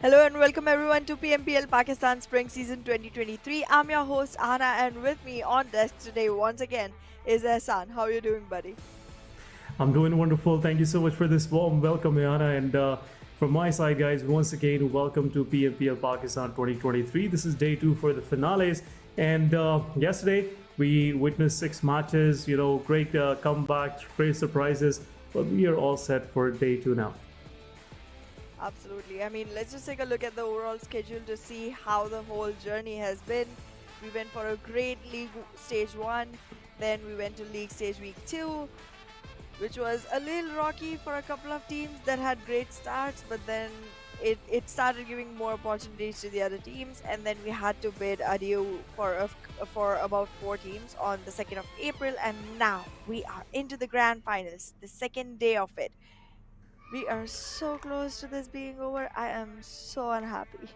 Hello and welcome everyone to PMPL Pakistan Spring Season 2023. I'm your host Anna, and with me on desk today once again is Ehsan. How are you doing, buddy? I'm doing wonderful. Thank you so much for this warm welcome, Yana. And from my side, guys, once again, welcome to PMPL Pakistan 2023. This is day two for the finales. And yesterday, we witnessed six matches, great comebacks, great surprises. But we are all set for day two now. Absolutely. I mean, let's just take a look at the overall schedule to see how the whole journey has been. We went for a great League Stage 1, then we went to League Stage Week 2, which was a little rocky for a couple of teams that had great starts, but then it started giving more opportunities to the other teams, and then we had to bid adieu for about 4 teams on the 2nd of April, and now we are into the grand finals, the second day of it. We are so close to this being over. I am so unhappy.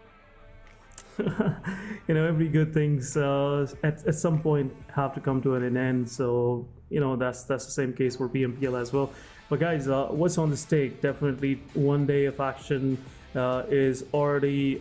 Every good things at some point have to come to an end. So that's the same case for PMPL as well. But guys, what's on the stake? Definitely one day of action is already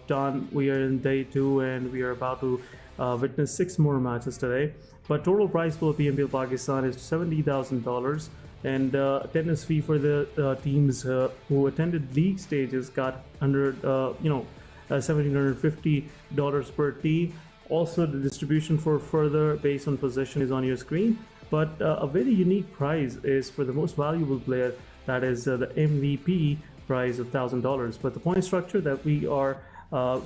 done. We are in day two, and we are about to witness 6 more matches today. But total prize pool of PMPL Pakistan is $70,000. And attendance fee for the teams who attended league stages got under $1,750 per team. Also, the distribution for further based on position is on your screen. But a very unique prize is for the most valuable player. That is the MVP prize of $1,000. But the point structure that we are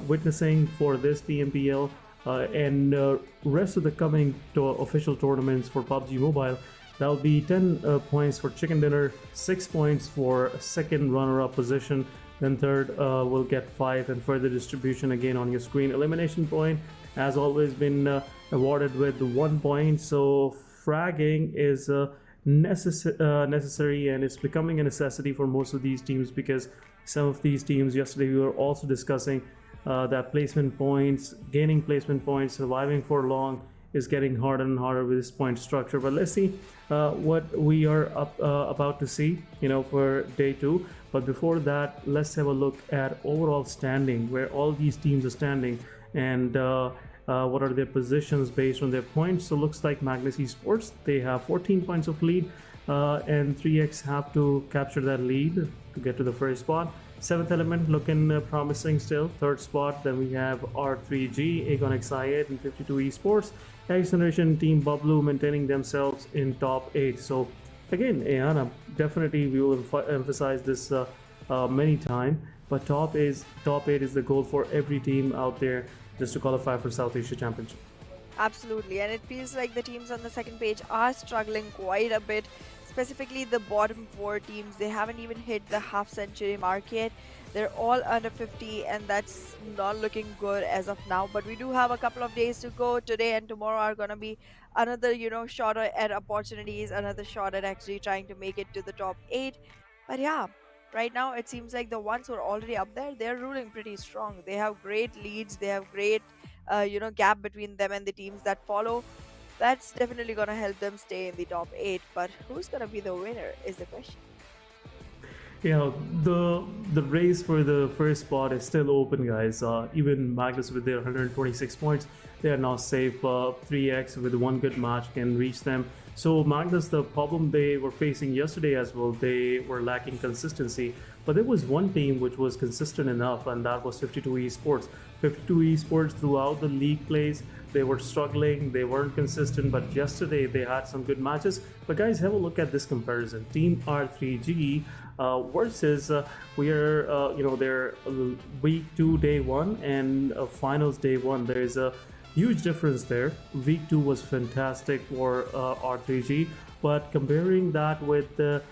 witnessing for this PMPL and rest of the coming official tournaments for PUBG Mobile, that'll be 10 points for chicken dinner, 6 points for second runner-up position, then third will get 5, and further distribution again on your screen. Elimination point has always been awarded with 1 point, so fragging is necessary, and it's becoming a necessity for most of these teams, because some of these teams, yesterday we were also discussing that placement points, gaining placement points, surviving for long is getting harder and harder with this point structure. But let's see what we are about to see for day two. But before that, let's have a look at overall standing, where all these teams are standing, and what are their positions based on their points. So looks like Magnus Esports, they have 14 points of lead, and 3x have to capture that lead to get to the first spot. 7th Element looking promising still, 3rd spot. Then we have R3G, Aegon XI8, and 52 Esports. XGeneration, Team Bublu maintaining themselves in top 8. So again, Ayana, definitely we will emphasize this many times, but top 8 is the goal for every team out there just to qualify for South Asia Championship. Absolutely, and it feels like the teams on the second page are struggling quite a bit. Specifically, the bottom 4 teams, they haven't even hit the half-century mark yet. They're all under 50, and that's not looking good as of now. But we do have a couple of days to go. Today and tomorrow are going to be another, shot at opportunities, another shot at actually trying to make it to the top 8. But yeah, right now it seems like the ones who are already up there, they're ruling pretty strong. They have great leads. They have great, gap between them and the teams that follow. That's definitely going to help them stay in the top 8. But who's going to be the winner is the question. The race for the first spot is still open, guys. Even Magnus with their 126 points, they are now safe. 3x with one good match can reach them. So Magnus, the problem they were facing yesterday as well, they were lacking consistency. But there was one team which was consistent enough, and that was 52 Esports. 52 Esports throughout the league plays, they were struggling, they weren't consistent, but yesterday they had some good matches. But guys, have a look at this comparison. Team R3G versus we are their week 2 day 1 and finals day 1. There is a huge difference there. Week 2 was fantastic for R3G, but comparing that with the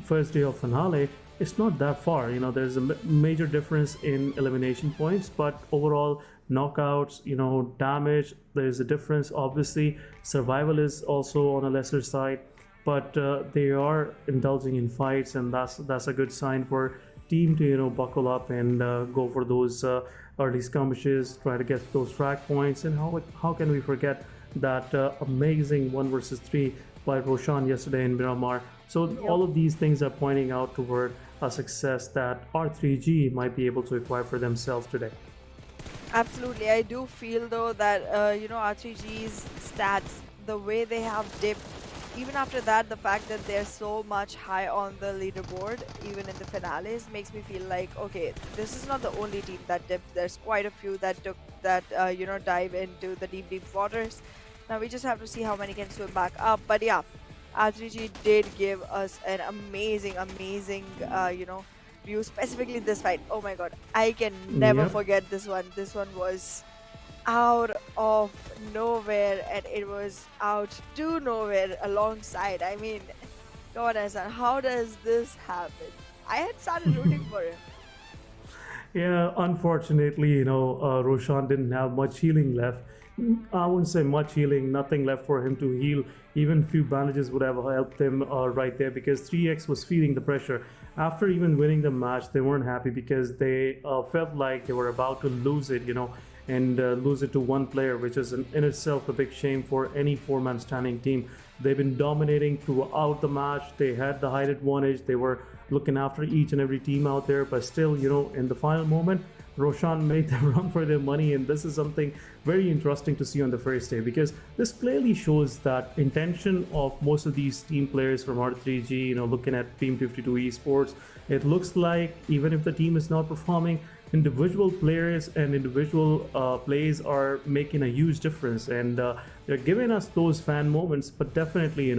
first day of finale, it's not that far. There's a major difference in elimination points, but overall knockouts, damage, there's a difference. Obviously, survival is also on a lesser side, but they are indulging in fights, and that's a good sign for team to buckle up and go for those early skirmishes, try to get those frag points. And how can we forget that amazing 1 versus 3 by Roshan yesterday in Miramar, So Yep. all of these things are pointing out toward a success that R3G might be able to acquire for themselves today. Absolutely. I do feel though that R3G's stats, the way they have dipped, even after that, the fact that they're so much high on the leaderboard, even in the finales, makes me feel like, okay, this is not the only team that dipped. There's quite a few that took that dive into the deep waters. Now we just have to see how many can swim back up. But yeah, R3G did give us an amazing view, specifically this fight. Oh my god, I can never Yep. forget this one. This one was out of nowhere and it was out to nowhere alongside. I mean, God, Hassan, how does this happen? I had started rooting for him. Yeah, unfortunately, Roshan didn't have much healing left. I wouldn't say much healing, nothing left for him to heal. Even few bandages would have helped him right there because 3x was feeling the pressure. After even winning the match, they weren't happy because they felt like they were about to lose it, and lose it to one player, which is in itself a big shame for any four-man standing team. They've been dominating throughout the match. They had the height advantage. They were looking after each and every team out there, but still, in the final moment, Roshan made them run for their money, and this is something very interesting to see on the first day because this clearly shows that intention of most of these team players from R3G. Looking at Team 52 Esports, it looks like even if the team is not performing, individual players and individual plays are making a huge difference, and they're giving us those fan moments. But definitely,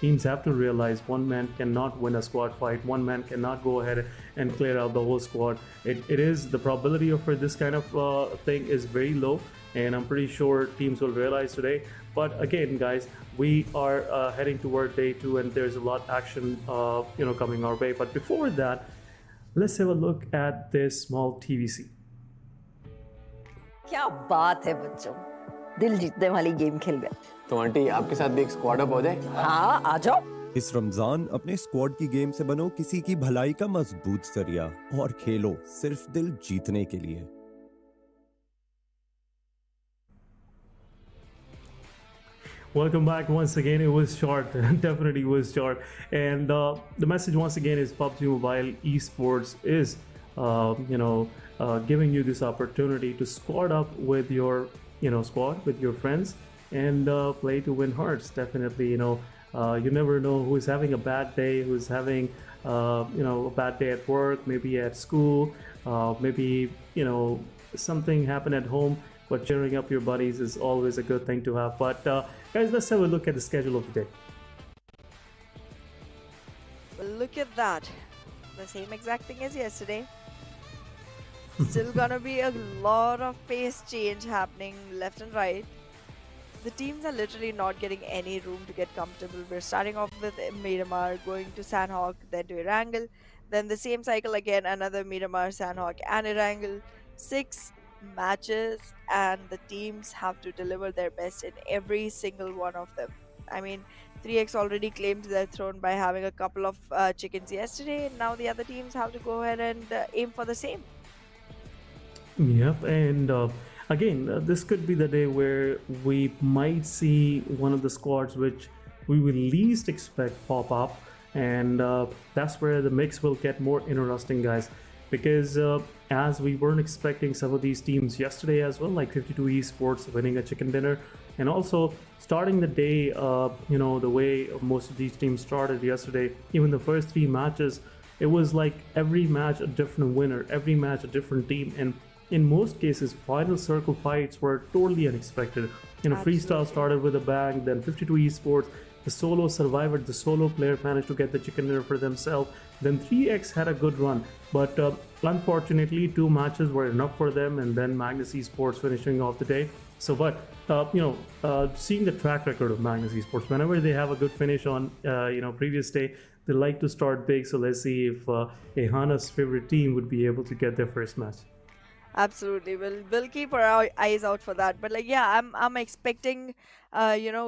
teams have to realize one man cannot win a squad fight. One man cannot go ahead and clear out the whole squad. It is the probability of for this kind of thing is very low, and I'm pretty sure teams will realize today. But again, guys, we are heading toward day two, and there's a lot action, coming our way. But before that, let's have a look at this small TVC. क्या बात है बच्चों, दिल जीतने वाली game खेल गए। तो आंटी आपके साथ भी एक स्क्वाड अप हो जाए। हाँ आ जाओ। इस रमजान अपने स्क्वाड की गेम से बनो किसी की भलाई का मजबूत जरिया और खेलो सिर्फ दिल जीतने के लिए। Welcome back once again. It was short, definitely was short. And the message once again is PUBG Mobile Esports is, giving you this opportunity to squad up with your, squad with your friends and play to win hearts. Definitely, you never know who's having a bad day, who's having, a bad day at work, maybe at school, maybe, something happened at home. But cheering up your buddies is always a good thing to have. But guys, let's have a look at the schedule of the day. Well, look at that. The same exact thing as yesterday. Still gonna be a lot of pace change happening left and right. The teams are literally not getting any room to get comfortable. We're starting off with Miramar, going to Sanhok, then to Erangel. Then the same cycle again, another Miramar, Sanhok, and Erangel. 6 matches, and the teams have to deliver their best in every single one of them. I mean, 3x already claimed their throne by having a couple of chickens yesterday, and now the other teams have to go ahead and aim for the same. Yep, and again, this could be the day where we might see one of the squads which we will least expect pop up, and that's where the mix will get more interesting, guys. Because as we weren't expecting some of these teams yesterday as well, like 52 Esports winning a chicken dinner, and also starting the day, the way most of these teams started yesterday, even the first 3 matches, it was like every match a different winner, every match a different team, and in most cases, final circle fights were totally unexpected. Freestyle Absolutely. started with a bang, then 52 Esports, the solo survivor, the solo player managed to get the chicken dinner for themselves. Then 3x had a good run, but unfortunately, 2 matches were enough for them, and then Magnus Esports finishing off the day. So, but seeing the track record of Magnus Esports, whenever they have a good finish on previous day, they like to start big. So let's see if Ehana's favorite team would be able to get their first match. Absolutely, we'll keep our eyes out for that. But like, yeah, I'm expecting,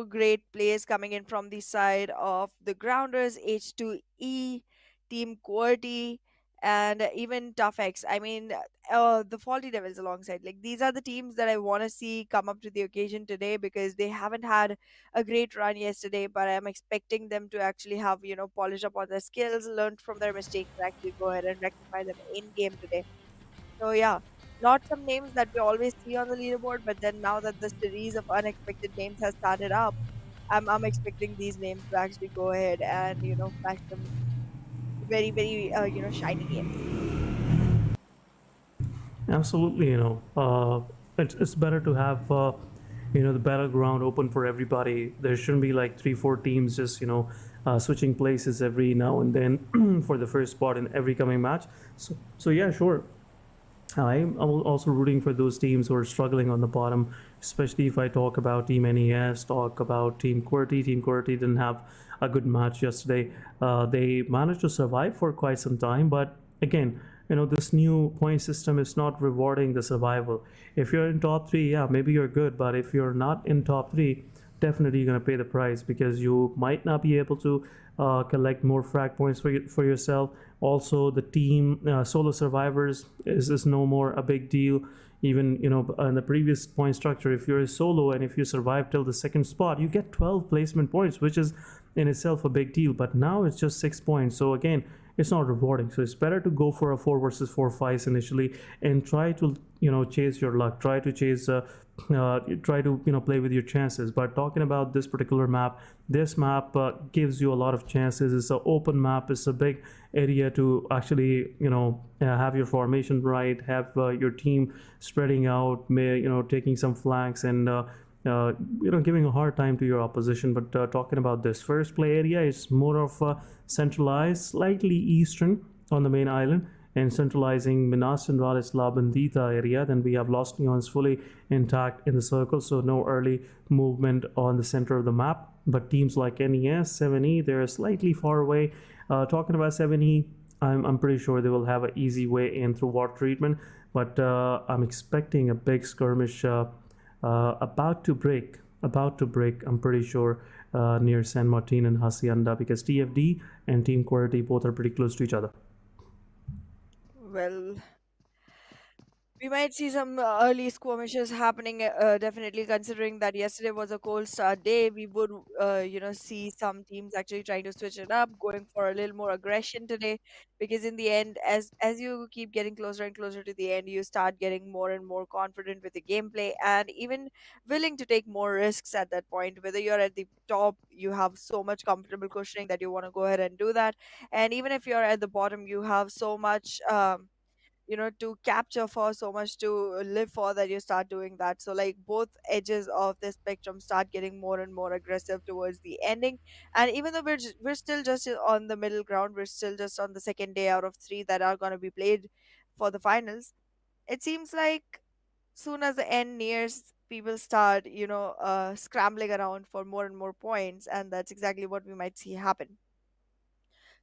great plays coming in from the side of the Grounders, H2E, Team QWERTY, and even Tough X. I mean, the Faulty Devils alongside. Like these are the teams that I want to see come up to the occasion today because they haven't had a great run yesterday. But I'm expecting them to actually have polish up on their skills, learn from their mistakes, and actually go ahead and rectify them in game today. So yeah, not some names that we always see on the leaderboard, but then now that the series of unexpected names has started up, I'm expecting these names to actually go ahead and flash some very very shiny games. Absolutely, it's better to have the battleground open for everybody. There shouldn't be like 3 4 teams just switching places every now and then for the first spot in every coming match. So yeah, sure. I'm also rooting for those teams who are struggling on the bottom, especially if I talk about Team NES, talk about Team QWERTY. Team QWERTY didn't have a good match yesterday. They managed to survive for quite some time, but again, this new point system is not rewarding the survival. If you're in top three, yeah, maybe you're good, but if you're not in top three, definitely you're going to pay the price because you might not be able to collect more frag points for yourself. Also, the team solo survivors is no more a big deal. Even in the previous point structure, if you're a solo and if you survive till the second spot, you get 12 placement points, which is in itself a big deal. But now it's just 6 points. So again, it's not rewarding. So it's better to go for a 4 versus 4 fights initially and try to chase your luck. Try to chase try to play with your chances. But talking about this particular map, this map gives you a lot of chances. It's an open map. It's a big area to actually have your formation right, have your team spreading out, taking some flanks and giving a hard time to your opposition. But talking about this first play area, it's more of a centralized, slightly eastern on the main island, and centralizing Minas Centralis La Bandita area. Then we have Los Neons fully intact in the circle, so no early movement on the center of the map. But teams like NES, 7E, they're slightly far away. Talking about 7E, I'm pretty sure they will have an easy way in through water treatment, but I'm expecting a big skirmish about to break. I'm pretty sure near San Martin and Hacienda, because TFD and Team QWERTY both are pretty close to each other. Well, we might see some early skirmishes happening, definitely considering that yesterday was a cold start day. We would, see some teams actually trying to switch it up, going for a little more aggression today. Because in the end, as you keep getting closer and closer to the end, you start getting more and more confident with the gameplay, and even willing to take more risks at that point. Whether you're at the top, you have so much comfortable cushioning that you want to go ahead and do that, and even if you're at the bottom, you have so much. To capture for, so much to live for, that you start doing that. So like both edges of the spectrum start getting more and more aggressive towards the ending. And even though we're still just on the middle ground, we're still just on the second day out of 3 that are going to be played for the finals. It seems like soon as the end nears, people start scrambling around for more and more points, and that's exactly what we might see happen.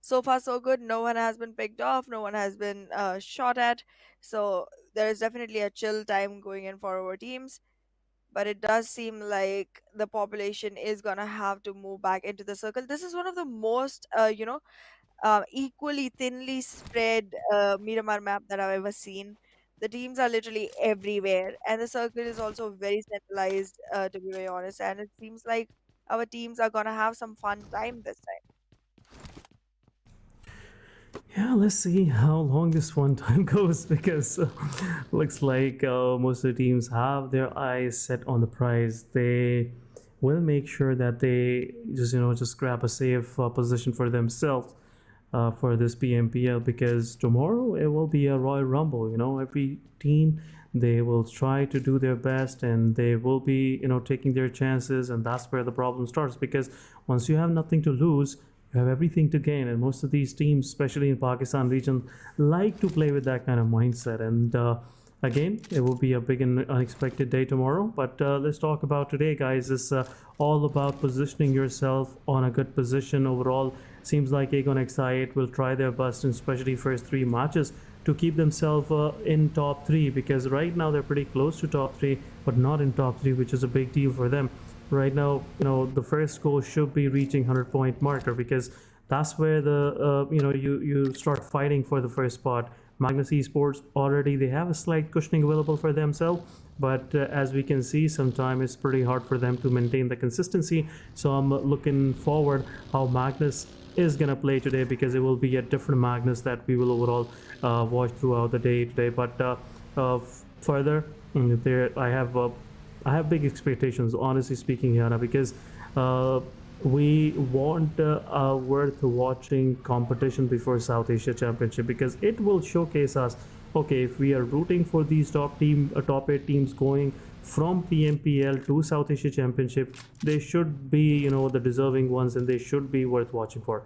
So far so good. No one has been picked off, no one has been shot at. So there is definitely a chill time going in for our teams, but it does seem like the population is gonna have to move back into the circle. This is one of the most equally thinly spread Miramar map that I've ever seen. The teams are literally everywhere, and the circle is also very centralized, to be very honest, and it seems like our teams are gonna have some fun time this time. Yeah, let's see how long this one time goes, because looks like most of the teams have their eyes set on the prize. They will make sure that they just grab a safe position for themselves for this PMPL, because tomorrow it will be a Royal Rumble. Every team, they will try to do their best, and they will be taking their chances, and that's where the problem starts, because once you have nothing to lose, you have everything to gain. And most of these teams, especially in Pakistan region, like to play with that kind of mindset. And again, it will be a big and unexpected day tomorrow. But let's talk about today, guys. It's all about positioning yourself on a good position overall. Seems like Aegon X8 will try their best, especially first 3 matches, to keep themselves in top 3, because right now they're pretty close to top 3, but not in top 3, which is a big deal for them. Right now, the first goal should be reaching 100-point marker, because That's where the you start fighting for the first spot. Magnus Esports already they have a slight cushioning available for themselves, but as we can see, sometimes it's pretty hard for them to maintain the consistency. So I'm looking forward how Magnus is gonna play today, because it will be a different Magnus that we will overall watch throughout the day today. But further, there I have big expectations, honestly speaking, Yana, because we want a worth watching competition before South Asia Championship, because it will showcase us. Okay, if we are rooting for these top 8 teams going from PMPL to South Asia Championship, they should be the deserving ones, and they should be worth watching for.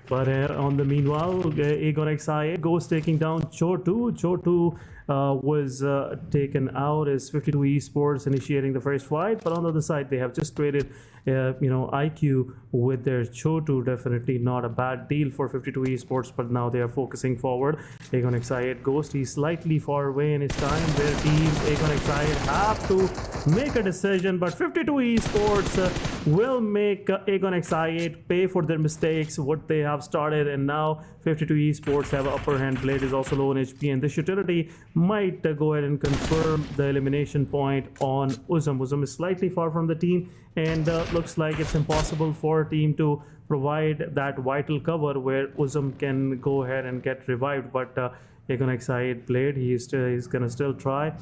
But on the meanwhile, Aegon XIA goes taking down Chotu. Chotu was taken out as 52 Esports initiating the first fight. But on the other side, they have just traded, IQ with their Chotu. Definitely not a bad deal for 52 Esports. But now they are focusing forward. Aegon XIA Ghost, he's slightly far away in his time. Their team, Aegon XIA, have to make a decision. But 52 Esports will make Aegon XI8 pay for their mistakes, what they have started, and now 52 Esports have upper hand. Blade is also low on HP, and this utility might go ahead and confirm the elimination point on Uzum. Uzum is slightly far from the team, and looks like it's impossible for a team to provide that vital cover where Uzum can go ahead and get revived. But Aegon XI8 Blade, he's gonna still try.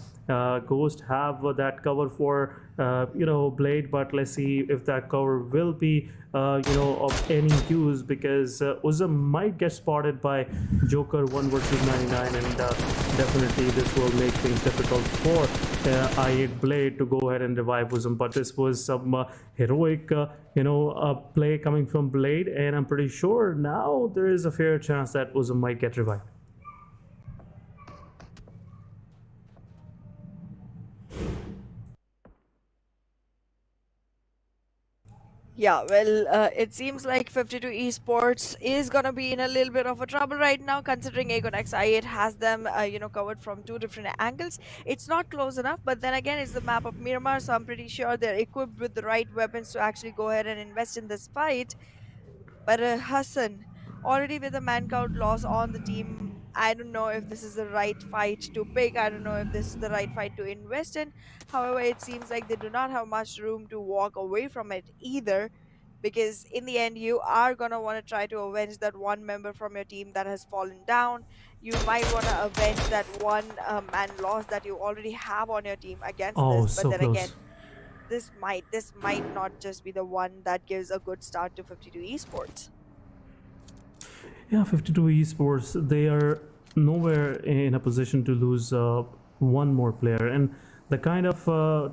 Ghost have that cover for Blade, but let's see if that cover will be of any use, because Uzum might get spotted by Joker 1 versus 99, and definitely this will make things difficult for I8 Blade to go ahead and revive Uzum. But this was some heroic play coming from Blade, and I'm pretty sure now there is a fair chance that Uzum might get revived. Yeah, well, it seems like 52 Esports is gonna be in a little bit of a trouble right now, considering Aegon XI8 has them, covered from 2 different angles. It's not close enough, but then again, it's the map of Miramar, so I'm pretty sure they're equipped with the right weapons to actually go ahead and invest in this fight. But Hassan, already with a man count loss on the team, I don't know if this is the right fight to pick. I don't know if this is the right fight to invest in. However, it seems like they do not have much room to walk away from it either, because in the end, you are going to want to try to avenge that one member from your team that has fallen down. You might want to avenge that one man loss that you already have on your team against Oh, this. But so then close. again, this might not just be the one that gives a good start to 52 Esports. Yeah, 52 Esports, they are nowhere in a position to lose one more player. And the kind of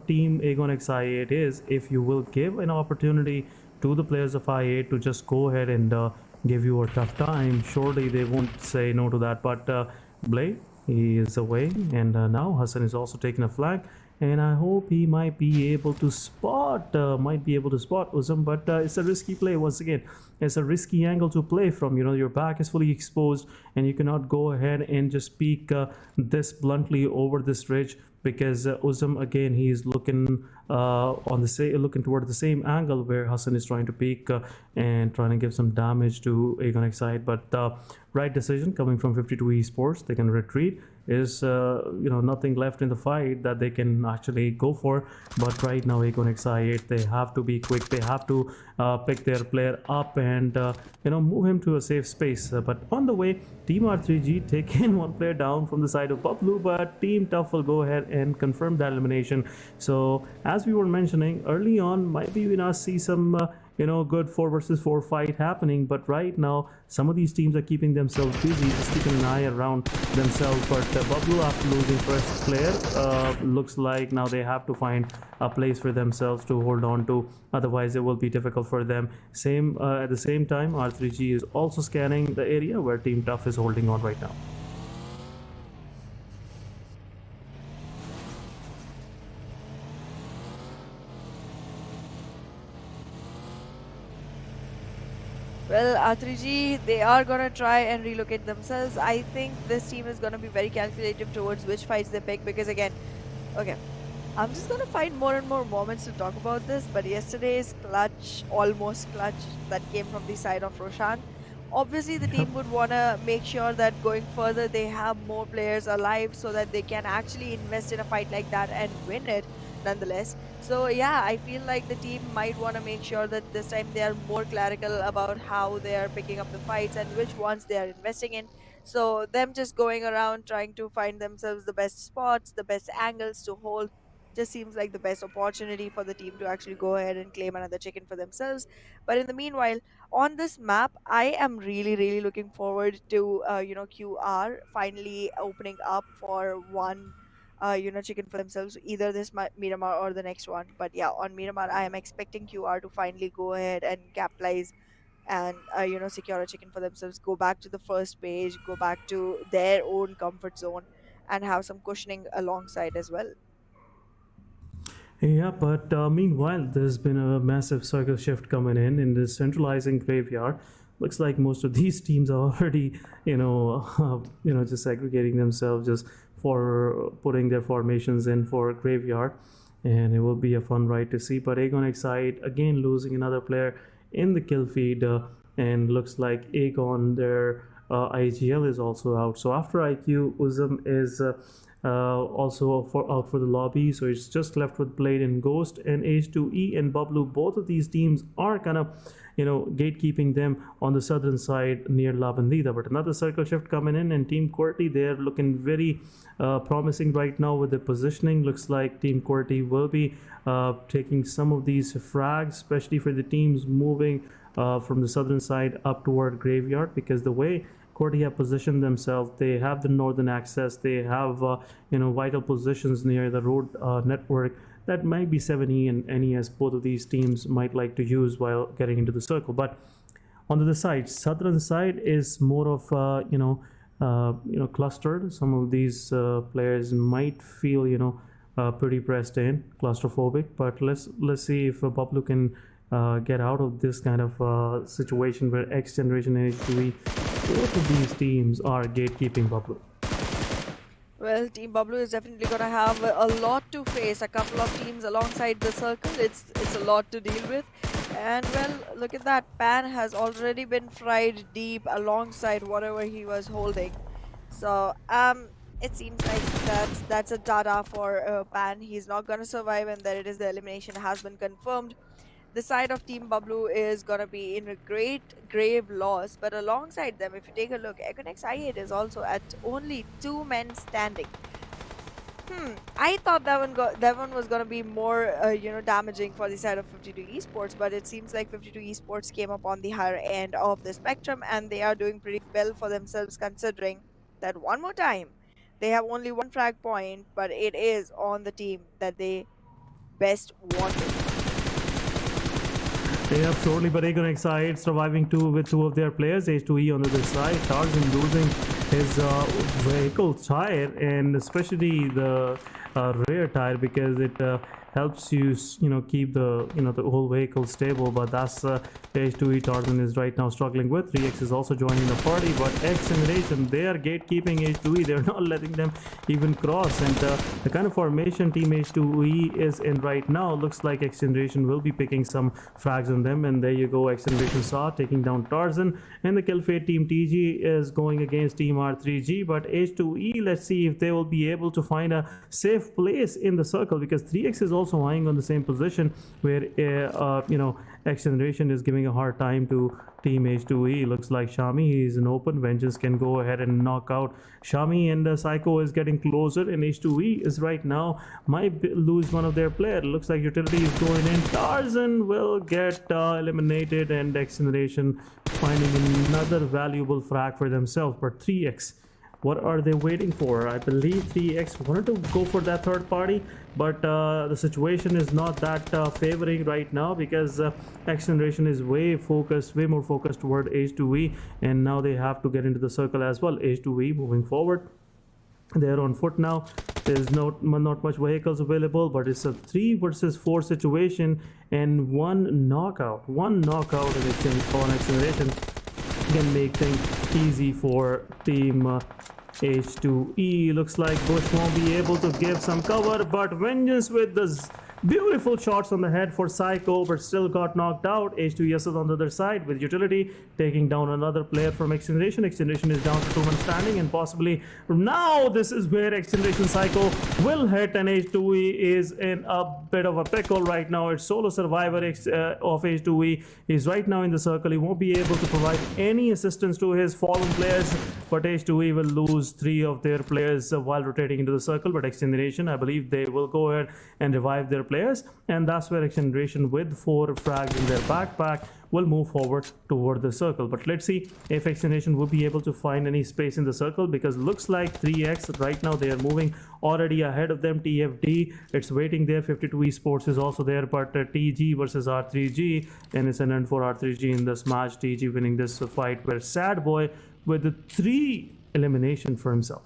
team Aegon XI8 is, if you will give an opportunity to the players of I8 to just go ahead and give you a tough time, surely they won't say no to that. But Blade, he is away, and now Hassan is also taking a flag. And I hope he might be able to spot Uzum, but it's a risky play once again. It's a risky angle to play from. Your back is fully exposed, and you cannot go ahead and just peek this bluntly over this ridge, because Uzum again, he's looking looking toward the same angle where Hassan is trying to peek and trying to give some damage to Aegon XI. But right decision coming from 52 Esports. They can retreat. Is nothing left in the fight that they can actually go for. But right now, Aegon XI8, they have to be quick. They have to pick their player up and move him to a safe space. But on the way, Team R3G taking one player down from the side of Bablu, but Team Tough will go ahead and confirm that elimination. So as we were mentioning early on, might be we now see some good 4 versus 4 fight happening, but right now some of these teams are keeping themselves busy, just keeping an eye around themselves. But Bablu, after losing first player, looks like now they have to find a place for themselves to hold on to, otherwise it will be difficult for them. At the same time, R3G is also scanning the area where Team Tough is holding on right now. Well, R3G, they are gonna try and relocate themselves. I think this team is gonna be very calculative towards which fights they pick because again, okay, I'm just gonna find more and more moments to talk about this, but yesterday's clutch, almost clutch, that came from the side of Roshan. Obviously, the team would wanna make sure that going further they have more players alive so that they can actually invest in a fight like that and win it nonetheless. So yeah, I feel like the team might wanna make sure that this time they are more clerical about how they are picking up the fights and which ones they are investing in. So them just going around trying to find themselves the best spots, the best angles to hold just seems like the best opportunity for the team to actually go ahead and claim another chicken for themselves. But in the meanwhile, on this map, I am really looking forward to QR finally opening up for one chicken for themselves, either this Miramar or the next one. But yeah, on Miramar, I am expecting QR to finally go ahead and capitalize and secure a chicken for themselves, go back to the first page, go back to their own comfort zone, and have some cushioning alongside as well. Yeah, but meanwhile, there's been a massive circle shift coming in this centralizing graveyard. Looks like most of these teams are already, just segregating themselves just for putting their formations in for graveyard, and it will be a fun ride to see. But Aegon Excite again losing another player in the kill feed, and looks like Aegon their IGL is also out. So after IQ, Uzum is also out for the lobby, so it's just left with Blade and Ghost, and H2E and Bablu. Both of these teams are kind of gatekeeping them on the southern side near La Bandida. But another circle shift coming in, and Team QWERTY, they're looking very promising right now with the positioning. Looks like Team QWERTY will be taking some of these frags, especially for the teams moving from the southern side up toward graveyard, because the way QWERTY have positioned themselves, they have the northern access, they have vital positions near the road network that might be 7E and NES, both of these teams might like to use while getting into the circle. But on the other side, southern side is more of clustered. Some of these players might feel pretty pressed in, claustrophobic. But let's see if Bablu can get out of this kind of situation where XGeneration and H2E, both of these teams are gatekeeping Bablu. Well, Team Bablu is definitely going to have a lot to face. A couple of teams alongside the circle. It's a lot to deal with. And well, look at that. Pan has already been fried deep alongside whatever he was holding. So it seems like that's a data for Pan. He's not going to survive, and there it is. The elimination has been confirmed. The side of Team Bablu is gonna be in a grave loss, but alongside them, if you take a look, Econex I8 is also at only 2 men standing. I thought that one was gonna be more damaging for the side of 52 Esports, but it seems like 52 Esports came up on the higher end of the spectrum, and they are doing pretty well for themselves, considering that one more time they have only 1 frag point, but it is on the team that they best wanted. Yeah, shortly, but Aegon Excite surviving with 2 of their players. H2E on the other side. Tarzan losing his vehicle tire, and especially the rear tire, because it helps you keep the the whole vehicle stable. But that's H2E Tarzan is right now struggling with. 3x is also joining the party, but XGeneration, they are gatekeeping H2E. They're not letting them even cross, and the kind of formation Team H2E is in right now looks like XGeneration will be picking some frags on them. And there you go, XGeneration saw taking down Tarzan, and the kill fate Team TG is going against Team R3G. But H2E, let's see if they will be able to find a safe place in the circle, because 3x is also eyeing on the same position where XGeneration is giving a hard time to Team H2E. Looks like Shami is an open. Vengeance can go ahead and knock out Shami, and Psycho is getting closer, and H2E is right now might lose one of their players. Looks like Utility is going in. Tarzan will get eliminated, and XGeneration finding another valuable frag for themselves. But 3x, what are they waiting for? I believe 3x wanted to go for that third party, but the situation is not that favoring right now, because XGeneration is way more focused toward H2E, and now they have to get into the circle as well. H2E moving forward. They're on foot now. There's not much vehicles available, but it's a 3 versus 4 situation, and one knockout in XGeneration can make things easy for team H2E. Looks like Bush won't be able to give some cover, but Vengeance with the beautiful shots on the head for Psycho, but still got knocked out. H2E is on the other side with Utility taking down another player from XGeneration. XGeneration is down to 2-man standing, and possibly now this is where XGeneration Psycho will hit, and H2E is in a bit of a pickle right now. It's solo survivor of H2E. He's right now in the circle. He won't be able to provide any assistance to his fallen players, but H2E will lose 3 of their players while rotating into the circle. But XGeneration, I believe they will go ahead and revive their players, and that's where XGeneration with 4 frags in their backpack will move forward toward the circle. But let's see if XGeneration will be able to find any space in the circle, because looks like 3x right now they are moving already ahead of them. TFD, it's waiting there. 52 Esports is also there, but TG versus R3G, and it's an end for R3G in this match. TG winning this fight, where Sad Boy with the 3 elimination for himself.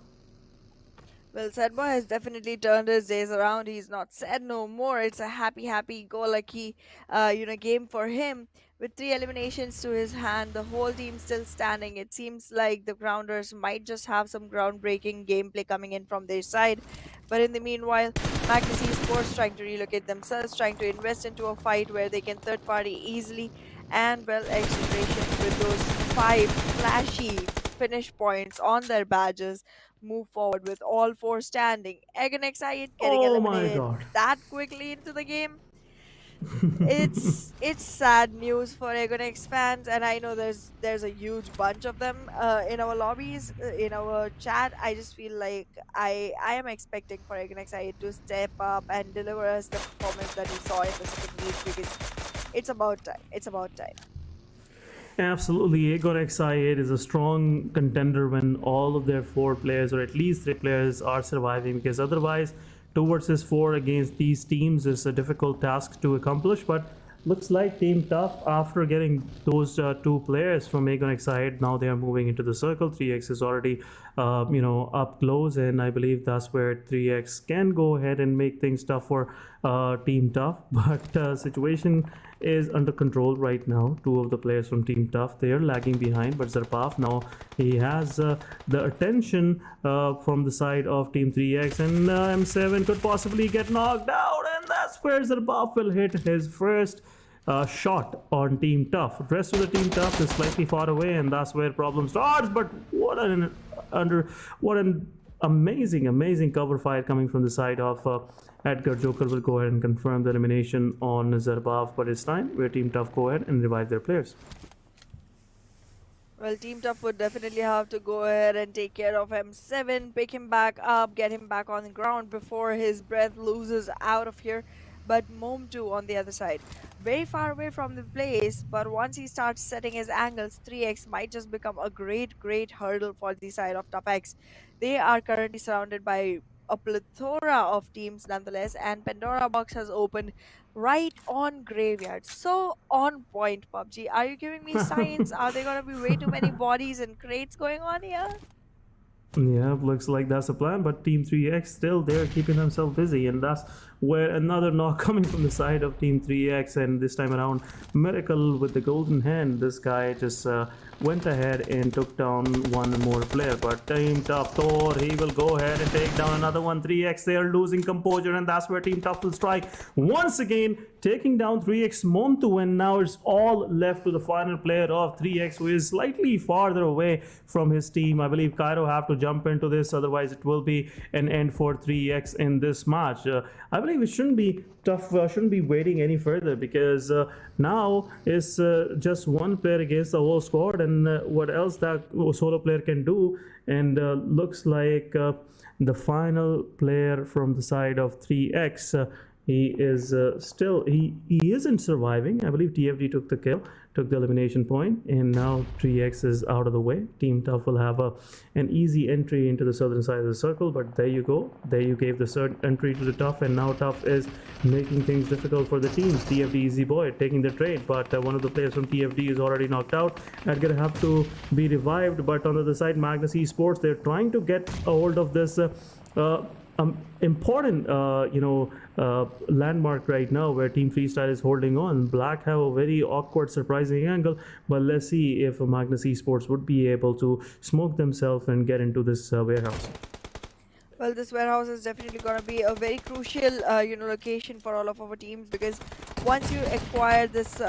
Well, Sad Boy has definitely turned his days around. He's not sad no more. It's a happy-go-lucky, game for him. With 3 eliminations to his hand, the whole team still standing. It seems like the Grounders might just have some groundbreaking gameplay coming in from their side. But in the meanwhile, Magnus Esports trying to relocate themselves, trying to invest into a fight where they can third party easily. And well, XGeneration with those 5 flashy finish points on their badges move forward with all 4 standing. Egan Excited getting eliminated that quickly into the game. It's sad news for Egon X fans, and I know there's a huge bunch of them in our lobbies, in our chat. I just feel like I am expecting for Egon Excited to step up and deliver us the performance that we saw in the second week, because it's about time. It's about time. Absolutely, Aegor XI8 is a strong contender when all of their 4 players, or at least 3 players, are surviving, because otherwise 2 versus 4 against these teams is a difficult task to accomplish. But looks like Team Tough, after getting those 2 players from Aegon XI8, now they are moving into the circle. 3x is already up close, and I believe that's where 3x can go ahead and make things tough for Team Tough. But situation is under control right now. 2 of the players from Team Tough, they are lagging behind, but Zarpaf now, he has the attention from the side of Team 3x, and M7 could possibly get knocked out, and that's where Zarpaf will hit his first shot on Team Tough. The rest of the Team Tough is slightly far away, and that's where problem starts. But what an amazing cover fire coming from the side of Edgar. Joker will go ahead and confirm the elimination on Zarbav, but it's time where Team Tough go ahead and revive their players. Well, Team Tough would definitely have to go ahead and take care of M7, pick him back up, get him back on the ground before his breath loses out of here. But Mom2 on the other side, very far away from the place, but once he starts setting his angles, 3x might just become a great hurdle for the side of Tough X. They are currently surrounded by a plethora of teams nonetheless, and Pandora box has opened right on Graveyard. So on point, PUBG. Are you giving me signs? Are there gonna be way too many bodies and crates going on here? Yeah, looks like that's the plan, but Team 3x still there keeping themselves busy, and that's where another knock coming from the side of Team 3x, and this time around Miracle with the golden hand. This guy just went ahead and took down one more player, but Team Tough Thor, he will go ahead and take down another one. 3x, they are losing composure, and that's where Team Tough will strike once again, taking down 3x Montu, and now it's all left to the final player of 3x, who is slightly farther away from his team. I believe Cairo have to jump into this, otherwise it will be an end for 3x in this match. I believe it shouldn't be Tough, shouldn't be waiting any further, because now it's just one player against the whole squad, and what else that solo player can do. And looks like the final player from the side of 3x He is he isn't surviving. I believe TFD took the kill, took the elimination point, and now 3x is out of the way. Team Tough will have an easy entry into the southern side of the circle, but there you go. There you gave the entry to the Tough, and now Tough is making things difficult for the teams. TFD Easy Boy taking the trade, but one of the players from TFD is already knocked out. That's gonna have to be revived, but on the other side, Magnus Esports, they're trying to get a hold of this important landmark right now where Team Freestyle is holding on. Black have a very awkward, surprising angle, but let's see if Magnus Esports would be able to smoke themselves and get into this warehouse. Well, this warehouse is definitely going to be a very crucial, location for all of our teams, because once you acquire this,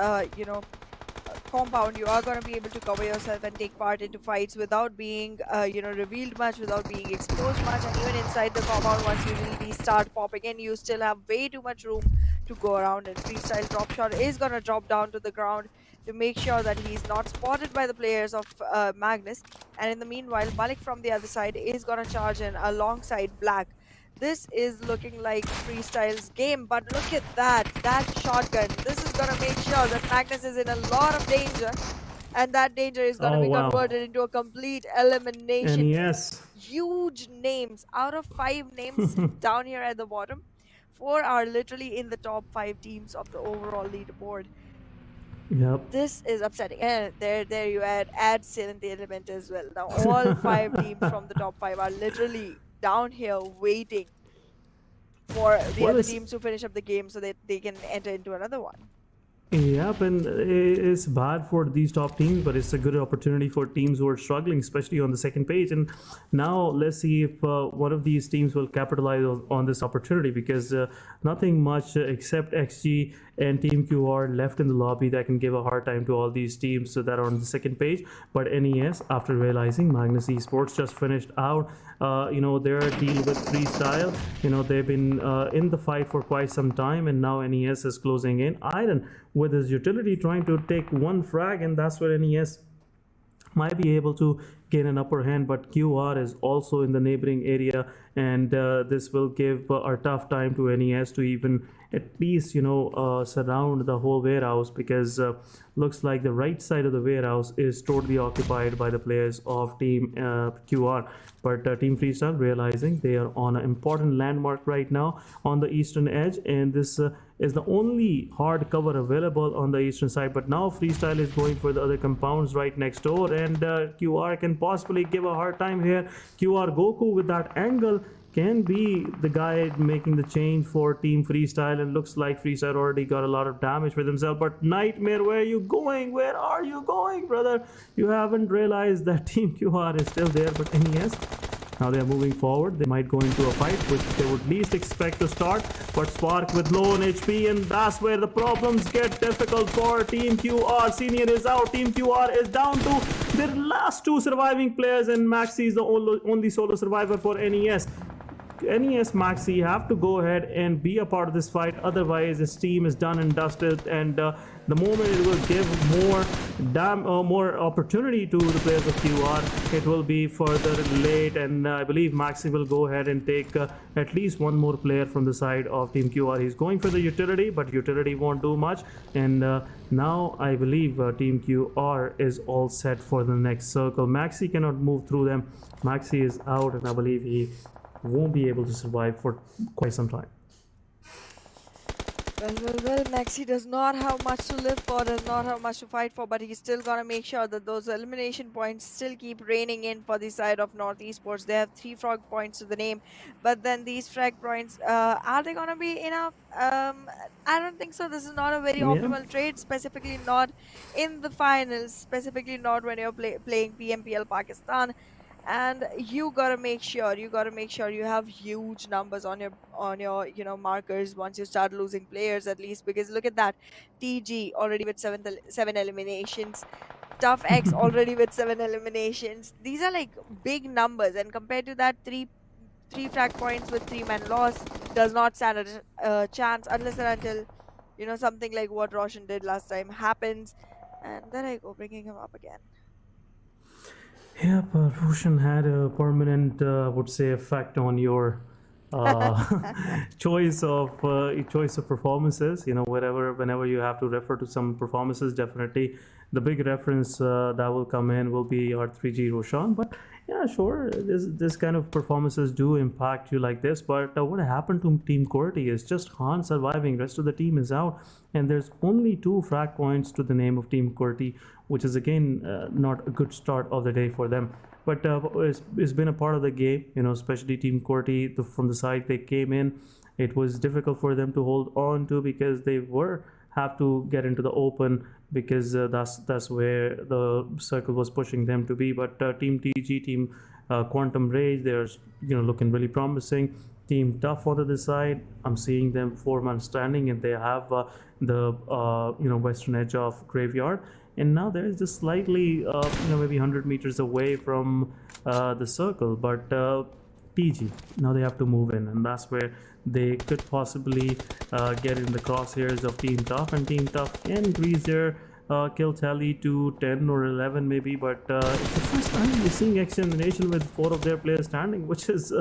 compound, you are going to be able to cover yourself and take part into fights without being, revealed much, without being exposed much. And even inside the compound, once you really start popping in, you still have way too much room to go around. And Freestyle Drop Shot is going to drop down to the ground to make sure that he's not spotted by the players of Magnus. And in the meanwhile, Malik from the other side is going to charge in alongside Black. This is looking like Freestyle's game, but look at that shotgun. This is going to make sure that Magnus is in a lot of danger, and that danger is going to be converted into a complete elimination. And yes, huge names. Out of 5 names down here at the bottom, 4 are literally in the top 5 teams of the overall leaderboard. Yep. This is upsetting. And there you add Sin in the element as well. Now all 5 teams from the top 5 are literally down here waiting for the other teams to finish up the game so that they can enter into another one. Yep, and it's bad for these top teams, but it's a good opportunity for teams who are struggling, especially on the second page. And now let's see if one of these teams will capitalize on this opportunity, because nothing much except XG and Team QR left in the lobby that can give a hard time to all these teams that are on the second page. But NES, after realizing Magnus Esports just finished out their deal with Freestyle, they've been in the fight for quite some time, and now NES is closing in. Iron with his utility trying to take one frag, and that's where NES might be able to gain an upper hand, but QR is also in the neighboring area, and this will give a tough time to NES to even at least surround the whole warehouse, because looks like the right side of the warehouse is totally occupied by the players of Team QR. But Team Freestyle, realizing they are on an important landmark right now on the eastern edge, and this is the only hard cover available on the eastern side. But now Freestyle is going for the other compounds right next door, and QR can possibly give a hard time here. QR Goku with that angle can be the guy making the change for Team Freestyle, and looks like Freestyle already got a lot of damage with himself. But Nightmare, where are you going? Where are you going, brother? You haven't realized that Team QR is still there, but NES, now they are moving forward. They might go into a fight, which they would least expect to start. But Spark with low on HP, and that's where the problems get difficult for Team QR. Senior is out. Team QR is down to their last 2 surviving players, and Maxi is the only solo survivor for NES. NES Maxi have to go ahead and be a part of this fight, otherwise this team is done and dusted, and the moment it will give more opportunity to the players of QR, it will be further late, and I believe Maxi will go ahead and take at least one more player from the side of Team QR. He's going for the utility, but utility won't do much, and now I believe Team QR is all set for the next circle. Maxi cannot move through them. Maxi is out, and I believe he won't be able to survive for quite some time. Well, Maxi does not have much to live for, does not have much to fight for, but he's still gonna make sure that those elimination points still keep raining in for the side of North Esports. They have 3 frag points to the name, but then these frag points, are they gonna be enough? I don't think so. This is not a very optimal trade, specifically not in the finals, specifically not when you're playing PMPL Pakistan. And you gotta make sure you have huge numbers on your markers once you start losing players, at least, because look at that. TG already with 7 eliminations, Tough X already with 7 eliminations. These are like big numbers, and compared to that, three frag points with 3-man loss does not stand a chance unless and until something like what Roshan did last time happens. And there I go, bringing him up again. Yeah, but Roshan had a permanent, I would say, effect on your choice of performances. You know, whenever you have to refer to some performances, definitely the big reference that will come in will be R3G Roshan. But yeah, sure, this kind of performances do impact you like this. But what happened to Team Corti is just Han surviving. Rest of the team is out, and there's only 2 frag points to the name of Team Corti, which is again not a good start of the day for them. But it's been a part of the game, you know, especially Team Corti, from the side they came in. It was difficult for them to hold on to because they were have to get into the open because that's where the circle was pushing them to be. But Team TG, Team Quantum Rage, they're looking really promising. Team Tough on the other side, I'm seeing them 4-man standing, and they have the western edge of Graveyard, and now they're just slightly maybe 100 meters away from the circle. But TG, now they have to move in, and that's where they could possibly get in the crosshairs of Team Tough, and Team Tough can increase their kill tally to 10 or 11 maybe. But it's the first time we're seeing XGeneration with 4 of their players standing, which is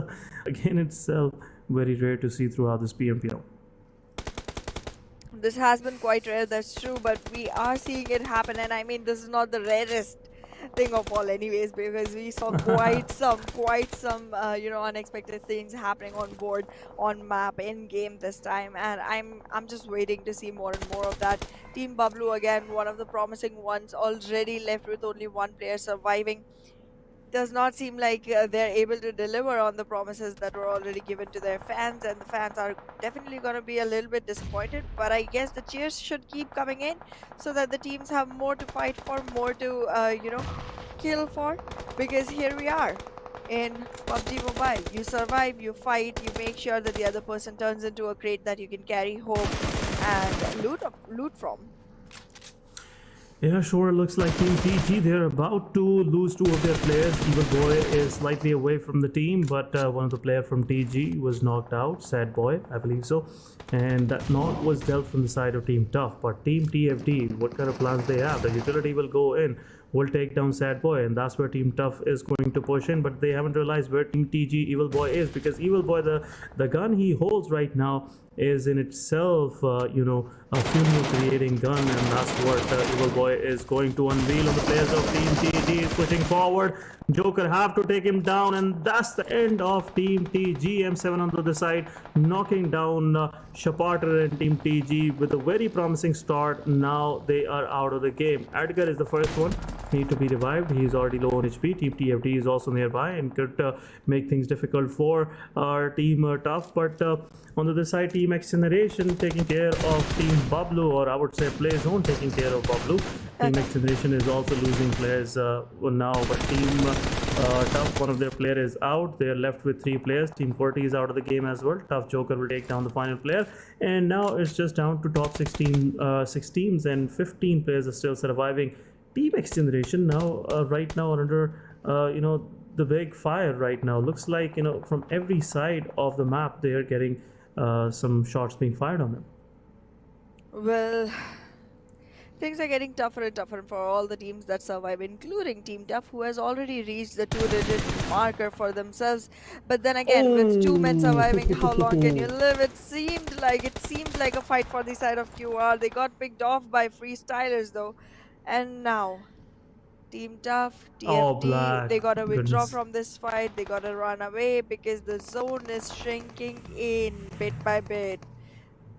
again itself very rare to see throughout this PMPL. This has been quite rare, that's true, but we are seeing it happen, and I mean, this is not the rarest thing of all anyways, because we saw quite some unexpected things happening on board, on map, in game this time, and I'm just waiting to see more and more of that. Team Bablu, again, one of the promising ones, already left with only 1 player surviving. Does not seem like they're able to deliver on the promises that were already given to their fans, and the fans are definitely going to be a little bit disappointed, but I guess the cheers should keep coming in so that the teams have more to fight for, more to kill for, because here we are in PUBG Mobile. You survive, you fight, you make sure that the other person turns into a crate that you can carry home and loot from. Yeah, sure. Looks like Team TG, they're about to lose 2 of their players. Evil Boy is slightly away from the team, but one of the players from TG was knocked out. Sad Boy, I believe so. And that knock was dealt from the side of Team Tough. But Team TFD, what kind of plans they have? The utility will go in, will take down Sad Boy, and that's where Team Tough is going to push in. But they haven't realized where Team TG Evil Boy is, because Evil Boy, the gun he holds right now is in itself a funeral creating gun, and that's what Evil Boy is going to unveil on the players of Team TG. Is pushing forward, Joker have to take him down, and that's the end of Team TG. M7 on the other side knocking down Shaparter and Team TG with a very promising start. Now they are out of the game. Edgar is the first one, need to be revived. He is already low on HP. Team TFD is also nearby and could make things difficult for our Team Tough. But on the other side, Team XGeneration taking care of Team Bablu, or I would say Playzone taking care of Bablu. Team XGeneration is also losing players now, but Team Tough, one of their players is out. They are left with 3 players. Team Corti is out of the game as well. Tough Joker will take down the final player, and now it's just down to top 6 teams, and 15 players are still surviving. Team XGeneration now right now are under the big fire right now. Looks like from every side of the map they are getting some shots being fired on them. Well, things are getting tougher and tougher for all the teams that survive, including Team Tough, who has already reached the 2-digit marker for themselves. But then again, with 2 men surviving, how long can you live? It seemed like a fight for the side of QR. They got picked off by freestylers though, and now Team Tough, Oh, TFD, they black. gotta withdraw Goodness. from this fight. They gotta run away because the zone is shrinking in bit by bit,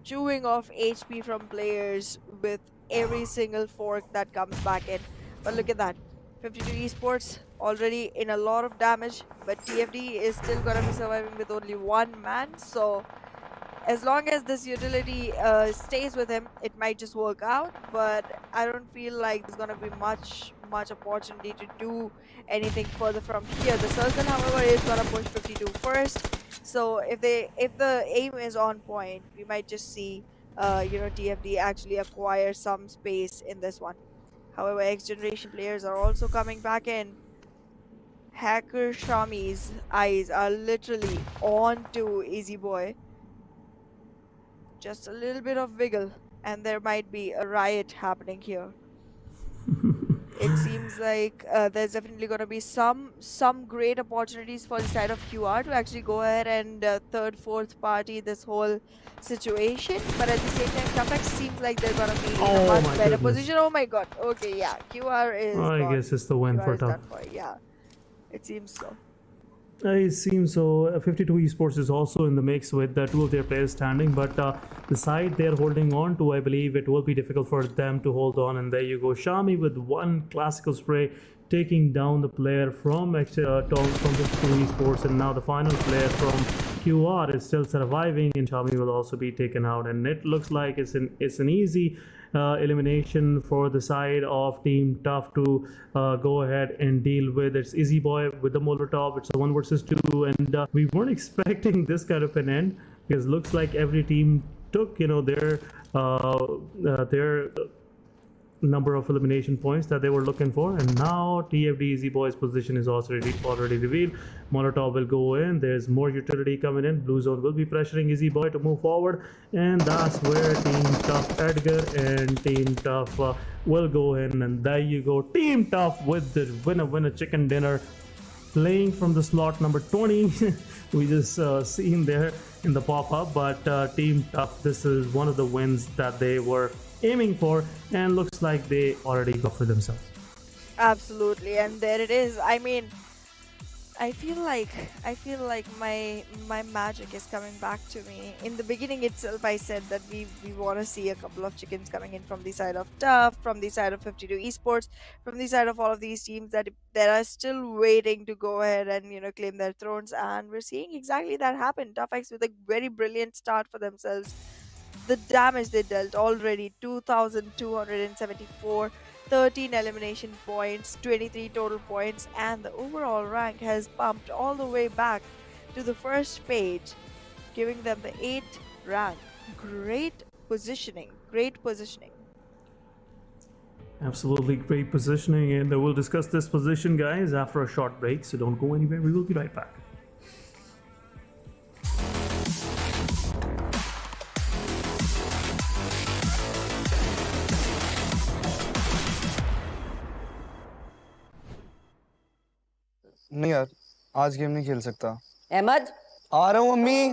chewing off HP from players with every single fork that comes back in. But look at that, 52 Esports already in a lot of damage, but TFD is still gonna be surviving with only 1 man. So as long as this utility stays with him, it might just work out, but I don't feel like there's gonna be much opportunity to do anything further from here. The circle, however, is gonna push 52 first, so if the aim is on point, we might just see TFD actually acquire some space in this one. However, XGeneration players are also coming back in. Hacker Shami's eyes are literally on to Easy Boy. Just a little bit of wiggle and there might be a riot happening here. it seems like there's definitely going to be some great opportunities for the side of QR to actually go ahead and third, fourth party this whole situation. But at the same time, Capex seems like they're going to be in a Oh much my better goodness. position. Oh my god. Okay, yeah. QR is I gone. guess it's the win QR for is Tough. done for. Yeah, it seems so. It seems so. 52 Esports is also in the mix with two of their players standing, but the side they're holding on to, I believe it will be difficult for them to hold on. And there you go, Shami with one classical spray, taking down the player from from 52 Esports, and now the final player from QR is still surviving, and Shami will also be taken out. And it looks like it's an easy elimination for the side of Team Tough to go ahead and deal with. It's Easy Boy with the Molotov. It's a 1 versus 2, and we weren't expecting this kind of an end, because looks like every team took their number of elimination points that they were looking for. And now TFD Easy Boy's position is also already revealed. Molotov will go in. There's more utility coming in. Blue Zone will be pressuring Easy Boy to move forward, and that's where Team Tough Edgar and Team Tough will go in. And there you go, Team Tough with the winner chicken dinner, playing from the slot number 20. We just seen there in the pop-up, but Team Tough, this is one of the wins that they were aiming for, and looks like they already got for themselves. Absolutely, and there it is. I mean, I feel like my magic is coming back to me. In the beginning itself, I said that we want to see a couple of chickens coming in from the side of Tough, from the side of 52 Esports, from the side of all of these teams that are still waiting to go ahead and claim their thrones, and we're seeing exactly that happen. Tough X with a very brilliant start for themselves. The damage they dealt already, 2,274, 13 elimination points, 23 total points, and the overall rank has bumped all the way back to the first page, giving them the 8th rank. Great positioning. Absolutely great positioning, and we'll discuss this position, guys, after a short break, so don't go anywhere. We will be right back. नहीं यार, आज game नहीं खेल सकता। अहमद, आ रहा हूँ mummy.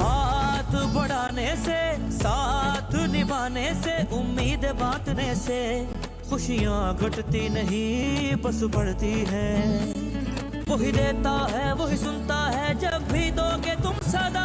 हाथ बढ़ाने से, साथ निभाने से, उम्मीद बांटने से खुशियाँ घटती नहीं बस बढ़ती है। वही देता है वही सुनता है जब भी दोगे तुम सदा।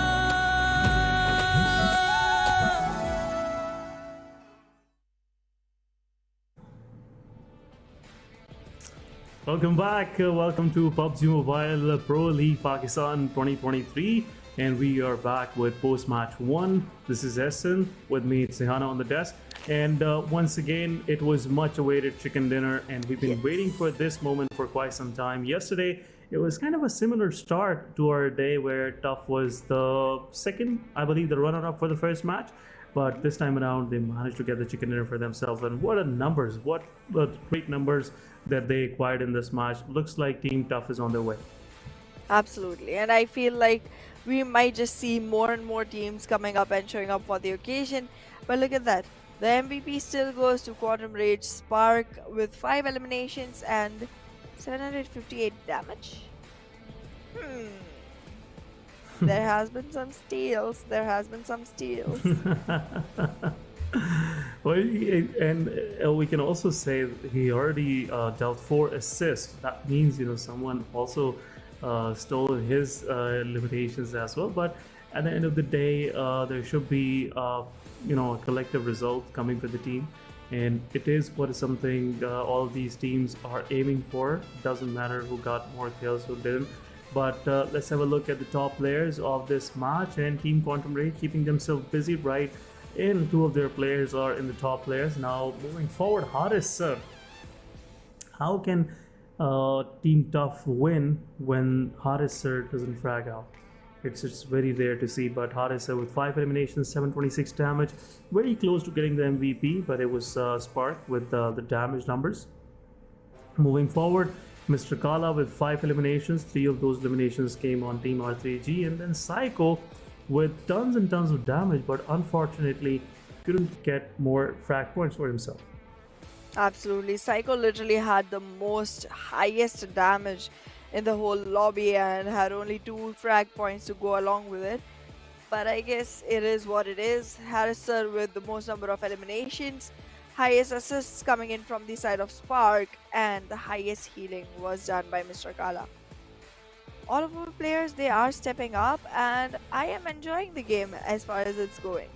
Welcome back. Welcome to PUBG Mobile Pro League Pakistan 2023, and we are back with post-match 1. This is Essen, with me it's Sehana on the desk, and once again it was much awaited chicken dinner, and we've been waiting for this moment for quite some time. Yesterday it was kind of a similar start to our day, where Tough was the second, I believe, the runner-up for the first match. But this time around, they managed to get the chicken dinner for themselves. And what numbers, what great numbers that they acquired in this match. Looks like Team Tough is on their way. Absolutely, and I feel like we might just see more and more teams coming up and showing up for the occasion. But look at that. The MVP still goes to Quantum Rage Spark with 5 eliminations and 758 damage. There has been some steals. Well, and we can also say he already dealt 4 assists. That means, someone also stole his limitations as well. But at the end of the day, there should be, a collective result coming for the team. And it is something all of these teams are aiming for. Doesn't matter who got more kills, who didn't. But let's have a look at the top players of this match, and Team Quantum Rage keeping themselves busy right in. 2 of their players are in the top players. Now moving forward, Haris sir, how can Team Tough win when Haris sir doesn't frag out? It's very rare to see, but Haris sir with 5 eliminations, 726 damage, very close to getting the MVP, but it was Spark with the damage numbers. Moving forward, Mr. Kala with 5 eliminations, 3 of those eliminations came on Team R3G, and then Psycho with tons and tons of damage, but unfortunately couldn't get more frag points for himself. Absolutely. Psycho literally had the most highest damage in the whole lobby and had only 2 frag points to go along with it. But I guess it is what it is. Harriser with the most number of eliminations, highest assists coming in from the side of Spark, and the highest healing was done by Mr. Kala. All of our players, they are stepping up, and I am enjoying the game as far as it's going.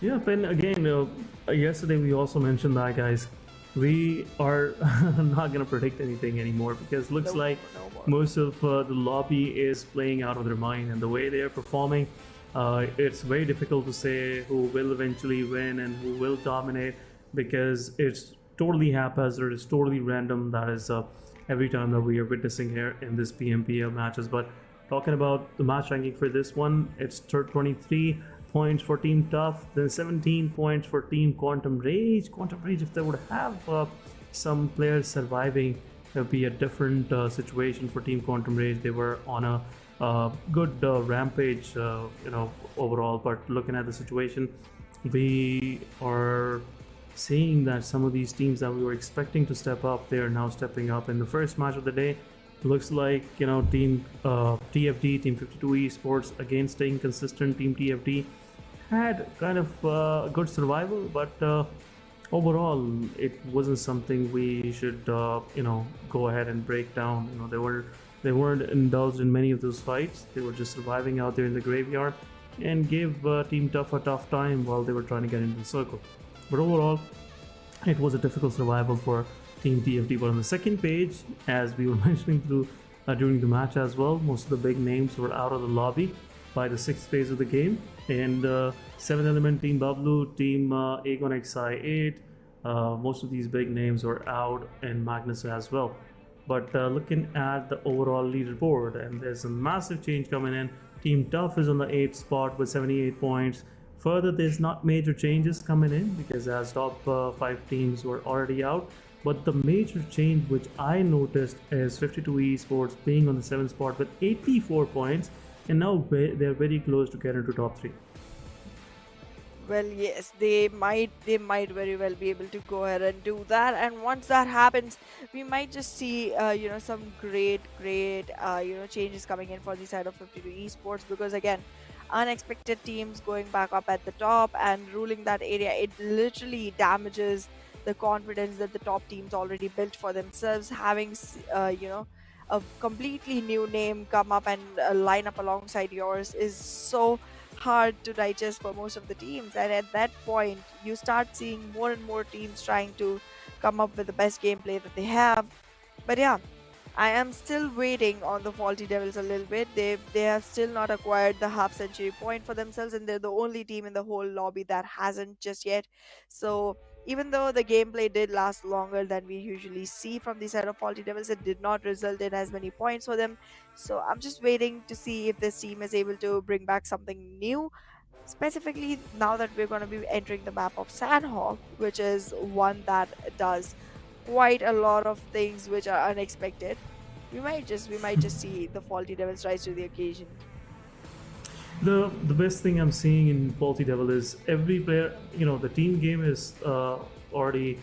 Yeah, and again, yesterday we also mentioned that, guys, we are not going to predict anything anymore because looks No, like no more. most of the lobby is playing out of their mind, and the way they are performing, it's very difficult to say who will eventually win and who will dominate because it's totally haphazard, it's totally random. That is every time that we are witnessing here in this PMPL matches. But talking about the match ranking for this one, it's 23 points for Team Tough, then 17 points for Team Quantum Rage. Quantum Rage, if they would have some players surviving, it would be a different situation for Team Quantum Rage. They were on a good rampage, overall. But looking at the situation, we are seeing that some of these teams that we were expecting to step up, they are now stepping up. In the first match of the day, looks like Team TFD, Team 52 Esports, again staying consistent. Team TFD had kind of good survival, but overall it wasn't something we should go ahead and break down. They weren't indulged in many of those fights. They were just surviving out there in the graveyard and gave Team Tough a tough time while they were trying to get into the circle. But overall, it was a difficult survival for Team TFD. But on the second page, as we were mentioning during the match as well, most of the big names were out of the lobby by the 6th phase of the game. And 7th element, Team Bablu, Team Aegon XI8, most of these big names were out, and Magnus as well. But looking at the overall leaderboard, and there's a massive change coming in. Team Tough is on the 8th spot with 78 points. Further, there's not major changes coming in because as top 5 teams were already out. But the major change which I noticed is 52 Esports being on the 7th spot with 84 points, and now they're very close to get into top 3. Well, yes, they might very well be able to go ahead and do that. And once that happens, we might just see, some great, changes coming in for the side of 52 Esports, because again, unexpected teams going back up at the top and ruling that area, it literally damages the confidence that the top teams already built for themselves. Having, a completely new name come up and line up alongside yours is so hard to digest for most of the teams, and at that point you start seeing more and more teams trying to come up with the best gameplay that they have. But yeah, I am still waiting on the Faulty Devils a little bit. They have still not acquired the half century point for themselves, and they're the only team in the whole lobby that hasn't just yet. So even though the gameplay did last longer than we usually see from the side of Faulty Devils, it did not result in as many points for them. So I'm just waiting to see if this team is able to bring back something new. Specifically, now that we're going to be entering the map of Sanhok, which is one that does quite a lot of things which are unexpected. We might just see the Faulty Devils rise to the occasion. The best thing I'm seeing in Faulty Devil is every player, the team game is already,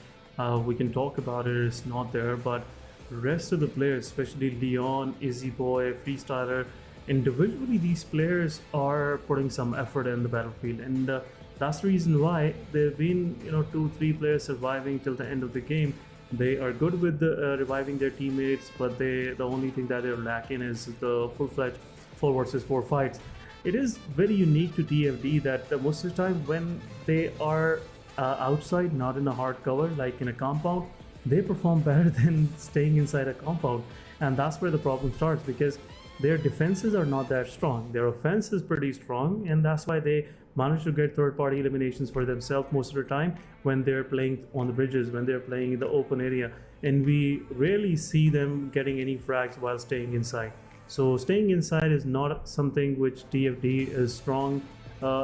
we can talk about it, it's not there, but the rest of the players, especially Leon, Izzy Boy, Freestyler, individually these players are putting some effort in the battlefield, and that's the reason why they've been 2-3 players surviving till the end of the game. They are good with reviving their teammates, but the only thing that they're lacking is the full-fledged 4 versus 4 fights. It is very unique to TFD that most of the time when they are outside, not in a hard cover like in a compound, they perform better than staying inside a compound, and that's where the problem starts, because their defenses are not that strong. Their offense is pretty strong, and that's why they manage to get third-party eliminations for themselves most of the time when they're playing on the bridges, when they're playing in the open area, and we rarely see them getting any frags while staying inside. So staying inside is not something which TFD is strong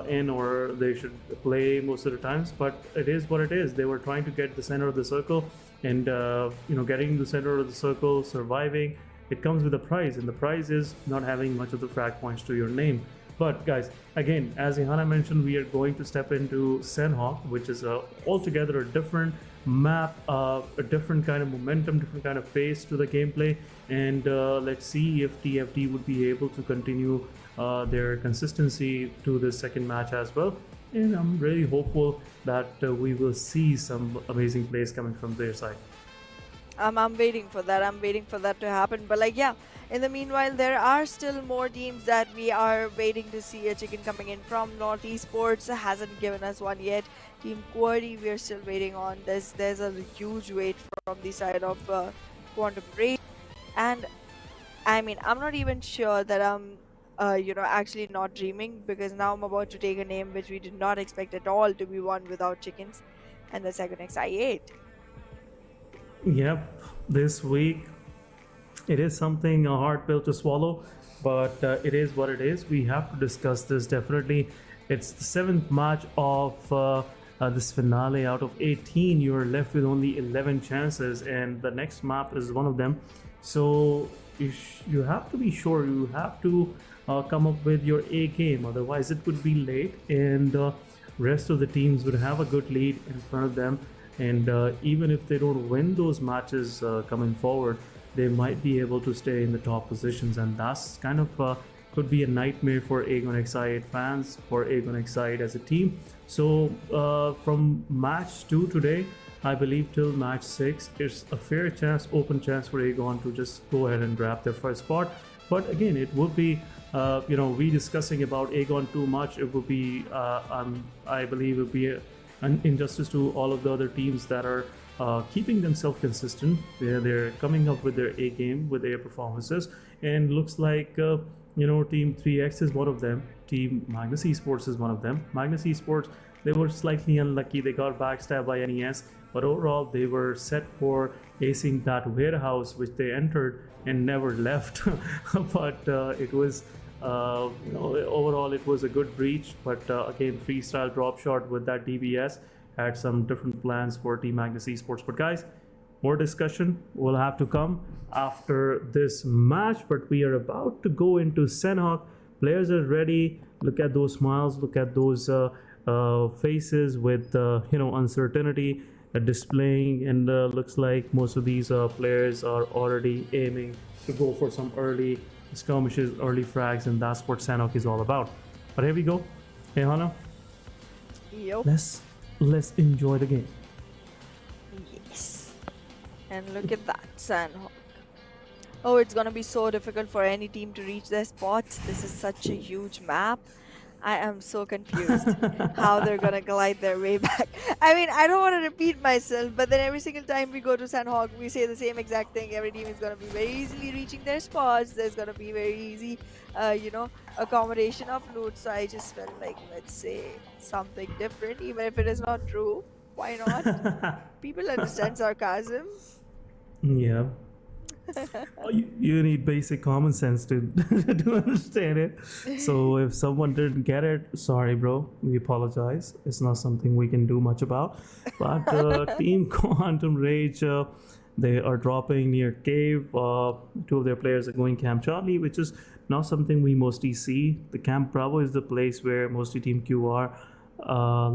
in, or they should play most of the times, but it is what it is. They were trying to get the center of the circle, and getting the center of the circle, surviving, it comes with a prize, and the prize is not having much of the frag points to your name. But guys, again, as Ihana mentioned, we are going to step into Sanhok, which is altogether a different map, a different kind of momentum, different kind of pace to the gameplay, and let's see if TFT would be able to continue their consistency to the second match as well. And I'm really hopeful that we will see some amazing plays coming from their side. I'm waiting for that. I'm waiting for that to happen. But like, yeah, in the meanwhile, there are still more teams that we are waiting to see a chicken coming in from. North Esports hasn't given us one yet. Team QWERTY, we are still waiting on. There's a huge wait from the side of Quantum Rage. And I mean, I'm not even sure that I'm actually not dreaming, because now I'm about to take a name which we did not expect at all to be one without chickens, and that's XGeneration. Yep, this week it is something a hard pill to swallow, but it is what it is. We have to discuss this definitely. It's the 7th match of this finale. Out of 18, you're left with only 11 chances, and the next map is one of them. So you have to be sure, you have to come up with your A game, otherwise it would be late, and rest of the teams would have a good lead in front of them. And even if they don't win those matches coming forward, they might be able to stay in the top positions, and that's kind of could be a nightmare for XGeneration fans, for XGeneration as a team. So from match 2 today, I believe till match 6, it's a fair chance, open chance for Aegon to just go ahead and grab their first spot. But again, it would be we discussing about Aegon too much. It would be I believe it would be an injustice to all of the other teams that are keeping themselves consistent. They're coming up with their A game, with their performances, and looks like Team 3X is one of them. Team Magnus Esports is one of them. Magnus Esports, they were slightly unlucky. They got backstabbed by NES, but overall they were set for acing that warehouse which they entered and never left. But it was overall it was a good breach. But again, freestyle drop shot with that DBS had some different plans for Team Magnus Esports. But guys, more discussion will have to come after this match. But we are about to go into Sanhok. Players are ready. Look at those smiles, look at those faces with uncertainty displaying, and looks like most of these players are already aiming to go for some early skirmishes, early frags, and that's what Sanhok is all about. But here we go. Hey Hana, Yep. let's enjoy the game. Yes. And look at that, Sanhok. Oh, it's gonna be so difficult for any team to reach their spots. This is such a huge map. I am so confused how they're gonna glide their way back. I mean, I don't want to repeat myself, but then every single time we go to Sanhok, we say the same exact thing. Every team is gonna be very easily reaching their spots. There's gonna be very easy, accommodation of loot. So I just felt like, let's say something different, even if it is not true. Why not? People understand sarcasm. Yeah. You need basic common sense to to understand it. So if someone didn't get it, sorry bro, we apologize. It's not something we can do much about. But Team Quantum Rage, they are dropping near cave. 2 of their players are going Camp Charlie, which is not something we mostly see. The Camp Bravo is the place where mostly Team QR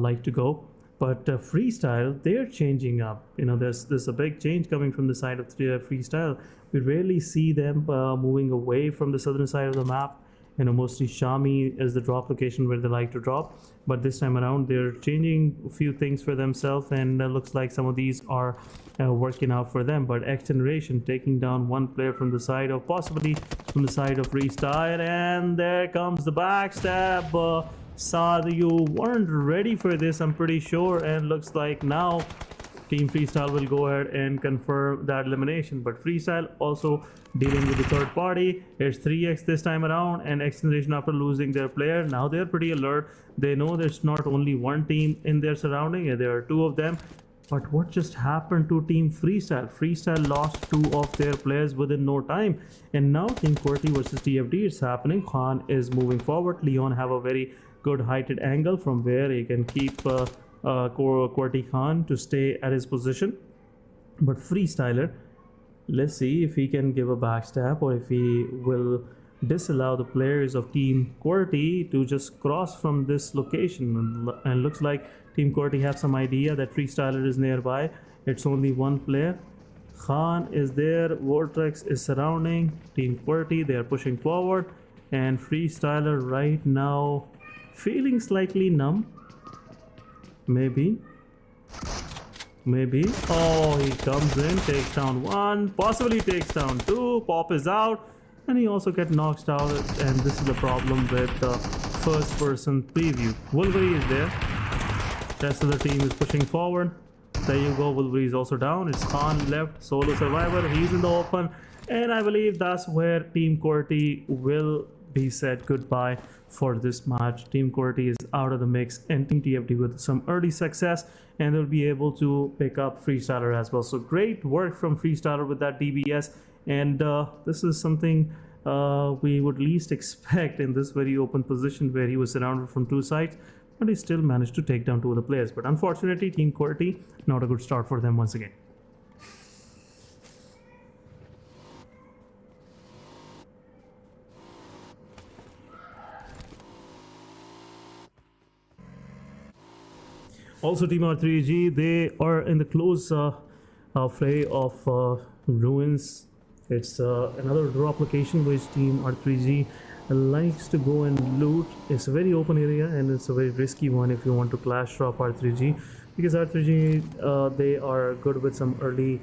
like to go. But freestyle, they're changing up. There's a big change coming from the side of freestyle. We rarely see them moving away from the southern side of the map. Mostly Shami is the drop location where they like to drop. But this time around, they're changing a few things for themselves, and it looks like some of these are working out for them. But XGeneration taking down one player from the side of, possibly from the side of freestyle, and there comes the backstab. Saad, you weren't ready for this, I'm pretty sure, and looks like now Team Freestyle will go ahead and confirm that elimination. But Freestyle also dealing with the third party. It's 3x this time around, and XGeneration, after losing their player, now they're pretty alert. They know there's not only one team in their surrounding, and there are 2 of them. But what just happened to Team Freestyle? Freestyle lost 2 of their players within no time, and now Team QWERTY versus TFD is happening. Khan is moving forward. Leon have a very good heighted angle from where he can keep QWERTY Khan to stay at his position. But Freestyler, let's see if he can give a backstab, or if he will disallow the players of Team QWERTY to just cross from this location. And looks like Team QWERTY have some idea that Freestyler is nearby. It's only one player. Khan is there, Vortex is surrounding Team QWERTY. They are pushing forward, and Freestyler right now feeling slightly numb. Maybe. Oh, he comes in, takes down one, possibly takes down two. Pop is out, and he also gets knocked out. And this is the problem with the first person preview. Wolverine is there. Rest of the team is pushing forward. There you go, Wolverine is also down. It's Khan left, solo survivor. He's in the open, and I believe that's where Team QWERTY will be said goodbye for this match. Team QWERTY is out of the mix, and Team TFT with some early success, and they'll be able to pick up Freestyler as well. So great work from Freestyler with that DBS, and this is something we would least expect in this very open position where he was surrounded from two sides, but he still managed to take down two of the players. But unfortunately, Team QWERTY, not a good start for them once again. Also, Team R3G, they are in the close fray of ruins. It's another drop location which Team R3G likes to go and loot. It's a very open area, and it's a very risky one if you want to clash drop R3G, because R3G they are good with some early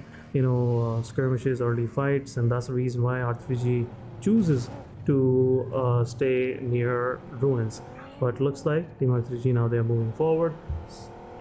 skirmishes, early fights, and that's the reason why R3G chooses to stay near ruins. But looks like Team R3G now, they are moving forward,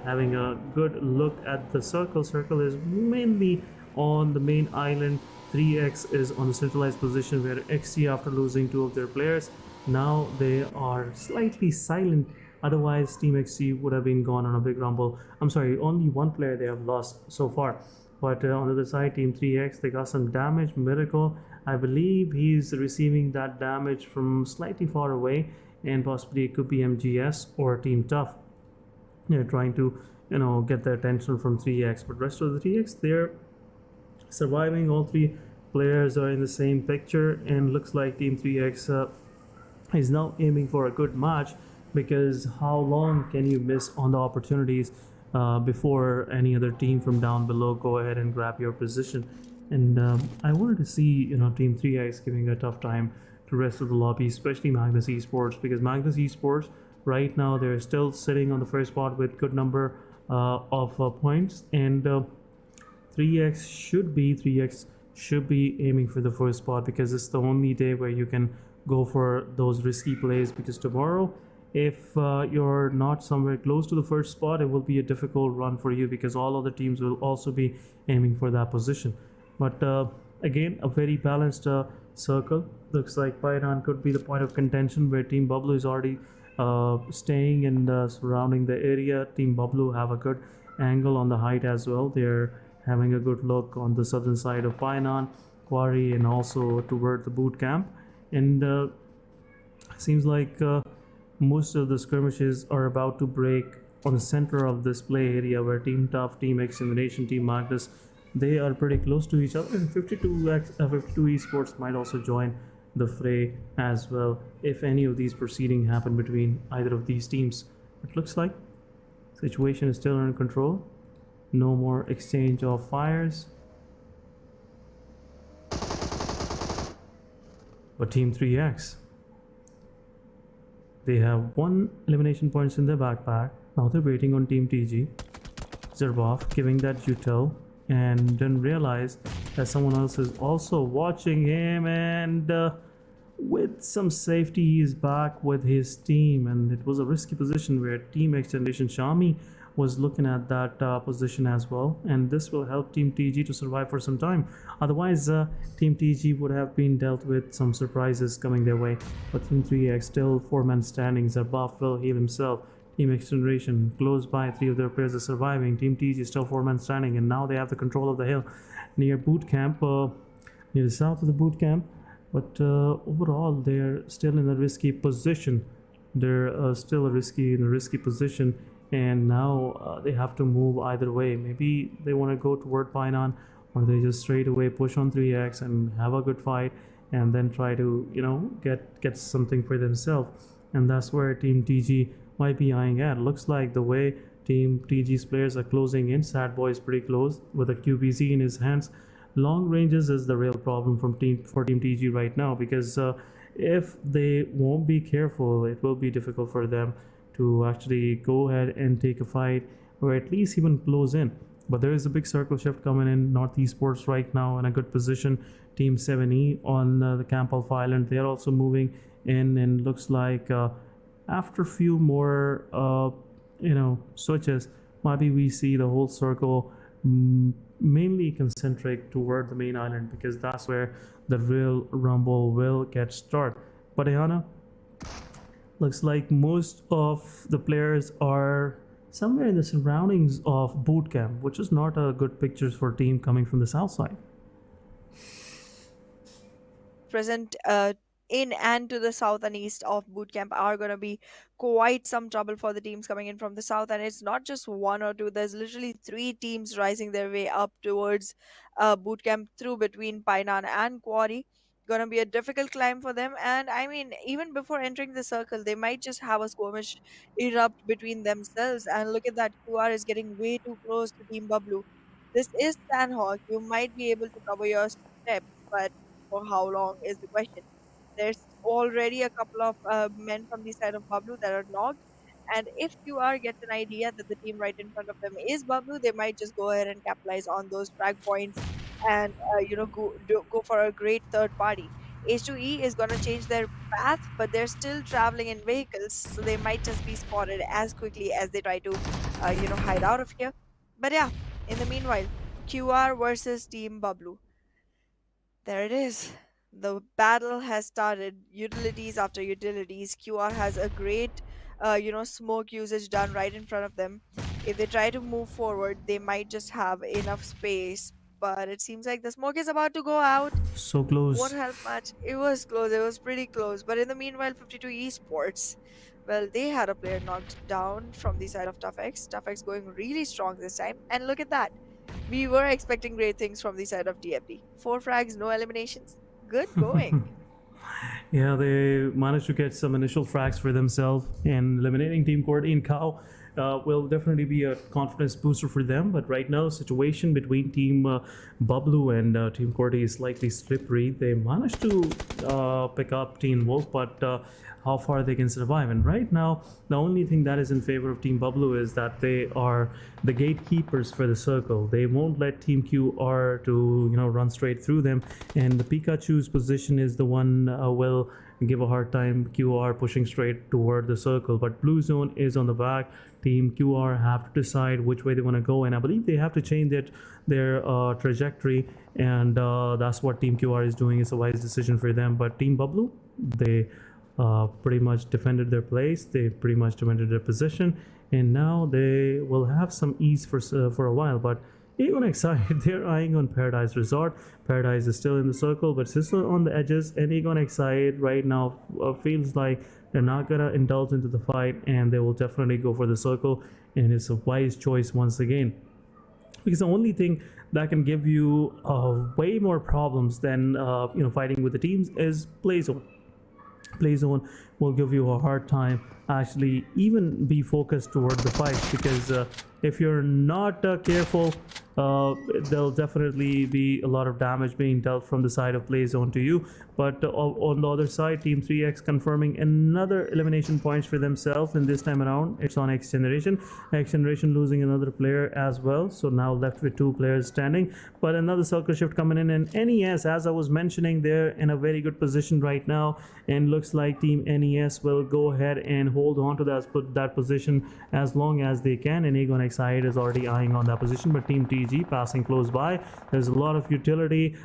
having a good look at the circle. Circle is mainly on the main island. 3X is on the centralized position where XG, after losing two of their players, now they are slightly silent. Otherwise, Team XG would have been gone on a big rumble. I'm sorry, only one player they have lost so far. But on the other side, Team 3X, they got some damage. Miracle, I believe he's receiving that damage from slightly far away, and possibly it could be MGS or Team Tough. They're trying to get the attention from 3X, but rest of the 3X, they're surviving. All three players are in the same picture, and looks like Team 3X is now aiming for a good match, because how long can you miss on the opportunities before any other team from down below go ahead and grab your position? And I wanted to see Team 3X giving a tough time to rest of the lobby, especially Magnus Esports, because Magnus Esports right now, they're still sitting on the first spot with good number of points, and 3X should be aiming for the first spot, because it's the only day where you can go for those risky plays. Because tomorrow, if you're not somewhere close to the first spot, it will be a difficult run for you, because all other teams will also be aiming for that position. But again, a very balanced circle. Looks like Python could be the point of contention, where Team Bubble is already staying and surrounding the area. Team Bubble have a good angle on the height as well. They're having a good look on the southern side of Painan Quarry, and also toward the boot camp. And seems like most of the skirmishes are about to break on the center of this play area, where Team Tough, Team XGeneration, Team Magnus, they are pretty close to each other, and 52 Esports might also join the fray as well if any of these proceedings happen between either of these teams. It looks like situation is still under control. No more exchange of fires. But Team 3X, they have 1 elimination points in their backpack. Now they're waiting on Team TG. Zerbov giving that util, and didn't realize that someone else is also watching him, and with some safety he's back with his team. And it was a risky position where Team XGeneration Shami was looking at that position as well, and this will help Team TG to survive for some time. Otherwise Team TG would have been dealt with some surprises coming their way. But Team 3X still 4-man standing. Zerbov will heal himself. Team XGeneration close by, 3 of their players are surviving. Team TG is still 4-man standing, and now they have the control of the hill near boot camp, near the south of the boot camp. But overall they're still in a risky position. They're still in a risky position, and now they have to move either way. Maybe they want to go toward Painan, or they just straight away push on 3X and have a good fight and then try to get something for themselves. And that's where Team TG might be eyeing at. Looks like the way Team TG's players are closing in. Sad Boy is pretty close with a QBZ in his hands. Long ranges is the real problem for Team TG right now, because if they won't be careful, it will be difficult for them to actually go ahead and take a fight, or at least even close in. But there is a big circle shift coming in. North Esports right now in a good position. Team 7E on the Camp Alpha Island, they are also moving in, and looks like after a few more switches, maybe we see the whole circle mainly concentric toward the main island, because that's where the real rumble will get started. But Ayana, looks like most of the players are somewhere in the surroundings of boot camp, which is not a good pictures for team coming from the south side. Present in and to the south and east of bootcamp are going to be quite some trouble for the teams coming in from the south. And it's not just one or two, there's literally three teams rising their way up towards bootcamp through between Painan and Quarry. Gonna be a difficult climb for them. And I mean, even before entering the circle, they might just have a skirmish erupt between themselves. And look at that, QR is getting way too close to Team Bablu. This is Sanhok. You might be able to cover your steps, but for how long is the question. There's already a couple of men from the side of Bablu that are knocked. And if QR gets an idea that the team right in front of them is Bablu, they might just go ahead and capitalize on those frag points and go for a great third party. H2E is going to change their path, but they're still traveling in vehicles, so they might just be spotted as quickly as they try to hide out of here. But yeah, in the meanwhile, QR versus Team Bablu. There it is. The battle has started. Utilities after utilities. QR has a great smoke usage done right in front of them. If they try to move forward, they might just have enough space, but it seems like the smoke is about to go out. So close. Won't help much. It was close. It was pretty close. But in the meanwhile, 52 Esports, well, they had a player knocked down from the side of ToughX. ToughX going really strong this time. And look at that. We were expecting great things from the side of TFD. 4 frags, no eliminations. Good going. Yeah, they managed to get some initial frags for themselves, and eliminating Team Cordy and Cow will definitely be a confidence booster for them. But right now, situation between Team Bablu and Team Cordy is slightly slippery. They managed to pick up Team Wolf, but how far they can survive. And right now, the only thing that is in favor of Team Bablu is that they are the gatekeepers for the circle. They won't let Team QR to run straight through them, and the Pikachu's position is the one will give a hard time QR pushing straight toward the circle. But Blue Zone is on the back. Team QR have to decide which way they want to go, and I believe they have to change their trajectory, and that's what Team QR is doing. It's a wise decision for them. But Team Bablu, they pretty much defended their place. They pretty much defended their position, and now they will have some ease for a while. But Aegon Excited, they're eyeing on Paradise Resort. Paradise is still in the circle, but still on the edges. And Aegon Excited right now feels like they're not gonna indulge into the fight, and they will definitely go for the circle. And it's a wise choice once again, because the only thing that can give you way more problems than fighting with the teams is play zone. Play zone will give you a hard time actually even be focused toward the fight, because if you're not careful, there'll definitely be a lot of damage being dealt from the side of play zone to you. But on the other side, Team 3X confirming another elimination points for themselves, and this time around it's on XGeneration. XGeneration losing another player as well, so now left with 2 players standing. But another circle shift coming in, and NES, as I was mentioning, they're in a very good position right now, and looks like Team NES will go ahead and hold on to that position as long as they can. And Aegon Excited is already eyeing on that position, but Team TG passing close by. There's a lot of utility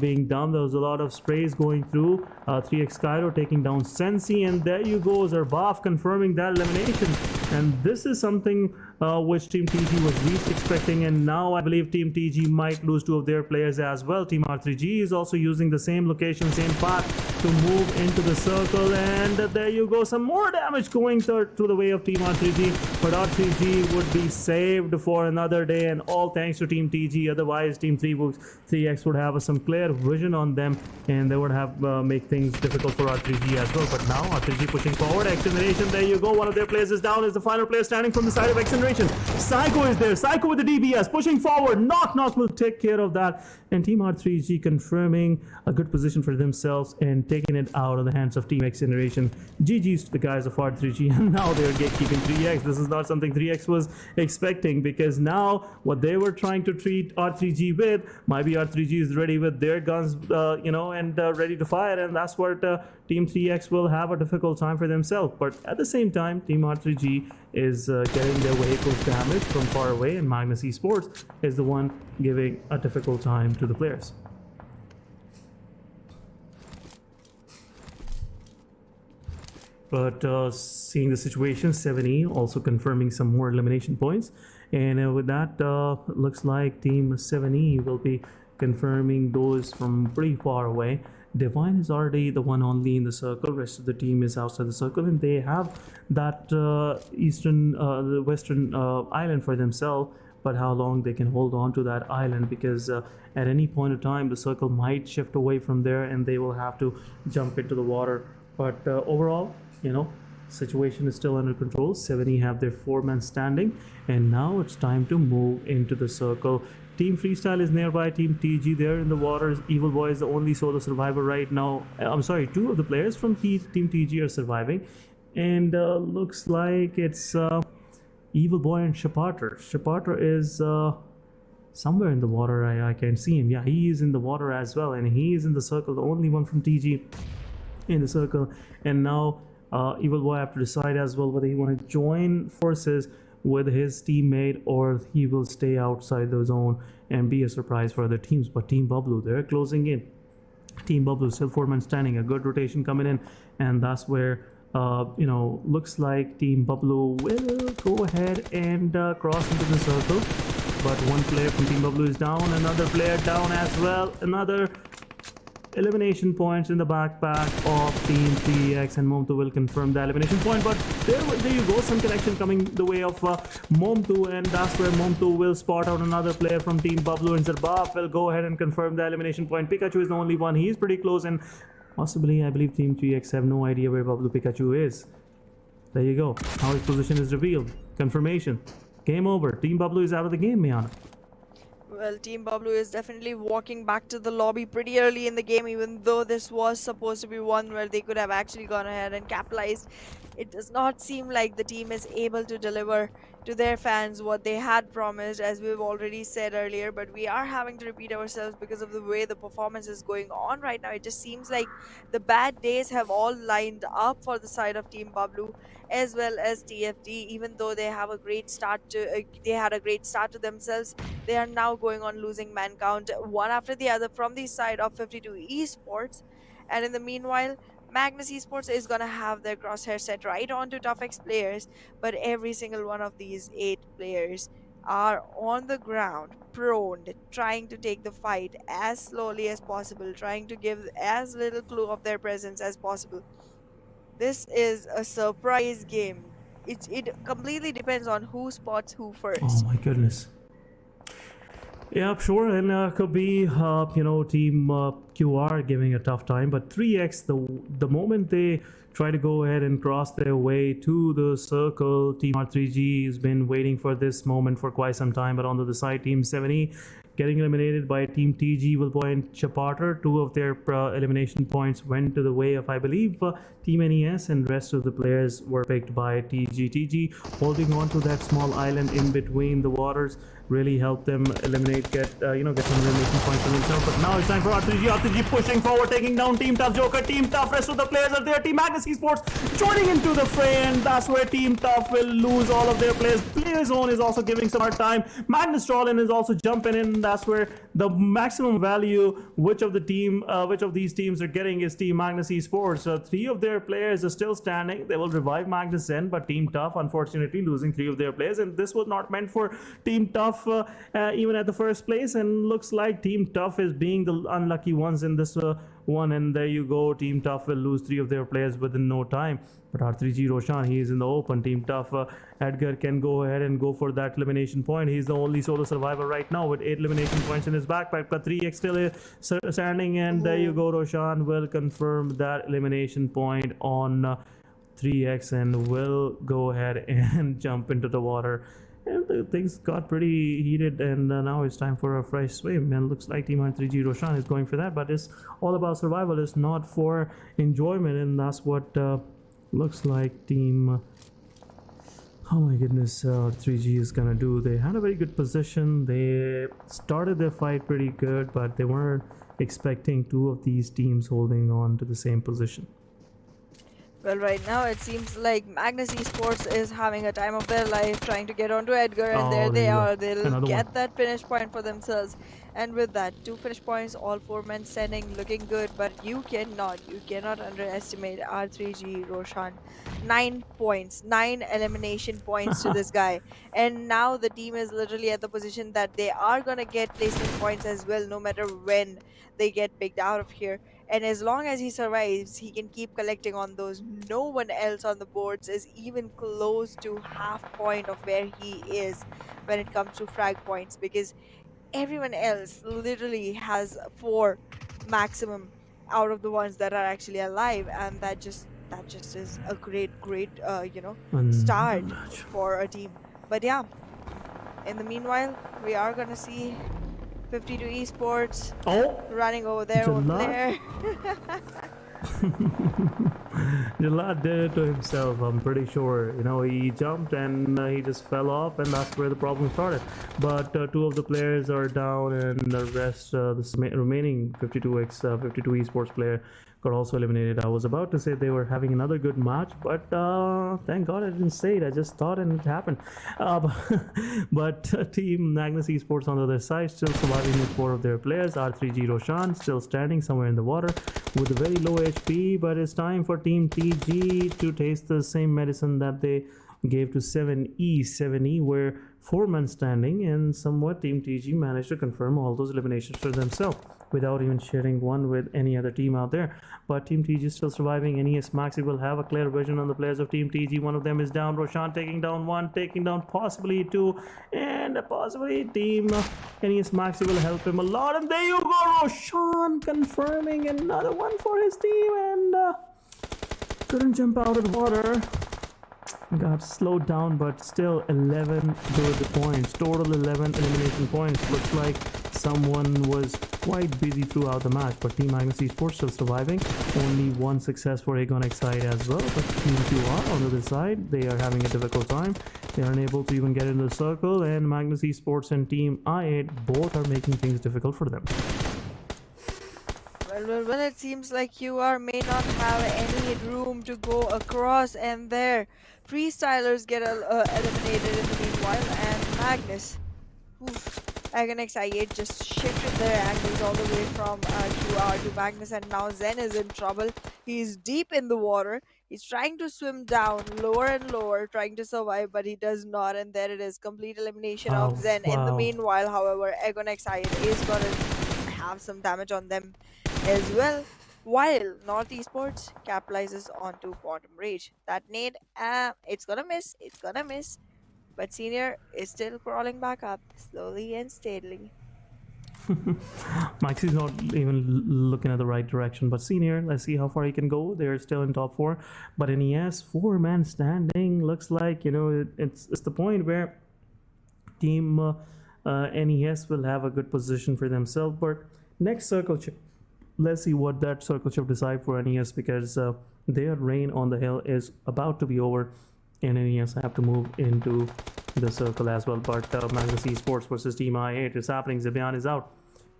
being done. There was a lot of sprays going through. 3X Cairo taking down Sensi, and there you go, Zarbaf confirming that elimination. And this is something which Team TG was least expecting, and now I believe Team TG might lose 2 of their players as well. Team R3G is also using the same location, same path to move into the circle, and there you go, some more damage going to the way of Team R3G, but R3G would be saved for another day, and all thanks to Team TG. Otherwise Team 3X would have some clear vision on them, and they would have make things difficult for R3G as well. But now R3G pushing forward. XGeneration, there you go, one of their players is down, is the final player standing from the side of XGeneration. Psycho is there, Psycho with the DBS pushing forward. Knock will take care of that, and Team R3G confirming a good position for themselves and taking it out of the hands of Team XGeneration. GG's to the guys of R3G, and now they're gatekeeping 3X. This is not something 3X was expecting, because now what they were trying to treat R3G with, maybe R3G is ready with their guns, and ready to fire, and that's what Team 3X will have a difficult time for themselves. But at the same time, Team R3G is getting their vehicles damaged from far away, and Magnus Esports is the one giving a difficult time to the players. But seeing the situation, 7E also confirming some more elimination points, and with that, looks like Team 7E will be confirming those from pretty far away. Divine is already the one only in the circle, rest of the team is outside the circle, and they have that the western island for themselves. But how long they can hold on to that island, because at any point of time the circle might shift away from there and they will have to jump into the water. But overall, situation is still under control. 7E have their 4-man standing, and now it's time to move into the circle. Team Freestyle is nearby. Team TG, they're in the waters. Evil Boy is the only solo survivor right now. I'm sorry, 2 of the players from Team TG are surviving, and looks like it's Evil Boy and Shapater. Shapater is somewhere in the water. I can see him. Yeah, he is in the water as well, and he is in the circle, the only one from TG in the circle. And now Evil Boy have to decide as well whether he want to join forces with his teammate, or he will stay outside the zone and be a surprise for other teams. But Team Bublu, they're closing in. Team Bublu still 4-man standing, a good rotation coming in, and that's where looks like Team Bublu will go ahead and cross into the circle. But one player from Team Bublu is down, another player down as well, another elimination points in the backpack of Team 3X, and Momtu will confirm the elimination point. But there you go, some connection coming the way of Momtu, and that's where Momtu will spot out another player from Team Bublu, and Zarbaf will go ahead and confirm the elimination point. Pikachu is the only one, he's pretty close, and possibly I believe Team 3X have no idea where Bublu Pikachu is. There you go, how his position is revealed. Confirmation. Game over. Team Bublu is out of the game, Miana. Well, Team Bublu is definitely walking back to the lobby pretty early in the game, even though this was supposed to be one where they could have actually gone ahead and capitalized. It does not seem like the team is able to deliver to their fans what they had promised, as we've already said earlier, but we are having to repeat ourselves because of the way the performance is going on right now. It just seems like the bad days have all lined up for the side of Team Bublu as well as TFD. Even though they have a great start to they had a great start to themselves, they are now going on losing man count one after the other from the side of 52 Esports. And in the meanwhile, Magnus Esports is gonna have their crosshair set right onto ToughX players, but every single one of these 8 players are on the ground, prone, trying to take the fight as slowly as possible, trying to give as little clue of their presence as possible. This is a surprise game. It completely depends on who spots who first. Oh my goodness. Yeah, sure, and could be Team QR giving a tough time, but 3X, the moment they try to go ahead and cross their way to the circle, Team R3G has been waiting for this moment for quite some time. But on the other side, Team 7E getting eliminated by Team TG, Evil Boy and Chaparter. 2 of their elimination points went to the way of, I believe, Team NES, and rest of the players were picked by TG. TG holding on to that small island in between the waters really helped them eliminate, get some elimination points for themselves. But now it's time for R3G. R3G pushing forward, taking down Team Tough, Joker, Team Tough. Rest of the players are there. Team Magnus Esports joining into the fray, and that's where Team Tough will lose all of their players. Player Zone is also giving some hard time. Magnus Trollin is also jumping in. That's where the maximum value which of these teams are getting is Team Magnus Esports. 3 of their players are still standing. They will revive Magnus Zen, but Team Tough unfortunately losing 3 of their players, and this was not meant for Team Tough even at the first place, and looks like Team Tough is being the unlucky ones in this one, and there you go. Team Tough will lose 3 of their players within no time. But R3G Roshan, he is in the open. Team Tough, Edgar can go ahead and go for that elimination point. He's the only solo survivor right now with 8 elimination points in his backpack. But 3x still is standing, and there you go. Roshan will confirm that elimination point on 3x and will go ahead and jump into the water. And things got pretty heated, and now it's time for a fresh swim. And looks like Team R3G Roshan is going for that, but it's all about survival. It's not for enjoyment, and that's what looks like Team oh my goodness 3G is gonna do. They had a very good position. They started their fight pretty good, but they weren't expecting 2 of these teams holding on to the same position. Well, right now it seems like Magnus Esports is having a time of their life trying to get onto Edgar, and there they are. They'll Another get one. that finish point for themselves. And with that, 2 finish points, all 4 men standing, looking good. But you cannot underestimate R3G Roshan. 9 points, 9 elimination points to this guy. And now the team is literally at the position that they are gonna get placement points as well, no matter when they get picked out of here. And as long as he survives, he can keep collecting on those. No one else on the boards is even close to half point of where he is when it comes to frag points, because everyone else literally has 4 maximum out of the ones that are actually alive, and that just is a great start for a team. But yeah, in the meanwhile, we are gonna see 52 Esports running over there. Jalad did it to himself, I'm pretty sure. You know, he jumped and he just fell off, and that's where the problem started. But 2 of the players are down, and the rest, the remaining 52 Esports player got also eliminated. I was about to say they were having another good match, but thank God I didn't say it. I just thought and it happened. But Team Magnus Esports on the other side still surviving with 4 of their players. R3G Roshan still standing somewhere in the water with a very low HP, but it's time for Team TG to taste the same medicine that they gave to 7E where 4 men standing, and somewhat Team TG managed to confirm all those eliminations for themselves without even sharing one with any other team out there. But Team TG is still surviving. NES Maxi will have a clear vision on the players of Team TG. One of them is down. Roshan taking down 1, taking down possibly 2, and possibly Team NES Maxi will help him a lot. And there you go, Roshan confirming another one for his team, and couldn't jump out of the water. Got slowed down, but still 11 good points. Total 11 elimination points. Looks like someone was quite busy throughout the match, but Team Magnus Esports still surviving. Only 1 success for Aegon Xide as well, but Team 2R on the other side, they are having a difficult time. They are unable to even get in the circle, and Magnus Esports and Team I8 both are making things difficult for them. Well, it seems like UR may not have any room to go across, and there freestylers get eliminated in the meanwhile, and Magnus, Agonix I8 just shifted their angles all the way from QR to Magnus, and now Zen is in trouble. He's deep in the water. He's trying to swim down lower and lower, trying to survive, but he does not, and there it is, complete elimination of Zen. In the meanwhile, however, Agonix I8 is gonna have some damage on them as well, while North Esports capitalizes onto Quantum Rage. That nade, it's gonna miss, but Senior is still crawling back up, slowly and steadily. Maxi's not even looking at the right direction, but Senior, let's see how far he can go. They're still in top 4, but NES 4-man standing. Looks like, you know, it's the point where Team NES will have a good position for themselves, but next circle chip, let's see what that circle chip decide for NES, because their reign on the hill is about to be over, and NES have to move into the circle as well. But Magnus Esports versus Team I8 is happening. Zibian is out.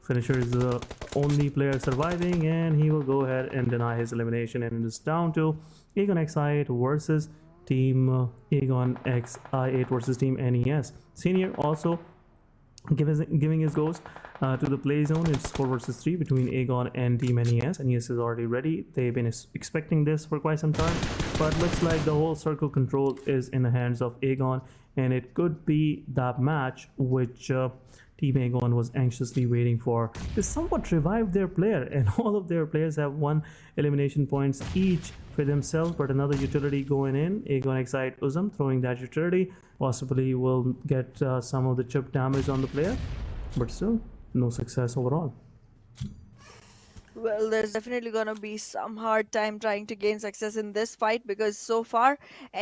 Finisher is the only player surviving, and he will go ahead and deny his elimination, and it is down to Aegon X I8 versus Team Aegon X I8 versus Team NES. Senior also giving his ghost to the play zone. It's 4 versus 3 between Aegon and Team NES. NES is already ready. They've been expecting this for quite some time, but looks like the whole circle control is in the hands of Aegon, and it could be that match which Team Team Aegon was anxiously waiting for. They somewhat revived their player, and all of their players have 1 elimination points each for themselves, but another utility going in. Aegon Excite Uzum throwing that utility possibly will get some of the chip damage on the player, but still no success overall. Well, there's definitely gonna be some hard time trying to gain success in this fight because so far,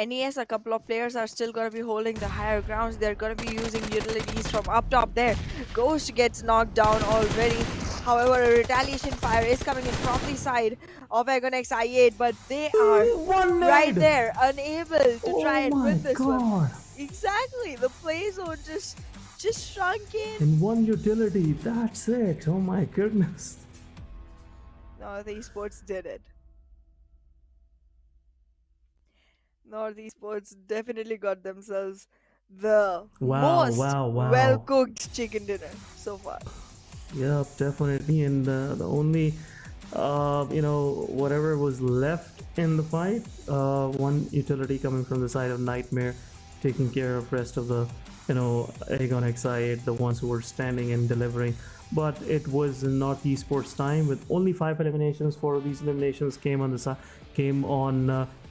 NES, a couple of players are still gonna be holding the higher grounds. They're gonna be using utilities from up top there. Ghost gets knocked down already. However, a retaliation fire is coming in from the side of Aegon XI8, but they are right there, unable to try and win this one. Exactly, the play zone just shrunk in. And 1 utility, that's it. Oh my goodness. North Esports did it. North Esports definitely got themselves the most well-cooked chicken dinner so far. Yeah, definitely. And the only, whatever was left in the fight, 1 utility coming from the side of Nightmare, taking care of rest of the, Aegon XI8, the ones who were standing and delivering. But it was North Esports time with only 5 eliminations. 4 of these eliminations came on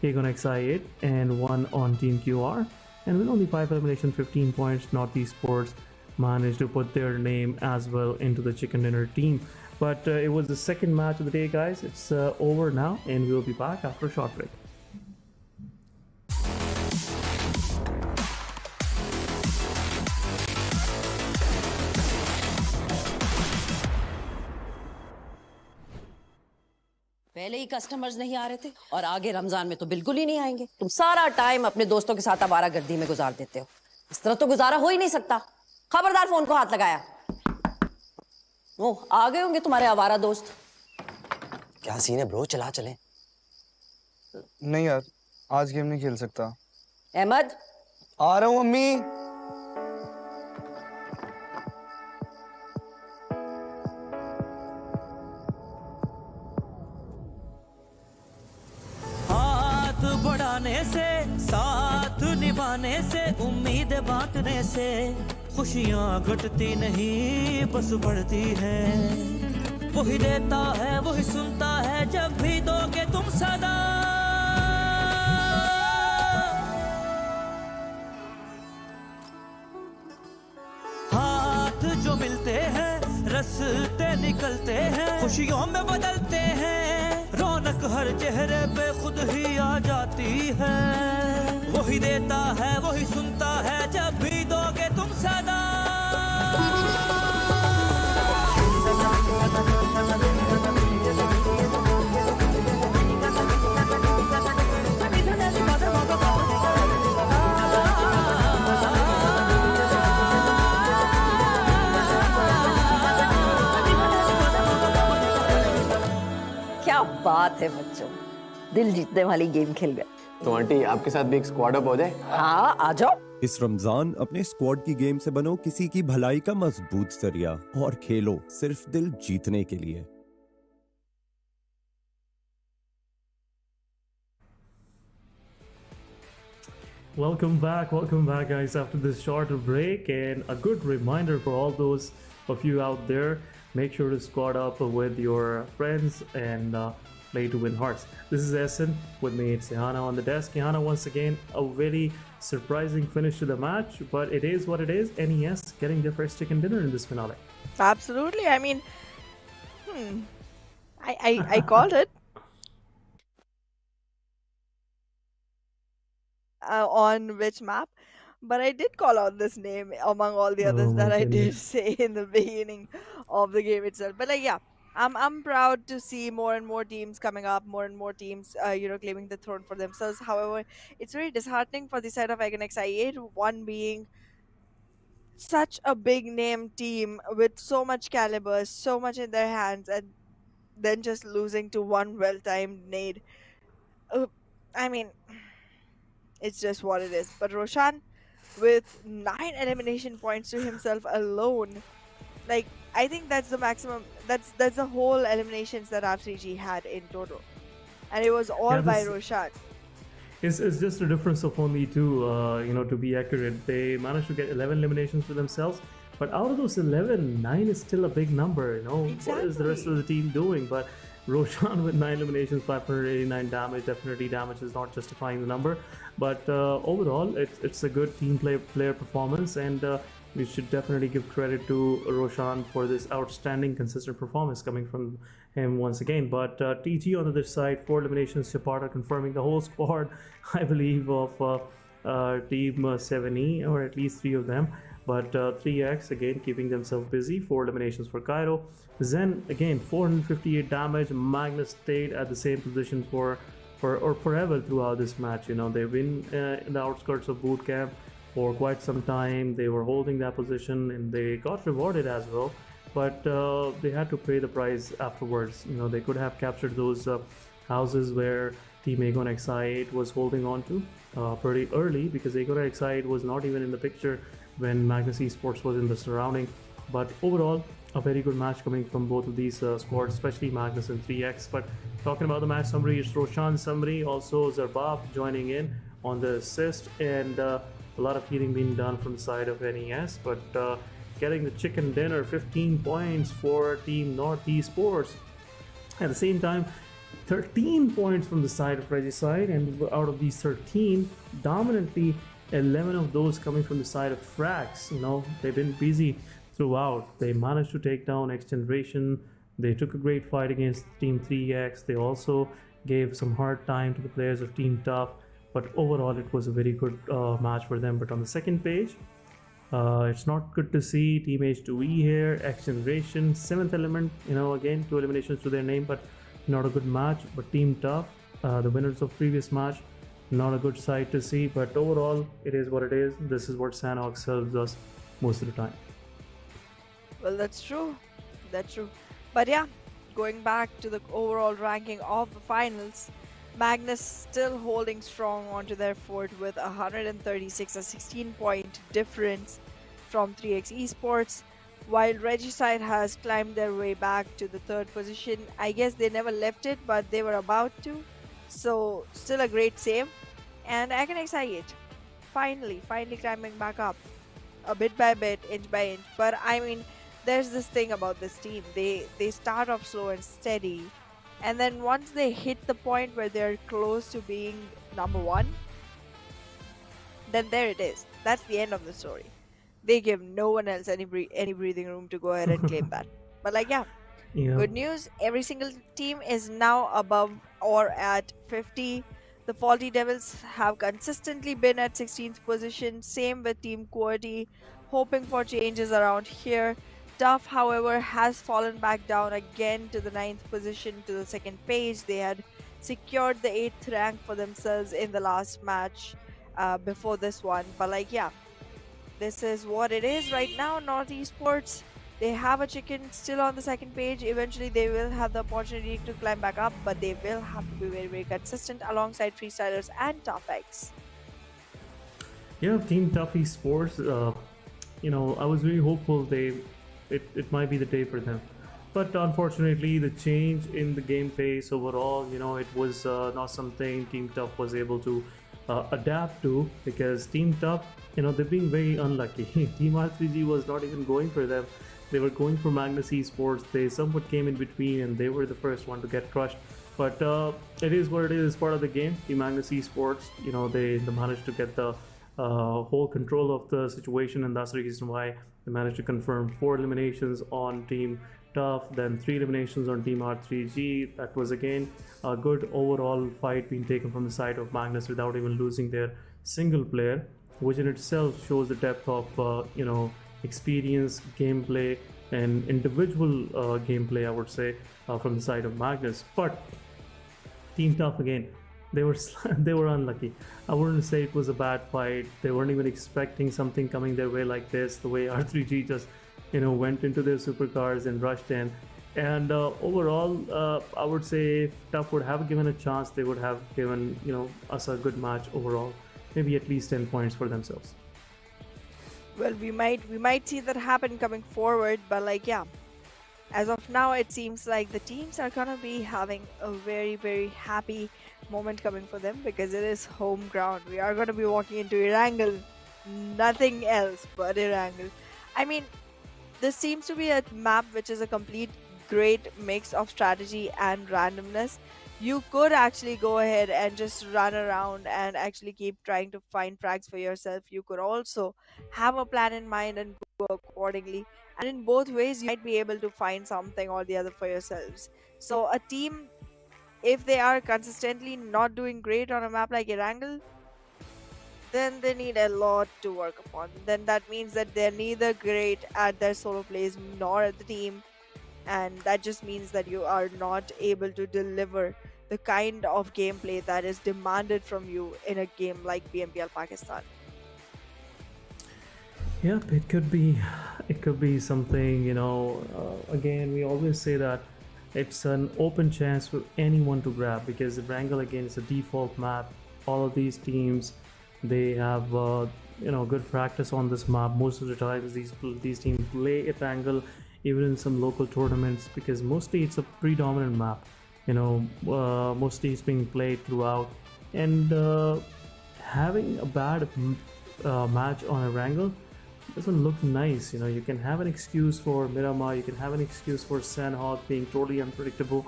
Aegon XI8 and 1 on Team QR. And with only 5 eliminations, 15 points, North Esports managed to put their name as well into the chicken dinner team. But it was the second match of the day, guys. It's over now, and we will be back after a short break. पहले ही customers नहीं आ रहे थे और आगे रमजान में तो बिल्कुल ही नहीं आएंगे। तुम सारा टाइम अपने दोस्तों के साथ आवारागर्दी में गुजार देते हो। इस तरह तो गुजारा हो ही नहीं सकता। खबरदार फोन को हाथ लगाया। ओ, आ गए होंगे तुम्हारे आवारा दोस्त। क्या सीन है ब्रो, चला चलें? नहीं यार, आज गेम नहीं खेल सकता। अहमद, आ रहा हूँ अम्मी। बढ़ाने से, साथ निभाने से, उम्मीद बांटने से खुशियाँ घटती नहीं बस बढ़ती है। वही देता है वही सुनता है जब भी दोगे तुम सदा। हाथ जो मिलते हैं रास्ते निकलते हैं, खुशियों में बदलते हैं, रौनक हर चेहरे पे खुद ही आ जाती है। वही देता है वही सुनता है जब भी दोगे तुम सदा। क्या बात है बच्चों, दिल जीतने वाली गेम खेल गए। तो आंटी आपके साथ भी एक स्क्वाड अप हो जाए? हाँ, आ जाओ। इस रमजान अपने स्क्वाड की गेम से बनो किसी की भलाई का मजबूत जरिया और खेलो सिर्फ दिल जीतने के लिए। Welcome back guys after this short break, and a good reminder for all those of you out there, make sure to squad up with your friends and play to win hearts. This is Essen, with me it's Yana on the desk. Yana, once again, a very surprising finish to the match, but it is what it is. NES getting their first chicken dinner in this finale. Absolutely. I mean, I called it. On which map, but I did call out this name among all the others that I did say in the beginning of the game itself. But like, yeah, I'm proud to see more and more teams coming up, more and more teams claiming the throne for themselves. However, it's very disheartening for the side of Aegon XI8, one being such a big name team with so much caliber, so much in their hands, and then just losing to one well-timed nade. I mean, it's just what it is. But Roshan, with 9 elimination points to himself alone, like, I think that's the maximum. That's the whole eliminations that R3G had in total, and it was all by Roshan. It's just a difference of only 2. To be accurate, they managed to get 11 eliminations for themselves, But out of those 11, 9 is still a big number, you know. What is the rest of the team doing? But Roshan with 9 eliminations, 589 damage. Definitely damage is not justifying the number. But overall, it's a good team player performance, and we should definitely give credit to Roshan for this outstanding, consistent performance coming from him once again. But TG on the other side, 4 eliminations. Chapada confirming the whole squad, I believe, of Team 7E, or at least 3 of them. But 3x again keeping themselves busy. 4 eliminations for Cairo. Zen again 458 damage. Magnus stayed at the same position for forever throughout this match. You know, they've been in the outskirts of boot camp for quite some time. They were holding that position and they got rewarded as well, but they had to pay the price afterwards. You know, they could have captured those houses where Team Aegon X8 was holding on to pretty early, because Aegon X8 was not even in the picture when Magnus Esports was in the surrounding. But overall, a very good match coming from both of these squads, especially Magnus and 3x. But talking about the match summary, it's Roshan summary, also Zarbaf joining in on the assist, and a lot of healing being done from the side of NES. But getting the chicken dinner, 15 points for Team North Esports. At the same time, 13 points from the side of Regicide, and out of these 13, dominantly 11 of those coming from the side of Frax. You know, they've been busy throughout. They managed to take down XGeneration. They took a great fight against Team 3x. They also gave some hard time to the players of Team Tough, but overall it was a very good match for them. But on the second page, it's not good to see Team H2E here. XGeneration, 7th element, you know, again 2 eliminations to their name, but not a good match. But Team Tough, the winners of previous match, not a good sight to see. But overall, it is what it is. This is what Sanhok serves us most of the time. Well, that's true. That's true. But yeah, going back to the overall ranking of the finals, Magnus still holding strong onto their fort with 136, a 16-point difference from 3x Esports, while Regicide has climbed their way back to the 3rd position. I guess they never left it, but they were about to. So still a great save. And I can excite finally climbing back up, a bit by bit, inch by inch. But I mean, there's this thing about this team. They start off slow and steady, and then once they hit the point where they're close to being number 1, then there it is. That's the end of the story. They give no one else any breathing room to go ahead and claim that. But like, yeah, good news. Every single team is now above or at 50. The Faulty Devils have consistently been at 16th position. Same with Team QWERTY, hoping for changes around here. Tough, however, has fallen back down again to the 9th position, to the 2nd page. They had secured the 8th rank for themselves in the last match before this one. But like, yeah, this is what it is right now. North Esports, they have a chicken still on the 2nd page. Eventually they will have the opportunity to climb back up, but they will have to be very, very consistent alongside Freestylers and Tough X. Yeah, Team Tough Esports, you know, I was really hopeful it might be the day for them, but unfortunately the change in the game pace overall, you know, it was not something Team Tough was able to adapt to, because Team Tough, you know, they're being very unlucky. Team R3G was not even going for them. They were going for Magnus Esports. They somewhat came in between and they were the first one to get crushed. But it is what it is. It's part of the game. Team Magnus Esports, you know, they managed to get the whole control of the situation, and that's the reason why they managed to confirm 4 eliminations on Team Tough, then 3 eliminations on Team R3G. That was again a good overall fight being taken from the side of Magnus without even losing their single player, which in itself shows the depth of you know, experience, gameplay, and individual gameplay, I would say, from the side of Magnus. But Team Tough again, they were unlucky. I wouldn't say it was a bad fight. They weren't even expecting something coming their way like this, the way R3G just, you know, went into their supercars and rushed in. And overall, I would say if Tough would have given a chance, they would have given, you know, us a good match overall, maybe at least 10 points for themselves. Well, we might see that happen coming forward, but like, yeah, as of now, it seems like the teams are gonna be having a very, very happy moment coming for them, because it is home ground. We are gonna be walking into Erangel, nothing else but Erangel. I mean, This seems to be a map which is a complete great mix of strategy and randomness. You could actually go ahead and just run around and actually keep trying to find frags for yourself. You could also have a plan in mind and go accordingly. And in both ways, you might be able to find something or the other for yourselves. So, a team, if they are consistently not doing great on a map like Erangel, then they need a lot to work upon. Then that means that they're neither great at their solo plays nor at the team, and that just means that you are not able to deliver the kind of gameplay that is demanded from you in a game like PMPL Pakistan. Yep, it could be something, you know. Again, we always say that it's an open chance for anyone to grab because the Wrangle again is a default map. All of these teams, they have you know, good practice on this map. Most of the times, these teams play at Wrangle, even in some local tournaments, because mostly it's a predominant map. You know, mostly it's being played throughout, and having a bad match on a Wrangle doesn't look nice. You know, you can have an excuse for Miramar, you can have an excuse for Sanhok being totally unpredictable,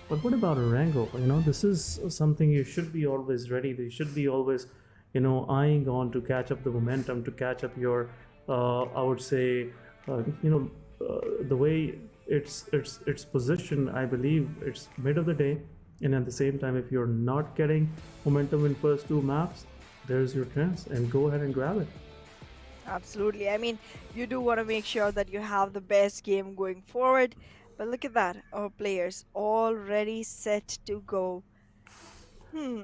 but what about Erangel? You know, this is something you should be always ready. You should be always, you know, eyeing on to catch up the momentum, to catch up your, I would say, you know, the way it's positioned. I believe it's mid of the day, and at the same time, if you're not getting momentum in first two maps, there's your chance, and go ahead and grab it. Absolutely. I mean, you do want to make sure that you have the best game going forward. But look at that. Our players already set to go. Hmm.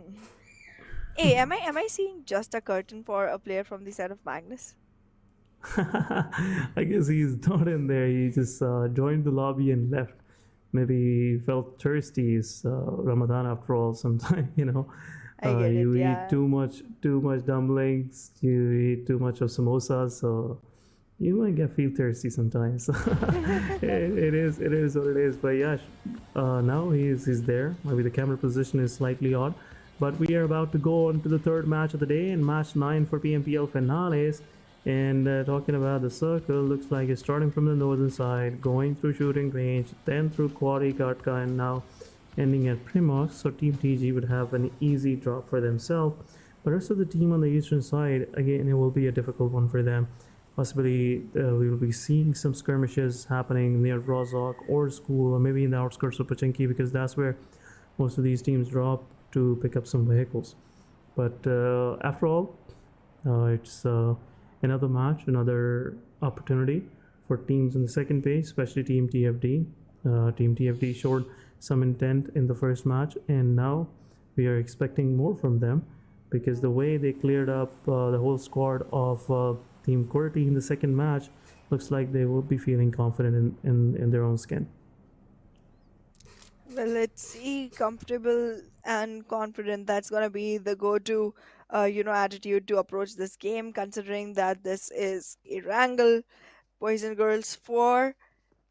Hey, am I seeing just a curtain for a player from the side of Magnus? I guess he's not in there. He just joined the lobby and left. Maybe he felt thirsty. It's Ramadan after all. Sometime, you know, I get you it, eat yeah. too much dumplings. You eat too much of samosas, so you might get feel thirsty sometimes. It is what it is. But yeah, now he's there. Maybe the camera position is slightly odd, but we are about to go on to the third match of the day and match 9 for PMPL finales. And talking about the circle, looks like it's starting from the northern side, going through shooting range, then through Quarry, Katka, and now ending at Primos. So Team TG would have an easy drop for themselves. But rest of the team on the eastern side, again, it will be a difficult one for them. Possibly we will be seeing some skirmishes happening near Rozhok or school, or maybe in the outskirts of Pachinki, because that's where most of these teams drop to pick up some vehicles. But after all, it's another match, another opportunity for teams in the second page, especially Team TFD. Team TFD showed some intent in the first match, and now we are expecting more from them, because the way they cleared up the whole squad of Team Qwerty in the second match, looks like they will be feeling confident in their own skin. Well, let's see, comfortable and confident. That's gonna be the go-to, attitude to approach this game. Considering that this is Erangel Boys and Girls for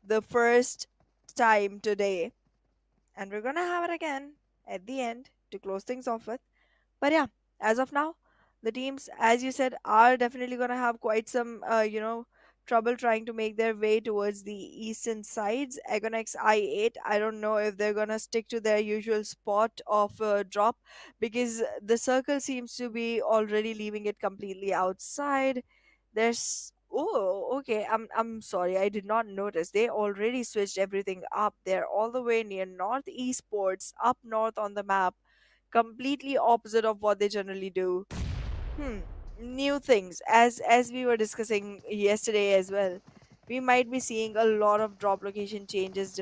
the first time today, and we're gonna have it again at the end to close things off with. But yeah, as of now, the teams, as you said, are definitely going to have quite some, trouble trying to make their way towards the eastern sides. Agonex I8, I don't know if they're going to stick to their usual spot of drop, because the circle seems to be already leaving it completely outside. There's okay. I'm sorry. I did not notice. They already switched everything up. They're all the way near North Esports, up north on the map, completely opposite of what they generally do. Hmm. New things, as we were discussing yesterday as well. We might be seeing a lot of drop location changes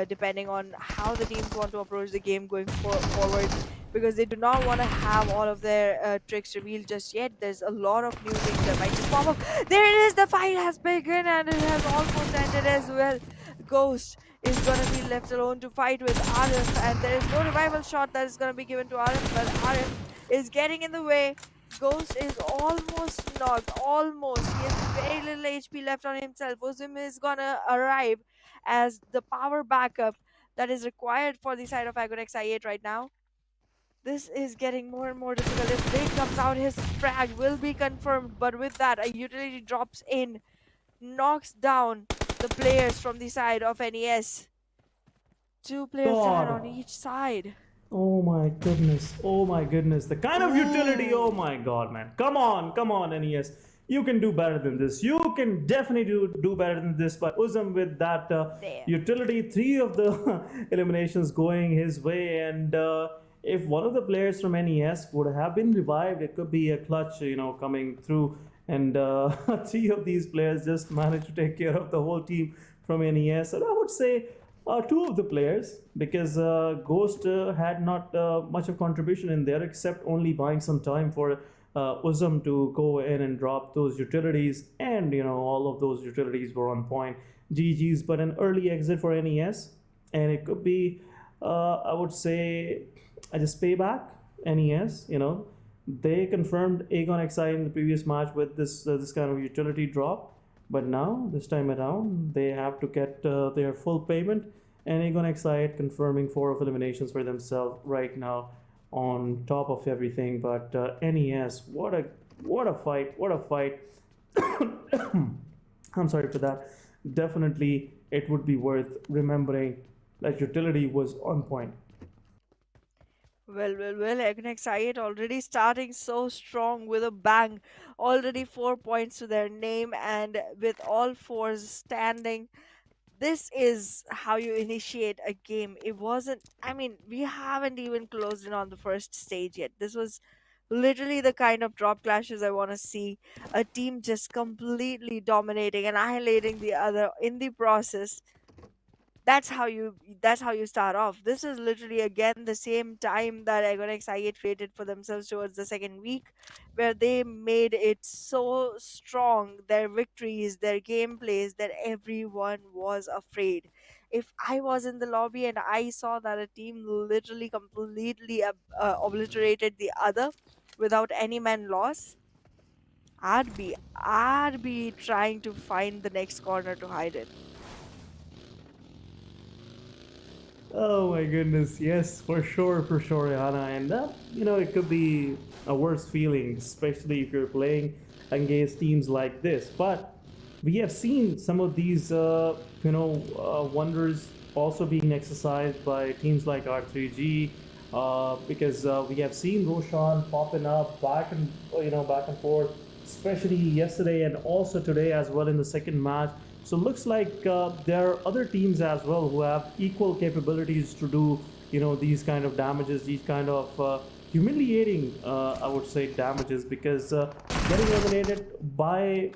depending on how the teams want to approach the game going forward, because they do not want to have all of their tricks revealed just yet. There's a lot of new things that might just pop up. There it is. The fight has begun and it has almost ended as well. Ghost is going to be left alone to fight with Arif, and there is no revival shot that is going to be given to Arif, but Arif is getting in the way. Ghost is almost knocked, almost. He has very little HP left on himself. Uzim is going to arrive as the power backup that is required for the side of Agonex I8 right now. This is getting more and more difficult. If Blade comes out, his frag will be confirmed, but with that, a utility drops in, knocks down the players from the side of NES. Two players are on God. each side. Oh my goodness. Oh my goodness. The kind of utility. Oh Ooh. my god, man. Come on, NES. You can do better than this. You can definitely do better than this. But Uzum with that There. utility, 3 of the eliminations going his way. And if one of the players from NES would have been revived, it could be a clutch, coming through. And 3 of these players just managed to take care of the whole team from NES. And I would say 2 of the players, because Ghost had not much of contribution in there, except only buying some time for Uzum to go in and drop those utilities, and all of those utilities were on point. GG's, but an early exit for NES, and it could be, I would say, just payback. NES, they confirmed Aegon XI in the previous match with this kind of utility drop. But now, this time around, they have to get their full payment, and Aegon XI confirming 4 of eliminations for themselves right now on top of everything. But NES, what a fight. I'm sorry for that. Definitely, it would be worth remembering that utility was on point. Well, Aegon XI already starting so strong with a bang. Already 4 points to their name, and with all 4s standing. This is how you initiate a game. It wasn't, I mean, we haven't even closed in on the first stage yet. This was literally the kind of drop clashes I want to see. A team just completely dominating, annihilating the other in the process. That's how you start off. This is literally again the same time that Aegon XI created for themselves towards the second week, where they made it so strong, their victories, their gameplays, that everyone was afraid. If I was in the lobby and I saw that a team literally completely obliterated the other without any man loss, I'd be trying to find the next corner to hide in. Oh my goodness, yes, for sure, Rihanna. And it could be a worse feeling, especially if you're playing against teams like this. But we have seen some of these, wonders also being exercised by teams like R3G, because we have seen Roshan popping up back and forth, especially yesterday and also today as well in the second match. So looks like there are other teams as well who have equal capabilities to do, these kind of damages, these kind of humiliating, I would say, damages, because getting eliminated by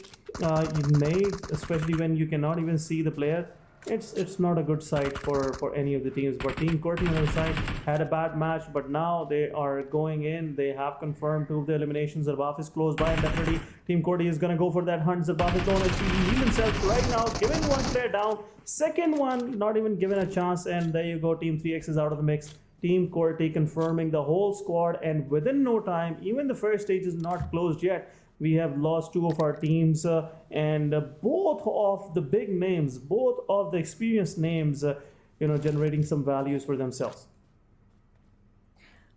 nades, especially when you cannot even see the player, it's not a good sight for any of the teams. But Team Corti on their side had a bad match, but now they are going in. They have confirmed 2 of the eliminations. Zarbaf is close by, and definitely Team Corti is gonna go for that hunt. Zarbaf is on he himself right now, giving 1 player down. Second one not even given a chance, and there you go. Team 3X is out of the mix. Team Corti confirming the whole squad, and within no time, even the first stage is not closed yet, we have lost 2 of our teams, and both of the big names, both of the experienced names, generating some values for themselves.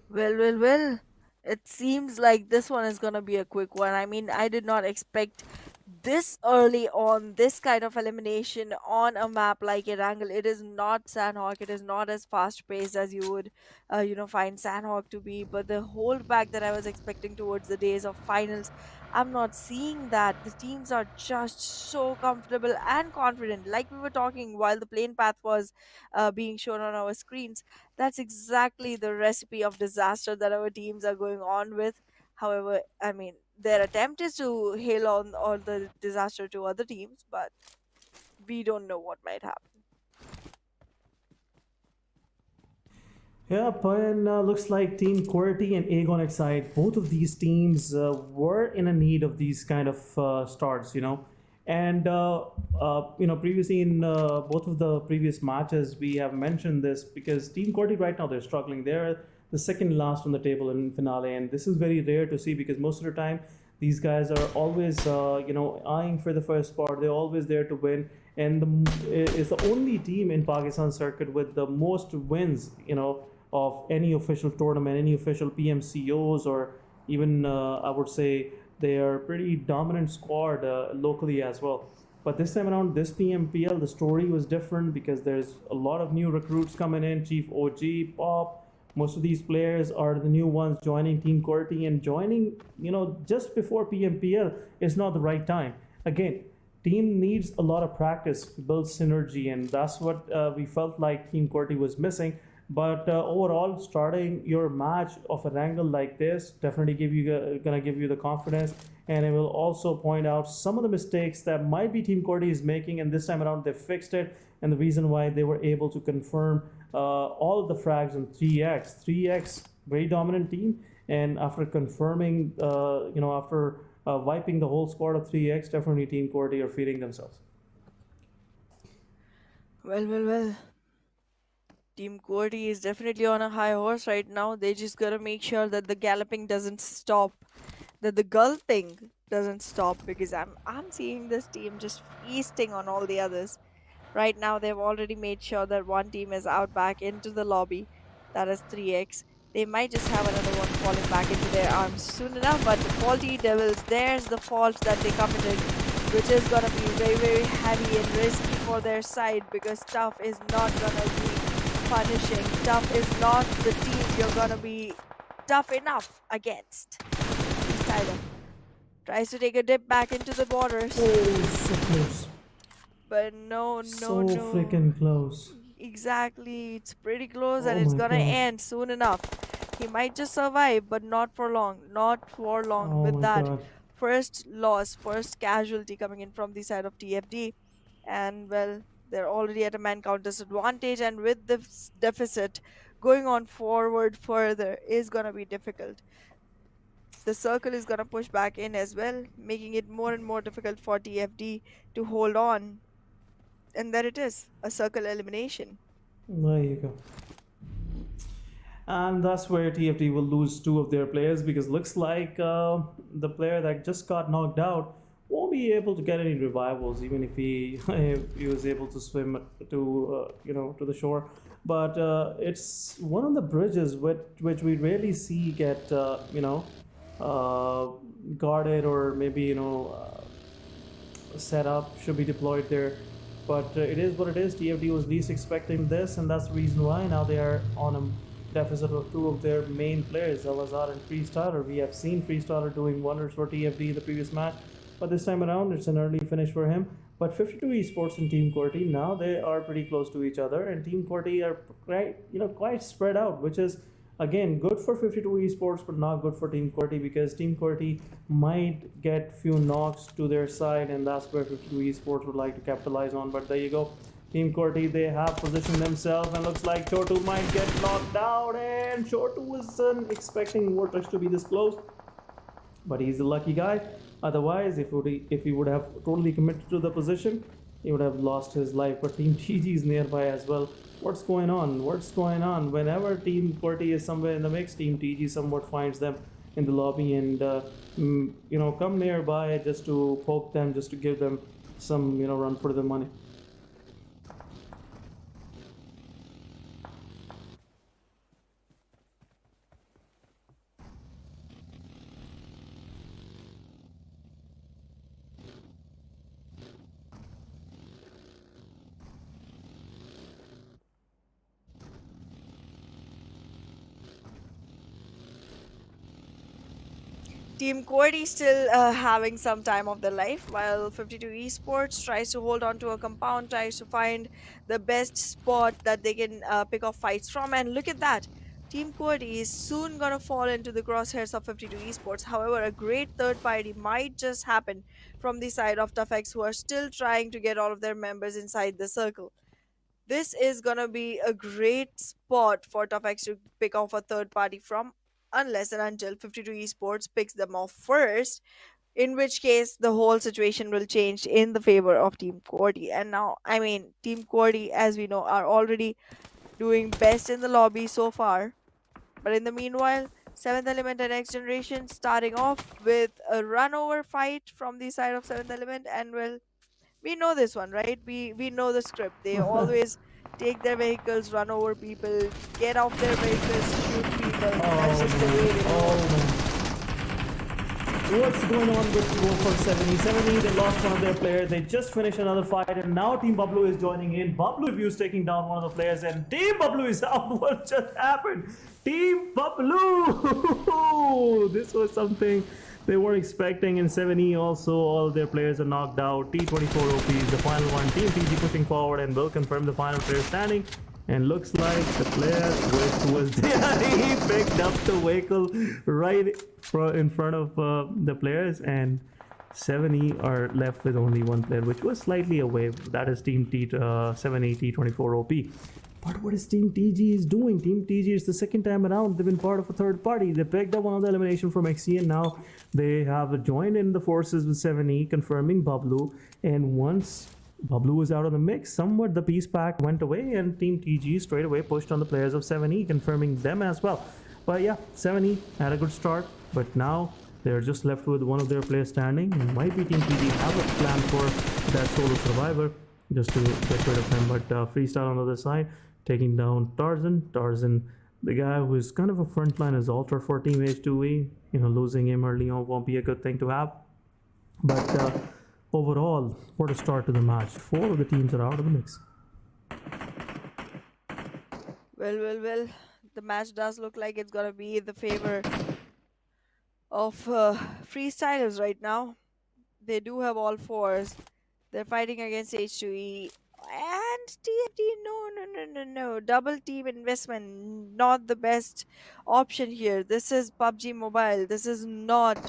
Well. It seems like this one is gonna be a quick one. I mean, I did not expect this early on this kind of elimination on a map like Erangel. It is not Sanhok. It is not as fast paced as you would, find Sanhok to be. But the holdback that I was expecting towards the days of finals, I'm not seeing that. The teams are just so comfortable and confident. Like we were talking while the plane path was being shown on our screens. That's exactly the recipe of disaster that our teams are going on with. However, I mean, their attempt is to hail on all the disaster to other teams, but we don't know what might happen. Yeah, and looks like Team Corti and Aegon XI, both of these teams were in a need of these kind of starts, And, previously in both of the previous matches, we have mentioned this, because Team Corti right now, they're struggling. They're the second last on the table in finale, and this is very rare to see, because most of the time, these guys are always, eyeing for the first spot. They're always there to win, and is the only team in Pakistan circuit with the most wins, of any official tournament, any official PMCOs, or even I would say they are pretty dominant squad locally as well. But this time around, this PMPL, the story was different because there's a lot of new recruits coming in. Chief OG, Pop, most of these players are the new ones joining Team Corti, and joining, just before PMPL is not the right time. Again, team needs a lot of practice to build synergy, and that's what we felt like Team Corti was missing. But overall, starting your match of an angle like this definitely gonna give you the confidence, and it will also point out some of the mistakes that might be Team Corti is making, and this time around they fixed it, and the reason why they were able to confirm all of the frags on 3x, very dominant team, and after confirming, after wiping the whole squad of 3x, definitely Team Corti are feeding themselves. Well. Team Corti is definitely on a high horse right now. They just gotta make sure that the galloping doesn't stop, that the gulping doesn't stop, because I'm seeing this team just feasting on all the others. Right now, they've already made sure that one team is out back into the lobby. That is 3x. They might just have another one falling back into their arms soon enough, but the faulty devils, there's the fault that they committed, which is gonna be very, very heavy and risky for their side, because Tough is not gonna be punishing. Tough is not the team you're gonna be tough enough against. Tyler tries to take a dip back into the borders. Oh, so close. But no. So freaking close. Exactly, it's pretty close, and Oh it's my gonna God. end soon enough. He might just survive, but not for long. Oh With my that, God. first loss, first casualty coming in from the side of TFD. And well, they're already at a man count disadvantage, and with this deficit, going on forward further is gonna be difficult. The circle is gonna push back in as well, making it more and more difficult for TFD to hold on. And there it is, a circle elimination. There you go. And that's where TFT will lose two of their players, because looks like the player that just got knocked out won't be able to get any revivals, even if he if he was able to swim to the shore. But it's one of the bridges which we rarely see get guarded, or maybe set up, should be deployed there. But it is what it is. TFD was least expecting this, and that's the reason why now they are on a deficit of two of their main players, Elazar and Freestarter. We have seen Freestarter doing wonders for TFD in the previous match, but this time around it's an early finish for him. But 52 Esports and Team Corti, now they are pretty close to each other, and Team Corti are quite spread out, which is again good for 52 Esports, but not good for Team Corti, because Team Corti might get few knocks to their side, and that's where 52 Esports would like to capitalize on. But there you go. Team Corti, they have positioned themselves, and looks like Chotu might get knocked out, and Chotu wasn't expecting Vortex to be this close, but he's the lucky guy. Otherwise, if he would have totally committed to the position, he would have lost his life. But Team TG is nearby as well. What's going on? Whenever Team Corti is somewhere in the mix, Team TG somewhat finds them in the lobby, and come nearby just to poke them, just to give them some run for the money. Team Corti still having some time of their life, while 52 Esports tries to hold on to a compound, tries to find the best spot that they can pick off fights from. And look at that, Team Corti is soon gonna fall into the crosshairs of 52 Esports. However, a great third party might just happen from the side of ToughX, who are still trying to get all of their members inside the circle. This is gonna be a great spot for ToughX to pick off a third party from, unless and until 52 Esports picks them off first, in which case the whole situation will change in the favor of Team Corti. And now, Team Corti, as we know, are already doing best in the lobby so far. But in the meanwhile, 7th Element and XGeneration starting off with a run-over fight from the side of 7th Element. And well, we know this one, right? We know the script. They always take their vehicles, run over people, get off their vehicles, shoot people. That's just the way they What's going on with Go for 70? They lost one of their players. They just finished another fight, and now Team Bablu is joining in. Bablu Reviews taking down one of the players, and Team Bablu is out. What just happened? Team Bablu! This was something they weren't expecting. In 7E also, all their players are knocked out. T24 OP is the final one. Team PG pushing forward and will confirm the final player standing. And looks like the player which was there, he picked up the vehicle right in front of the players, and 7E are left with only one player, which was slightly away. That is Team 7E T24 OP. But what is Team TG is doing? Team TG is the second time around. They've been part of a third party. They picked up one of the elimination from XE, and now they have joined in the forces with 7E, confirming Bablu. And once Bablu was out of the mix, somewhat the peace pack went away, and Team TG straight away pushed on the players of 7E, confirming them as well. But yeah, 7E had a good start, but now they're just left with one of their players standing. And might be Team TG have a plan for that solo survivor just to get rid of him. But Freestyle on the other side, taking down Tarzan. Tarzan, the guy who is kind of a frontline assaulter for Team H2E. You know, losing him early on won't be a good thing to have. But overall, what a start to the match. 4 of the teams are out of the mix. Well. The match does look like it's gonna be in the favor of freestylers right now. They do have all 4s. They're fighting against H2E and TFT. No. Double team investment, not the best option here. This is PUBG Mobile. This is not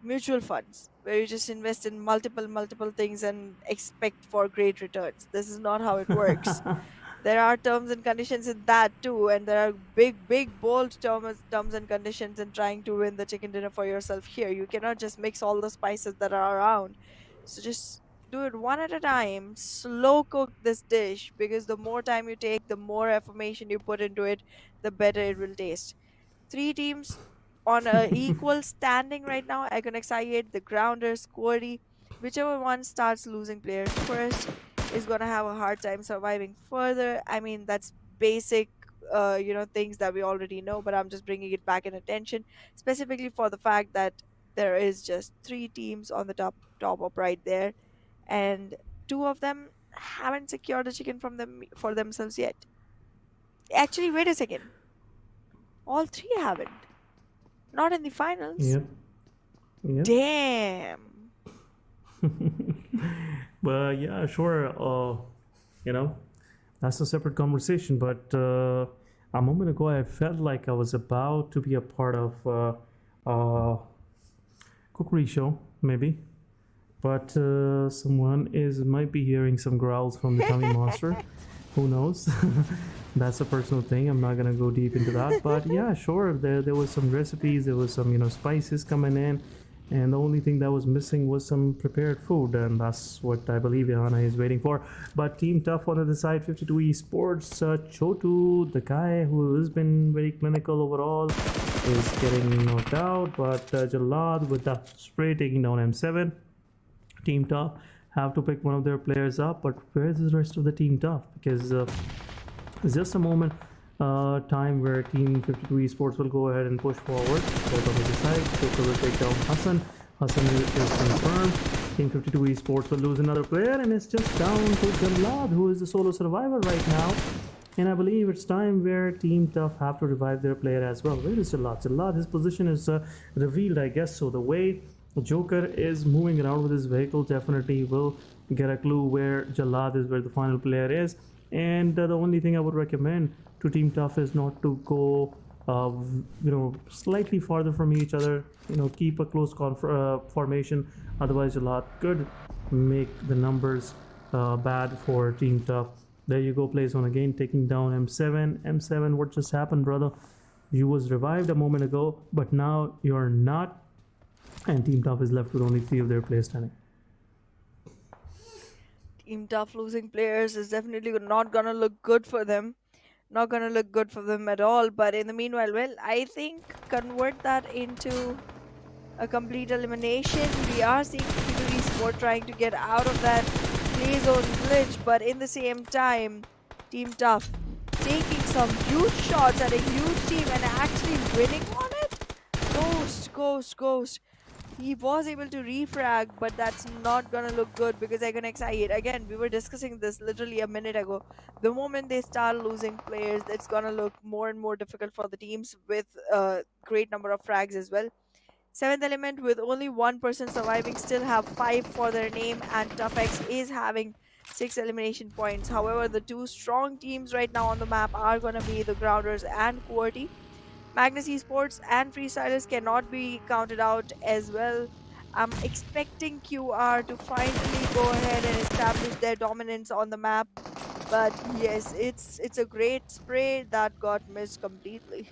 mutual funds where you just invest in multiple things and expect for great returns. This is not how it works. There are terms and conditions in that too, and there are big bold terms and conditions in trying to win the chicken dinner for yourself here. You cannot just mix all the spices that are around. So just do it one at a time. Slow cook this dish, because the more time you take, the more affirmation you put into it, the better it will taste. 3 teams on a equal standing right now. Iconics I8, the Grounders, Squirty. Whichever one starts losing players first is going to have a hard time surviving further. I mean, that's basic things that we already know, but I'm just bringing it back in attention, specifically for the fact that there is just 3 teams on the top up right there, and 2 of them haven't secured the chicken for themselves yet. Actually, wait a second. All 3 haven't. Not in the finals. Yep. Damn. But yeah, sure. That's a separate conversation. But a moment ago, I felt like I was about to be a part of cookery show, maybe. But someone might be hearing some growls from the tummy monster. Who knows? That's a personal thing. I'm not gonna go deep into that. But yeah, sure. There was some recipes. There was some spices coming in. And the only thing that was missing was some prepared food, and that's what I believe Johanna is waiting for. But Team Tough on the other side, 52 Esports, Chotu, the guy who has been very clinical overall, is getting knocked out. But Jalad with the spray taking down M7. Team Tough have to pick one of their players up, but where is the rest of the Team Tough? Because it's just a moment time where Team 52 Esports will go ahead and push forward. Both on the side, Joker will take down Hassan. Hassan is confirmed. Team 52 Esports will lose another player, and it's just down to Jalad, who is the solo survivor right now. And I believe it's time where Team Tough have to revive their player as well. Where is Jalad? Jalad, his position is revealed, I guess. So the way Joker is moving around with his vehicle definitely will get a clue where Jalad is, where the final player is. And the only thing I would recommend to Team Tough is not to go slightly farther from each other. Keep a close formation, otherwise Jalad could make the numbers bad for Team Tough. There you go, play zone again, taking down M7. What just happened, brother? You was revived a moment ago, but now you're not, and Team Tough is left with only 3 of their players standing. Team Tough losing players is definitely not gonna look good for them. Not gonna look good for them at all. But in the meanwhile, well, I think convert that into a complete elimination. We are seeing PUBG Sport trying to get out of that play zone glitch, but in the same time, Team Tough taking some huge shots at a huge team and actually winning on it. Ghost. He was able to refrag, but that's not gonna look good because they're gonna excite. Again, we were discussing this literally a minute ago. The moment they start losing players, it's gonna look more and more difficult for the teams with a great number of frags as well. Seventh Element, with only one person surviving, still have 5 for their name, and ToughX is having 6 elimination points. However, the two strong teams right now on the map are gonna be the Grounders and QWERTY. Magnus Esports and Freestylers cannot be counted out as well. I'm expecting QR to finally go ahead and establish their dominance on the map. But yes, it's a great spray that got missed completely.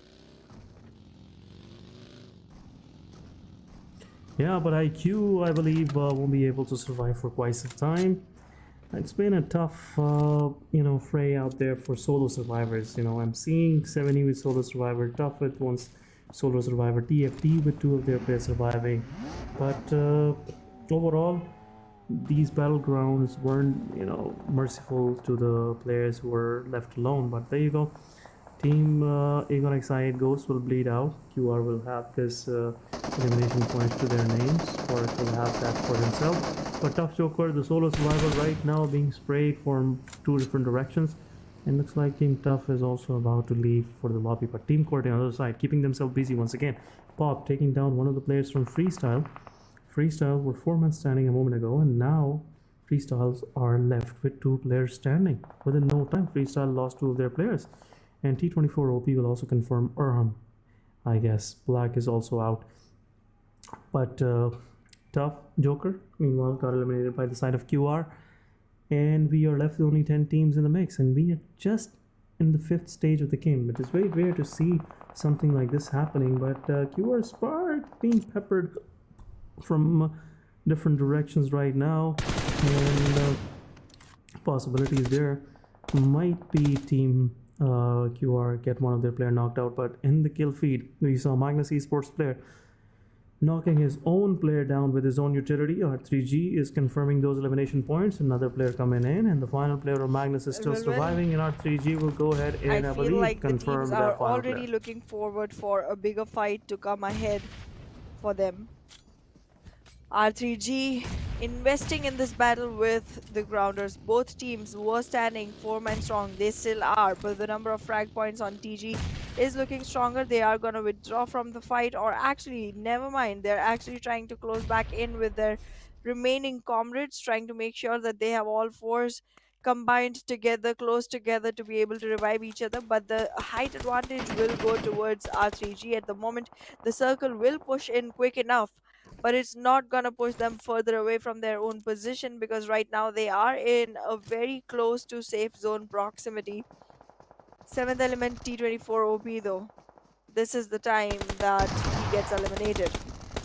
Yeah, but IQ, I believe, won't be able to survive for quite some time. It's been a tough, fray out there for solo survivors. I'm seeing 70 with solo survivor, tough with one solo survivor, TFT with 2 of their players surviving. But overall, these battlegrounds weren't, merciful to the players who were left alone. But there you go. Team Aegon Excited Ghost will bleed out. QR will have this elimination points to their names, or will have that for himself. But Tough Joker, the solo survivor, right now being sprayed from 2 different directions. And looks like Team Tough is also about to leave for the lobby. But Team QWERTY on the other side, keeping themselves busy once again. Pop taking down one of the players from Freestyle. Freestyle were 4 men standing a moment ago, and now Freestyles are left with 2 players standing. Within no time, Freestyle lost 2 of their players. And T24 OP will also confirm I guess Black is also out. But Tough Joker, meanwhile, got eliminated by the side of QR. And we are left with only 10 teams in the mix. And we are just in the 5th stage of the game. It is very rare to see something like this happening. But QR Spark being peppered from different directions right now. And possibilities there might be Team QR get one of their player knocked out. But in the kill feed, we saw Magnus Esports player knocking his own player down with his own utility. R3G is confirming those elimination points. Another player coming in, and the final player of Magnus is still surviving, and R3G will go ahead and I feel believe like confirm the teams that are final already player. looking forward for a bigger fight to come ahead for them. R3G investing in this battle with the Grounders. Both teams were standing 4 men strong. They still are, but the number of frag points on TG is looking stronger. They are going to withdraw from the fight, or actually, never mind. They're actually trying to close back in with their remaining comrades, trying to make sure that they have all force combined together, close together, to be able to revive each other. But the height advantage will go towards R3G at the moment. The circle will push in quick enough, but it's not gonna push them further away from their own position, because right now they are in a very close to safe zone proximity. 7th Element T24 OP though. This is the time that he gets eliminated.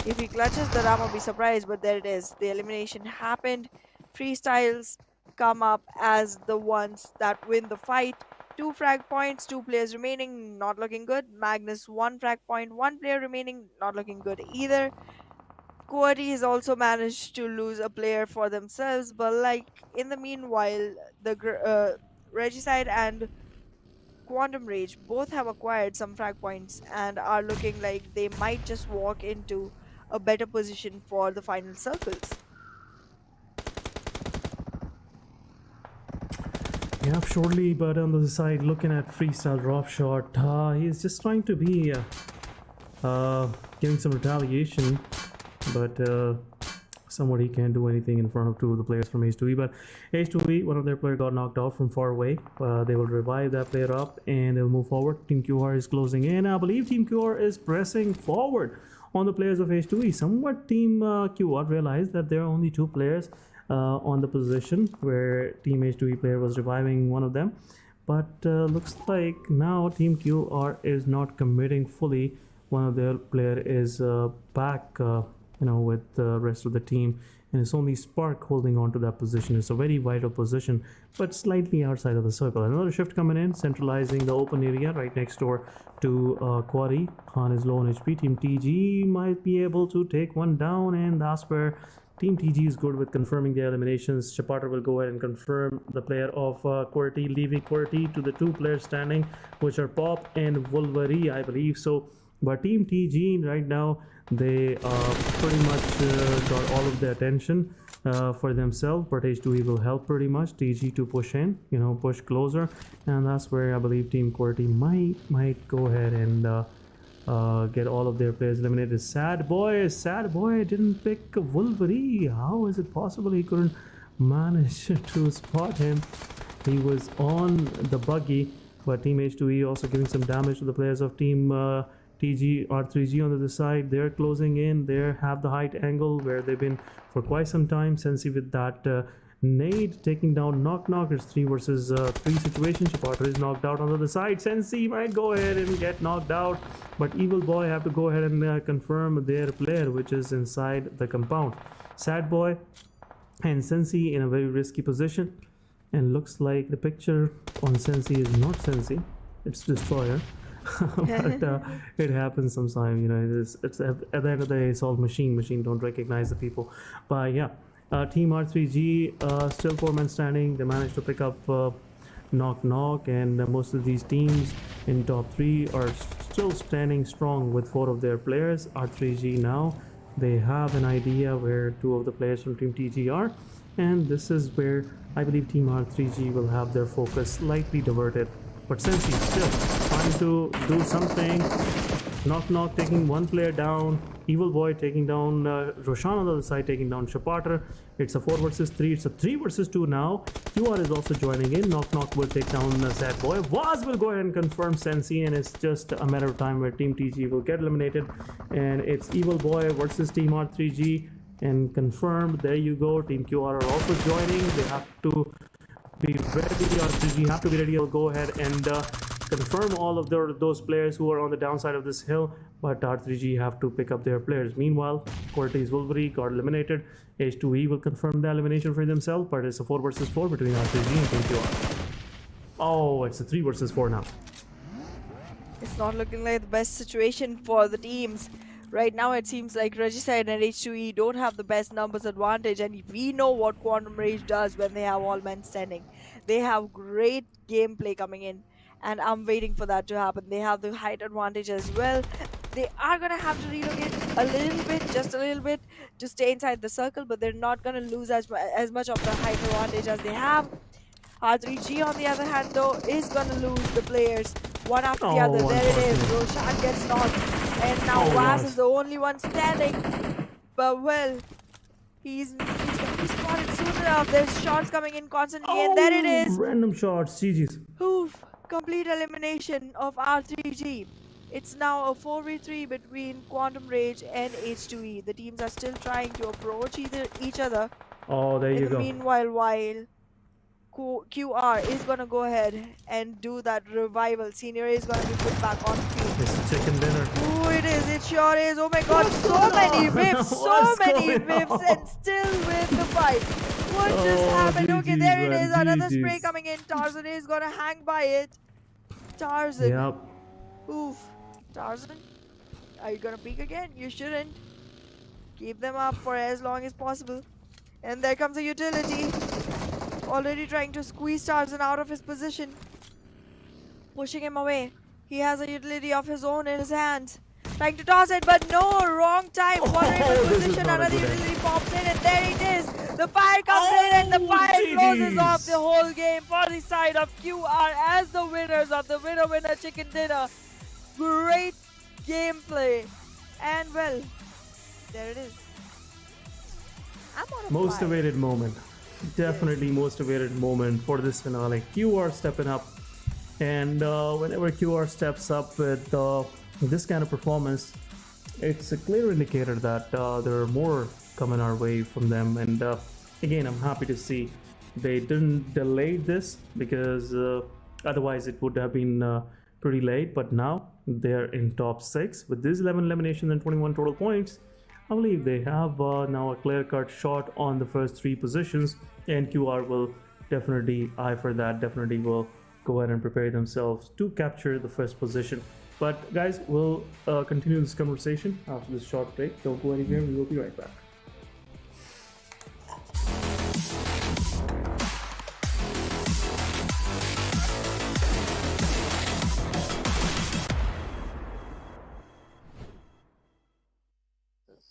If he clutches the ram, I'll be surprised, but there it is. The elimination happened. Freestyles come up as the ones that win the fight. 2 frag points, 2 players remaining, not looking good. Magnus 1 frag point, 1 player remaining, not looking good either. QWERTY has also managed to lose a player for themselves, but like in the meanwhile, the Regicide and Quantum Rage both have acquired some frag points and are looking like they might just walk into a better position for the final circles. Yeah, surely, but on the other side, looking at Freestyle drop shot, he's just trying to be giving some retaliation, but somewhat he can't do anything in front of 2 of the players from H2E. But H2E, one of their players got knocked out from far away. They will revive that player up and they'll move forward. Team QR is closing in. I believe Team QR is pressing forward on the players of H2E. Somewhat Team QR realized that there are only 2 players on the position where Team H2E player was reviving one of them. But looks like now Team QR is not committing fully. One of their player is back with the rest of the team, and it's only Spark holding on to that position. It's a very vital position, but slightly outside of the circle. Another shift coming in, centralizing the open area right next door to QWERTY. Khan is low on HP. Team TG might be able to take one down, and that's where Team TG is good with confirming their eliminations. Chapater will go ahead and confirm the player of QWERTY, leaving QWERTY to the 2 players standing, which are Pop and Wolverine, I believe. So But Team TG right now, they pretty much got all of the attention for themselves, but H2E will help pretty much TG to push in, push closer, and that's where I believe Team QWERTY might go ahead and get all of their players eliminated. Sad boy didn't pick Wolverine. How is it possible he couldn't manage to spot him? He was on the buggy, but Team H2E also giving some damage to the players of Team TG. R3G on the other side, they're closing in. They have the height angle where they've been for quite some time. Sensi with that nade taking down Knock Knock. It's 3 versus 3 situation. Chipotle is knocked out on the other side. Sensi might go ahead and get knocked out, but Evil Boy have to go ahead and confirm their player, which is inside the compound. Sad Boy and Sensi in a very risky position, and looks like the picture on Sensi is not Sensi, it's Destroyer. But it happens sometimes, it's at the end of the day, it's all machine don't recognize the people. But yeah, Team R3G still 4-man standing. They managed to pick up Knock Knock, and most of these teams in top 3 are still standing strong with 4 of their players. R3G now, they have an idea where 2 of the players from Team TG are, and this is where I believe Team R3G will have their focus slightly diverted. But Sensi still trying to do something. Knock Knock taking 1 player down. Evil Boy taking down Roshan on the other side, taking down Chapater. It's a 4 versus 3. It's a 3 versus 2 now. QR is also joining in. Knock Knock will take down Sad Boy. Vaz will go ahead and confirm Sensi, and it's just a matter of time where Team TG will get eliminated. And it's Evil Boy versus Team R3G. And confirmed. There you go. Team QR are also joining. They have to be ready. R3G have to be ready. I'll go ahead and confirm all of those players who are on the downside of this hill, but R3G have to pick up their players. Meanwhile, QWERTY's Wolverine got eliminated. H2E will confirm the elimination for themselves, but it's a 4 versus 4 between R3G and Team QR. Oh, it's a 3 versus 4 now. It's not looking like the best situation for the teams. Right now, it seems like Regicide and H2E don't have the best numbers advantage, and we know what Quantum Rage does when they have all men standing. They have great gameplay coming in, and I'm waiting for that to happen. They have the height advantage as well. They are going to have to relocate a little bit, just a little bit, to stay inside the circle, but they're not going to lose as much of the height advantage as they have. R3G, on the other hand, though, is going to lose the players one after the other. There it is. Roshan gets knocked. And now Vaz is the only one standing. But well, he's going to be spotted soon enough. There's shots coming in constantly, and there it is. Random shots, GG's. Oof, complete elimination of R3G. It's now a 4v3 between Quantum Rage and H2E. The teams are still trying to approach each other. Oh, there you go. Meanwhile, while QR is going to go ahead and do that revival. Senior is going to be put back on field. It's chicken dinner. Oh, it is. It sure is. Oh my god, so many whiffs. So many whiffs, and still with the fight. What just happened? Okay, there it is. Another spray coming in. Tarzan is going to hang by it. Tarzan. Yep. Oof. Tarzan, are you going to peek again? You shouldn't. Keep them up for as long as possible. And there comes a utility. Already trying to squeeze Tarzan out of his position. Pushing him away. He has a utility of his own in his hands. Trying to toss it, but no, wrong time. Vulnerable position, another utility pops in, and there it is. The fire comes in, and the fire closes off the whole game for the side of QR as the winners of the winner chicken dinner. Great gameplay. And well, there it is. I'm on a Most fire. awaited moment. Definitely most awaited moment for this finale. QR stepping up, and whenever QR steps up with this kind of performance, it's a clear indicator that there are more coming our way from them. And again, I'm happy to see they didn't delay this, because otherwise it would have been pretty late. But now they're in top 6 with this 11 eliminations and 21 total points. I believe they have now a clear-cut shot on the first 3 positions, and QR will definitely eye for that, definitely will go ahead and prepare themselves to capture the first position. But guys, we'll continue this conversation after this short break. Don't go anywhere, we will be right back.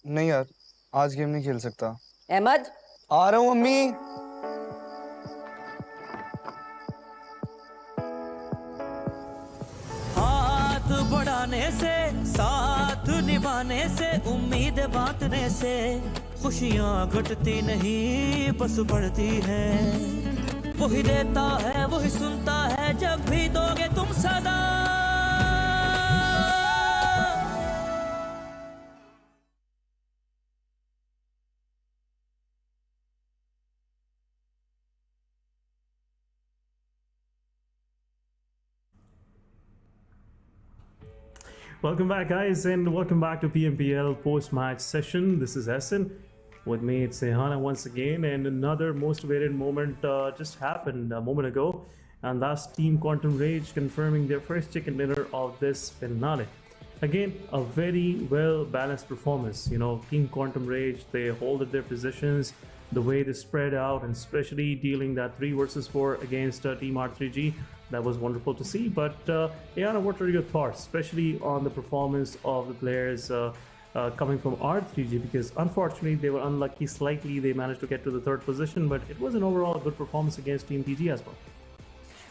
नहीं यार, आज game नहीं खेल सकता। अहमद, आ रहा हूँ mummy. हाथ बढ़ाने से, साथ निभाने से, उम्मीद बांटने से खुशियाँ घटती नहीं बस बढ़ती है। वही देता है वही सुनता है जब भी दोगे तुम सदा। Welcome back, guys, and welcome back to PMPL post-match session. This is Essen. With me, it's Sehana once again, and another most awaited moment just happened a moment ago, and that's Team Quantum Rage confirming their first chicken dinner of this finale. Again, a very well-balanced performance. You know, Team Quantum Rage, they holded their positions, the way they spread out, and especially dealing that 3 versus 4 against Team R3G. That was wonderful to see. But Ayana, what are your thoughts, especially on the performance of the players coming from R3G? Because unfortunately, they were unlucky slightly. They managed to get to the 3rd position, but it was an overall good performance against Team TG as well.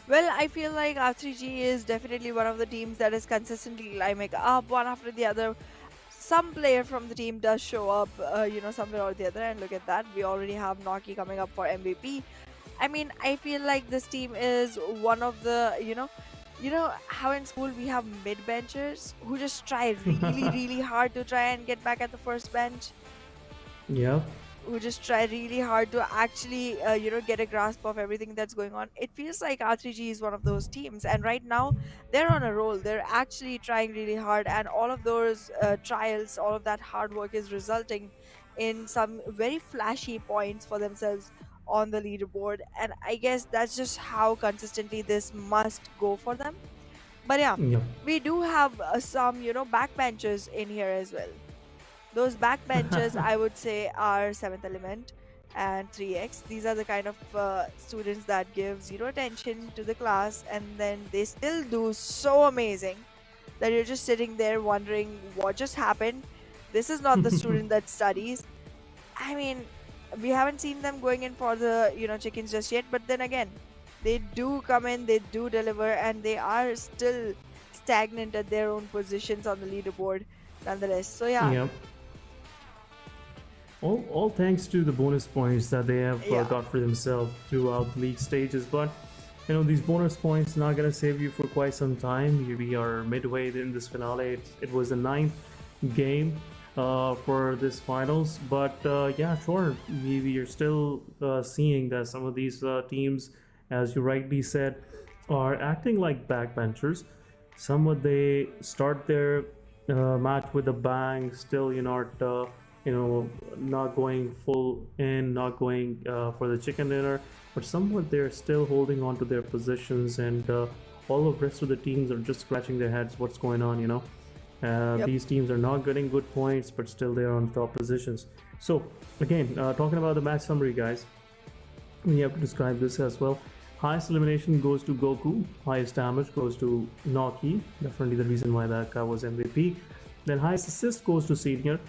Well, I feel like R3G is definitely one of the teams that is consistently climbing up one after the other. Some player from the team does show up, somewhere or the other, and look at that. We already have Noki coming up for MVP. I mean, I feel like this team is one of the, how in school we have mid-benchers who just try really, really hard to try and get back at the first bench. Yeah. Who just try really hard to actually, get a grasp of everything that's going on. It feels like R3G is one of those teams, and right now they're on a roll. They're actually trying really hard, and all of those trials, all of that hard work is resulting in some very flashy points for themselves on the leaderboard. And I guess that's just how consistently this must go for them. But yeah, Yeah. we do have some, backbenchers in here as well. Those backbenchers, I would say, are 7th Element and 3x. These are the kind of students that give zero attention to the class, and then they still do so amazing that you're just sitting there wondering what just happened. This is not the student that studies. I mean, we haven't seen them going in for the chickens just yet, but then again, they do come in, they do deliver, and they are still stagnant at their own positions on the leaderboard nonetheless. So yeah. Yeah. All thanks to the bonus points that they have got for themselves throughout the league stages. But these bonus points not gonna save you for quite some time. We are midway in this finale. It was the 9th game for this finals, but yeah, sure, we are still seeing that some of these teams, as you rightly said, are acting like backbenchers. Somewhat they start their match with a bang, still not going full in, not going for the chicken dinner, but somewhat they're still holding on to their positions, and all of the rest of the teams are just scratching their heads what's going on. These teams are not getting good points, but still they are on top positions. So again, talking about the match summary, guys, we have to describe this as well. Highest elimination goes to Goku, highest damage goes to Noki, definitely the reason why that guy was MVP. Then highest assist goes to Senior.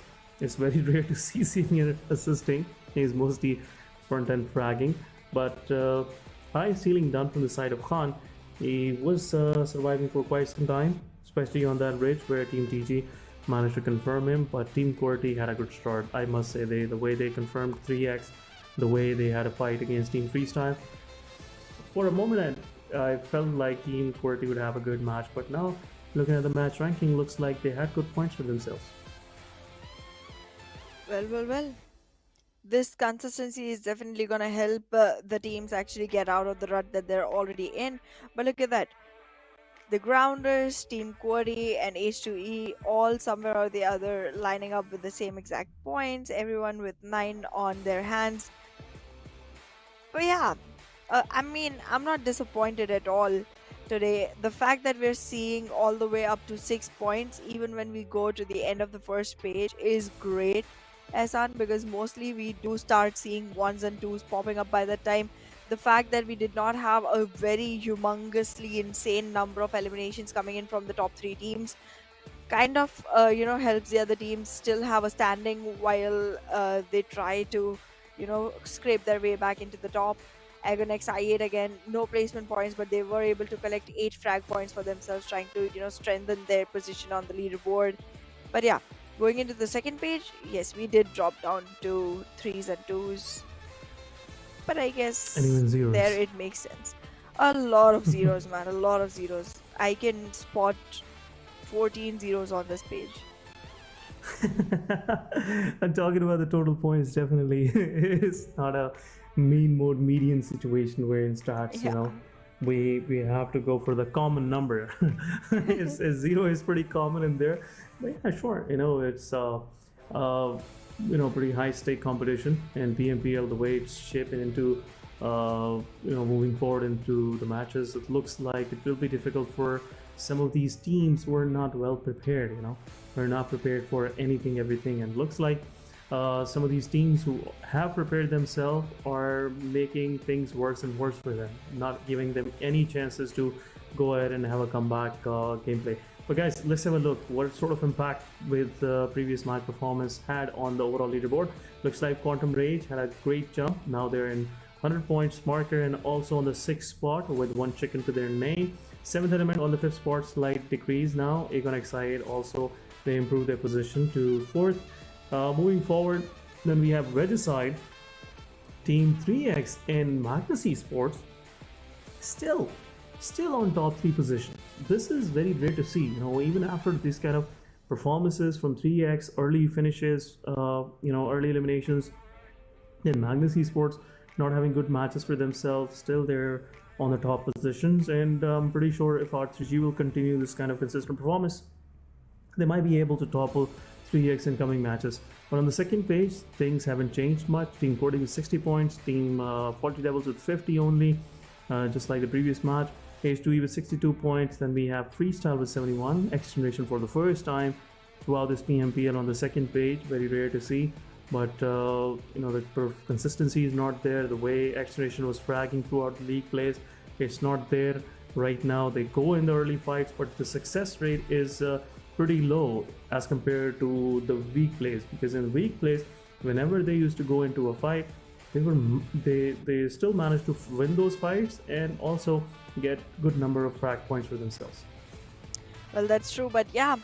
It's very rare to see Senior assisting. He's mostly front-end fragging. But high ceiling done from the side of Khan. He was surviving for quite some time, especially on that ridge where Team TG managed to confirm him. But Team QWERTY had a good start. I must say, the way they confirmed 3x, the way they had a fight against Team Freestyle. For a moment, I felt like Team QWERTY would have a good match. But now, looking at the match ranking, looks like they had good points for themselves. Well. This consistency is definitely going to help the teams actually get out of the rut that they're already in. But look at that. The Grounders, Team QWERTY, and H2E all somewhere or the other lining up with the same exact points. Everyone with 9 on their hands. But yeah, I'm not disappointed at all today. The fact that we're seeing all the way up to 6 points, even when we go to the end of the first page, is great. Ehsan, because mostly we do start seeing 1s and 2s popping up by that time. The fact that we did not have a very humongously insane number of eliminations coming in from the top 3 teams, kind of helps the other teams still have a standing while they try to scrape their way back into the top. Agon X I8 again, no placement points, but they were able to collect 8 frag points for themselves, trying to strengthen their position on the leaderboard. But yeah, going into the second page, yes, we did drop down to 3s and 2s, but I guess And even zeros. there it makes sense. A lot of zeros, man, a lot of zeros. I can spot 14 zeros on this page. And talking about the total points, definitely is not a mean mode median situation where in stats, Yeah. we have to go for the common number. Zero is pretty common in there, but yeah, sure, it's pretty high stake competition, and PMPL, the way it's shaping into moving forward into the matches, it looks like it will be difficult for some of these teams who are not well prepared. Are not prepared for anything, everything, and looks like some of these teams who have prepared themselves are making things worse and worse for them, not giving them any chances to go ahead and have a comeback gameplay. But guys, let's have a look what sort of impact with the previous match performance had on the overall leaderboard. Looks like Quantum Rage had a great jump. Now they're in 100 points marker and also on the 6th spot with 1 chicken to their name. 7th Element on the 5th spot, slight decrease now. Agon X8 also, they improved their position to 4th. Moving forward, then we have Regicide, Team 3X and Magnus Esports still on top 3 position. This is very great to see, even after this kind of performances from 3X, early finishes, early eliminations, then Magnus Esports not having good matches for themselves, still they're on the top positions, and I'm pretty sure if R3G will continue this kind of consistent performance, they might be able to topple 3X in coming matches. But on the second page, things haven't changed much. Team Cody with 60 points, Team 40 Devils with 50 only, just like the previous match. H2E with 62 points, then we have Freestyle with 71, XGeneration for the first time throughout this PMPL on the second page, very rare to see. But the consistency is not there. The way XGeneration was fragging throughout the league plays, it's not there right now. They go in the early fights, but the success rate is pretty low as compared to the weak plays, because in the weak plays, whenever they used to go into a fight, they still managed to win those fights and also get good number of frag points for themselves. Well, that's true, but yeah,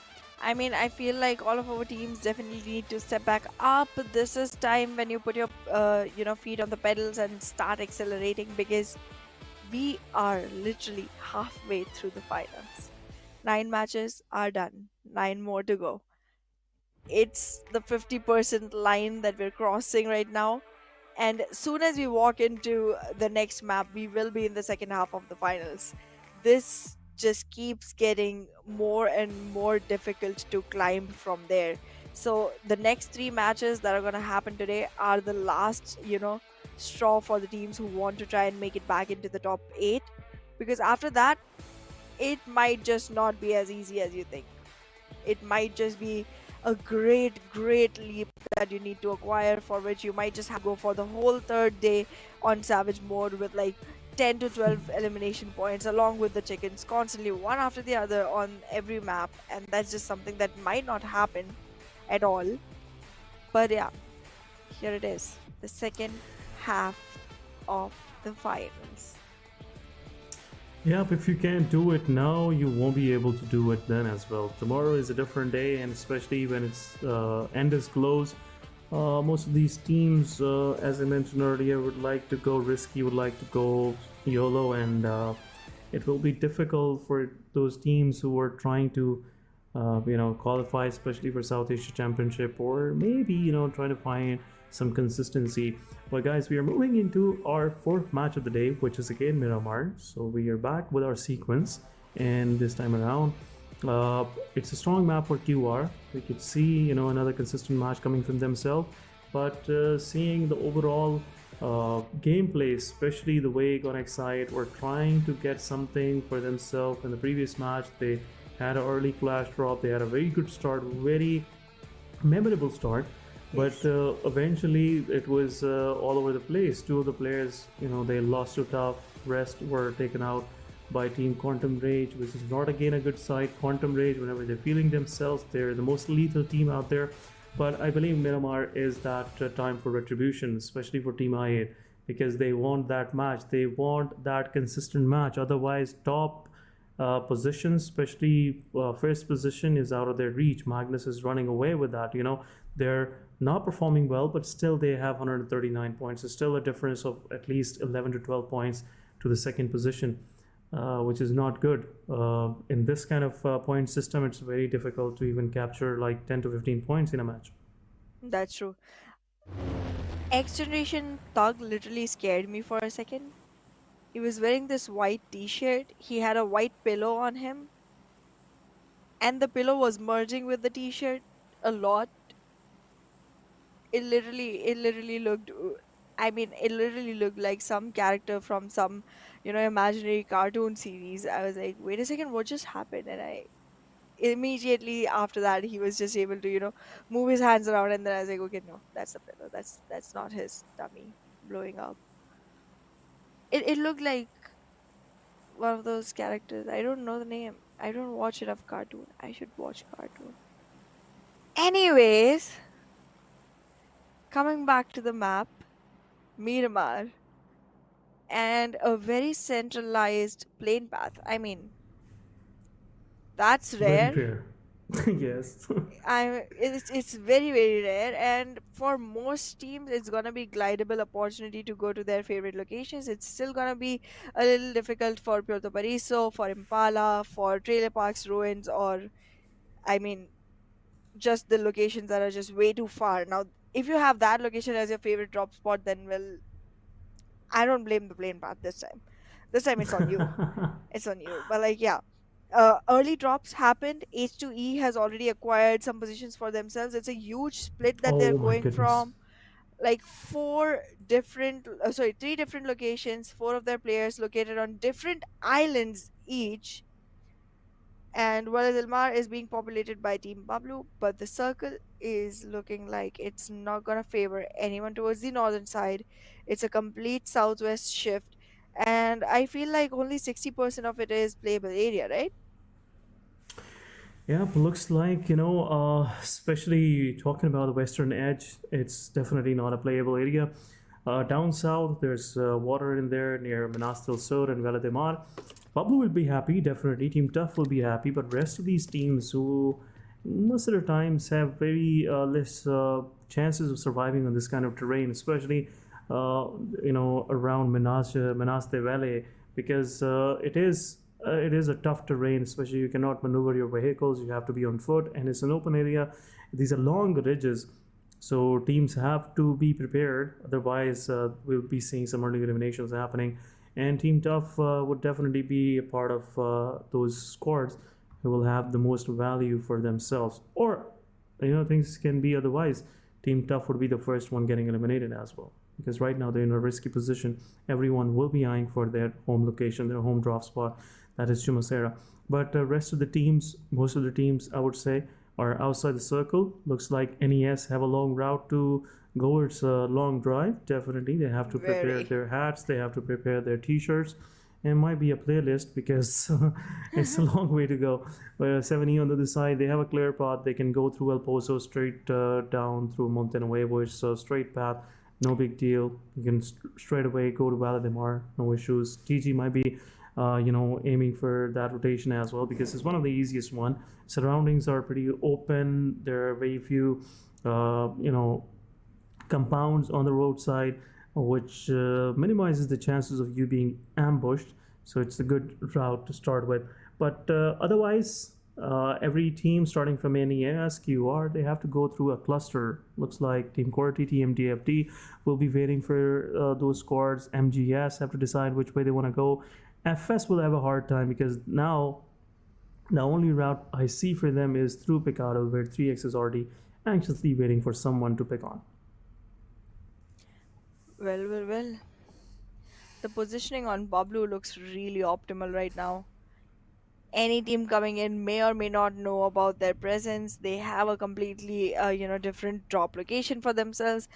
I mean, I feel like all of our teams definitely need to step back up. This is time when you put your feet on the pedals and start accelerating, because we are literally halfway through the finals. 9 matches are done, 9 more to go. It's the 50% line that we're crossing right now, and soon as we walk into the next map, we will be in the second half of the finals. This just keeps getting more and more difficult to climb from there. So the next 3 matches that are going to happen today are the last, straw for the teams who want to try and make it back into the top 8, because after that, it might just not be as easy as you think. It might just be a great leap that you need to acquire, for which you might just have to go for the whole 3rd day on Savage mode with like 10 to 12 elimination points along with the chickens, constantly one after the other on every map, and that's just something that might not happen at all. But yeah, here it is, the second half of the finals. Yep, if you can't do it now, you won't be able to do it then as well. Tomorrow is a different day, and especially when it's end is close, most of these teams, as I mentioned earlier, would like to go risky, would like to go YOLO, and it will be difficult for those teams who are trying to qualify, especially for South Asia Championship, or maybe trying to find some consistency. Well guys, we are moving into our 4th match of the day, which is again Miramar. So we are back with our sequence, and this time around it's a strong map for QR. We could see another consistent match coming from themselves, but seeing the overall gameplay, especially the way Agon X8 were trying to get something for themselves in the previous match. They had an early clash drop, they had a very good start, very memorable start, but eventually it was all over the place. 2 of the players, they lost to tough, rest were taken out by Team Quantum Rage, which is not again a good side. Quantum Rage, whenever they're feeling themselves, they're the most lethal team out there. But I believe Miramar is that time for retribution, especially for Team I8, because they want that match. They want that consistent match. Otherwise, top positions, especially first position, is out of their reach. Magnus is running away with that. They're not performing well, but still they have 139 points. It's still a difference of at least 11 to 12 points to the second position, which is not good. In this kind of point system, it's very difficult to even capture like 10 to 15 points in a match. That's true. XGeneration Thug literally scared me for a second. He was wearing this white t-shirt. He had a white pillow on him. And the pillow was merging with the t-shirt a lot. It literally looked, it literally looked like some character from some, imaginary cartoon series. I was like, wait a second, what just happened? And I immediately after that, he was just able to, move his hands around. And then I was like, okay, no, that's the pillow. That's not his tummy blowing up. It looked like one of those characters. I don't know the name. I don't watch enough cartoon. I should watch cartoon. Anyways, coming back to the map, Miramar, and a very centralized plane path. That's Very rare. rare. Yes. It's very very rare, and for most teams, it's gonna be glidable opportunity to go to their favorite locations. It's still gonna be a little difficult for Puerto Pariso, for Impala, for Trailer Parks Ruins, or I mean, just the locations that are just way too far. Now, if you have that location as your favorite drop spot, then well, I don't blame the plane path this time. This time it's on you. It's on you. But like, yeah. Early drops happened. H2E has already acquired some positions for themselves. It's a huge split that they're Oh my going goodness. from like three different locations, four of their players located on different islands each. And while Ilmar is being populated by Team Bablu, but the circle is looking like it's not gonna favor anyone towards the northern side. It's a complete southwest shift, and I feel like only 60% of it is playable area, right? Yeah, looks like, especially talking about the western edge, it's definitely not a playable area. Down south, there's water in there near Minas del Sur and Vela de Mar. Pablo will be happy, definitely. Team Tough will be happy, but rest of these teams who most of the times have very less chances of surviving on this kind of terrain, especially around Minas de Valle, because it is a tough terrain, especially you cannot maneuver your vehicles, you have to be on foot, and it's an open area. These are long ridges, so teams have to be prepared. Otherwise, we'll be seeing some early eliminations happening, and Team Tough would definitely be a part of those squads who will have the most value for themselves. Or, things can be otherwise. Team Tough would be the first one getting eliminated as well, because right now they're in a risky position. Everyone will be eyeing for their home location, their home drop spot, that is Chumacera. But the rest of the teams, most of the teams, I would say, are outside the circle. Looks like NES have a long route to go. It's a long drive. Definitely, they have to prepare Very. their hats. They have to prepare their T-shirts. And it might be a playlist because it's a long way to go. But 7E on the other side, they have a clear path. They can go through El Pozo straight down through Monte Nuevo. It's a straight path. No big deal. You can straight away go to Valle de Mar. No issues. TG might be aiming for that rotation as well, because it's one of the easiest one. Surroundings are pretty open. There are very few compounds on the roadside, which minimizes the chances of you being ambushed. So it's a good route to start with. But otherwise, every team starting from NES, QR, they have to go through a cluster. Looks like Team Corti, TMDFD will be waiting for those squads. MGS have to decide which way they want to go. FS will have a hard time, because now the only route I see for them is through Picado, where 3X is already anxiously waiting for someone to pick on. Well. The positioning on Bablu looks really optimal right now. any team coming in may or may not know about their presence. They have a completely different drop location for themselves.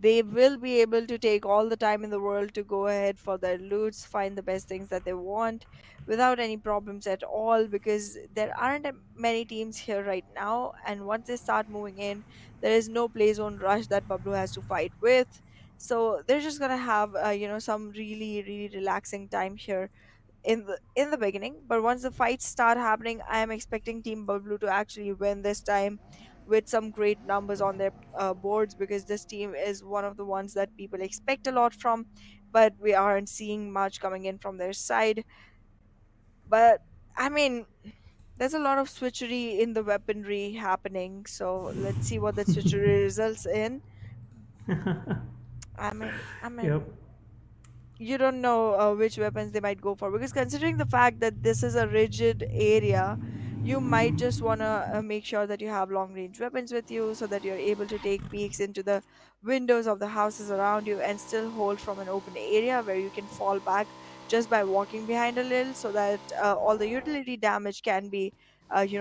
They will be able to take all the time in the world to go ahead for their loots, find the best things that they want without any problems at all, because there aren't many teams here right now, and once they start moving in, there is no play zone rush that Bablu has to fight with. So they're just gonna have some really really relaxing time here in the beginning. But once the fights start happening, I am expecting Team Blue to actually win this time with some great numbers on their boards, because this team is one of the ones that people expect a lot from, but we aren't seeing much coming in from their side. But I mean, there's a lot of switchery in the weaponry happening, so let's see what that switchery results in. I mean, I Yep. mean, you don't know which weapons they might go for, because considering the fact that this is a rigid area, you might just want to make sure that you have long range weapons with you so that you're able to take peeks into the windows of the houses around you and still hold from an open area where you can fall back just by walking behind a little, so that all the utility damage can be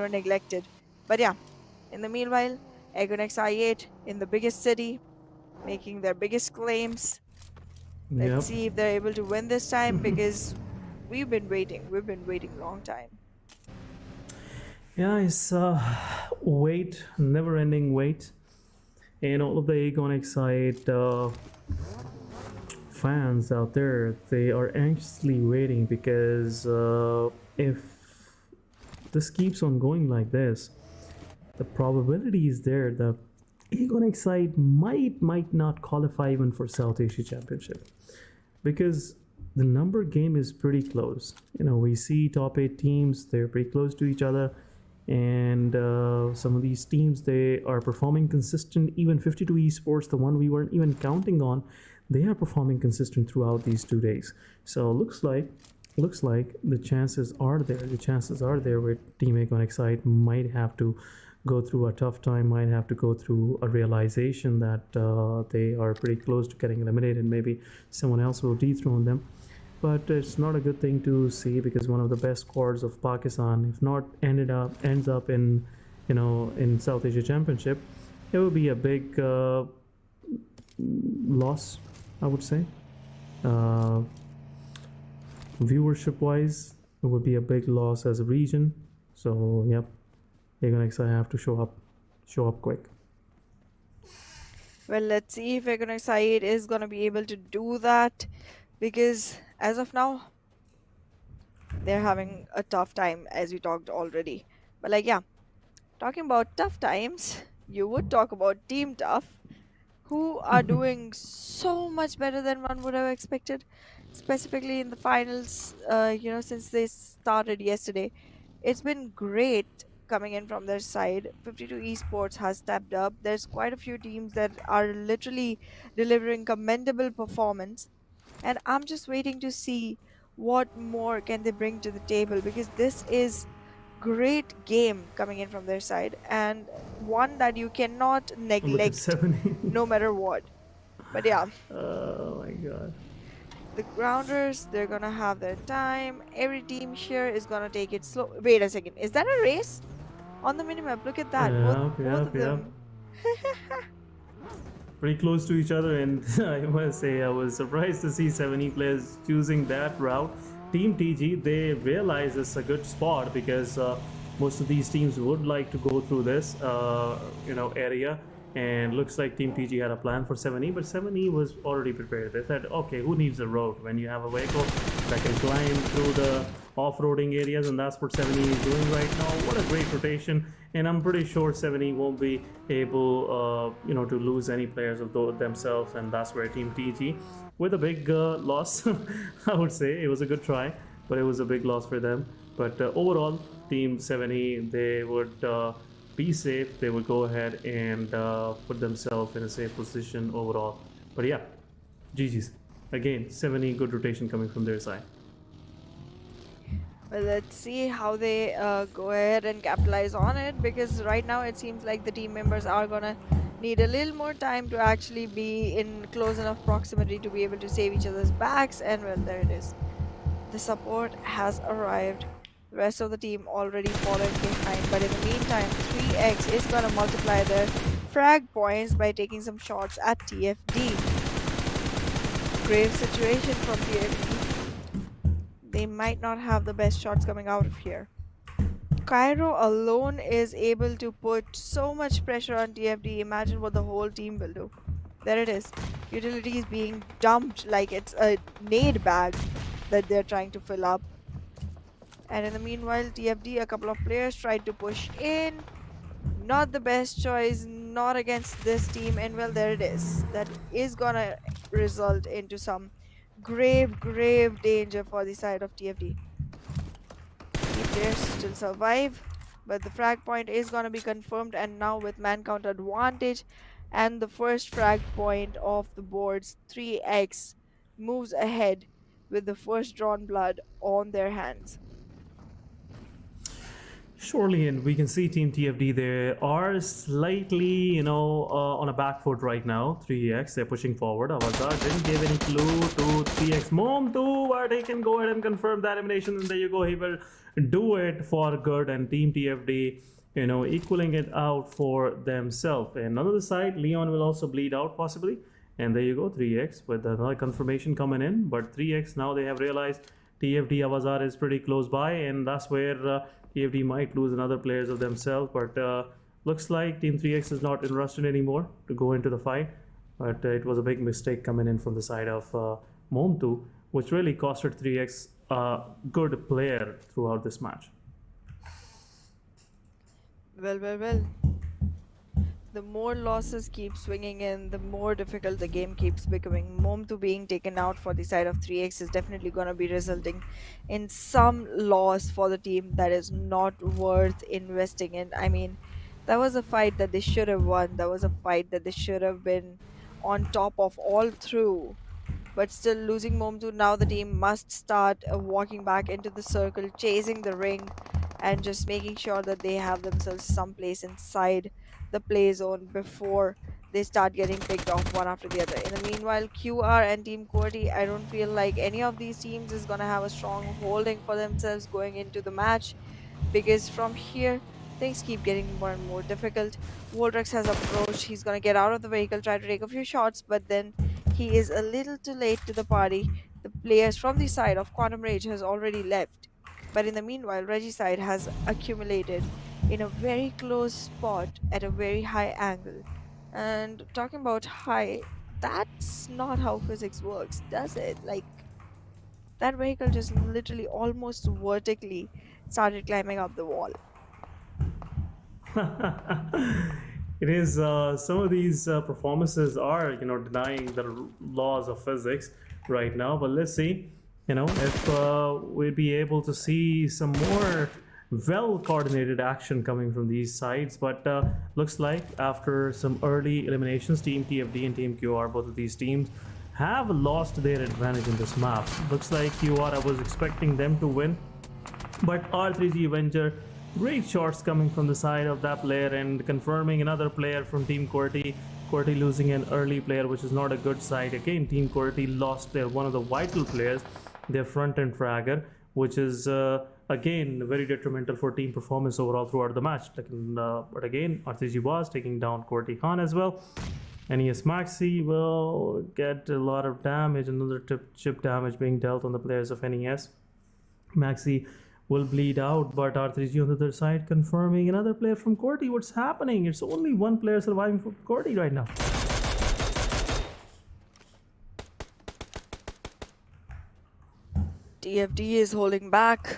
neglected. But yeah, in the meanwhile, Agonex I8 in the biggest city making their biggest claims. Let's Yep. see if they're able to win this time, because we've been waiting. We've been waiting a long time. Yeah, it's wait, never-ending wait, and all of the Aegon Excite fans out there, they are anxiously waiting, because if this keeps on going like this, the probability is there that Aegon Excite might not qualify even for South Asia Championship, because the number game is pretty close. We see top 8 teams, they're pretty close to each other, and some of these teams, they are performing consistent. Even 52 Esports, the one we weren't even counting on, they are performing consistent throughout these 2 days. So looks like the chances are there where Team Aegon Excite might have to go through a tough time, might have to go through a realization that they are pretty close to getting eliminated. Maybe someone else will dethrone them, but it's not a good thing to see, because one of the best squads of Pakistan, if not ends up in South Asia Championship, it will be a big loss, I would say. Viewership wise, it would be a big loss as a region. So yep, you're gonna have to show up quick. Well, let's see if Agonex I8 is going to be able to do that, because as of now, they're having a tough time, as we talked already. But like, yeah, talking about tough times, you would talk about Team Tough, who are doing so much better than one would have expected, specifically in the finals. Since they started yesterday, it's been great coming in from their side. 52 Esports has stepped up. There's quite a few teams that are literally delivering commendable performance, and I'm just waiting to see what more can they bring to the table, because this is great game coming in from their side, and one that you cannot Look at neglect 70. no matter what. But yeah, Oh my god. the grounders, they're gonna have their time. Every team here is gonna take it slow. Wait a second, is that a race on the minimap? Look at that. Both of them. Pretty close to each other, and I must say I was surprised to see 70 players choosing that route. Team TG, they realize it's a good spot, because most of these teams would like to go through this area, and looks like Team TG had a plan for 70, but 70 was already prepared. They said, okay, who needs a road when you have a vehicle that can climb through the off-roading areas, and that's what 70 is doing right now. What a great rotation, and I'm pretty sure 70 won't be able to lose any players of themselves, and that's where Team TG, with a big loss, I would say. It was a good try, but it was a big loss for them. But overall, Team 70, they would be safe. They would go ahead and put themselves in a safe position overall. But yeah, GG's. Again, 70, good rotation coming from their side. Well, let's see how they go ahead and capitalize on it, because right now it seems like the team members are gonna need a little more time to actually be in close enough proximity to be able to save each other's backs. And well, there it is. The support has arrived The rest of the team already falling behind, but in the meantime, 3X is gonna multiply their frag points by taking some shots at TFD. Grave situation from TFD. They might not have the best shots coming out of here. Cairo alone is able to put so much pressure on TFD. Imagine what the whole team will do. There it is. Utilities being dumped like it's a nade bag that they're trying to fill up. And in the meanwhile, TFD, a couple of players tried to push in. Not the best choice, not against this team. And well, there it is. That is gonna result into some grave danger for the side of TFD. Players still survive, but the frag point is gonna be confirmed, and now with man count advantage and the first frag point of the boards, 3X moves ahead with the first drawn blood on their hands. Surely, and we can see Team TFD, they are slightly, on a back foot right now. 3X, they're pushing forward. Avazar didn't give any clue to 3X. Mom too, but he can go ahead and confirm that elimination, and there you go. He will do it for good, and Team TFD, equaling it out for themselves. And on the other side, Leon will also bleed out possibly. And there you go, 3X with another confirmation coming in. But 3X, now they have realized TFD Avazar is pretty close by, and that's where TFD might lose another players of themselves. But looks like Team 3X is not interested anymore to go into the fight. But it was a big mistake coming in from the side of Momtu, which really costed 3X a good player throughout this match. Well. The more losses keep swinging in, the more difficult the game keeps becoming. Momtu being taken out for the side of 3X is definitely going to be resulting in some loss for the team that is not worth investing in. I mean, that was a fight that they should have won. That was a fight that they should have been on top of all through. But still losing Momtu, now the team must start walking back into the circle, chasing the ring, and just making sure that they have themselves someplace inside the play zone before they start getting picked off one after the other. In the meanwhile, QR and Team Corti, I don't feel like any of these teams is going to have a strong holding for themselves going into the match, because from here things keep getting more and more difficult. Voltrex has approached. He's going to get out of the vehicle, try to take a few shots, but then he is a little too late to the party. The players from the side of Quantum Rage has already left, but in the meanwhile, Regicide has accumulated in a very close spot at a very high angle. And talking about high, that's not how physics works, does it? Like, that vehicle just literally almost vertically started climbing up the wall. It is some of these performances are denying the laws of physics right now, but let's see if we'll be able to see some more well coordinated action coming from these sides. But looks like after some early eliminations, Team TFD and Team QR, both of these teams have lost their advantage in this map. Looks like QR, I was expecting them to win, but R3G Avenger, great shots coming from the side of that player, and confirming another player from Team Corti. Corti losing an early player, which is not a good side. Again, Team Corti lost their one of the vital players, their front-end fragger, which is again very detrimental for team performance overall throughout the match. But again, R3G was taking down Corti Khan as well. NES Maxi will get a lot of damage, another chip damage being dealt on the players of NES. Maxi will bleed out, but R3G on the other side confirming another player from Corti. What's happening? It's only one player surviving from Corti right now. TFD is holding back,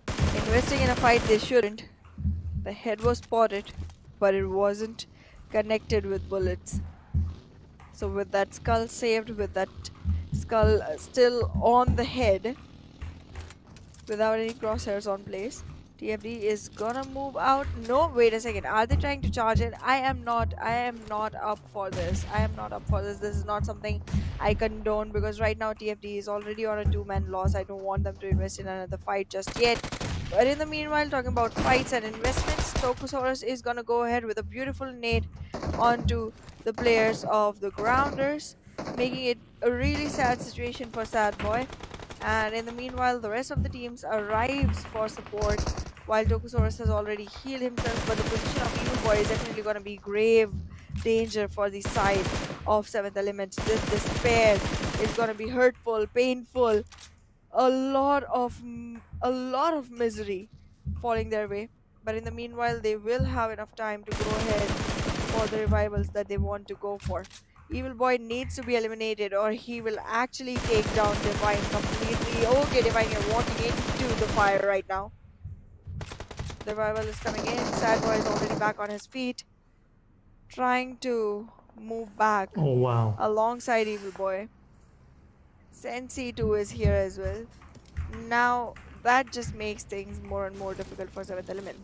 investing in a fight they shouldn't. The head was spotted, but it wasn't connected with bullets. So with that skull saved, with that skull still on the head, without any crosshairs on place, TFD is gonna move out. No, wait a second. Are they trying to charge it? I am not up for this. This is not something I condone, because right now TFD is already on a two-man loss. I don't want them to invest in another fight just yet. But in the meanwhile, talking about fights and investments, Tokusaurus is gonna go ahead with a beautiful nade onto the players of the Grounders, making it a really sad situation for Sad Boy. And in the meanwhile, the rest of the teams arrives for support, while Tokusaurus has already healed himself, but the position of Evil Boy is definitely going to be grave danger for the side of 7th Element. This despair is going to be hurtful, painful, a lot of misery falling their way. But in the meanwhile, they will have enough time to go ahead for the revivals that they want to go for. Evil Boy needs to be eliminated or he will actually take down Divine completely. Okay, Divine, you're walking into the fire right now. The revival is coming in. Sad Boy is already back on his feet, trying to move back Oh wow. alongside Evil Boy. Sensi 2 is here as well. Now, that just makes things more and more difficult for 7th Element.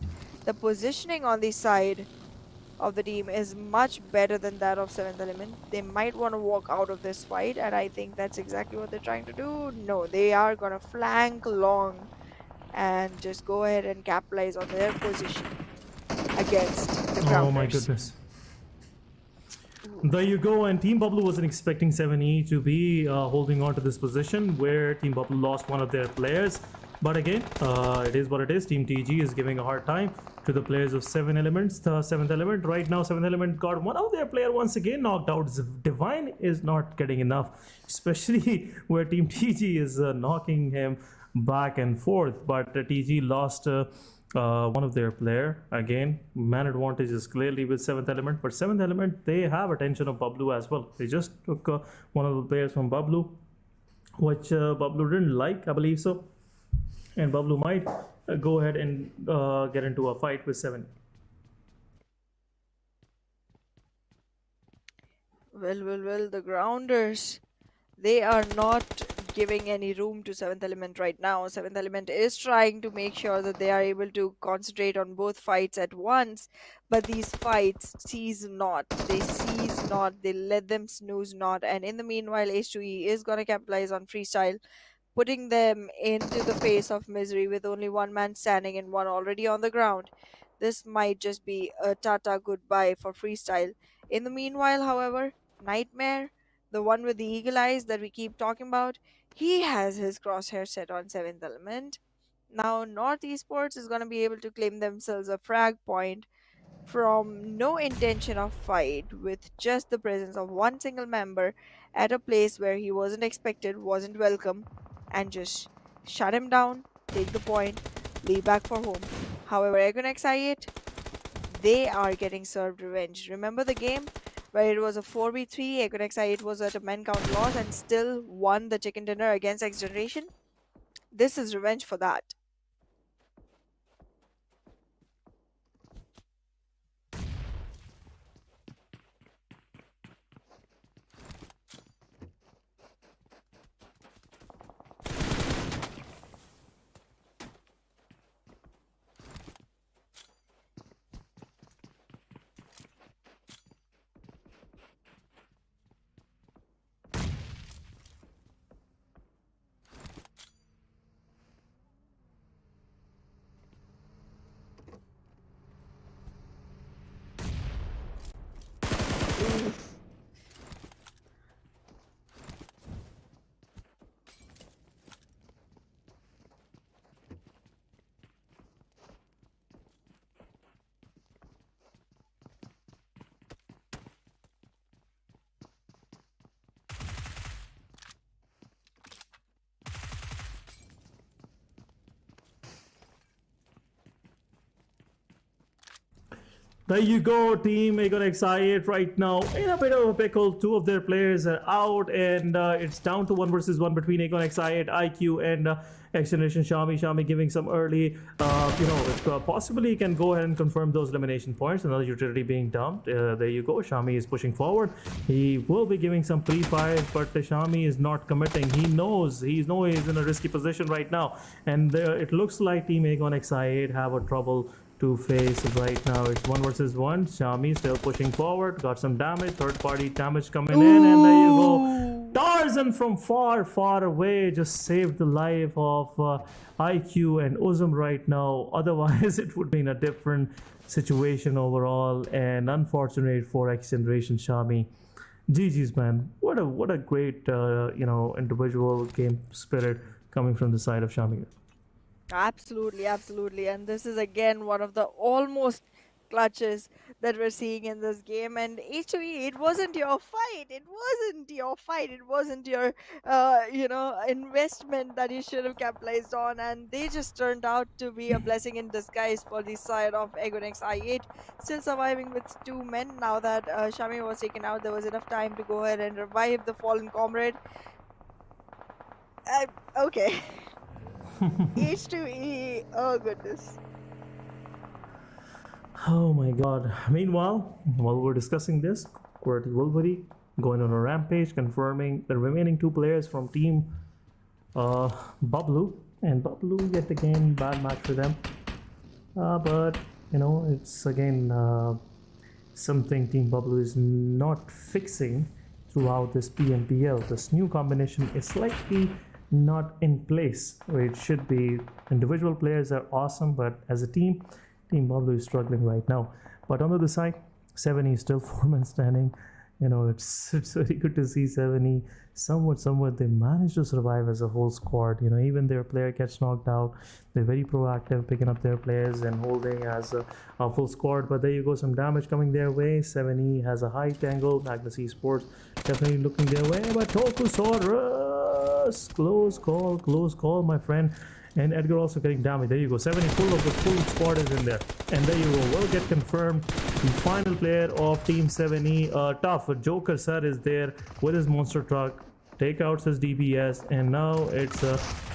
The positioning on the side of the team is much better than that of 7th Element. They might want to walk out of this fight, and I think that's exactly what they're trying to do. No, they are going to flank long and just go ahead and capitalize on their position against the grounders. Oh my goodness. There you go, and Team Bubble wasn't expecting 7E to be holding on to this position where Team Bubble lost one of their players. But again, it is what it is. Team TG is giving a hard time to the players of 7 Elements. The 7th Element, right now 7th Element got one of their player once again knocked out. Divine is not getting enough, especially where Team TG is knocking him back and forth. But TG lost one of their player. Again, man advantage is clearly with 7th Element, but 7th Element, they have attention of Bablu as well. They just took one of the players from Bablu, which Bablu didn't like, I believe so, and Bablu might go ahead and get into a fight with 7. Well, the grounders, they are not giving any room to 7th Element right now. 7th Element is trying to make sure that they are able to concentrate on both fights at once, but these fights cease not. They cease not. They let them snooze not. And in the meanwhile, H2E is going to capitalize on Freestyle, putting them into the face of misery with only one man standing and one already on the ground. This might just be a tata goodbye for Freestyle. In the meanwhile, however, Nightmare, the one with the eagle eyes that we keep talking about, he has his crosshair set on 7th Element. Now, North Esports is going to be able to claim themselves a frag point from no intention of fight, with just the presence of one single member at a place where he wasn't expected, wasn't welcome, and just shut him down, take the point, leave back for home. However, Egonex I8, they are getting served revenge. Remember the game where it was a 4v3, Egonex I8 was at a men count loss and still won the chicken dinner against XGeneration? This is revenge for that. There you go, Team Egonex I8 right now in a bit of a pickle. Two of their players are out, and it's down to 1 versus 1 between Egonex I8, IQ, and XGeneration Shami. Shami giving some early, if possibly can go ahead and confirm those elimination points. Another utility being dumped. There you go. Shami is pushing forward. He will be giving some pre-fire, but Shami is not committing. He knows he's in a risky position right now, and it looks like Team Egonex I8 have a trouble to face right now. It's 1 versus 1. Shami still pushing forward, got some damage, third party damage coming in, and there you go. Tarzan from far away just saved the life of IQ and Uzum right now. Otherwise it would be in a different situation overall, and unfortunate for XGeneration Shami. GG's, man. What a great individual game spirit coming from the side of Shamir. Absolutely, absolutely. And this is again one of the almost clutches that we're seeing in this game. And H2E, it wasn't your fight. It wasn't your fight. It wasn't your, investment that you should have capitalized on. And they just turned out to be a blessing in disguise for the side of Egonix I8. Still surviving with two men. Now that Shami was taken out, there was enough time to go ahead and revive the fallen comrade. Okay. H2E, oh goodness. Oh my god. Meanwhile, while we're discussing this, QWERTY Wolverine going on a rampage, confirming the remaining two players from team Bablu. And Bablu, yet again, bad match for them. But, it's again something Team Bablu is not fixing throughout this PMPL. This new combination is slightly not in place where it should be. Individual players are awesome, but as a team, Team Bablu is struggling right now. But on the other side, 7E is still 4-man standing. It's very good to see 7E somewhat they managed to survive as a whole squad. Even their player gets knocked out, they're very proactive, picking up their players and holding as a full squad. But there you go, some damage coming their way. 7E has a height angle. Magnus Esports definitely looking their way, but Tokusaurus, close call, my friend. And Edgar also getting damage. There you go, 7E full of the full squad is in there. And there you go, will get confirmed. The final player of Team 7E, tough. Joker Sir is there with his monster truck. Takeouts his DPS. And now it's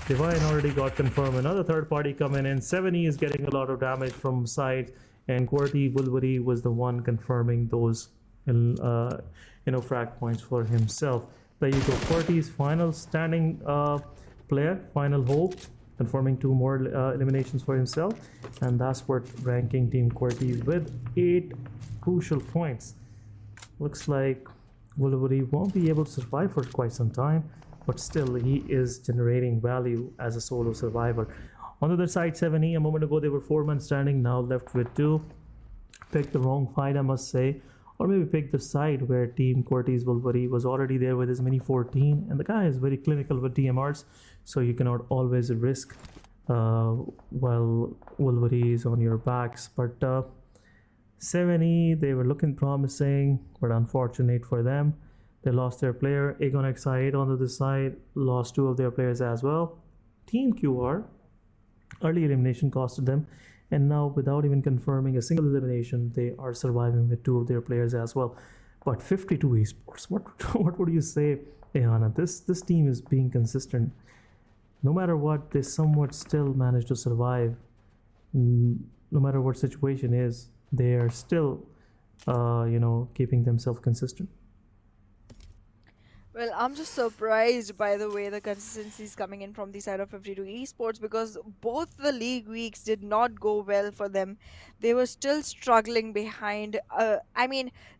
Divine already got confirmed. Another third party coming in. 7E is getting a lot of damage from sides. And QWERTY Wolverine was the one confirming those, frag points for himself. There you go, QWERTY's final standing player, final hope, confirming 2 more eliminations for himself, and that's what ranking Team QWERTY with 8 crucial points. Looks like Wolverine won't be able to survive for quite some time, but still he is generating value as a solo survivor. On the other side, 7E, a moment ago they were 4-man standing, now left with 2. Picked the wrong fight, I must say, or maybe picked the side where Team QWERTY's Wolverine was already there with his Mini 14, and the guy is very clinical with DMRs, so you cannot always risk while Wolverine is on your backs. But 7E, they were looking promising, but unfortunate for them, they lost their player. Aegon X8 on the other side lost 2 of their players as well. Team QR, early elimination costed them, and now without even confirming a single elimination, they are surviving with 2 of their players as well. But 52 Esports, what would you say, Ehana? This team is being consistent. No matter what, they somewhat still manage to survive. No matter what situation is, they are still, keeping themselves consistent. Well, I'm just surprised by the way the consistency is coming in from the side of 52 Esports, because both the league weeks did not go well for them. They were still struggling behind.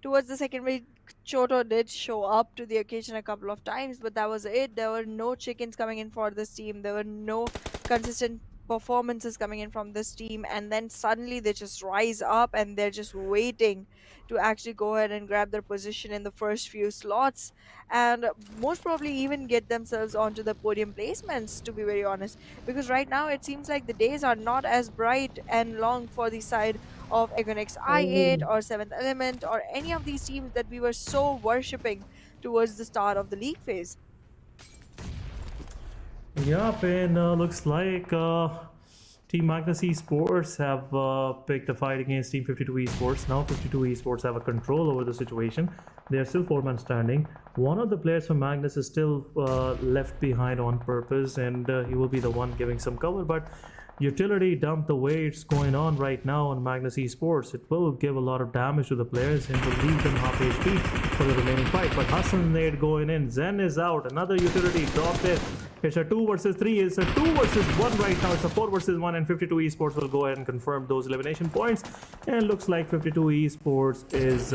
Towards the second week, Choto did show up to the occasion a couple of times, but that was it. There were no chickens coming in for this team. There were no consistent performances coming in from this team, and then suddenly they just rise up and they're just waiting to actually go ahead and grab their position in the first few slots, and most probably even get themselves onto the podium placements, to be very honest, because right now it seems like the days are not as bright and long for the side of Egonix I8 or 7th Element or any of these teams that we were so worshipping towards the start of the league phase. Yup, and looks like Team Magnus Esports have picked a fight against Team 52 Esports. Now 52 Esports have a control over the situation. They are still 4-man standing. One of the players from Magnus is still left behind on purpose, and he will be the one giving some cover. But utility dump, the way it's going on right now on Magnus Esports, it will give a lot of damage to the players and will leave them half HP for the remaining fight. But Hassan Nade going in, Zen is out, another utility dropped it. It's a 2 versus 3, it's a 2 versus 1 right now, it's a 4 versus 1, and 52 Esports will go ahead and confirm those elimination points. And looks like 52 Esports is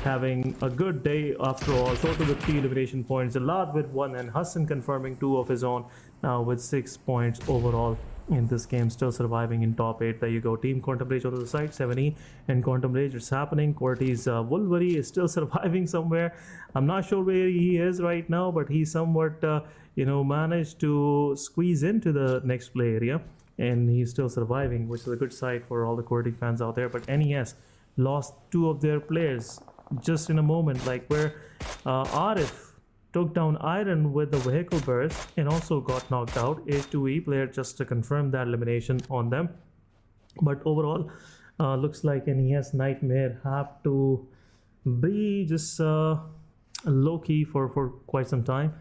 having a good day after all. Total with 3 elimination points, a lot with 1, and Hassan confirming 2 of his own, now with 6 points overall. in this game, still surviving in top 8. There you go. Team Quantum Rage on the side, 7E and Quantum Rage. It's happening. Corty's Wolverine is still surviving somewhere. I'm not sure where he is right now, but he somewhat, managed to squeeze into the next play area. And he's still surviving, which is a good sight for all the Corty fans out there. But NES lost 2 of their players just in a moment, like where Arif took down Iron with the vehicle burst and also got knocked out. H2E player just to confirm that elimination on them. But overall, looks like NES Nightmare have to be just low-key for quite some time.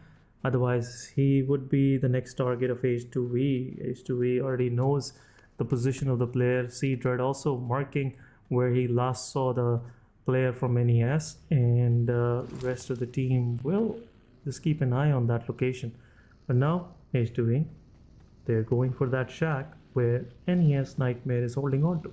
Otherwise, he would be the next target of H2E. H2E already knows the position of the player. C-Dread also marking where he last saw the player from NES, and the rest of the team will just keep an eye on that location. But now H2E, they're going for that shack where NES Nightmare is holding on to.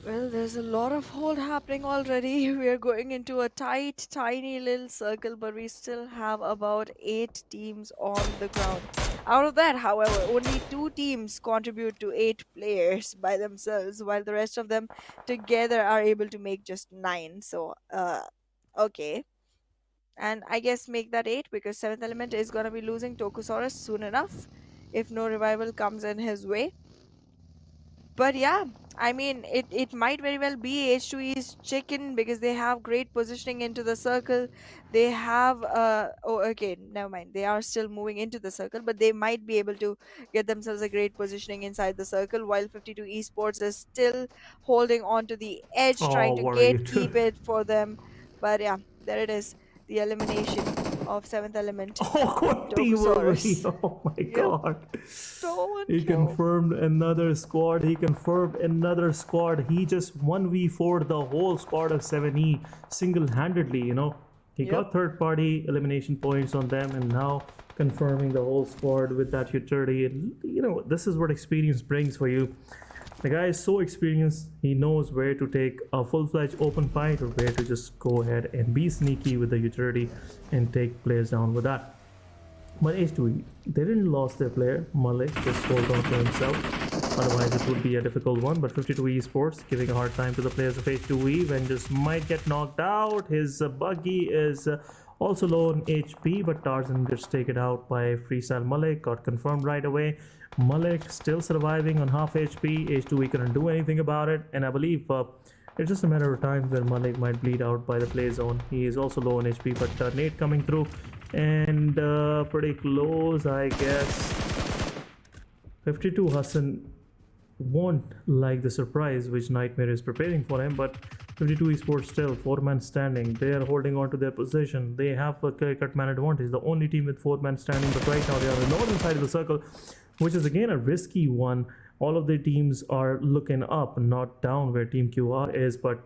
Well, there's a lot of hold happening already. We are going into a tight, tiny little circle, but we still have about 8 teams on the ground. Out of that, however, only 2 teams contribute to 8 players by themselves, while the rest of them together are able to make just 9. So, okay. And I guess make that 8 because 7th Element is going to be losing Tokusaurus soon enough if no revival comes in his way. But yeah, I mean, it might very well be H2E's chicken because they have great positioning into the circle. They have, okay, never mind. They are still moving into the circle, but they might be able to get themselves a great positioning inside the circle while 52 Esports is still holding on to the edge, trying to what are you gatekeep it for them. But yeah, there it is. The elimination of 7th Element. Oh, Corty Tokusaurus. Wolverine. Oh my Yep. god. He confirmed another squad. He just 1v4'd the whole squad of 7E single-handedly, He Yep. got third-party elimination points on them, and now confirming the whole squad with that utility. And, this is what experience brings for you. The guy is so experienced, he knows where to take a full-fledged open fight or where to just go ahead and be sneaky with the utility and take players down with that. But H2E, they didn't lose their player. Malik just hold on to himself. Otherwise, it would be a difficult one. But 52 Esports giving a hard time to the players of H2E when just might get knocked out. His buggy is also low on HP, but Tarzan gets taken out by Freestyle Malik. Got confirmed right away. Malik still surviving on half HP. H2E couldn't do anything about it. And I believe it's just a matter of time that Malik might bleed out by the play zone. He is also low on HP, but Nate coming through. And pretty close, I guess. 52 Hassan won't like the surprise which Nightmare is preparing for him, but 52 Esports still 4-man standing. They are holding on to their position. They have a clear-cut man advantage. The only team with 4-man standing, but right now they are on the northern side of the circle, which is again a risky one. All of the teams are looking up, not down where Team QR is, but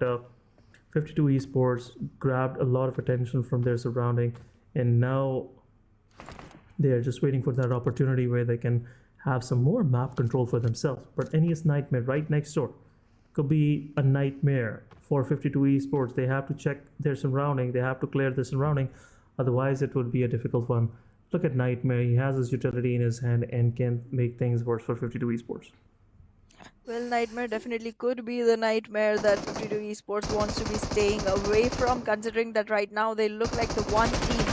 52 Esports grabbed a lot of attention from their surrounding, and now they are just waiting for that opportunity where they can have some more map control for themselves. But NES Nightmare right next door could be a nightmare for 52 Esports. They have to check their surrounding. They have to clear the surrounding. Otherwise, it would be a difficult one. Look at Nightmare. He has his utility in his hand and can make things worse for 52 Esports. Well, Nightmare definitely could be the nightmare that 52 Esports wants to be staying away from, considering that right now they look like the one team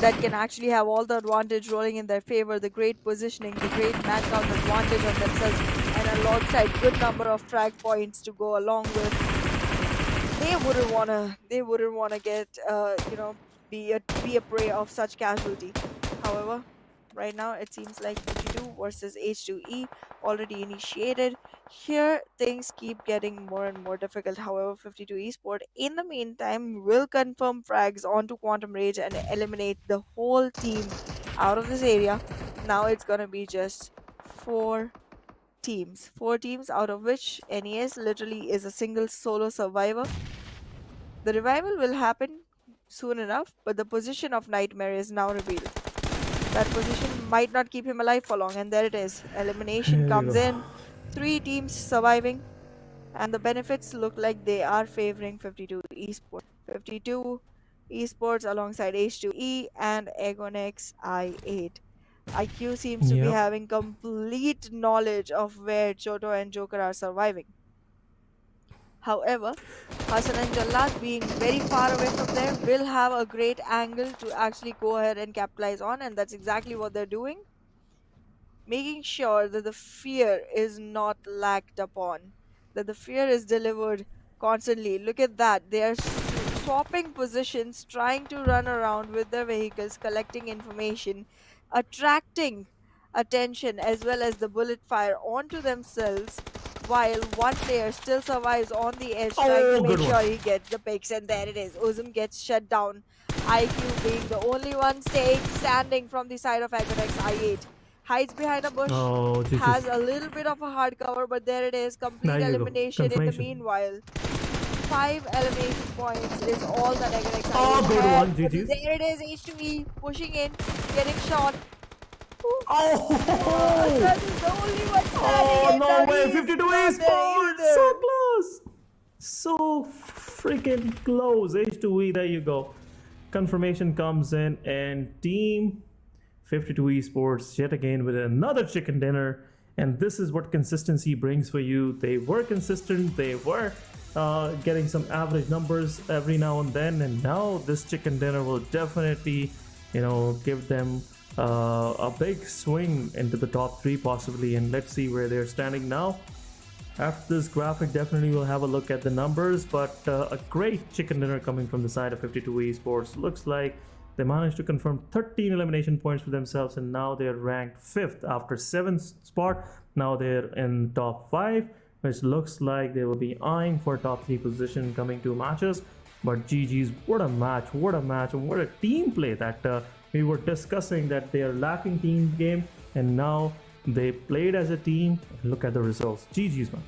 that can actually have all the advantage rolling in their favor, the great positioning, the great man count advantage on themselves, and alongside good number of frag points to go along with. They wouldn't wanna get be a prey of such casualty. However, right now it seems like 52 versus H2E already initiated. Here things keep getting more and more difficult. However, 52 Esport in the meantime will confirm frags onto Quantum Rage and eliminate the whole team out of this area. Now it's gonna be just 4 teams. 4 teams, out of which NES literally is a single solo survivor. The revival will happen soon enough, but the position of Nightmare is now revealed. That position might not keep him alive for long, and there it is. Elimination comes in. 3 teams surviving, and the benefits look like they are favoring 52 Esports. 52 Esports alongside H2E and Egonex I8. IQ seems to be Yep. having complete knowledge of where Choto and Joker are surviving. However, Hassan and Jallad, being very far away from there, will have a great angle to actually go ahead and capitalize on, and that's exactly what they're doing, making sure that the fear is not lacked upon, that the fear is delivered constantly. Look at that. They are swapping positions, trying to run around with their vehicles, collecting information, attracting attention as well as the bullet fire onto themselves, while one player still survives on the edge, trying to Oh, make good sure one. he gets the picks. And there it is. Uzum gets shut down. IQ being the only one staying standing from the side of Agonex. I8 hides behind a bush, Oh, has GG's. a little bit of a hard cover, but there it is. Complete There you go. elimination in the Confirmation. meanwhile. 5 elimination points is all that Agonex Oh, good has. one, GG's. There it is. H2E pushing in, getting shot. Oh, That is the only one standing. oh and no now way! he's 52 not there esports, either. so close, so freaking close. H2E, there you go. Confirmation comes in, and Team 52 esports yet again with another chicken dinner. And this is what consistency brings for you. They were consistent. They were getting some average numbers every now and then, and now this chicken dinner will definitely, give them a big swing into the top three possibly. And let's see where they're standing now. After this graphic, definitely we'll have a look at the numbers, but a great chicken dinner coming from the side of 52 esports. Looks like they managed to confirm 13 elimination points for themselves, and now they're ranked 5th after 7th spot. Now they're in top 5, which looks like they will be eyeing for top 3 position coming 2 matches. But GG's, what a match, and what a team play that we were discussing, that they are lacking team game, and now they played as a team. Look at the results. GG's, man.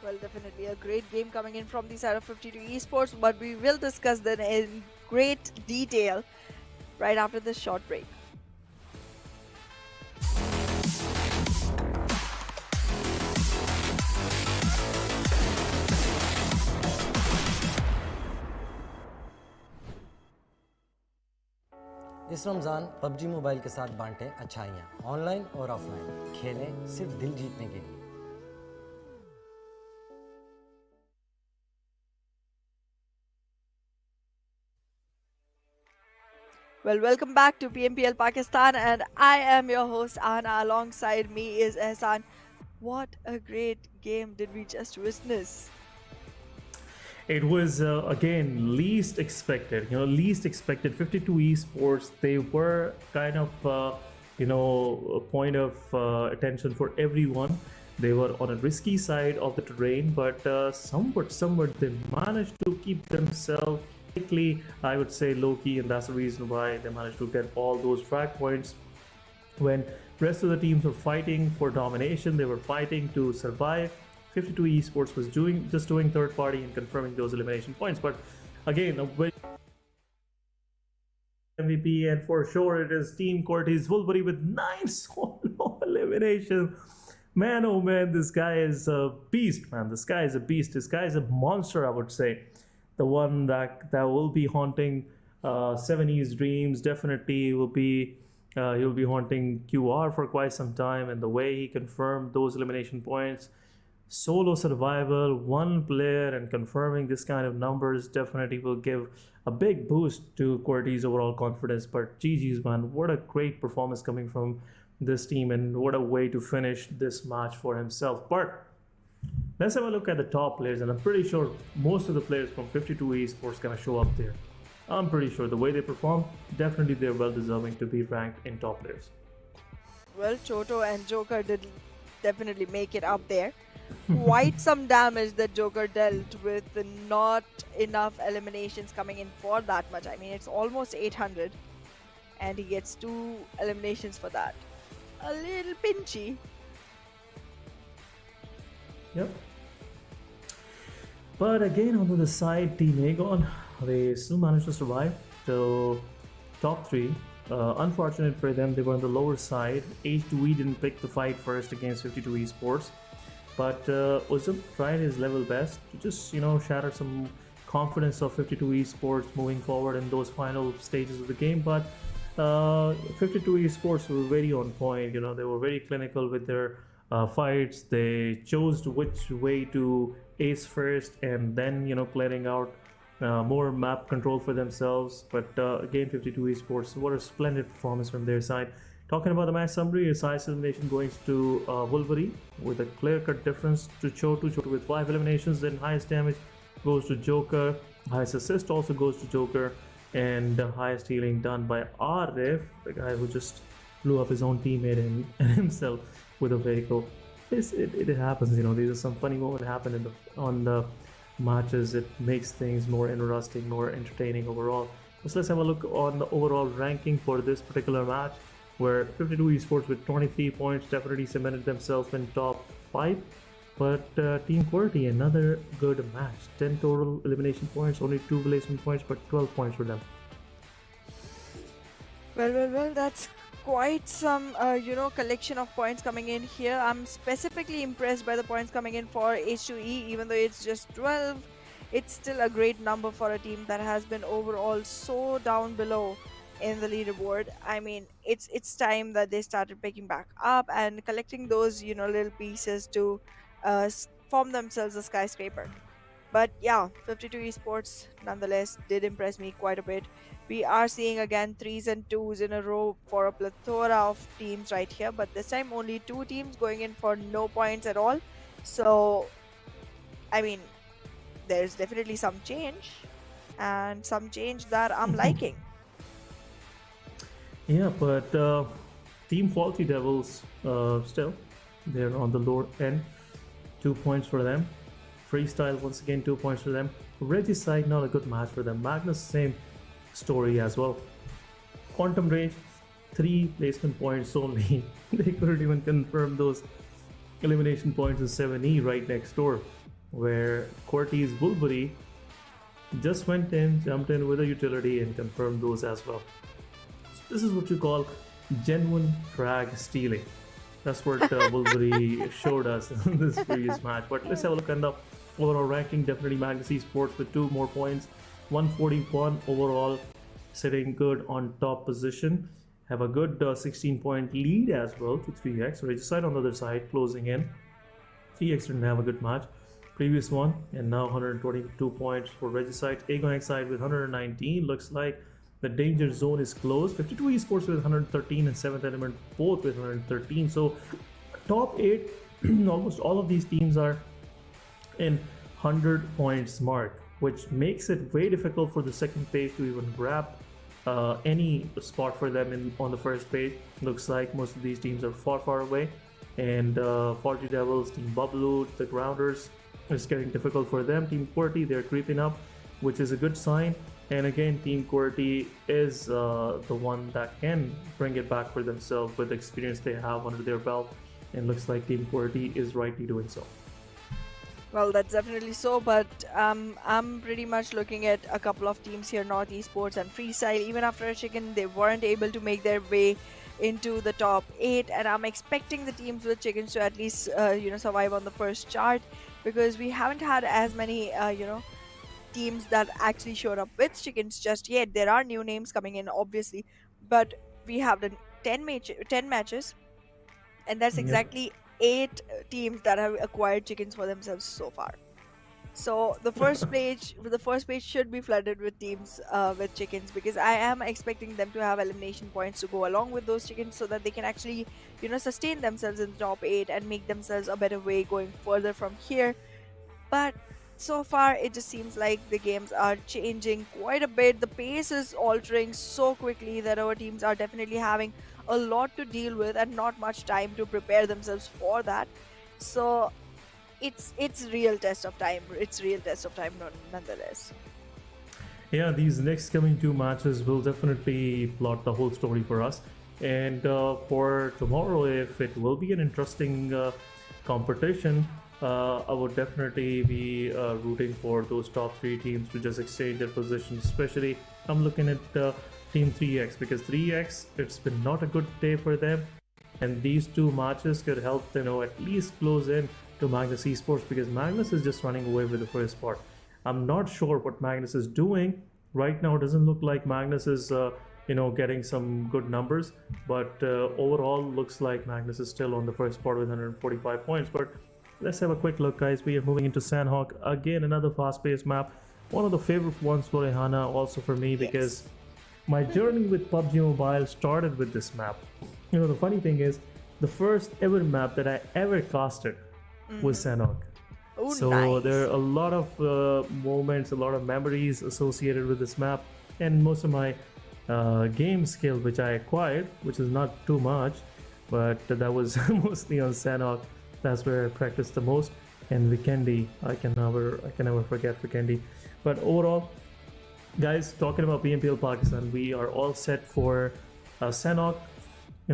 Well, definitely a great game coming in from the side of 52 esports, but we will discuss that in great detail right after this short break. इस Ramzan PUBG mobile के साथ बांटें अच्छाइयाँ online और offline खेलें सिर्फ दिल जीतने के लिए Well, welcome back to PMPL Pakistan, and I am your host Anna. Alongside me is Ehsan. What a great game did we just witness? It was again least expected. Least expected. 52 esports. They were kind of a point of attention for everyone. They were on a risky side of the terrain, but somewhat they managed to keep themselves, I would say, low-key, and that's the reason why they managed to get all those frag points. When rest of the teams were fighting for domination, they were fighting to survive. 52 esports was just doing third party and confirming those elimination points. But again, MVP, and for sure it is Team Cortez Wolbury with 9 solo eliminations. Man, oh man, this guy is a beast, man. This guy is a beast. This guy is a monster, I would say. The one that will be haunting 7E's dreams. Definitely will be he'll be haunting QR for quite some time. And the way he confirmed those elimination points, solo survival, one player, and confirming this kind of numbers definitely will give a big boost to Cortez' overall confidence. But GG's, man, what a great performance coming from this team, and what a way to finish this match for himself. But let's have a look at the top players, and I'm pretty sure most of the players from 52 esports gonna show up there. I'm pretty sure the way they perform, definitely they're well deserving to be ranked in top players. Well, Choto and Joker did definitely make it up there. Quite some damage that Joker dealt with, not enough eliminations coming in for that much. I mean, it's almost 800, and he gets 2 eliminations for that. A little pinchy. Yep. But again, on the other side, Team Aegon, they still managed to survive till top 3. Unfortunate for them, they were on the lower side. H2E didn't pick the fight first against 52 esports. But Uzum tried his level best to just, shatter some confidence of 52 esports moving forward in those final stages of the game. But 52 Esports were very on point. You know, they were very clinical with their fights. They chose which way to ace first, and then clearing out more map control for themselves. But again, 52 Esports, what a splendid performance from their side. Talking about the match summary, is highest elimination going to Wolverine with a clear-cut difference to Chotu. Chotu with 5 eliminations. Then highest damage goes to Joker. Highest assist also goes to Joker. And the highest healing done by Arif, the guy who just blew up his own teammate and himself with a vehicle. It happens, these are some funny moments happen on the matches. It makes things more interesting, more entertaining overall. So let's have a look on the overall ranking for this particular match, where 52 Esports with 23 points definitely cemented themselves in top 5. But Team QWERTY, another good match. 10 total elimination points, only 2 placement points, but 12 points for them. Well, that's quite some, collection of points coming in here. I'm specifically impressed by the points coming in for H2E, even though it's just 12. It's still a great number for a team that has been overall so down below in the leaderboard. I mean, it's time that they started picking back up and collecting those, little pieces to form themselves a skyscraper. But yeah, 52 Esports nonetheless did impress me quite a bit. We are seeing again 3s and 2s in a row for a plethora of teams right here, but this time only 2 teams going in for no points at all. So, I mean, there's definitely some change, and some change that I'm liking. Yeah, but Team Faulty Devils still, they're on the lower end. 2 points for them. Freestyle, once again, 2 points for them. Regicide, not a good match for them. Magnus, same story as well. Quantum Rage, 3 placement points only. They couldn't even confirm those elimination points in 7E right next door, where QWERTY's Wolverine just jumped in with a utility and confirmed those as well. So this is what you call genuine frag stealing. That's what Wolverine showed us in this previous match. But let's have a look at the overall ranking. Definitely Magnus Esports with 2 more points. 141 overall, sitting good on top position. Have a good 16-point lead as well to 3x. Regicide on the other side closing in. 3x didn't have a good match. Previous one, and now 122 points for Regicide. Agoang side with 119. Looks like the danger zone is closed. 52 Esports with 113 and 7th Element both with 113. So top 8, almost all of these teams are in 100 points mark, which makes it very difficult for the second page to even grab any spot for them on the first page. Looks like most of these teams are far away, and Faulty Devils, Team Bubbloo, the Grounders, it's getting difficult for them. Team QWERTY, they're creeping up, which is a good sign. And again, Team QWERTY is the one that can bring it back for themselves with the experience they have under their belt, and looks like Team QWERTY is rightly doing so. Well, that's definitely so, but I'm pretty much looking at a couple of teams here, North Esports and Freestyle. Even after a chicken, they weren't able to make their way into the top 8, and I'm expecting the teams with chickens to at least survive on the first chart, because we haven't had as many teams that actually showed up with chickens just yet. There are new names coming in, obviously, but we have done 10 matches, and that's exactly 8 teams that have acquired chickens for themselves so far. So the first page should be flooded with teams with chickens, because I am expecting them to have elimination points to go along with those chickens, so that they can actually sustain themselves in the top 8 and make themselves a better way going further from here. But so far it just seems like the games are changing quite a bit. The pace is altering so quickly that our teams are definitely having a lot to deal with and not much time to prepare themselves for that. So it's real test of time. It's real test of time nonetheless. Yeah, these next coming 2 matches will definitely plot the whole story for us. And for tomorrow, if it will be an interesting competition, I would definitely be rooting for those top 3 teams to just exchange their positions. Especially, I'm looking at Team 3x, because 3x, it's been not a good day for them, and these 2 matches could help at least close in to Magnus Esports, because Magnus is just running away with the first spot. I'm not sure what Magnus is doing right now. It doesn't look like Magnus is getting some good numbers. But overall, looks like Magnus is still on the first spot with 145 points. But let's have a quick look, guys. We are moving into Sanhok. Again, another fast-paced map. One of the favorite ones for Rehana, also for me, because my journey with PUBG Mobile started with this map. The funny thing is, the first ever map that I ever casted was Sanhok. Oh, So nice. there are a lot of moments, a lot of memories associated with this map, and most of my game skill which I acquired, which is not too much, but that was mostly on Sanhok. That's where I practiced the most. And Vikendi, I can never forget Vikendi. But overall, guys, talking about PMPL Pakistan, we are all set for Sanhok.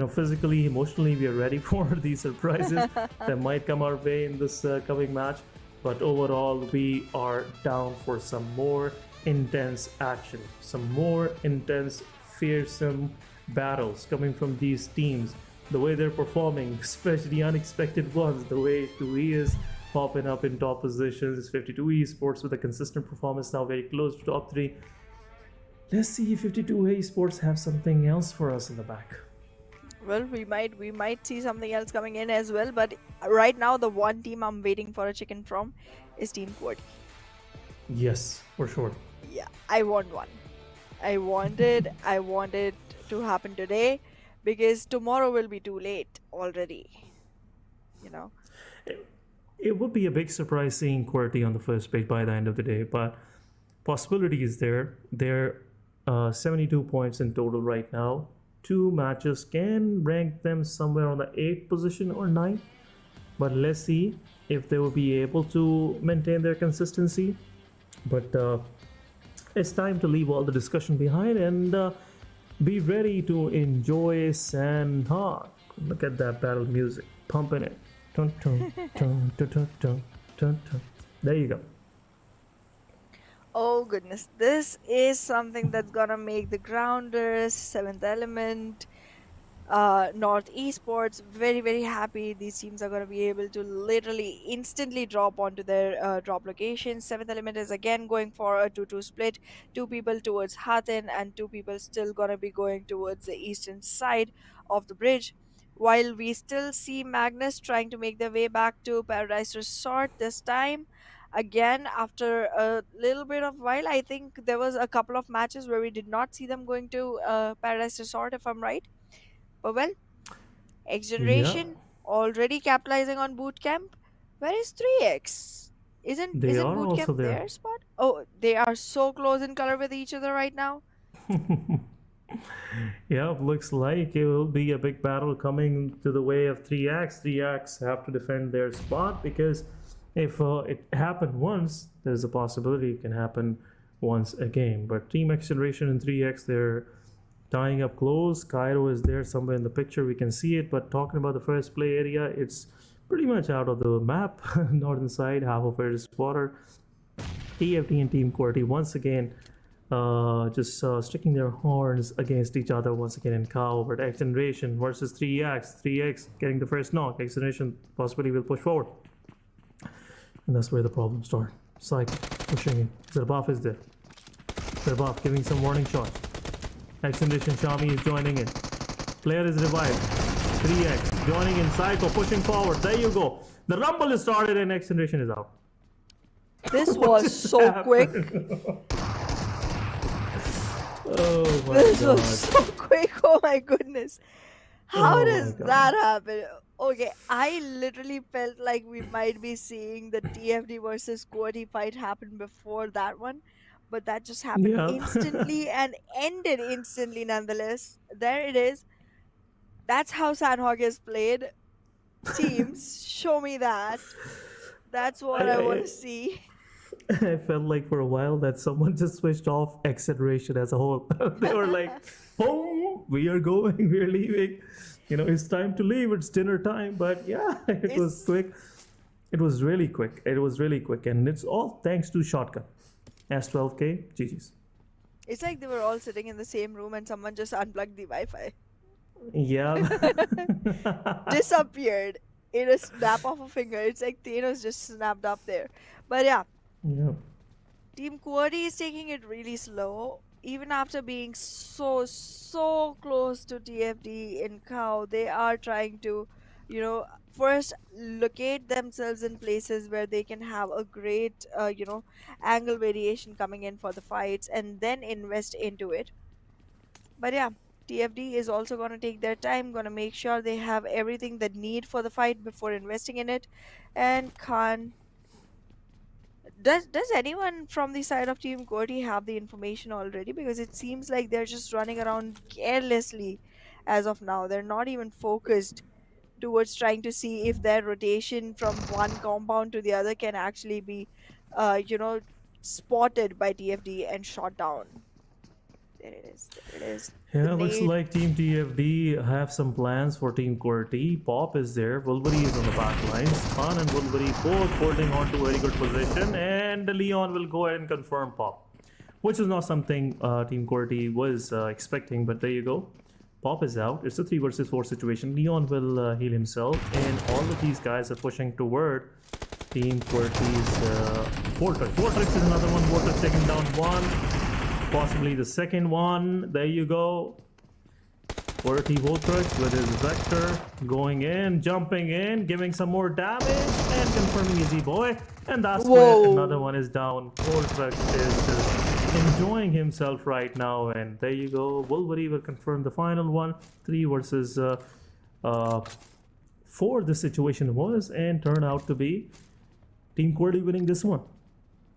Physically, emotionally, we are ready for these surprises that might come our way in this coming match. But overall, we are down for some more intense action, some more intense, fearsome battles coming from these teams. The way they're performing, especially unexpected ones, the way 2E is popping up in top positions, 52 Esports with a consistent performance now very close to top 3. Let's see if 52 Esports have something else for us in the back. Well, we might see something else coming in as well, but right now the one team I'm waiting for a chicken from is Team QWERTY. Yes, for sure. Yeah, I want one. I want it to happen today, because tomorrow will be too late already. It would be a big surprise seeing QWERTY on the first page by the end of the day, but possibility is there. They're 72 points in total right now. 2 matches can rank them somewhere on the 8th position or 9th, but let's see if they will be able to maintain their consistency. But it's time to leave all the discussion behind and be ready to enjoy Sanhok. Look at that battle music, pumping it. Dun, dun, dun, dun, dun, dun, dun, dun. There you go. Oh goodness, this is something that's gonna make the Grounders, Seventh Element, North Esports very, very happy. These teams are gonna be able to literally instantly drop onto their drop locations. Seventh Element is again going for a 2-2 split. 2 people towards Hatin and 2 people still gonna be going towards the eastern side of the bridge. While we still see Magnus trying to make their way back to Paradise Resort this time. Again, after a little bit of while, I think there was a couple of matches where we did not see them going to Paradise Resort, if I'm right. But well, Yeah, XGeneration already capitalizing on Bootcamp. Where is 3X? Isn't they isn't are also Bootcamp there. their spot? Oh, they are so close in color with each other right now. Yeah, looks like it will be a big battle coming to the way of 3X. 3X have to defend their spot, because if it happened once, there's a possibility it can happen once again. But Team XGeneration and 3X, they're tying up close. Cairo is there somewhere in the picture, we can see it. But talking about the first play area, it's pretty much out of the map. Northern side, half of it is water. TFT and Team QWERTY once again just sticking their horns against each other once again in cow. But XGeneration versus 3X. 3X getting the first knock. XGeneration possibly will push forward. And that's where the problems start. Psych pushing in. Zerbuff is there. Zerbuff giving some warning shots. XGeneration Shami is joining in. Player is revived. 3X joining in. Psycho pushing forward. There you go. The rumble is started and XGeneration is out. This was so quick. Oh my This god. was so quick. Oh my goodness. How Oh does my God. that happen? Okay, I literally felt like we might be seeing the TFD versus QWERTY fight happen before that one, but that just happened Yeah. instantly and ended instantly nonetheless. There it is. That's how Sanhok is played. Teams, show me that. That's what I want to see. I felt like for a while that someone just switched off XGeneration as a whole. They were like, "Oh, we are going, we are leaving. It's time to leave. It's dinner time." But yeah, it was quick. It was really quick. It was really quick, and it's all thanks to Shotgun. S12K, GG's. It's like they were all sitting in the same room and someone just unplugged the Wi-Fi. Yeah. Disappeared in a snap of a finger. It's like Thanos just snapped up there. But yeah, Yeah. Team QWERTY is taking it really slow. even after being so close to TFD in Cow, they are trying to, first locate themselves in places where they can have a great, angle variation coming in for the fights and then invest into it. But yeah, TFD is also going to take their time, going to make sure they have everything they need for the fight before investing in it. And Khan, does anyone from the side of Team Gordy have the information already? Because it seems like they're just running around carelessly as of now. They're not even focused towards trying to see if their rotation from one compound to the other can actually be, uh, you know, spotted by TFD and shot down. There it is. There it is. The Yeah, looks nade. like Team TFD have some plans for Team QWERTY. Pop is there, Wolverine is on the back lines. Khan and Wolverine both holding on to a very good position, and Leon will go ahead and confirm Pop, which is not something Team QWERTY was expecting, but there you go. Pop is out. It's a 3 versus 4 situation. Leon will heal himself, and all of these guys are pushing toward Team QWERTY's Vortex. Vortex is another one. Vortex taking down one. Possibly the second one. There you go. QWERTY Voltrix with his Vector going in, jumping in, giving some more damage, and confirming Easy Boy. And that's where another one is down. Voltrix is just enjoying himself right now. And there you go. Wolverine will confirm the final one. 3 versus 4 this situation was, and turned out to be Team QWERTY winning this one.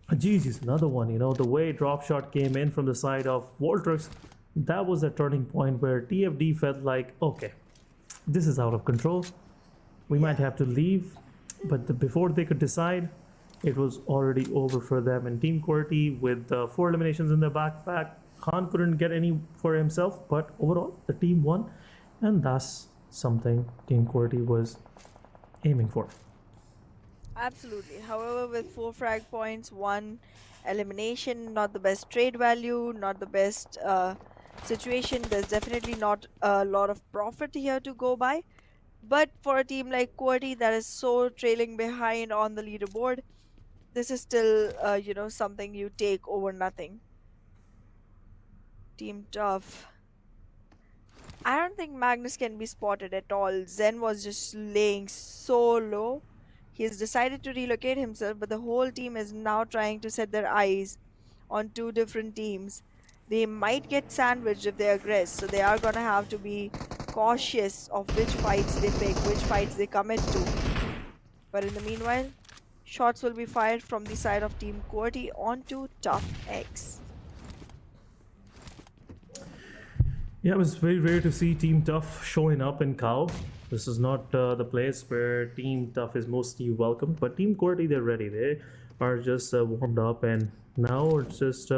GG's, another one. The way drop shot came in from the side of Voltrix, that was a turning point where TFD felt like, okay, this is out of control. We might have to leave. But before they could decide, it was already over for them. And Team QWERTY with 4 eliminations in their backpack, Khan couldn't get any for himself, but overall the team won, and that's something Team QWERTY was aiming for. Absolutely. However, with 4 frag points, 1 elimination, not the best trade value, not the best situation. There's definitely not a lot of profit here to go by. But for a team like QWERTY that is so trailing behind on the leaderboard, this is still, something you take over nothing. Team Tough. I don't think Magnus can be spotted at all. Zen was just laying so low. He has decided to relocate himself, but the whole team is now trying to set their eyes on 2 different teams. They might get sandwiched if they aggress, so they are going to have to be cautious of which fights they pick, which fights they commit to. But in the meanwhile, shots will be fired from the side of Team QWERTY onto Tough X. Yeah, it was very rare to see Team Tough showing up in Cow. This is not the place where Team Tough is mostly welcomed, but Team QWERTY, they're ready. They are just warmed up, and now it's just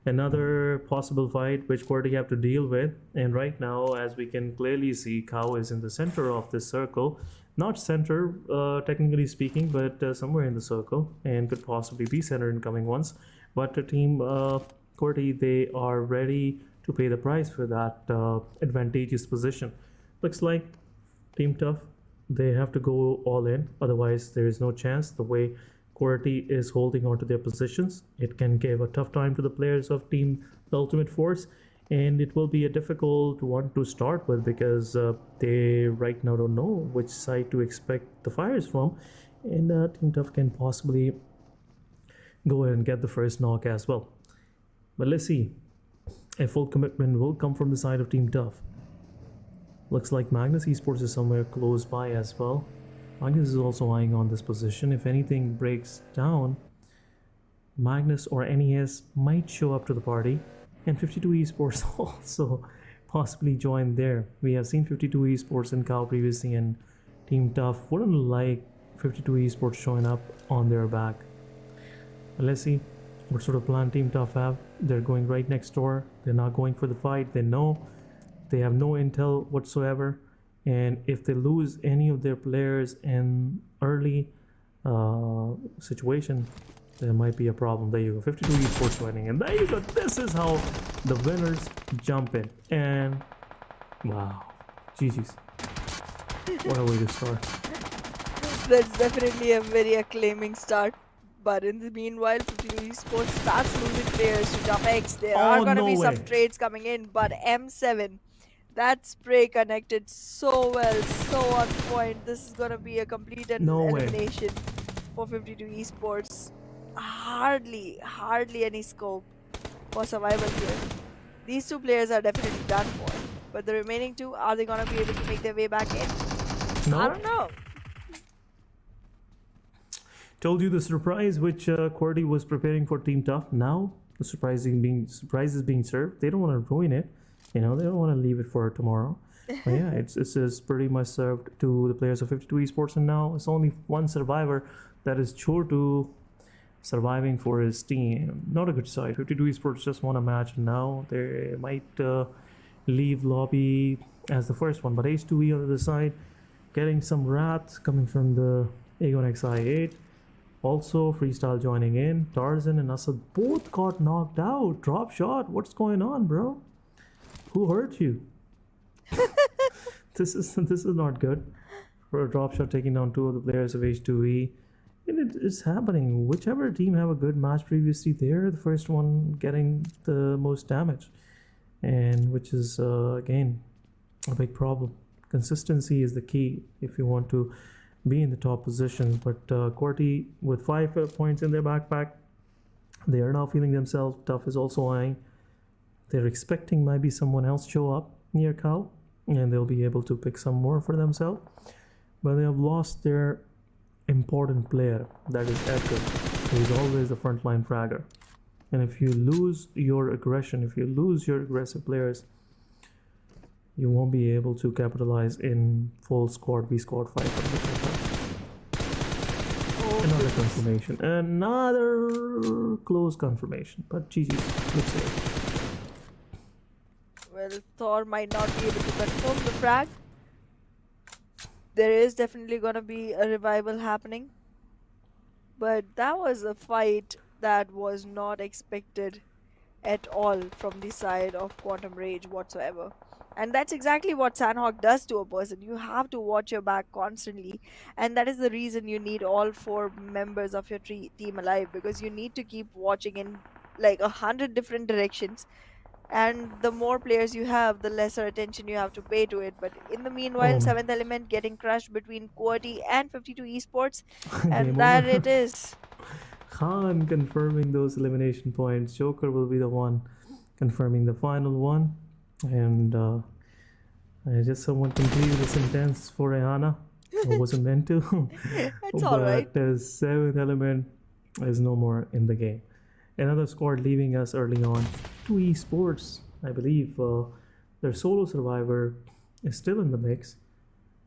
another possible fight which QWERTY have to deal with. And right now, as we can clearly see, Cow is in the center of this circle. Not center, technically speaking, but somewhere in the circle, and could possibly be center in coming ones. But Team QWERTY, they are ready to pay the price for that advantageous position. Looks like Team Tough, they have to go all in, otherwise there is no chance. The way QWERTY is holding on to their positions, it can give a tough time to the players of Team The Ultimate Force, and it will be a difficult one to start with because they right now don't know which side to expect the fires from, and Team Tough can possibly go ahead and get the first knock as well. But let's see, a full commitment will come from the side of Team Tough. Looks like Magnus Esports is somewhere close by as well. Magnus is also eyeing on this position. If anything breaks down, Magnus or NES might show up to the party, and 52 Esports also possibly join there. We have seen 52 Esports in Cow previously, and Team Tough wouldn't like 52 Esports showing up on their back. But let's see what sort of plan Team Tough have. They're going right next door. They're not going for the fight. They know they have no intel whatsoever, and if they lose any of their players in early situation, there might be a problem. There you go, 52 Esports winning, and there you go. This is how the winners jump in, and wow, GG's. What a way to start. That's definitely a very acclaiming start. But in the meanwhile, 52 Esports starts losing players to Top X. There are going to no be some way. trades coming in, but M7, that spray connected so well, so on point. This is going to be a complete No way. elimination for 52 Esports. Hardly any scope for survival here. These two players are definitely done for. But the remaining two, are they going to be able to make their way back in? No. I don't know. Told you the surprise which QWERTY was preparing for Team Tough. Now the surprise is being served. They don't want to ruin it. They don't want to leave it for tomorrow. But yeah, it's pretty much served to the players of 52 Esports, and now it's only one survivor that is sure to surviving for his team. Not a good side. 52 Esports just won a match, and now they might leave lobby as the first one. But H2E on the other side, getting some wrath coming from the Aegon XI8. Also, Freestyle joining in. Tarzan and Asad both got knocked out. Drop shot. What's going on, bro? Who hurt you? This is not good. For a drop shot taking down two of the players of H2E. And it's happening. Whichever team have a good match previously, they're the first one getting the most damage. And which is, again, a big problem. Consistency is the key if you want to be in the top positions. But QWERTY with 5 points in their backpack, they are now feeling themselves. Tough is also eyeing. They're expecting maybe someone else show up near Cow, and they'll be able to pick some more for themselves. But they have lost their important player, that is Erangel. He's always the frontline fragger. And if you lose your aggression, if you lose your aggressive players, you won't be able to capitalize in full squad v squad fight. Another confirmation. Another close confirmation. But GG, looks safe. Well, Thor might not be able to confirm the frag. There is definitely going to be a revival happening. But that was a fight that was not expected at all from the side of Quantum Rage whatsoever. And that's exactly what Sanhok does to a person. You have to watch your back constantly. And that is the reason you need all 4 members of your team alive. Because you need to keep watching in like 100 different directions. And the more players you have, the lesser attention you have to pay to it. But in the meanwhile, 7th Element getting crushed between QWERTY and 52 Esports. And that it is. Khan confirming those elimination points. Joker will be the one confirming the final one. And just someone completed the sentence for Ayana. I wasn't meant to. That's alright. But 7th Element is no more in the game. Another squad leaving us early on. 2 Esports, I believe their solo survivor is still in the mix.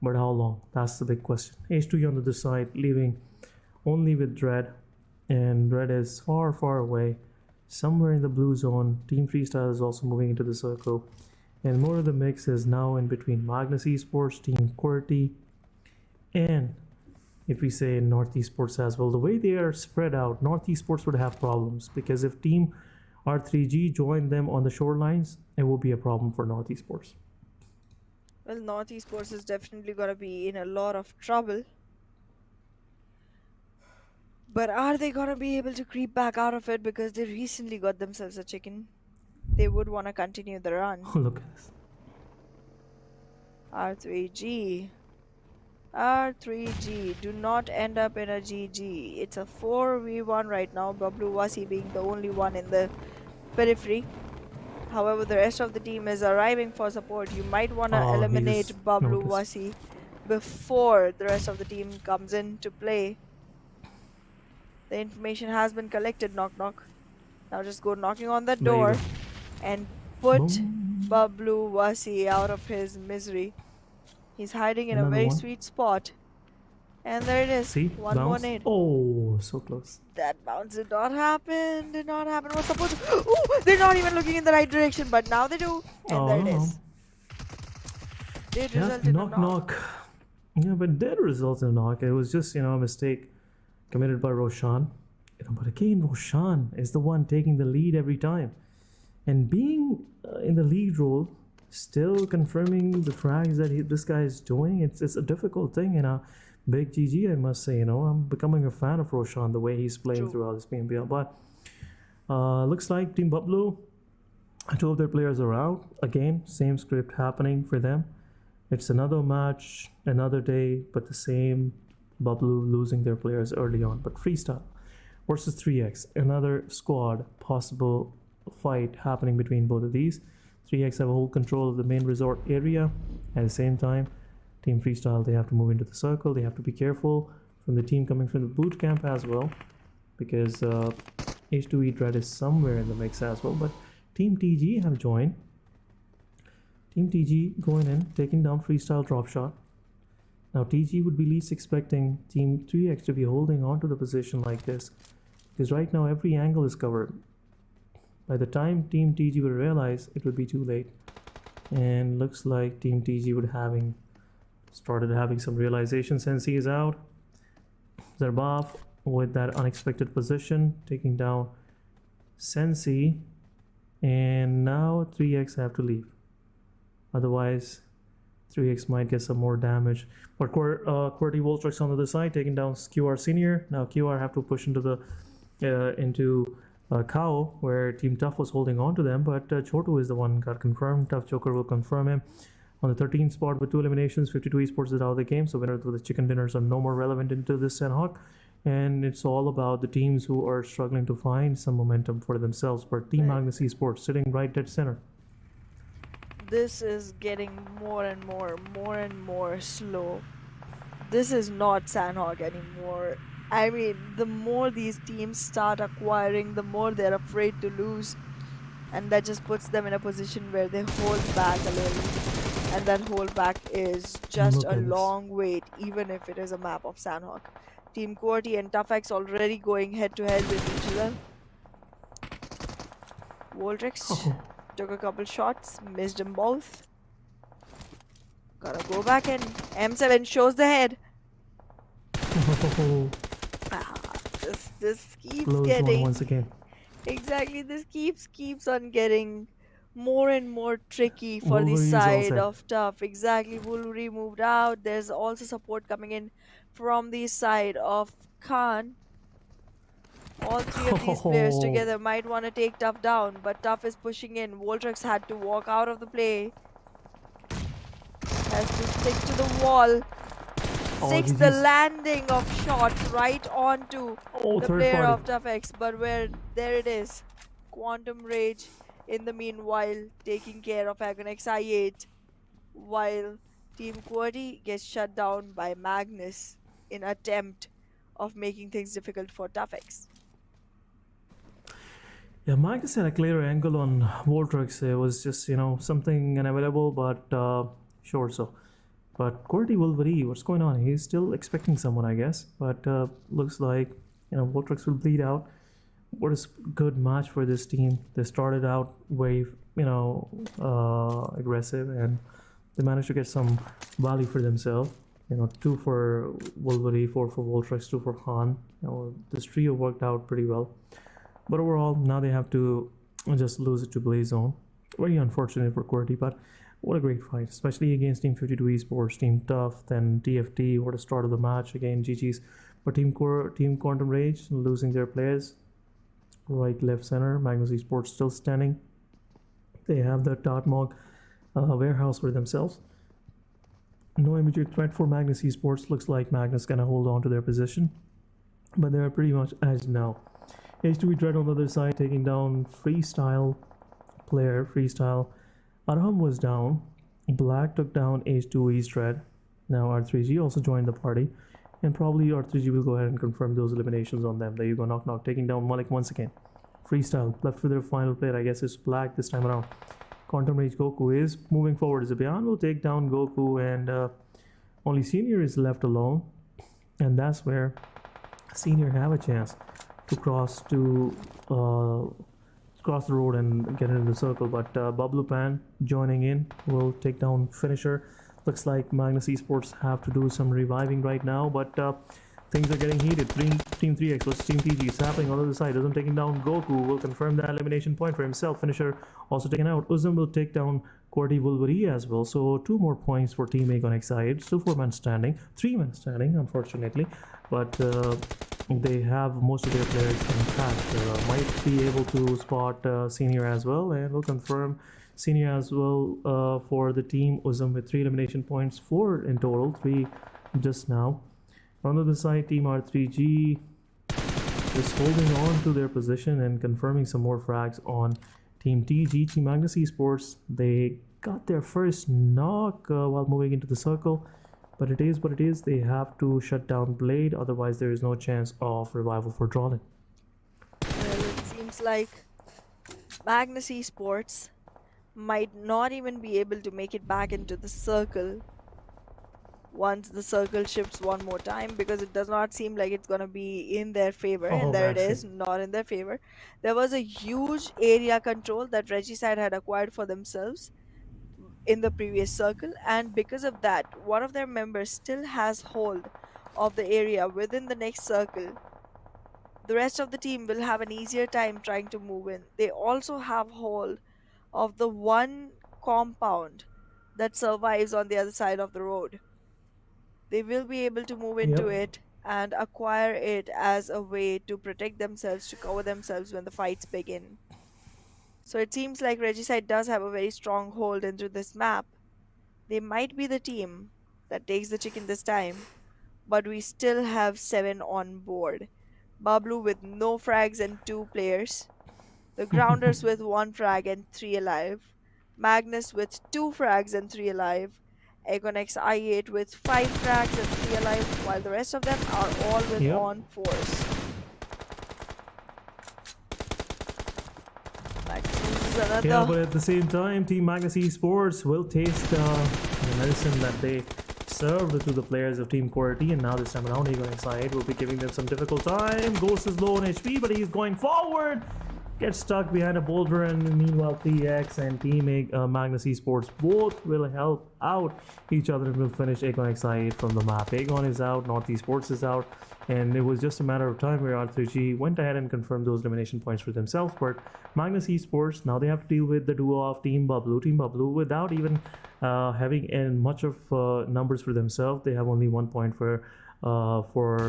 But how long? That's the big question. H2E on the other side, leaving only with Dread. And Dread is far, far away. Somewhere in the blue zone. Team Freestyle is also moving into the circle. And more of the mix is now in between Magnus Esports, Team QWERTY, and if we say North Esports as well. The way they are spread out, North Esports would have problems, because if Team R3G joined them on the shorelines, it will be a problem for North Esports. Well, North Esports is definitely going to be in a lot of trouble. But are they going to be able to creep back out of it, because they recently got themselves a chicken? They would want to continue the run. Oh, look at this. R3G. R3G. Do not end up in a GG. It's a 4v1 right now. Bablu Wasi being the only one in the periphery. However, the rest of the team is arriving for support. You might want to eliminate Bablu Wasi before the rest of the team comes in to play. The information has been collected. Knock knock. Now just go knocking on that door and put Bablu Wasi out of his misery. He's hiding in a very sweet spot. And there it is. See? 118. Oh, so close. That bounce did not happen. Did not happen. Was supposed to. Ooh, they're not even looking in the right direction, but now they do. And there it is. Did result in a knock. Yeah, but did result in a knock. It was just, a mistake committed by Roshan. But again, Roshan is the one taking the lead every time. And being in the lead role, still confirming the frags that this guy is doing, it's a difficult thing. big GG, I must say. I'm becoming a fan of Roshan, the way he's playing True. throughout this PMPL. But looks like Team Bablu, two of their players are out. Again, same script happening for them. It's another match, another day, but the same Bablu losing their players early on. But Freestyle versus 3x, another squad possible fight happening between both of these. 3x have a whole control of the main resort area. At the same time, Team Freestyle, they have to move into the circle. They have to be careful from the team coming from the boot camp as well, because H2E Dread is somewhere in the mix as well. But Team TG have joined. Team TG going in, taking down Freestyle drop shot. Now TG would be least expecting Team 3x to be holding on to the position like this, because right now every angle is covered. By the time Team TG would realize, it would be too late. And looks like Team TG would started having some realization. Sensi is out. Zarbaf with that unexpected position, taking down Sensi. And now 3x have to leave. Otherwise, 3x might get some more damage. But QWERTY Voltrex on the other side, taking down QR Senior. Now QR have to push into the Cow, where Team Tough was holding on to them, but Chotu is the one got confirmed. Tough Joker will confirm him on the 13th spot with 2 eliminations. 52 Esports is out of the game, so winners with the chicken dinners are no more relevant into this Sanhok. And it's all about the teams who are struggling to find some momentum for themselves. But Team Magnus Esports sitting right dead center. This is getting more and more slow. This is not Sanhok anymore. I mean, the more these teams start acquiring, the more they're afraid to lose. And that just puts them in a position where they hold back a little. And that hold back is just a long wait, even if it is a map of Sanhok. Team QWERTY and ToughX already going head to head with each other. Voltrex took a couple shots, missed them both. Gotta go back in. M7 shows the head. This keeps Close getting one once again. exactly. This keeps on getting more and more tricky for the Wolverine is all side set. of Tough. Exactly, Wolverine moved out. There's also support coming in from the side of Khan. All three of these players together might want to take Tough down, but Tough is pushing in. Voltrex had to walk out of the play. Has to stick to the wall. Sticks the landing of shot right onto the player of ToughX, but there it is. Quantum Rage in the meanwhile taking care of Agonex I8, while Team QWERTY gets shut down by Magnus in attempt of making things difficult for ToughX. Yeah, Magnus had a clear angle on Voltrex. It was just, something unavailable, but sure so. But QWERTY Wolverine, what's going on? He's still expecting someone, I guess. But looks like, Voltrex will bleed out. What a good match for this team. They started out very, aggressive, and they managed to get some value for themselves. 2 for Wolverine, 4 for Voltrex, 2 for Khan. This trio worked out pretty well. But overall, now they have to just lose it to Blaze Zone. Very unfortunate for QWERTY, but what a great fight, especially against Team 52 Esports, Team Tough, then TFT. What a start of the match. Again, GG's. But Team Quantum Rage losing their players. Right, left, center. Magnus Esports still standing. They have the Dartmouth warehouse for themselves. No immediate threat for Magnus Esports. Looks like Magnus gonna hold on to their position, but they're pretty much edged now. H2E Dread on the other side taking down Freestyle player. Freestyle. Arham was down. Black took down H2E's Dread. Now R3G also joined the party, and probably R3G will go ahead and confirm those eliminations on them. There you go, knock, taking down Malik once again. Freestyle left for their final player. I guess it's Black this time around. Quantum Rage Goku is moving forward. Zabian will take down Goku, and only Senior is left alone, and that's where Senior have a chance to cross the road and get into the circle. But Bablu Pan joining in will take down Finisher. Looks like Magnus Esports have to do some reviving right now, but things are getting heated. Team 3X versus Team PG. It's happening on the other side. Uzum taking down Goku. Will confirm that elimination point for himself. Finisher also taken out. Uzum will take down Cordy Wolverine as well. So 2 more points for Team A on side. Still 4 men standing. 3 men standing, unfortunately. But they have most of their players intact. Might be able to spot Senior as well. And will confirm Senior as well for the team. Uzum with 3 elimination points. 4 in total. 3 just now. On the other side, Team R3G is holding on to their position and confirming some more frags on Team TG. Team Magnus Esports, they got their first knock while moving into the circle, but it is what it is. They have to shut down Blade, otherwise there is no chance of revival for Drawlin. Well, it seems like Magnus Esports might not even be able to make it back into the circle once the circle shifts one more time, because it does not seem like it's going to be in their favor. And there it is, not in their favor. There was a huge area control that Regicide had acquired for themselves in the previous circle, and because of that, one of their members still has hold of the area within the next circle. The rest of the team will have an easier time trying to move in. They also have hold of the one compound that survives on the other side of the road. They will be able to move into it and acquire it as a way to protect themselves, to cover themselves when the fights begin. So it seems like Regicide does have a very strong hold into this map. They might be the team that takes the chicken this time, but we still have 7 on board. Bablu with no frags and 2 players. The Grounders with 1 frag and 3 alive. Magnus with 2 frags and 3 alive. Egonex I8 with 5 frags and 3 alive, while the rest of them are all with on force. Yeah, but at the same time, Team Magnus Esports will taste the medicine that they served to the players of Team Core T, and now this time around, Egonex I8 will be giving them some difficult time. Ghost is low on HP, but he's going forward. Gets stuck behind a boulder, and meanwhile 3X and Team Magnus Esports both will help out each other and will finish Aegon XI8 from the map. Aegon is out, North Esports is out, and it was just a matter of time where R3G went ahead and confirmed those elimination points for themselves. But Magnus Esports, now they have to deal with the duo of Team Bablu without even having much of numbers for themselves. They have only 1 point for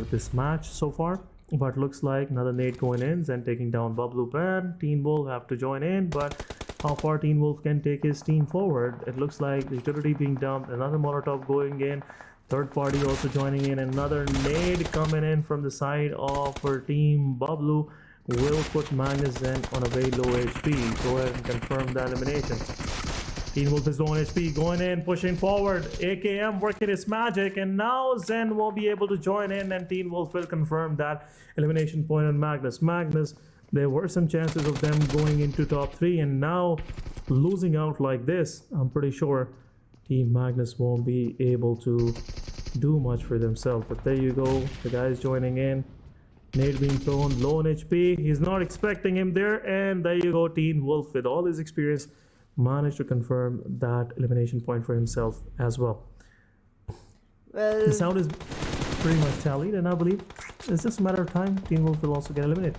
this match so far. But looks like another nade going in, Zen taking down Bablu Ban. Teen Wolf have to join in, but how far Teen Wolf can take his team forward? It looks like the utility being dumped, another Molotov going in, third party also joining in, another nade coming in from the side of her team. Bablu will put Magnus Zen on a very low HP. Go ahead and confirm the elimination. Teen Wolf is low on HP, going in, pushing forward. AKM working its magic, and now Zen won't be able to join in, and Teen Wolf will confirm that elimination point on Magnus. Magnus, there were some chances of them going into top 3, and now losing out like this, I'm pretty sure Team Magnus won't be able to do much for themselves. But there you go, the guys joining in. Nade being thrown, low on HP. He's not expecting him there, and there you go, Teen Wolf with all his experience managed to confirm that elimination point for himself as well. Well, the sound is pretty much tallied, and I believe it's just a matter of time. Teen Wolf will also get eliminated.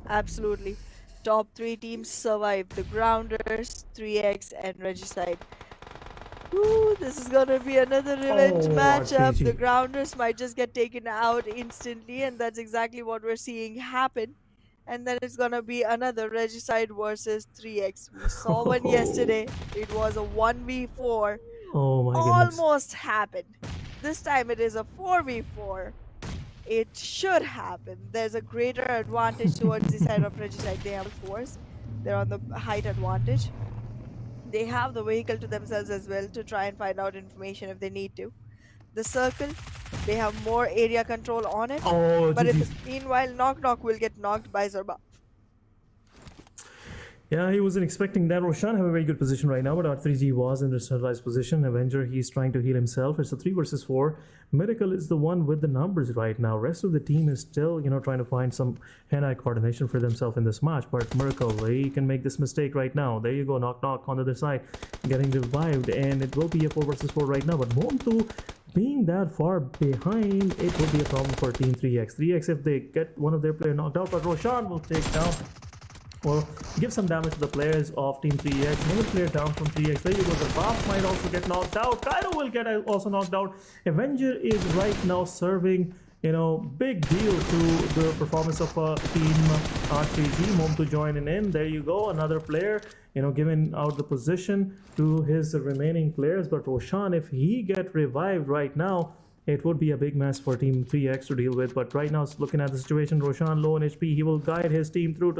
Absolutely. Top 3 teams survived: the Grounders, 3X, and Regicide. Ooh, this is gonna be another revenge matchup. The Grounders might just get taken out instantly, and that's exactly what we're seeing happen. And then it's gonna be another Regicide versus 3X. We saw one yesterday. It was a 1v4. Oh my goodness. Almost happened. This time it is a 4v4. It should happen. There's a greater advantage towards the side of Regicide. They have force. They're on the height advantage. They have the vehicle to themselves as well to try and find out information if they need to. The circle, they have more area control on it. But meanwhile, Knock Knock will get knocked by Zerba. Yeah, he wasn't expecting that. Roshan have a very good position right now, but R3G was in the centralized position. Avenger, he's trying to heal himself. It's a 3 versus 4. Miracle is the one with the numbers right now. Rest of the team is still, trying to find some hand-eye coordination for themselves in this match. But Miracle, he can make this mistake right now. There you go, knock on the other side, getting revived, and it will be a 4 versus 4 right now. But Montu, being that far behind, it will be a problem for Team 3X. 3X, if they get one of their players knocked out, but Roshan will take down, or give some damage to the players of Team 3X. Another player down from 3X. There you go. The buff might also get knocked out. Cairo will get also knocked out. Avenger is right now serving, big deal to the performance of Team R3G. Mom to joining in. There you go. Another player, giving out the position to his remaining players. But Roshan, if he get revived right now, it would be a big mess for Team 3X to deal with. But right now, looking at the situation, Roshan low on HP. He will guide his team through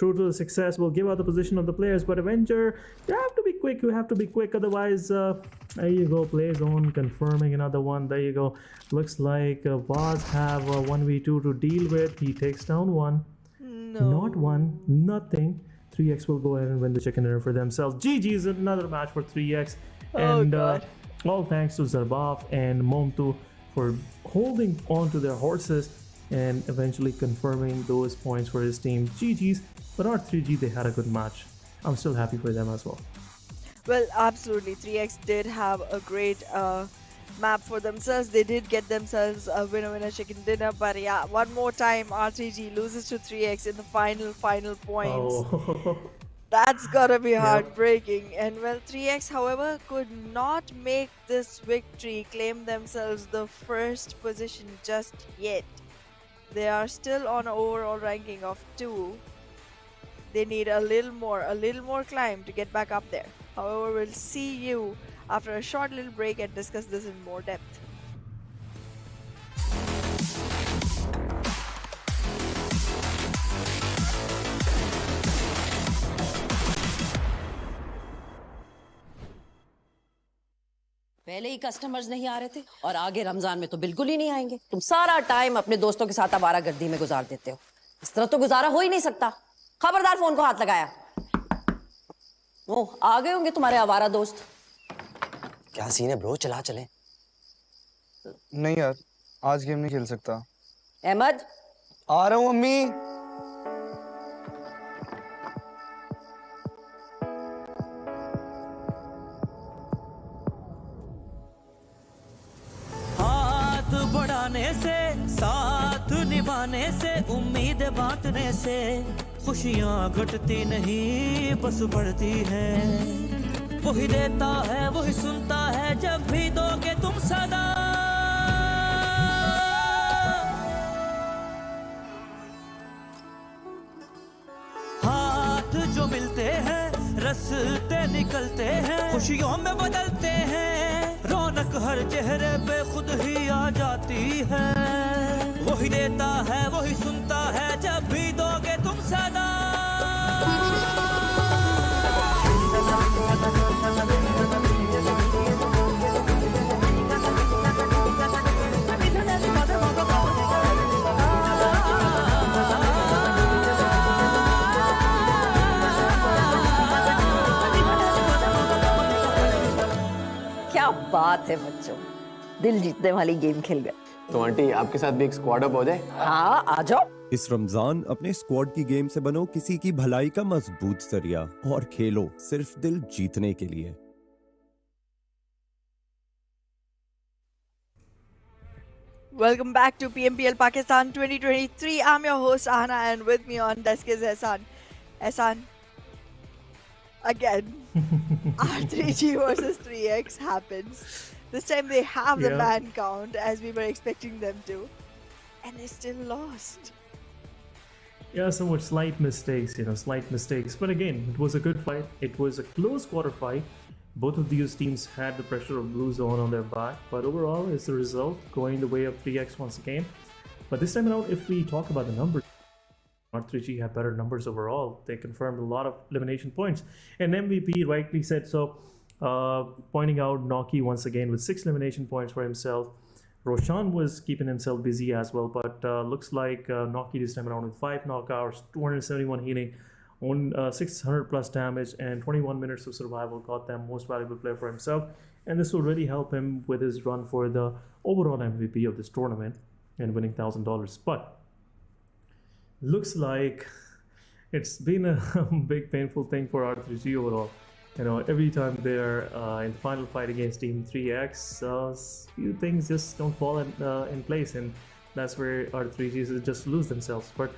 to the success. Will give out the position of the players. But Avenger, you have to be quick. You have to be quick. Otherwise, there you go. Play zone confirming another one. There you go. Looks like Vaz have a 1v2 to deal with. He takes down one. No. Not one. Nothing. 3X will go ahead and win the chicken dinner for themselves. GG's, another match for 3X. And God. all thanks to Zarbaf and Momtu for holding on to their horses and eventually confirming those points for his team. GG's, but R3G, they had a good match. I'm still happy for them as well. Well, absolutely. 3X did have a great map for themselves. They did get themselves a winner chicken dinner. But yeah, one more time, R3G loses to 3X in the final points. Oh. That's gotta be heartbreaking. And well, 3X, however, could not make this victory claim themselves the first position just yet. They are still on an overall ranking of 2. They need a little more climb to get back up there. However, we'll see you after a short little break and discuss this in more depth. पहले ही customers नहीं आ रहे थे और आगे रमजान में तो बिल्कुल ही नहीं आएंगे। तुम सारा टाइम अपने दोस्तों के साथ आवारागर्दी में गुजार देते हो। इस तरह तो गुजारा हो ही नहीं सकता। खबरदार फोन को हाथ लगाया। ओ, आ गए होंगे तुम्हारे आवारा दोस्त। क्या सीन है ब्रो, चला चले। नहीं यार, आज गेम नहीं खेल सकता। अहमद, आ रहा हूँ मम्मी। बढ़ाने से, साथ निभाने से, उम्मीद बांटने से खुशियां घटती नहीं बस बढ़ती है। वही देता है वही सुनता है जब भी दोगे तुम सदा। हाथ जो मिलते हैं रास्ते निकलते हैं, खुशियों में बदलते हैं। रौनक हर चेहरे पे खुद ही आ जाती है। वही देता है वही सुनता है जब भी दोगे तुम सदा। क्या बात है बच्चों, दिल जीतने वाली गेम खेल गए। तो आंटी आपके साथ भी एक स्क्वाड अप हो जाए। हाँ, आ जाओ। इस रमजान अपने स्क्वाड की गेम से बनो किसी की भलाई का मजबूत जरिया और खेलो सिर्फ दिल जीतने के लिए। Welcome back to PMPL Pakistan 2023. I'm your host Ahna, and with me on desk is Ehsan. Ehsan, again, R3G versus 3X happens. This time they have the man count as we were expecting them to, and they still lost. Yeah, somewhat slight mistakes, slight mistakes. But again, it was a good fight. It was a close quarter fight. Both of these teams had the pressure of blue zone on their back. But overall, it's the result going the way of 3X once again. But this time around, if we talk about the numbers, R3G had better numbers overall. They confirmed a lot of elimination points. And MVP rightly said so, pointing out Noki once again with 6 elimination points for himself. Roshan was keeping himself busy as well, but looks like Noki this time around with 5 knockouts, 271 healing, 600 plus damage and 21 minutes of survival got them most valuable player for himself, and this will really help him with his run for the overall MVP of this tournament and winning $1,000. But looks like it's been a big painful thing for R3G overall. Every time they're in the final fight against Team 3X, few things just don't fall in place, and that's where R3G just lose themselves. But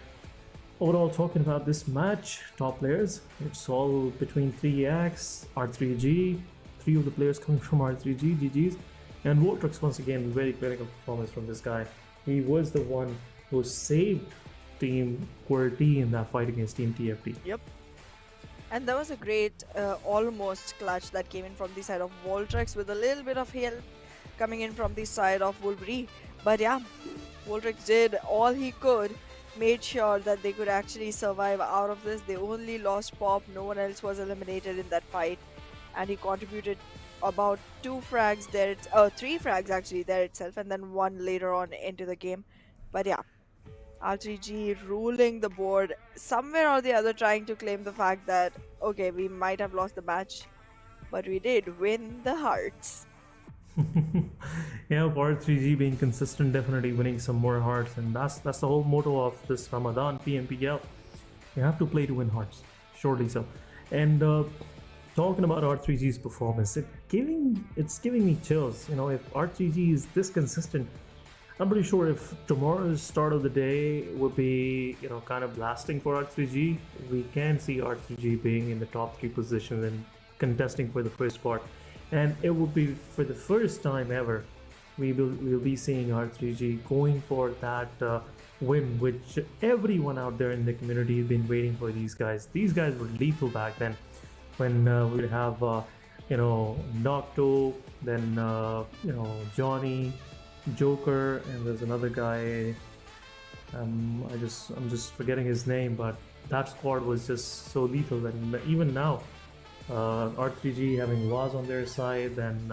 overall, talking about this match, top players, it's all between 3X, R3G, three of the players coming from R3G, GG's, and Vortex once again, very clinical performance from this guy. He was the one who saved Team QWERTY in that fight against Team TFT. Yep. And that was a great almost clutch that came in from the side of Voltrex with a little bit of help coming in from the side of Wolverine. But yeah, Voltrex did all he could, made sure that they could actually survive out of this. They only lost Pop, no one else was eliminated in that fight, and he contributed about 2 frags there, 3 frags actually there itself, and then 1 later on into the game. But yeah, R3G ruling the board, somewhere or the other trying to claim the fact that, okay, we might have lost the match, but we did win the hearts. Yeah, R3G being consistent, definitely winning some more hearts, and that's the whole motto of this Ramadan PMPL. You have to play to win hearts, surely so. And talking about R3G's performance, it's giving me chills. If R3G is this consistent, I'm pretty sure if tomorrow's start of the day would be, kind of blasting for R3G, we can see R3G being in the top 3 positions and contesting for the first spot. And it will be for the first time ever, we'll be seeing R3G going for that win, which everyone out there in the community has been waiting for these guys. These guys were lethal back then when we'd have, Nocto, then, Johnny, Joker, and there's another guy, I'm just forgetting his name, but that squad was just so lethal. And even now, R3G having Waz on their side, then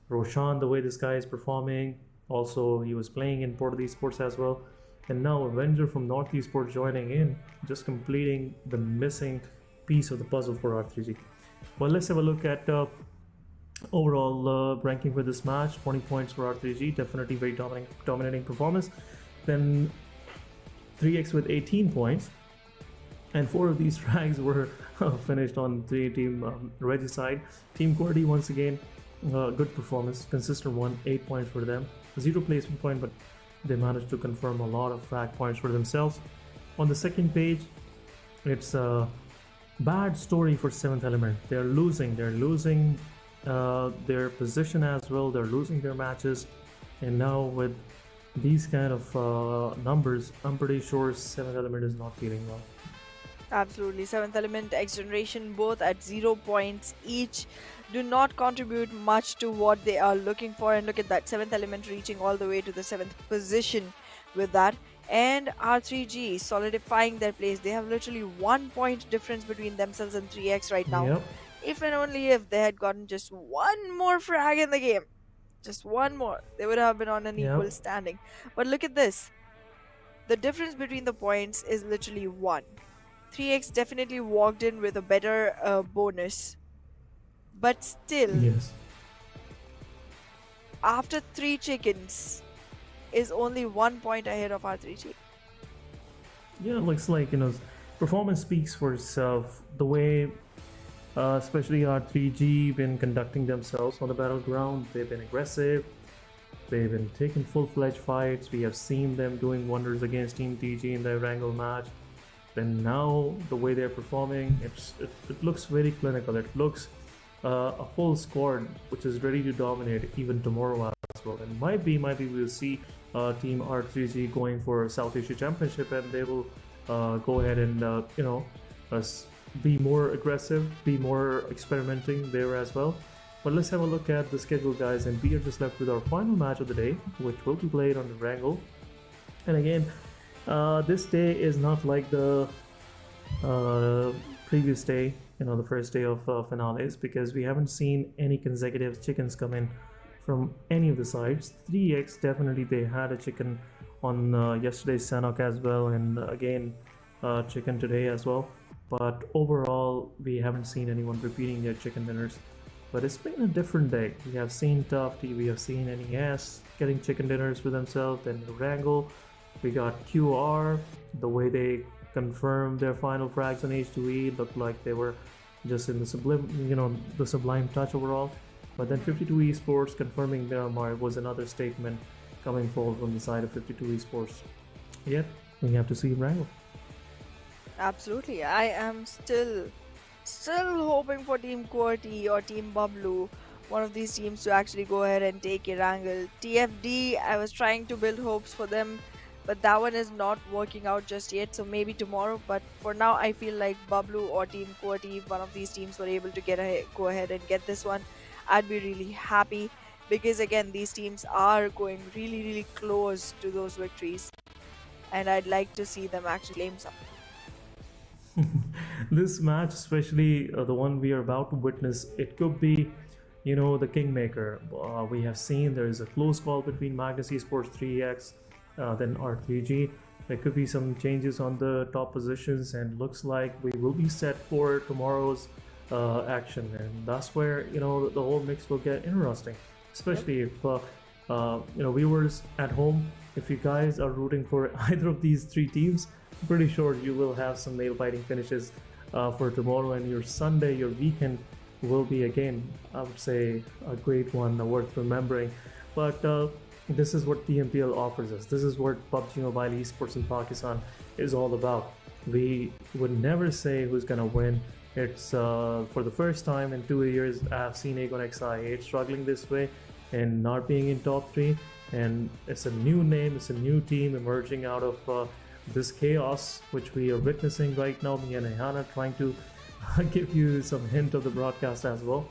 Roshan, the way this guy is performing, also he was playing in Port Esports as well, and now Avenger from North Esports joining in, just completing the missing piece of the puzzle for R3G. Well, let's have a look at overall ranking for this match. 20 points for R3G, definitely very dominating performance. Then 3X with 18 points, and 4 of these frags were finished on Team Reggie side. Team QWERTY once again, good performance, consistent one, 8 points for them, 0 placement point, but they managed to confirm a lot of frag points for themselves. On the second page, it's a bad story for 7th Element. They're losing their position as well, they're losing their matches, and now with these kind of numbers, I'm pretty sure 7th Element is not feeling well. Absolutely. 7th Element, XGeneration, both at 0 points each, do not contribute much to what they are looking for. And look at that, 7th Element reaching all the way to the 7th position with that. And R3G solidifying their place. They have literally 1 point difference between themselves and 3X right now. Yep. If and only if they had gotten just 1 more frag in the game, just 1 more, they would have been on an equal standing. But look at this. The difference between the points is literally 1. 3X definitely walked in with a better bonus, but still, yes, after 3 chickens is only 1 point ahead of R3G. Yeah, it looks like, performance speaks for itself. The way especially R3G been conducting themselves on the battleground, they've been aggressive, they've been taking full-fledged fights. We have seen them doing wonders against Team TG in the Erangel match. Then now the way they're performing, it looks very clinical. It looks a full squad which is ready to dominate even tomorrow as well. And might be we'll see Team R3G going for South Asia Championship, and they will go ahead and be more aggressive, be more experimenting there as well. But let's have a look at the schedule, guys, and we are just left with our final match of the day, which will be played on the Erangel. And again, this day is not like the previous day, the first day of finales, because we haven't seen any consecutive chickens come in from any of the sides. 3X, definitely they had a chicken on yesterday's Sanhok as well, and again chicken today as well. but overall, we haven't seen anyone repeating their chicken dinners. But it's been a different day. We have seen Tufty, we have seen NES getting chicken dinners for themselves, then Erangel. We got QR, the way they confirmed their final frags on H2E looked like they were just in the the sublime touch overall. But then 52 Esports confirming Miramar was another statement coming forward from the side of 52 Esports. Yet, we have to see Erangel. Absolutely. I am still hoping for Team QWERTY or Team Bablu, one of these teams, to actually go ahead and take Erangel. TFD, I was trying to build hopes for them, but that one is not working out just yet, so maybe tomorrow. But for now, I feel like Bablu or Team QWERTY, if one of these teams were able to go ahead and get this one, I'd be really happy, because again, these teams are going really close to those victories, and I'd like to see them actually claim some. This match, especially the one we are about to witness, it could be, the kingmaker. We have seen there is a close call between Magnus Esports 3x, then R3G. There could be some changes on the top positions, and looks like we will be set for tomorrow's action, and that's where the whole mix will get interesting. Especially if viewers at home, if you guys are rooting for either of these three teams, I'm pretty sure you will have some nail-biting finishes for tomorrow, and your Sunday, your weekend will be, again, I would say, a great one, worth remembering. But this is what PMPL offers us. This is what PUBG Mobile Esports in Pakistan is all about. We would never say who's gonna win. It's for the first time in 2 years I've seen X8 struggling this way and not being in top 3, and it's a new name, it's a new team emerging out of this chaos which we are witnessing right now. Me and Ayana trying to give you some hint of the broadcast as well,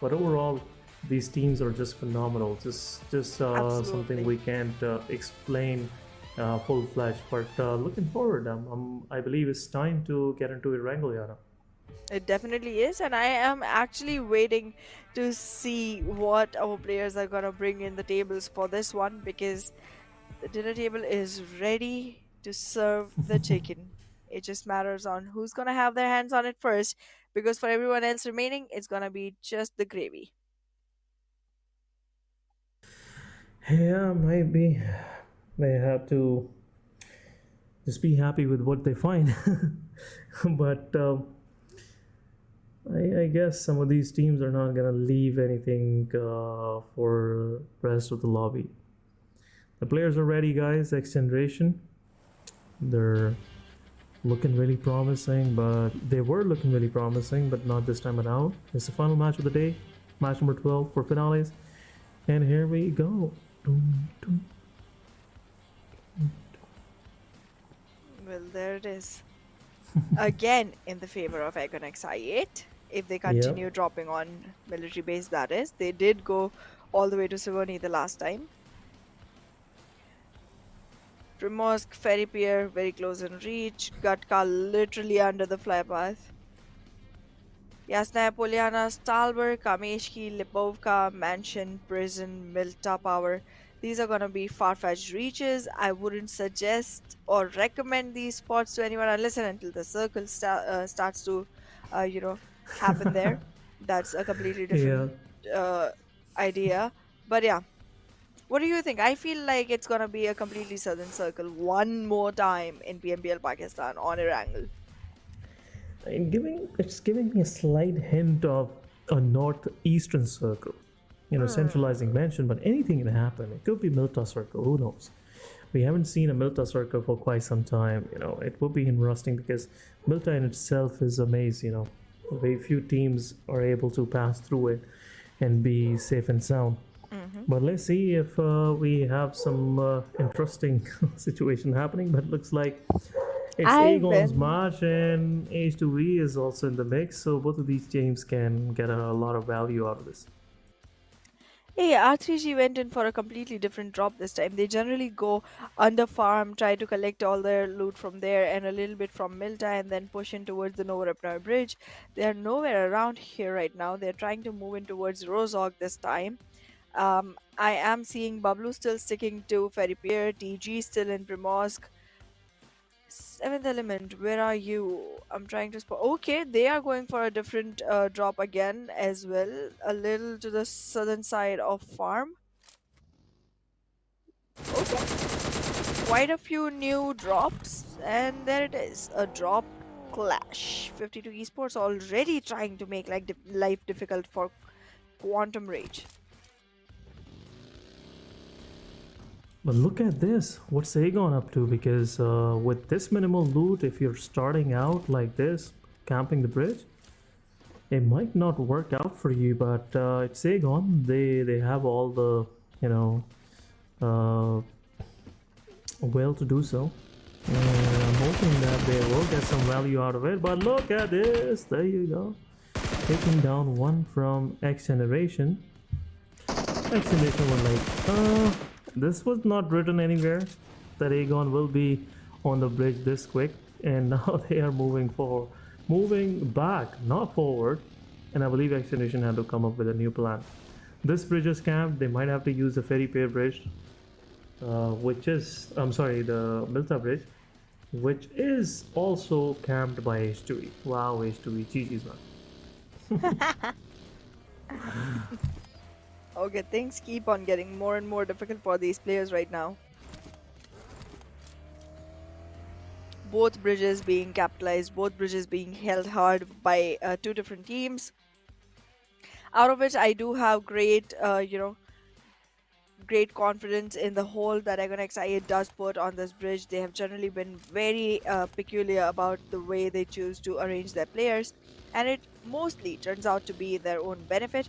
but overall these teams are just phenomenal, just something we can't explain full-fledged, but looking forward. I believe it's time to get into Erangel, Yana. It definitely is, and I am actually waiting to see what our players are gonna bring in the tables for this one, because the dinner table is ready to serve the chicken. It just matters on who's gonna have their hands on it first, because for everyone else remaining, it's gonna be just the gravy. Yeah, maybe they have to just be happy with what they find. But I guess some of these teams are not gonna leave anything for rest of the lobby. The players are ready, guys. XGeneration, they're looking really promising, but they were looking really promising, but not this time around. It's the final match of the day, match number 12 for finales, and here we go. Well, there it is. Again, in the favor of X8. If they continue dropping on military base, that is. They did go all the way to Siverny the last time. Primorsk, Ferry Pier, very close in reach. Gatka literally under the flypath. Yasnaya Polyana, Stalber, Kameshki, Lipovka, Mansion, Prison, Milta Power. These are going to be far-fetched reaches. I wouldn't suggest or recommend these spots to anyone unless and until the circle starts to, happen there. That's a completely different idea. But yeah, what do you think? I feel like it's going to be a completely southern circle one more time in PMPL Pakistan on Erangel. It's giving me a slight hint of a northeastern circle. Centralizing mention, but anything can happen. It could be Milta Circle, who knows? We haven't seen a Milta Circle for quite some time. It would be interesting because Milta in itself is a maze. Very few teams are able to pass through it and be safe and sound. But let's see if we have some interesting situation happening. But looks like it's Aegon's match, and H2E is also in the mix, so both of these teams can get a lot of value out of this. Hey, R3G went in for a completely different drop this time. They generally go under farm, try to collect all their loot from there and a little bit from Milta, and then push in towards the Novorapnor Bridge. They are nowhere around here right now. They're trying to move in towards Rozog this time. I am seeing Bablu still sticking to Ferry Pier, TG still in Primorsk, Seventh element, where are you? I'm trying to spot. Okay, they are going for a different drop again as well, a little to the southern side of farm. Okay, quite a few new drops, and there it is, a drop clash. 52 Esports already trying to make like life difficult for Quantum Rage. But look at this. What's Aegon up to? Because with this minimal loot, if you're starting out like this, camping the bridge, it might not work out for you. But it's Aegon. They have all the will to do so. And I'm hoping that they will get some value out of it. But look at this. There you go. Taking down one from XGeneration. XGeneration was like, this was not written anywhere that Aegon will be on the bridge this quick, and now they are moving back, not forward. And I believe XGeneration had to come up with a new plan. This bridge is camped. They might have to use the ferry pier bridge, which is, I'm sorry, the Milta bridge, which is also camped by H2E. Wow, H2E, GG's man. Okay, things keep on getting more and more difficult for these players right now. Both bridges being capitalized, both bridges being held hard by two different teams. Out of which I do have great, great confidence in the hold that XGeneration does put on this bridge. They have generally been very peculiar about the way they choose to arrange their players, and it mostly turns out to be their own benefit.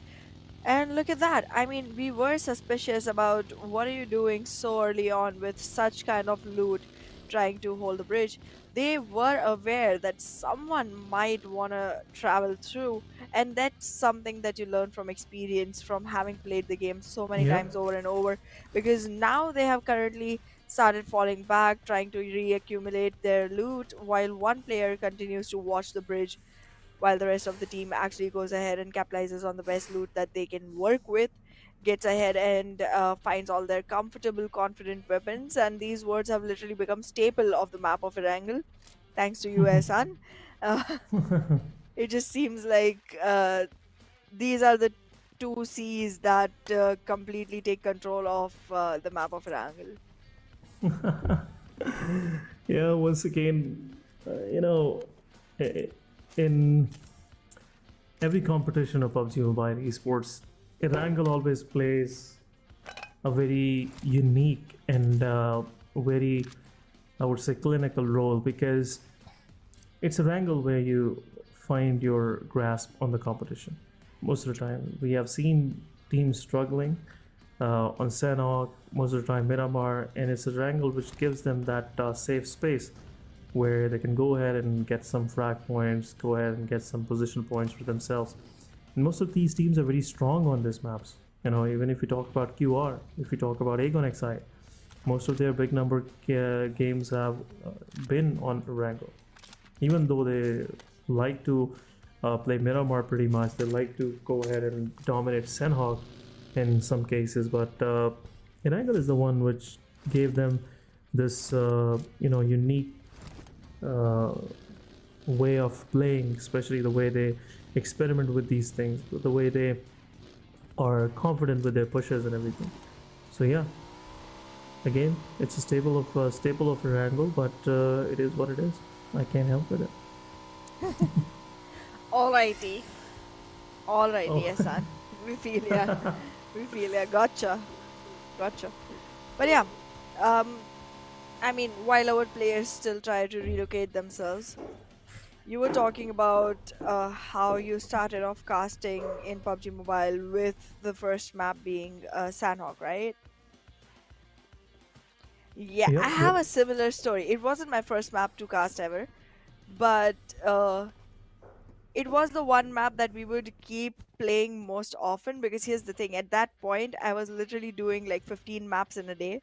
And look at that. I mean, we were suspicious about what are you doing so early on with such kind of loot trying to hold the bridge. They were aware that someone might want to travel through, and that's something that you learn from experience, from having played the game so many times over and over, because now they have currently started falling back, trying to reaccumulate their loot, while one player continues to watch the bridge while the rest of the team actually goes ahead and capitalizes on the best loot that they can work with, gets ahead and finds all their comfortable, confident weapons. And these words have literally become staple of the map of Erangel, thanks to you, Ehsan. It just seems like these are the two C's that completely take control of the map of Erangel. Yeah, once again, in every competition of PUBG Mobile esports, Erangel always plays a very unique and very, I would say, clinical role, because it's Erangel where you find your grasp on the competition. Most of the time, we have seen teams struggling on Sanhok, most of the time Miramar, and it's Erangel which gives them that safe space where they can go ahead and get some frag points, go ahead and get some position points for themselves. And most of these teams are very strong on these maps. Even if you talk about QR, if you talk about Aegon XI, most of their big number games have been on Erangel. Even though they like to play Miramar pretty much, they like to go ahead and dominate Sanhok in some cases, but Erangel is the one which gave them this unique way of playing, especially the way they experiment with these things, the way they are confident with their pushes and everything. So yeah, again, it's a staple of Erangel, but it is what it is. I can't help with it. Alrighty, Ehsan. We feel ya. Gotcha. But yeah, I mean, while our players still try to relocate themselves, you were talking about how you started off casting in PUBG Mobile with the first map being Sanhok, right? Yeah, I have a similar story. It wasn't my first map to cast ever, but it was the one map that we would keep playing most often, because here's the thing, at that point I was literally doing like 15 maps in a day,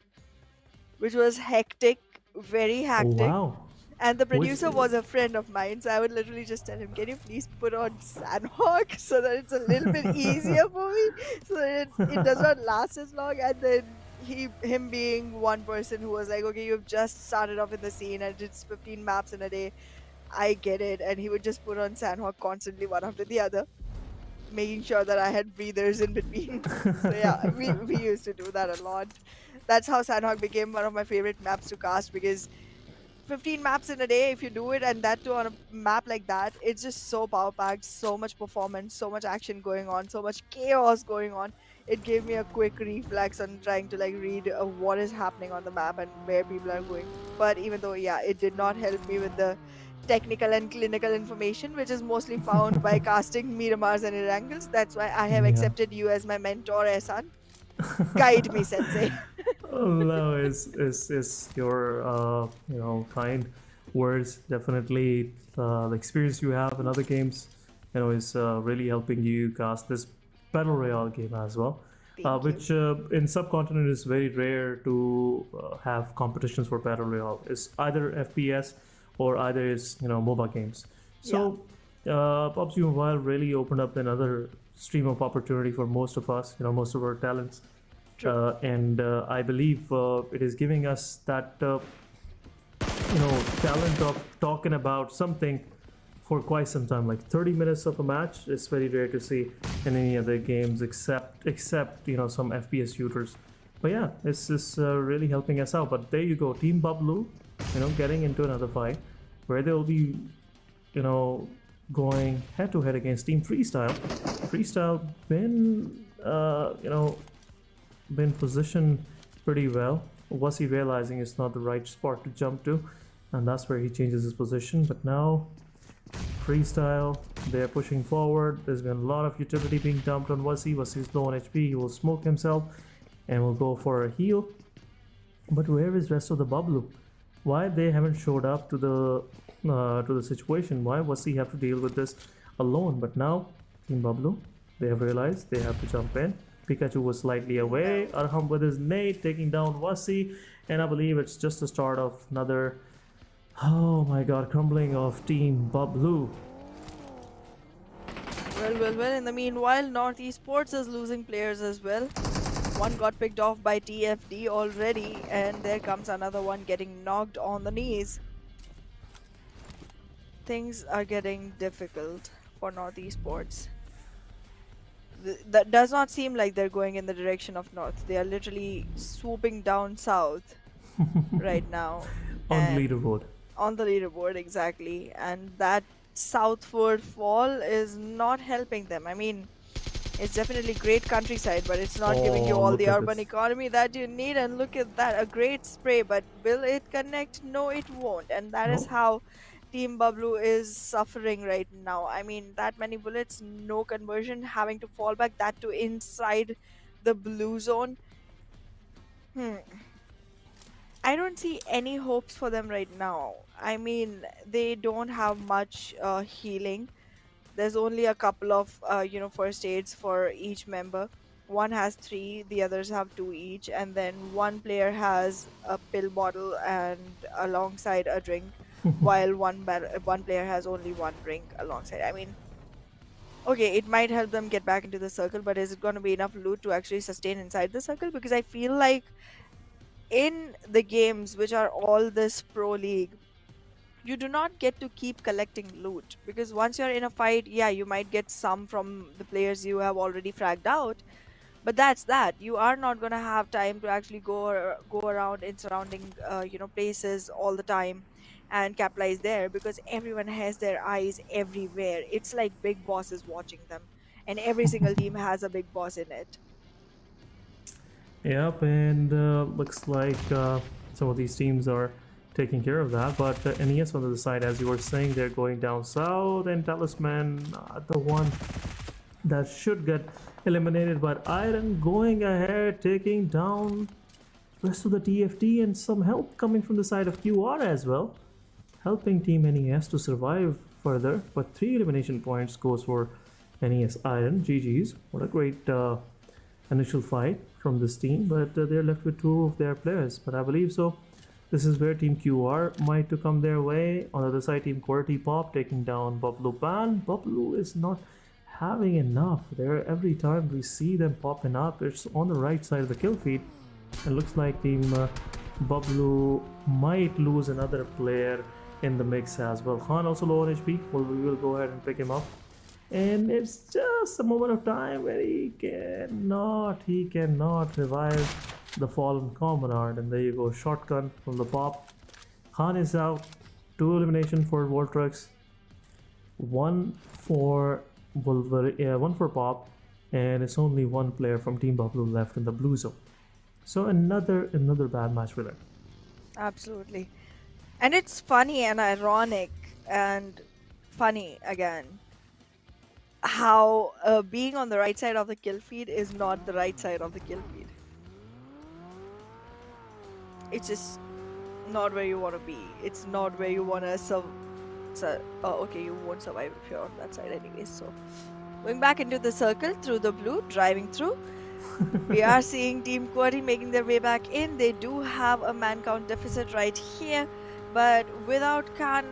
which was hectic, very hectic. Oh, wow. And the producer was a friend of mine, so I would literally just tell him, can you please put on Sanhok so that it's a little bit easier for me, so that it does not last as long. And then him being one person who was like, okay, you've just started off in the scene and it's 15 maps in a day. I get it. And he would just put on Sanhok constantly, one after the other, making sure that I had breathers in between. So yeah, we used to do that a lot. That's how Sanhok became one of my favorite maps to cast, because 15 maps in a day, if you do it, and that too on a map like that, it's just so power packed, so much performance, so much action going on, so much chaos going on. It gave me a quick reflex on trying to like read what is happening on the map and where people are going. But even though, yeah, it did not help me with the technical and clinical information, which is mostly found by casting Miramars and Erangels. That's why I have Yeah. accepted you as my mentor, Ehsan. Guide me, Sensei. Oh, no, is your kind words. Definitely the experience you have in other games, is really helping you cast this battle royale game as well. Thank Which in subcontinent is very rare to have competitions for battle royale. It's either FPS or either is MOBA games. So PUBG Mobile really opened up another stream of opportunity for most of us, most of our talents. And I believe it is giving us that talent of talking about something for quite some time. Like 30 minutes of a match is very rare to see in any other games except some FPS shooters. But yeah, this is really helping us out. But there you go, Team Bablu, getting into another fight where they'll be going head to head against Team Freestyle been positioned pretty well. Was he realizing it's not the right spot to jump to, and that's where he changes his position. But now Freestyle, they're pushing forward. There's been a lot of utility being dumped on Wasi. Wasi's low on HP. He will smoke himself and will go for a heal. But where is rest of the Bablu? Why they haven't showed up to the situation? Why Wasi have to deal with this alone? But now Team Bablu, they have realized they have to jump in. Pikachu was slightly away. Arham with his nade taking down Wasi, and I believe it's just the start of another, oh my god, crumbling of Team Bablu. Well. In the meanwhile, North Esports is losing players as well. One got picked off by TFD already, and there comes another one getting knocked on the knees. Things are getting difficult for North Esports. That does not seem like they're going in the direction of North. They are literally swooping down south right now. On And- the leaderboard. On the leaderboard, exactly. And that southward fall is not helping them. I mean, it's definitely great countryside, but it's not giving you Oh, all look the at urban this. economy that you need. And look at that, a great spray, but will it connect? No, it won't. And that is No. how Team Bablu is suffering right now. I mean, that many bullets, no conversion, having to fall back, that to inside the blue zone. I don't see any hopes for them right now. I mean, they don't have much healing. There's only a couple of first aids for each member. One has 3, the others have 2 each, and then one player has a pill bottle and alongside a drink, while one player has only 1 drink alongside. I mean, okay, it might help them get back into the circle, but is it going to be enough loot to actually sustain inside the circle? Because I feel like in the games which are all this pro league, you do not get to keep collecting loot, because once you're in a fight, yeah, you might get some from the players you have already fragged out, but that's that. You are not going to have time to actually go around in surrounding places all the time and capitalize there, because everyone has their eyes everywhere. It's like big boss is watching them, and every single team has a big boss in it. Yep, and looks like some of these teams are taking care of that. But NES on the other side, as you were saying, they're going down south, and Talisman, the one that should get eliminated. But Iron going ahead, taking down rest of the TFT, and some help coming from the side of QR as well, helping Team NES to survive further. But 3 elimination points goes for NES Iron. GG's. What a great initial fight from this team, but they're left with 2 of their players. But I believe so. This is where Team QR might to come their way. On the other side, Team QWERTY Pop taking down Bablu Ban. Bablu is not having enough. There, every time we see them popping up, it's on the right side of the kill feed. It looks like Team Bablu might lose another player in the mix as well. Khan also low on HP. Well, we will go ahead and pick him up. And it's just a moment of time where he cannot revive the fallen comrade. And there you go, shotgun from the pop. Khan is out. 2 elimination for Voltrex. 1 for one for Pop, and it's only 1 player from Team Bablu left in the blue zone. So another bad match for them. Absolutely. And it's funny and ironic and funny again how being on the right side of the kill feed is not the right side of the kill feed. It's just not where you want to be. It's not where you want to okay, you won't survive if you're on that side anyways. So going back into the circle through the blue, driving through. We are seeing Team QWERTY making their way back in. They do have a man count deficit right here, but without Khan,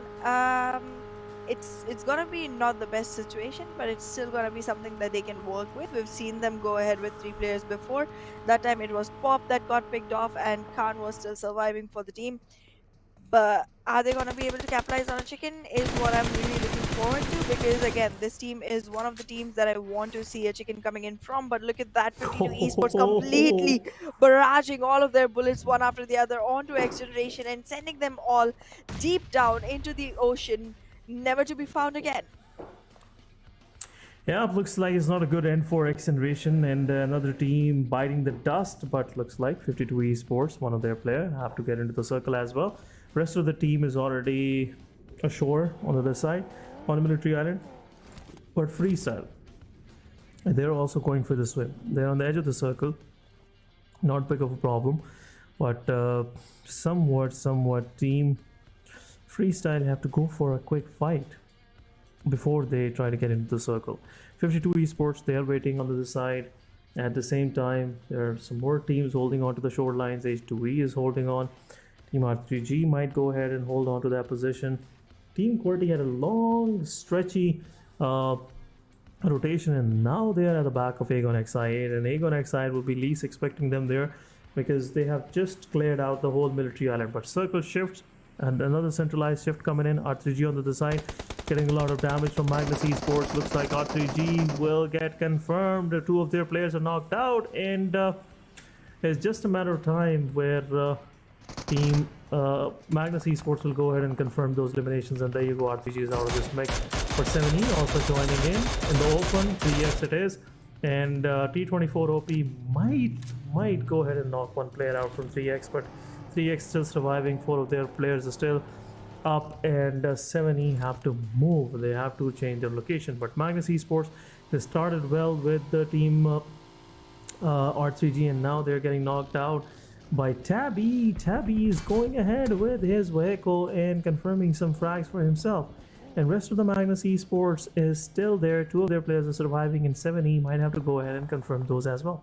it's gonna be not the best situation, but it's still gonna be something that they can work with. We've seen them go ahead with 3 players before. That time it was Pop that got picked off, and Khan was still surviving for the team. But are they going to be able to capitalize on a chicken is what I'm really looking forward to, because again, this team is one of the teams that I want to see a chicken coming in from. But look at that, 52 Esports completely barraging all of their bullets one after the other onto XGeneration and sending them all deep down into the ocean, never to be found again. Yeah, it looks like it's not a good end for XGeneration, and another team biting the dust, but looks like 52 Esports, one of their players, have to get into the circle as well. Rest of the team is already ashore on the other side, on a military island, but freestyle. And they're also going for the swim. They're on the edge of the circle, not big of a problem, but somewhat team freestyle have to go for a quick fight before they try to get into the circle. 52 Esports, they are waiting on the other side. At the same time, there are some more teams holding on to the shorelines. H2E is holding on. Team R3G might go ahead and hold on to that position. Team QWERTY had a long, stretchy rotation, and now they are at the back of Aegon XI8, and Aegon XI8 will be least expecting them there because they have just cleared out the whole military island. But circle shifts, and another centralized shift coming in. R3G on the other side, getting a lot of damage from Magnus Esports. Looks like R3G will get confirmed. 2 of their players are knocked out, and it's just a matter of time where Team Magnus Esports will go ahead and confirm those eliminations. And there you go, RPG is out of this mix. For 7E also joining in the open, 3x it is. And T24 OP might go ahead and knock 1 player out from 3x, but 3x still surviving. 4 of their players are still up, and 7E have to move. They have to change their location. But Magnus Esports, they started well with the team R3G, and now they're getting knocked out by Tabby. Tabby is going ahead with his vehicle and confirming some frags for himself. And rest of the Magnus Esports is still there. 2 of their players are surviving, and 7E might have to go ahead and confirm those as well.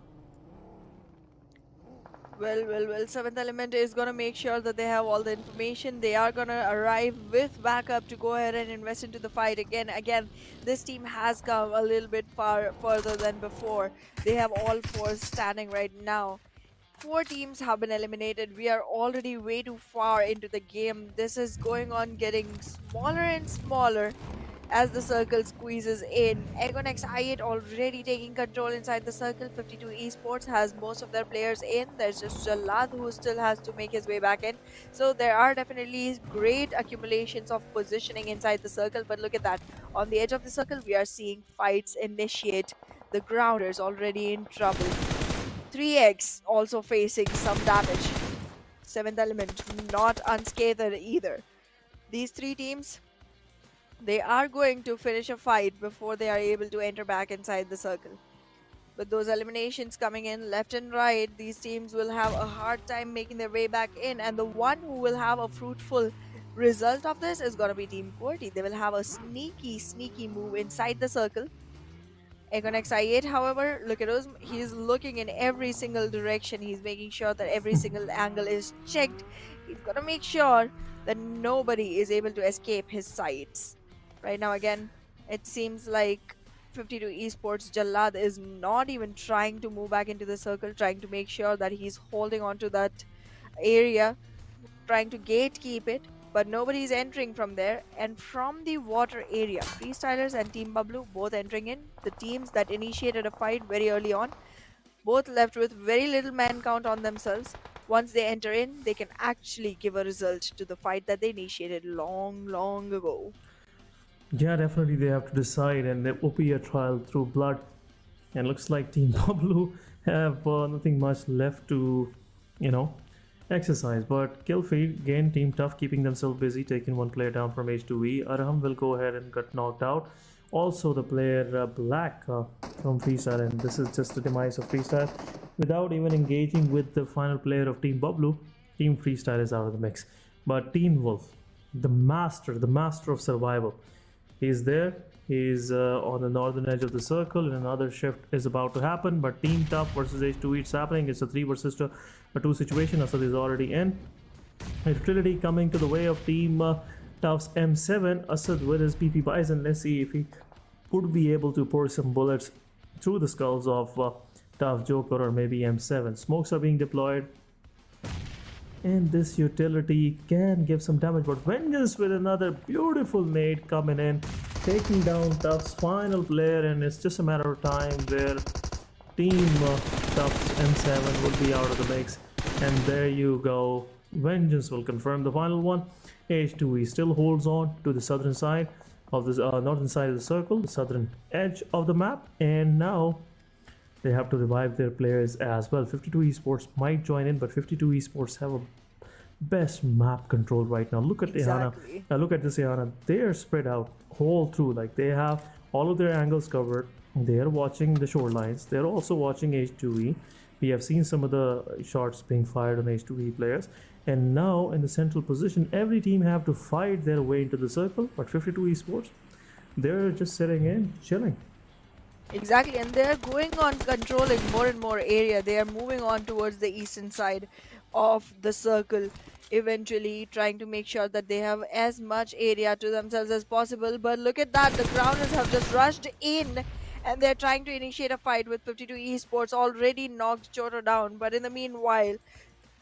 Well, 7th Element is going to make sure that they have all the information. They are going to arrive with backup to go ahead and invest into the fight again. This team has come a little bit further than before. They have all 4 standing right now. 4 teams have been eliminated. We are already way too far into the game. This is going on getting smaller and smaller as the circle squeezes in. Aegon XI8 already taking control inside the circle. 52 Esports has most of their players in. There's just Jalad who still has to make his way back in. So there are definitely great accumulations of positioning inside the circle. But look at that. On the edge of the circle, we are seeing fights initiate. The Grounders already in trouble. 3x also facing some damage. 7th Element not unscathed either. These 3 teams, they are going to finish a fight before they are able to enter back inside the circle. With those eliminations coming in left and right, these teams will have a hard time making their way back in, and the one who will have a fruitful result of this is going to be Team QWERTY. They will have a sneaky move inside the circle. Aegon XI8, however, look at him. He's looking in every single direction. He's making sure that every single angle is checked. He's gonna make sure that nobody is able to escape his sights. Right now, again, it seems like 52 Esports, Jallad is not even trying to move back into the circle, trying to make sure that he's holding on to that area, trying to gatekeep it, but nobody's entering from there. And from the water area, Freestylers and Team Bablu both entering in. The teams that initiated a fight very early on, both left with very little man count on themselves. Once they enter in, they can actually give a result to the fight that they initiated long ago. Yeah, definitely they have to decide, and there will be a trial through blood. And looks like Team Pablo have nothing much left to, exercise. But kill feed, again, Team Tough keeping themselves busy, taking one player down from H2E. Arham will go ahead and get knocked out. Also, the player Black from Freestyle, and this is just the demise of Freestyle. Without even engaging with the final player of Team Bablu, Team Freestyle is out of the mix. But Team Wolf, the master of survival, he's there. He's on the northern edge of the circle, and another shift is about to happen. But Team Tough versus H2E, it's happening. It's a 3 versus 2 situation. Asad is already in. Utility coming to the way of Team Tough's M7. Asad with his PP Bison. Let's see if he would be able to pour some bullets through the skulls of Tough Joker or maybe M7. Smokes are being deployed, and this utility can give some damage. But Vengeance with another beautiful nade coming in, taking down Tough's final player, and it's just a matter of time where Team Tough's M7 will be out of the mix. And there you go, Vengeance will confirm the final one. H2E still holds on to the southern side of the northern side of the circle, the southern edge of the map, and now they have to revive their players as well. 52 Esports might join in, but 52 Esports have a best map control right now. Look at Exactly. Ehana. Look at this Ehana. They are spread out whole through. Like, they have all of their angles covered. They are watching the shorelines. They're also watching H2E. We have seen some of the shots being fired on H2E players. And now in the central position, every team have to fight their way into the circle. But 52 Esports, they're just sitting in, chilling. Exactly, and they're going on controlling more and more area. They are moving on towards the eastern side of the circle, eventually trying to make sure that they have as much area to themselves as possible. But look at that, the grounders have just rushed in, and they're trying to initiate a fight with 52 Esports, already knocked Choto down. But in the meanwhile,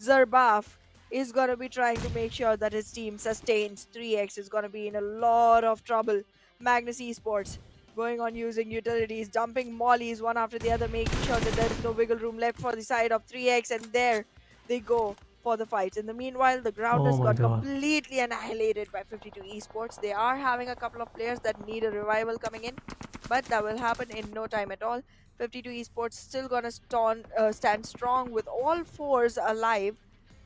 Zarbaf is going to be trying to make sure that his team sustains. 3x is going to be in a lot of trouble. Magnus Esports going on using utilities, dumping mollies one after the other, making sure that there is no wiggle room left for the side of 3x, and there they go for the fights. In the meanwhile, the grounders Oh my got God. completely annihilated by 52 Esports. They are having a couple of players that need a revival coming in, but that will happen in no time at all. 52 Esports still gonna stand strong with all fours alive,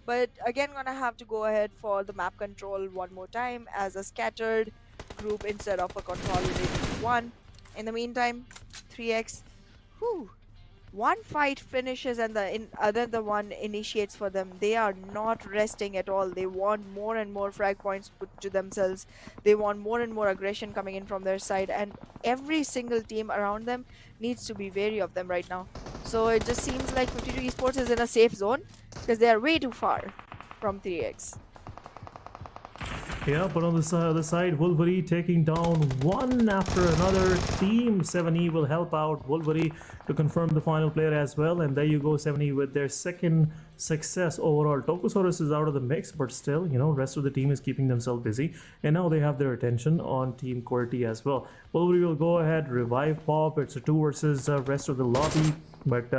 but again gonna have to go ahead for the map control one more time as a scattered group instead of a consolidated one. In the meantime, 3x, one fight finishes and the other one initiates for them. They are not resting at all. They want more and more frag points put to themselves. They want more and more aggression coming in from their side, and every single team around them needs to be wary of them right now. So it just seems like 52 Esports is in a safe zone because they are way too far from 3x. Yeah, but on the other side, Wolverine taking down one after another. Team 7E will help out Wolverine to confirm the final player as well. And there you go, 7E with their second success overall. Tokosaurus is out of the mix, but still, rest of the team is keeping themselves busy. And now they have their attention on Team QWERTY as well. Wolverine will go ahead, revive Pop. It's a 2 versus rest of the lobby. But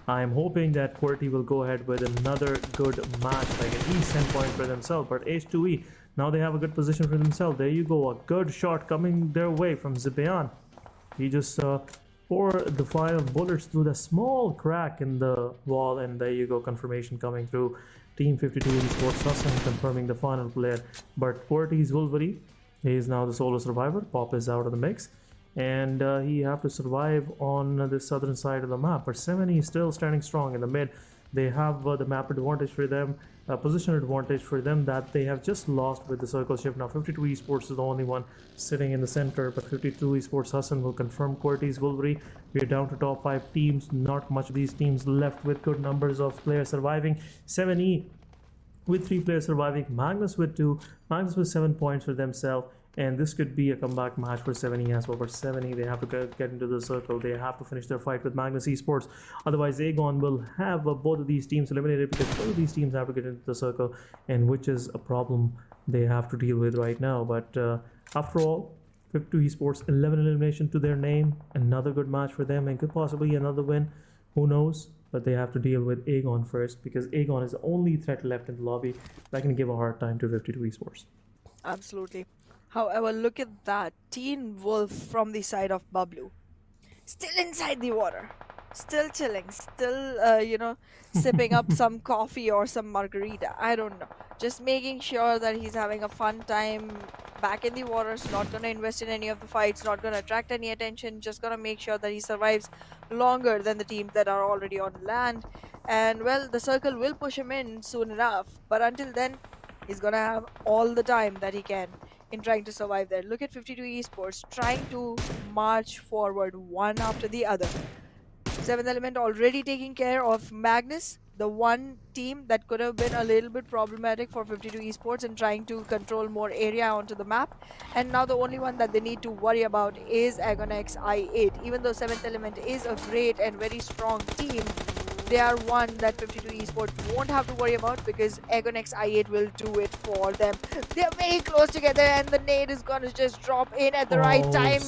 I am hoping that QWERTY will go ahead with another good match, like at least 10 points for themselves. But H2E, now they have a good position for themselves. There you go, a good shot coming their way from Zibean. He just poured the final bullets through the small crack in the wall, and there you go, confirmation coming through. Team 52 Esports Hassan confirming the final player. But QWERTY's Wolverine, he is now the solo survivor. Pop is out of the mix, and he have to survive on the southern side of the map. But 7E is still standing strong in the mid. They have the map advantage for them, position advantage for them that they have just lost with the circle shift. Now 52 Esports is the only one sitting in the center, but 52 Esports Hassan will confirm QWERTY's Wolverine. We are down to top 5 teams. Not much of these teams left with good numbers of players surviving. 7E with 3 players surviving. Magnus with 2. Magnus with 7 points for themselves. And this could be a comeback match for 70 as well. For 70, they have to get into the circle. They have to finish their fight with Magnus Esports. Otherwise, Aegon will have both of these teams eliminated, because both of these teams have to get into the circle, and which is a problem they have to deal with right now. But after all, 52 Esports, 11 elimination to their name. Another good match for them, and could possibly another win. Who knows? But they have to deal with Aegon first, because Aegon is the only threat left in the lobby that can give a hard time to 52 Esports. Absolutely. However, look at that. Teen Wolf from the side of Bablu. Still inside the water. Still chilling. Still, sipping up some coffee or some margarita. I don't know. Just making sure that he's having a fun time back in the waters. Not going to invest in any of the fights. Not going to attract any attention. Just going to make sure that he survives longer than the teams that are already on land. And, well, the circle will push him in soon enough. But until then, he's going to have all the time that he can in trying to survive there. Look at 52 Esports trying to march forward one after the other. 7th Element already taking care of Magnus, the one team that could have been a little bit problematic for 52 Esports and trying to control more area onto the map. And now the only one that they need to worry about is Agonex I8. Even though 7th Element is a great and very strong team, they are one that 52 Esports won't have to worry about, because Agonex I8 will do it for them. They're very close together, and the nade is gonna just drop in at the right time.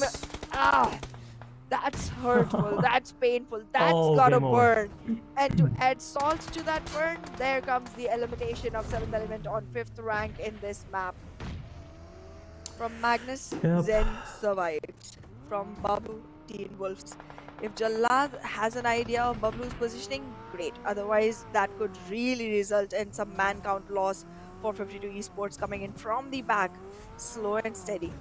That's hurtful. That's painful. That's gotta burn. And to add salt to that burn, there comes the elimination of 7th Element on 5th rank in this map. From Magnus, Zen survives. From Babu, Teen Wolves. If Jallad has an idea of Bablu's positioning, great. Otherwise, that could really result in some man count loss for 52 Esports coming in from the back, slow and steady.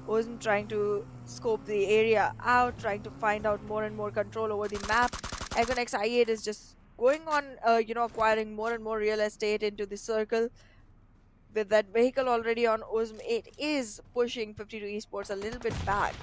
Wasn't trying to scope the area out, trying to find out more and more control over the map. Agonex I8 is just going on, acquiring more and more real estate into the circle. With that vehicle already on Osm, it is pushing 52 Esports a little bit back.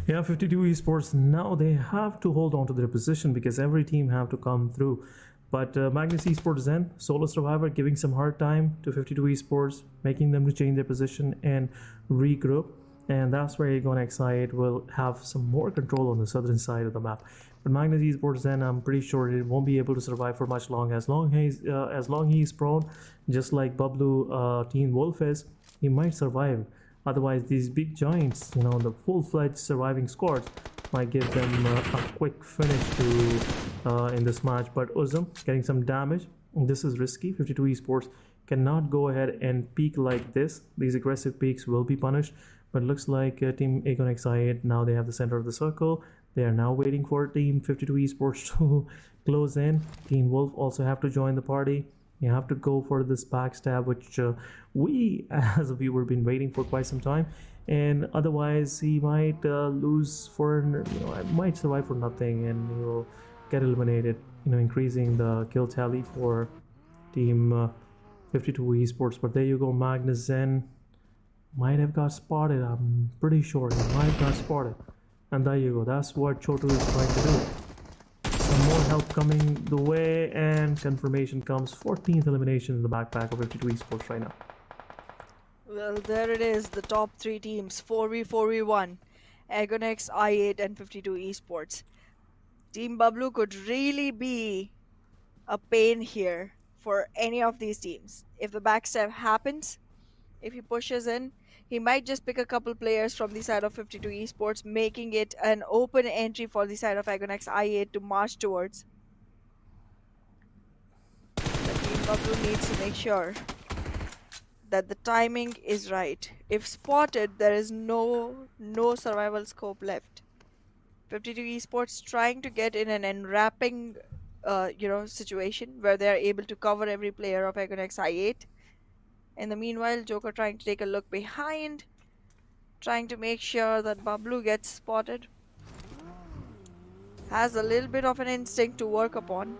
Yeah, 52 Esports, now they have to hold on to their position, because every team have to come through. But Magnus Esports Zen, solo survivor, giving some hard time to 52 Esports, making them to change their position and regroup. And that's where Aegon X8 will have some more control on the southern side of the map. But Magnus Esports Zen, I'm pretty sure it won't be able to survive for much long. As long he's prone, just like Bablu Teen Wolf is, he might survive. Otherwise, these big giants, the full-fledged surviving squads, might give them a quick finish to in this match. But Uzum getting some damage. This is risky. 52 Esports cannot go ahead and peek like this. These aggressive peaks will be punished. But looks like Team Aegon X8, now they have the center of the circle. They are now waiting for Team 52 Esports to close in. Teen Wolf also have to join the party. You have to go for this backstab, which we as a viewer been waiting for quite some time. And otherwise, he might lose for, might survive for nothing, and he will get eliminated. Increasing the kill tally for Team 52 Esports. But there you go, Magnus Zen might have got spotted. I'm pretty sure he might have got spotted. And there you go. That's what Chotu is trying to do. Some more help coming the way, and confirmation comes. 14th elimination in the backpack of 52 Esports right now. Well, there it is. The top 3 teams. 4v4v1. Agonex, I8 and 52 Esports. Team Bablu could really be a pain here for any of these teams. If the backstab happens, if he pushes in, he might just pick a couple players from the side of 52 Esports, making it an open entry for the side of Agonex I8 to march towards. The Team Bablu needs to make sure that the timing is right. If spotted, there is no survival scope left. 52 Esports trying to get in an enwrapping situation where they are able to cover every player of Agonex I8. In the meanwhile, Joker trying to take a look behind, trying to make sure that Bablu gets spotted. Has a little bit of an instinct to work upon.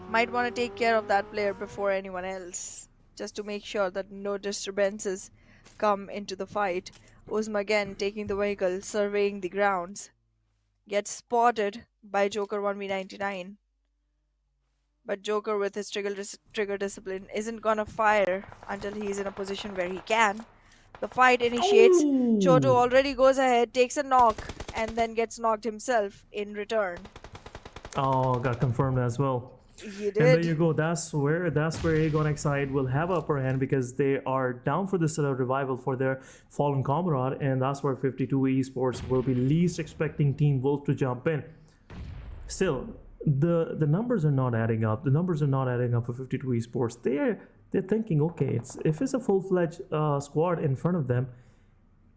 Might want to take care of that player before anyone else, just to make sure that no disturbances come into the fight. Uzma again taking the vehicle, surveying the grounds. Gets spotted by Joker 1v99. But Joker, with his trigger discipline, isn't gonna fire until he's in a position where he can. The fight initiates. Choto already goes ahead, takes a knock, and then gets knocked himself in return. Oh, got confirmed as well. He And there did. you go. That's where Aegon Xide will have upper hand because they are down for this revival for their fallen comrade, and that's where 52 Esports will be least expecting Team Wolf to jump in. Still, the numbers are not adding up. The numbers are not adding up for 52 Esports. They're thinking, okay, if it's a full-fledged squad in front of them,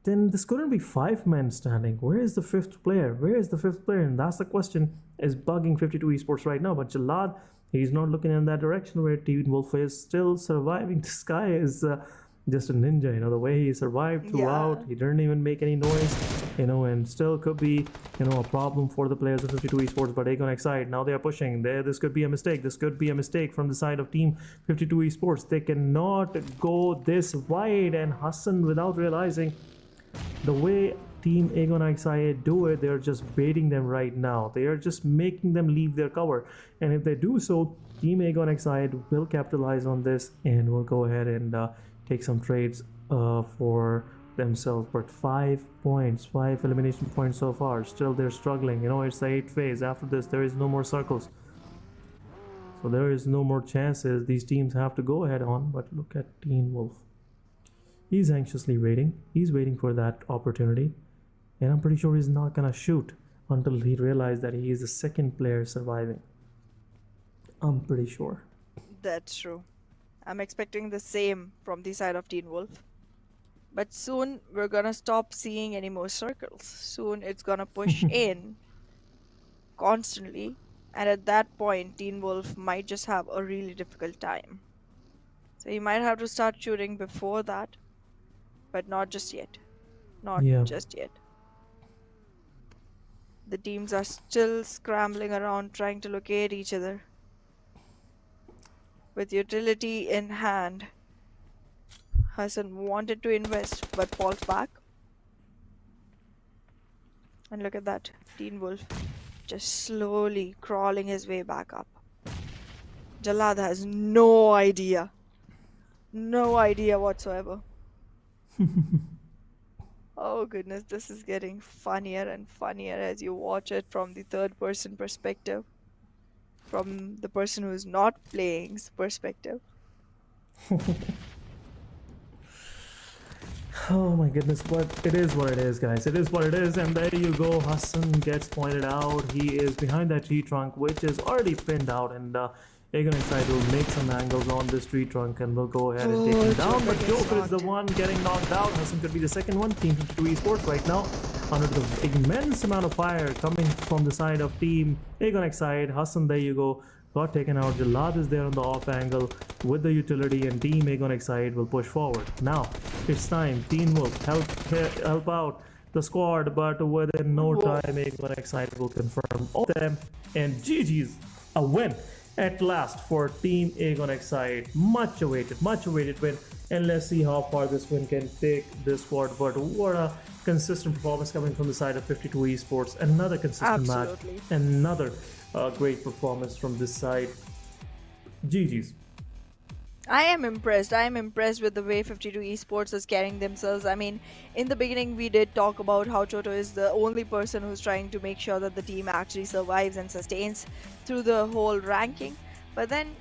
then this couldn't be 5 men standing. Where is the fifth player? Where is the fifth player? And that's the question is bugging 52 Esports right now. But Jalad, he's not looking in that direction where Team Wolf is still surviving. This guy is just a ninja, the way he survived throughout. Yeah. He didn't even make any noise, and still could be, a problem for the players of 52 Esports. But Aegon Xide, now they are pushing. This could be a mistake. This could be a mistake from the side of Team 52 Esports. They cannot go this wide. And Hassan, without realizing the way Team Aegon Xide do it, they're just baiting them right now. They are just making them leave their cover. And if they do so, Team Aegon Xide will capitalize on this and will go ahead and take some trades for themselves. But 5 points, 5 elimination points so far. Still they're struggling. It's the 8th phase. After this, there is no more circles. So there is no more chances. These teams have to go ahead on. But look at Team Wolf. He's anxiously waiting. He's waiting for that opportunity. And I'm pretty sure he's not gonna shoot until he realizes that he is the second player surviving. I'm pretty sure. That's true. I'm expecting the same from the side of Teen Wolf. But soon we're gonna stop seeing any more circles. Soon it's gonna push in constantly. And at that point, Teen Wolf might just have a really difficult time. So he might have to start shooting before that. But not just yet. Not just yet. The teams are still scrambling around trying to locate each other. With utility in hand, Hassan wanted to invest but falls back. And look at that. Teen Wolf just slowly crawling his way back up. Jalad has no idea. No idea whatsoever. Oh goodness, this is getting funnier and funnier as you watch it from the third person perspective. From the person who's not playing's perspective. Oh my goodness, but it is what it is, guys. It is what it is, and there you go. Hassan gets pointed out. He is behind that tree trunk, which is already pinned out, and Aegon Xide will make some angles on this tree trunk and will go ahead and take him down. But Joker is the one getting knocked out. Hassan could be the second one. Team 52 Esports right now under the immense amount of fire coming from the side of Team Aegon Xide. Hassan, there you go. Got taken out. Jalad is there on the off angle with the utility, and Team Aegon Xide will push forward. Now it's time. Team Wolf help out the squad, but within no time, Aegon Xide will confirm all of them. And GG's, a win at last for Team Aegon Xide. Much awaited win. And let's see how far this win can take this squad. But what a consistent performance coming from the side of 52 Esports. Another consistent match. Another great performance from this side. GG's. I am impressed. I am impressed with the way 52 Esports is carrying themselves. I mean, in the beginning, we did talk about how Choto is the only person who's trying to make sure that the team actually survives and sustains through the whole ranking. But then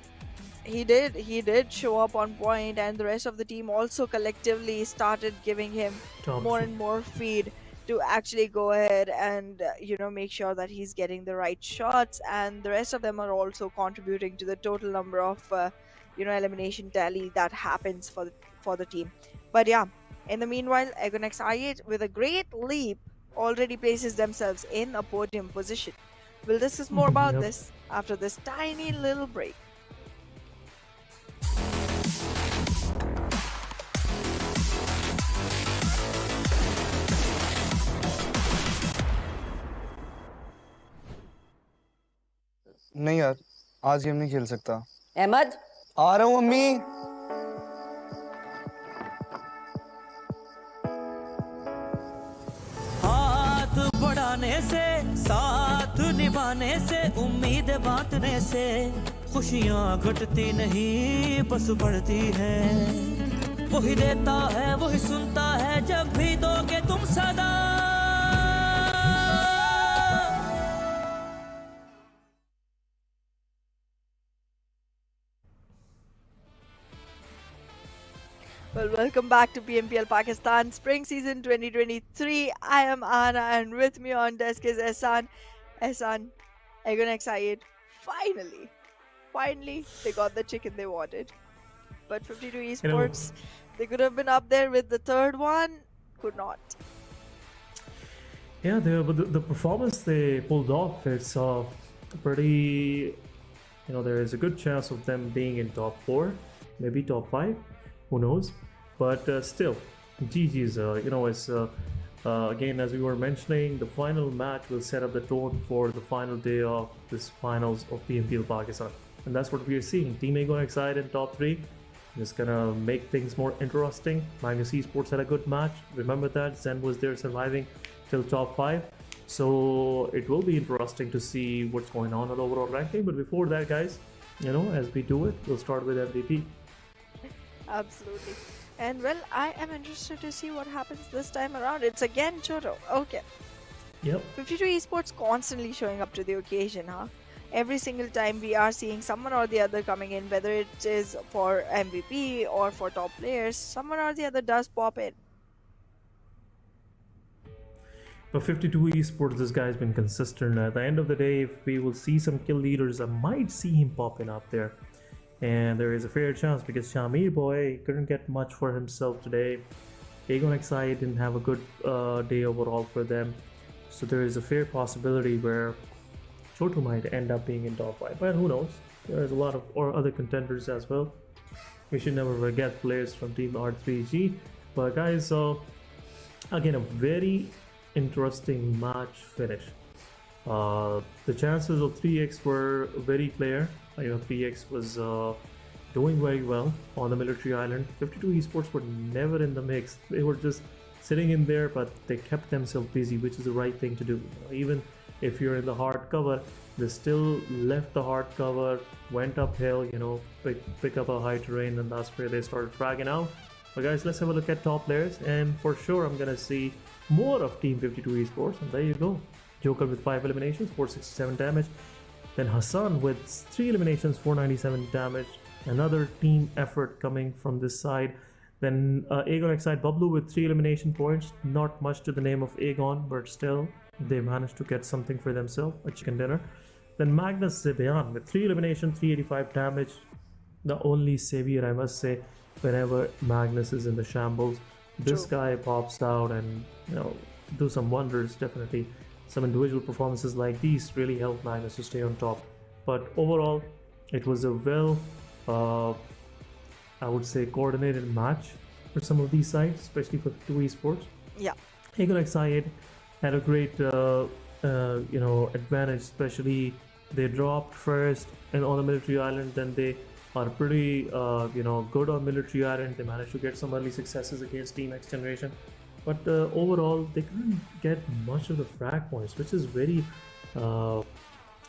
he did show up on point, and the rest of the team also collectively started giving him more and more feed to actually go ahead and make sure that he's getting the right shots, and the rest of them are also contributing to the total number of elimination tally that happens for the team. But yeah, in the meanwhile, Aegon Xide with a great leap already places themselves in a podium position. We'll discuss more about this after this tiny little break. नहीं यार, आज game नहीं खेल सकता। अहमद, आ रहा हूँ अम्मी। हाथ बढ़ाने से, साथ निभाने से, उम्मीद बांटने से खुशियाँ घटती नहीं बस बढ़ती है वही देता है वही सुनता है जब भी दोगे तुम सदा Well, welcome back to PMPL Pakistan Spring Season 2023. I am Anna, and with me on desk is Ehsan. Ehsan, are you gonna excited? Finally, they got the chicken they wanted. But 52 Esports, they could have been up there with the third one, could not. Yeah, the performance they pulled off, it's pretty. There is a good chance of them being in top 4, maybe top 5. Who knows? But still, GG's. It's again, as we were mentioning, the final match will set up the tone for the final day of this finals of PMPL Pakistan, and that's what we are seeing. Team A going excited in top 3. It's gonna make things more interesting. Magnus Esports had a good match. Remember that Zen was there surviving till top 5. So it will be interesting to see what's going on the overall ranking. But before that, guys, as we do it, we'll start with MVP. Absolutely. And well, I am interested to see what happens this time around. It's again Choto. Okay. Yep. 52 Esports constantly showing up to the occasion, huh? Every single time we are seeing someone or the other coming in, whether it is for MVP or for top players, someone or the other does pop in. But 52 Esports, this guy's been consistent. At the end of the day, if we will see some kill leaders, I might see him popping up there. And there is a fair chance because Shamir boy couldn't get much for himself today. Aegon XI didn't have a good day overall for them. So there is a fair possibility where Choto might end up being in top 5. But who knows? There's a lot of other contenders as well. We should never forget players from Team R3G. But guys, again, a very interesting match finish. The chances of 3x were very clear. 3x was doing very well on the military island. 52 Esports were never in the mix. They were just sitting in there, but they kept themselves busy, which is the right thing to do. Even if you're in the hard cover, they still left the hard cover, went uphill, pick up a high terrain, and that's where they started fragging out. But guys, let's have a look at top players, and for sure I'm gonna see more of Team 52 Esports, and there you go. Joker with 5 eliminations, 467 damage. Then Hassan with 3 eliminations, 497 damage. Another team effort coming from this side. Then Aegon XI Bablu with 3 elimination points. Not much to the name of Aegon, but still they managed to get something for themselves, a chicken dinner. Then Magnus Esports with 3 eliminations, 385 damage. The only savior, I must say, whenever Magnus is in the shambles. This guy pops out and do some wonders. Definitely some individual performances like these really help Magnus to stay on top. But overall, it was a well I would say coordinated match for some of these sides, especially for 2 Esports. Yeah. Aegon XI had a great advantage, especially they dropped first and on the military island, then they are pretty good on military island. They managed to get some early successes against Team XGeneration, but overall they couldn't get much of the frag points, which is very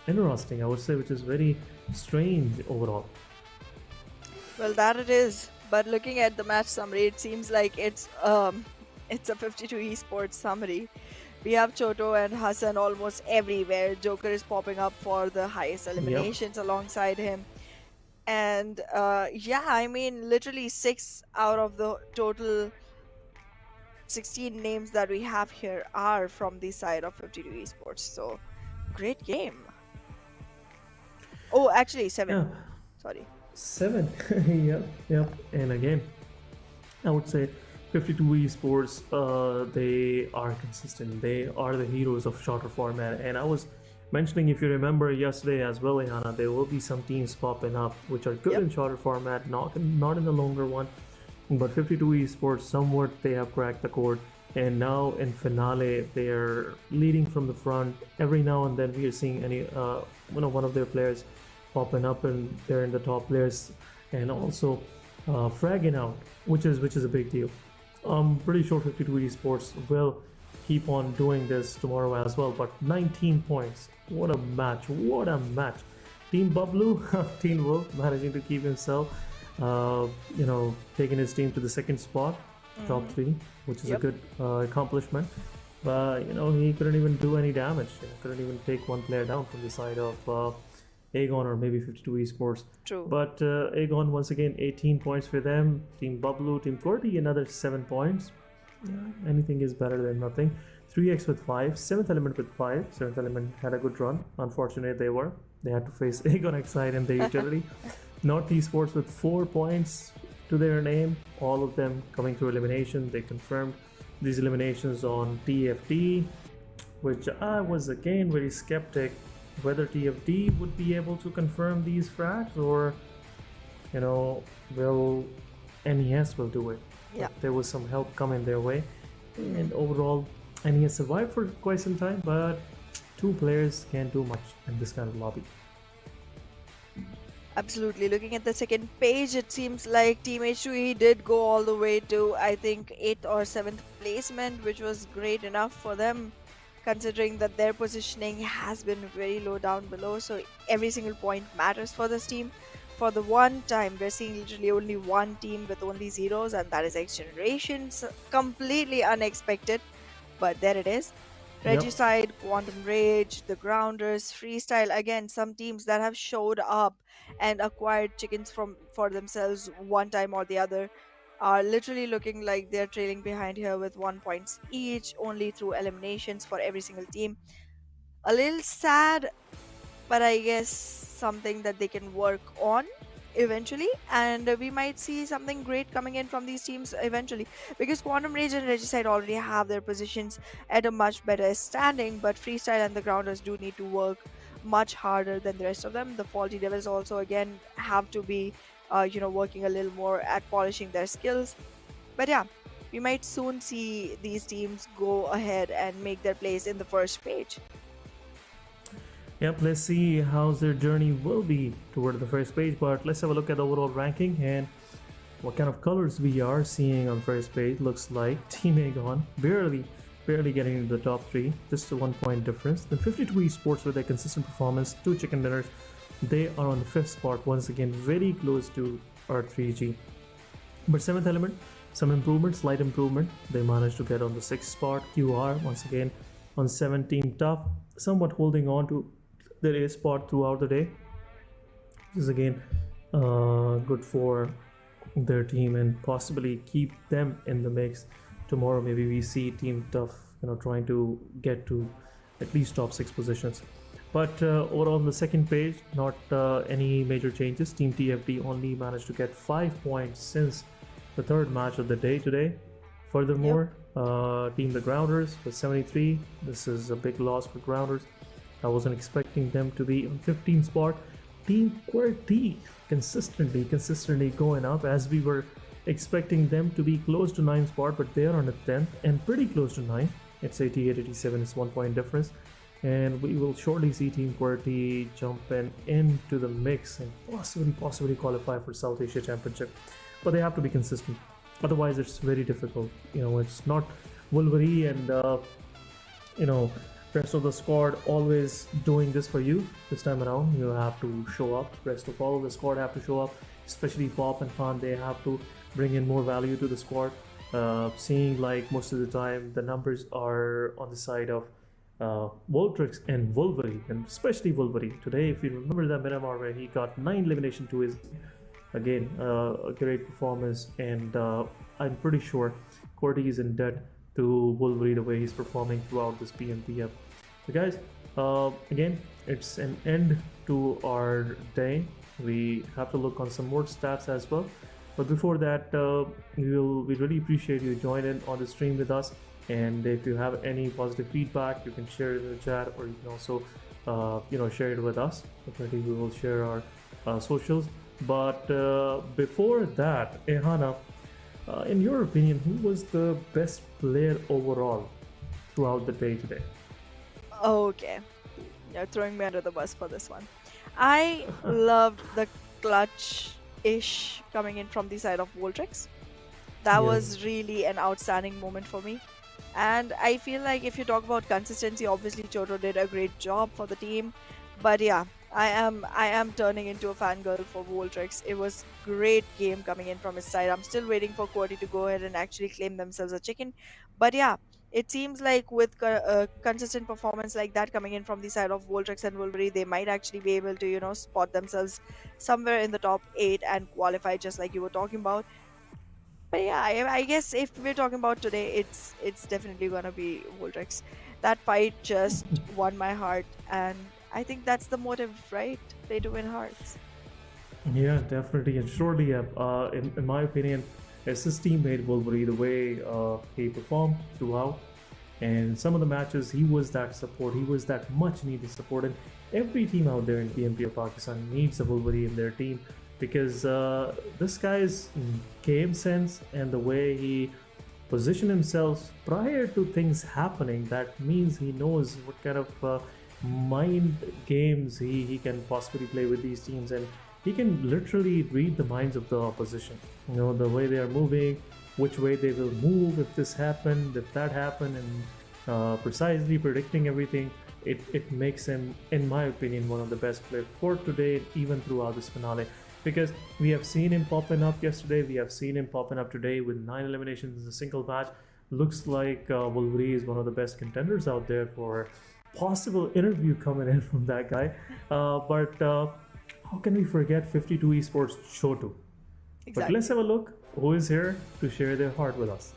interesting, I would say, which is very strange overall. Well, that it is. But looking at the match summary, it seems like it's a 52 Esports summary. We have Choto and Hassan almost everywhere. Joker is popping up for the highest eliminations alongside him. And literally 6 out of the total 16 names that we have here are from the side of 52 Esports. So, great game. Oh, actually 7. Yeah. Sorry. 7. Yep. And again, I would say 52 Esports, they are consistent. They are the heroes of shorter format. And I was mentioning, if you remember yesterday as well, Ihana, there will be some teams popping up which are good in shorter format, not in the longer one. But 52 Esports, somewhat they have cracked the code. And now in finale, they are leading from the front. Every now and then we are seeing one of their players popping up, and they're in the top players, and also fragging out, which is a big deal. I'm pretty sure 52 Esports will keep on doing this tomorrow as well. But 19 points, what a match! Team Bablu, Teen Wolf, managing to keep himself, taking his team to the second spot, top 3, which is a good accomplishment. But he couldn't even do any damage. Couldn't even take one player down from the side of Aegon or maybe 52 Esports. True. But Aegon once again 18 points for them. Team Bablu, Team Korti another 7 points. Anything is better than nothing. 3x with 5, 7th Element with 5. 7th Element had a good run. Unfortunate they had to face Aegon Exide in the utility. North Esports with 4 points to their name. All of them coming through elimination. They confirmed these eliminations on TFT, which I was again very skeptic whether TFT would be able to confirm these frags or will NES will do it. Yeah. But there was some help coming their way, and overall NES survived for quite some time, but 2 players can't do much in this kind of lobby. Absolutely. Looking at the second page, it seems like Team H2E did go all the way to, I think, 8th or 7th placement, which was great enough for them, considering that their positioning has been very low down below. So every single point matters for this team. For the one time, we're seeing literally only one team with only zeros, and that is XGeneration. So completely unexpected, but there it is. Regicide, Quantum Rage, the Grounders, Freestyle, again, some teams that have showed up and acquired chickens for themselves one time or the other are literally looking like they're trailing behind here with 1 points each, only through eliminations for every single team. A little sad, but I guess something that they can work on eventually, and we might see something great coming in from these teams eventually, because Quantum Rage and Regicide already have their positions at a much better standing, but Freestyle and the Grounders do need to work much harder than the rest of them. The Faulty Devils also again have to be working a little more at polishing their skills. But yeah, we might soon see these teams go ahead and make their place in the first page. Yep, let's see how their journey will be toward the first page, but let's have a look at the overall ranking and what kind of colors we are seeing on first page. Looks like Team Aegon barely getting into the top 3, just a 1 point difference. Then 52 Esports with their consistent performance, 2 chicken dinners, they are on the 5th spot, once again very close to R3G. But 7th Element, some improvement, slight improvement, they managed to get on the 6th spot. QR once again on 7. Team Tough somewhat holding on to their A spot throughout the day. This is again good for their team and possibly keep them in the mix. Tomorrow maybe we see Team Tough trying to get to at least top 6 positions. But overall on the second page, not any major changes. Team TFT only managed to get 5 points since the 3rd match of the day today. Furthermore, Team the Grounders with 73. This is a big loss for Grounders. I wasn't expecting them to be on 15th spot. Team QWERTY consistently going up, as we were expecting them to be close to 9th spot, but they are on the 10th and pretty close to 9th. It's 88-87, it's 1 point difference. And we will shortly see Team QWERTY jumping into the mix and possibly qualify for South Asia Championship. But they have to be consistent. Otherwise, it's very difficult. It's not Wolverine and rest of the squad always doing this for you. This time around, you have to show up. Rest of all of the squad have to show up, especially Pop and Khan. They have to bring in more value to the squad. Seeing like most of the time, the numbers are on the side of Voltrix and Wolverine, and especially Wolverine. Today, if you remember that Miramar where he got 9 elimination to his, again, a great performance, and I'm pretty sure QWERTY is in debt to Wolverine the way he's performing throughout this PMPL. So guys, again, it's an end to our day. We have to look on some more stats as well. But before that, we really appreciate you joining on the stream with us. And if you have any positive feedback, you can share it in the chat, or you can also share it with us. Definitely we will share our socials. But before that, Ehana, in your opinion, who was the best player overall throughout the day today? Okay, you're throwing me under the bus for this one. I loved the clutch-ish coming in from the side of Voltrix. That was really an outstanding moment for me. And I feel like if you talk about consistency, obviously Choto did a great job for the team. But yeah, I am turning into a fangirl for Voltrix. It was great game coming in from his side. I'm still waiting for Cody to go ahead and actually claim themselves a chicken. But yeah, it seems like with consistent performance like that coming in from the side of Voltrix and Wolverine, they might actually be able to, spot themselves somewhere in the top 8 and qualify just like you were talking about. But yeah, I guess if we're talking about today, it's definitely gonna be Voltrix. That fight just won my heart, and I think that's the motive, right? Play to win hearts. Yeah, definitely, and surely, yeah. In my opinion, it's his teammate Wolverine, the way he performed throughout, and some of the matches, he was that support. He was that much needed support, and every team out there in PMPL Pakistan needs a Wolverine in their team because this guy's game sense and the way he positioned himself prior to things happening, that means he knows what kind of mind games he can possibly play with these teams, and he can literally read the minds of the opposition. You know, the way they are moving, which way they will move if this happened, if that happened, and precisely predicting everything. It makes him, in my opinion, one of the best players for today, even throughout this finale. Because we have seen him popping up yesterday, we have seen him popping up today with 9 eliminations in a single match. Looks like Wolverine is one of the best contenders out there for possible interview coming in from that guy. But how can we forget 52 Esports Chotu? But Exactly. let's have a look who is here to share their heart with us.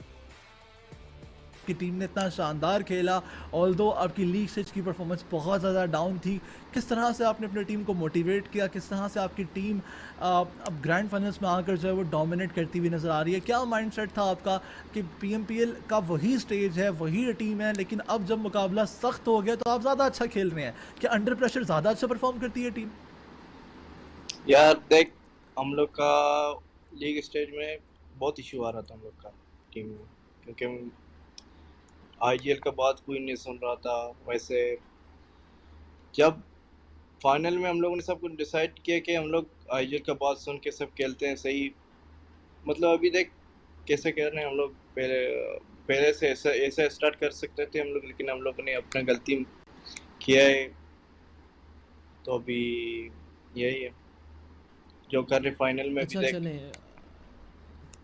की team ने इतना शानदार खेला, although आपकी league stage की performance बहुत ज़्यादा down थी। किस तरह से आपने अपनी टीम को मोटिवेट किया, किस तरह से आपकी टीम अब ग्रैंड फाइनल्स में आकर जो है वो डोमिनेट करती हुई नज़र आ रही है? क्या माइंडसेट था आपका कि पीएमपीएल का वही स्टेज है, वही टीम है, लेकिन अब जब मुकाबला सख्त हो गया तो आप ज़्यादा अच्छा खेल रहे हैं? क्या अंडर प्रेशर ज़्यादा अच्छा परफॉर्म करती है टीम? यार देख, हम लोग का लीग स्टेज में बहुत इशू आ रहा था हम लोग का टीम में, क्योंकि आईजीएल के बाद कोई नहीं सुन रहा था। वैसे जब फाइनल में हम लोगों ने सब कुछ डिसाइड किया कि हम लोग आईजीएल के बाद सुन के सब खेलते हैं सही। मतलब अभी देख कैसे कह रहे हैं हम लोग, पहले से ऐसा स्टार्ट कर सकते थे हम लोग, लेकिन हम लोगों ने अपना गलती किया है, तो अभी यही है जो कर रहे फाइनल में। अच्छा, अभी देख चलें,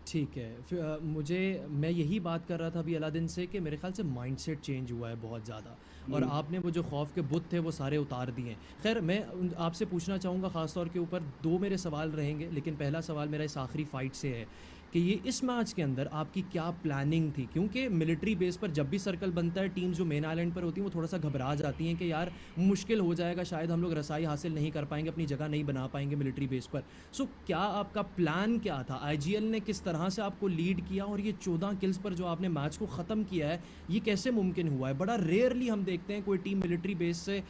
ठीक है। मैं यही बात कर रहा था अभी अलादीन से कि मेरे ख्याल से माइंडसेट चेंज हुआ है बहुत ज़्यादा, और आपने वो जो खौफ के बुत थे वो सारे उतार दिए हैं। खैर, मैं आपसे पूछना चाहूँगा ख़ास तौर के ऊपर 2 मेरे सवाल रहेंगे, लेकिन पहला सवाल मेरा इस आखिरी फ़ाइट से है कि ये इस मैच के अंदर आपकी क्या प्लानिंग थी? क्योंकि मिलिट्री बेस पर जब भी सर्कल बनता है, टीम्स जो मेन आइलैंड पर होती हैं वो थोड़ा सा घबरा जाती हैं कि यार मुश्किल हो जाएगा, शायद हम लोग रसाई हासिल नहीं कर पाएंगे, अपनी जगह नहीं बना पाएंगे मिलिट्री बेस पर। सो क्या आपका प्लान क्या था? आईजीएल ने किस तरह से आपको लीड किया, और ये 14 किल्स पर जो आपने मैच को ख़त्म किया है, ये कैसे मुमकिन हुआ है? बड़ा रेयरली हम देखते हैं कोई टीम मिलिट्री बेस से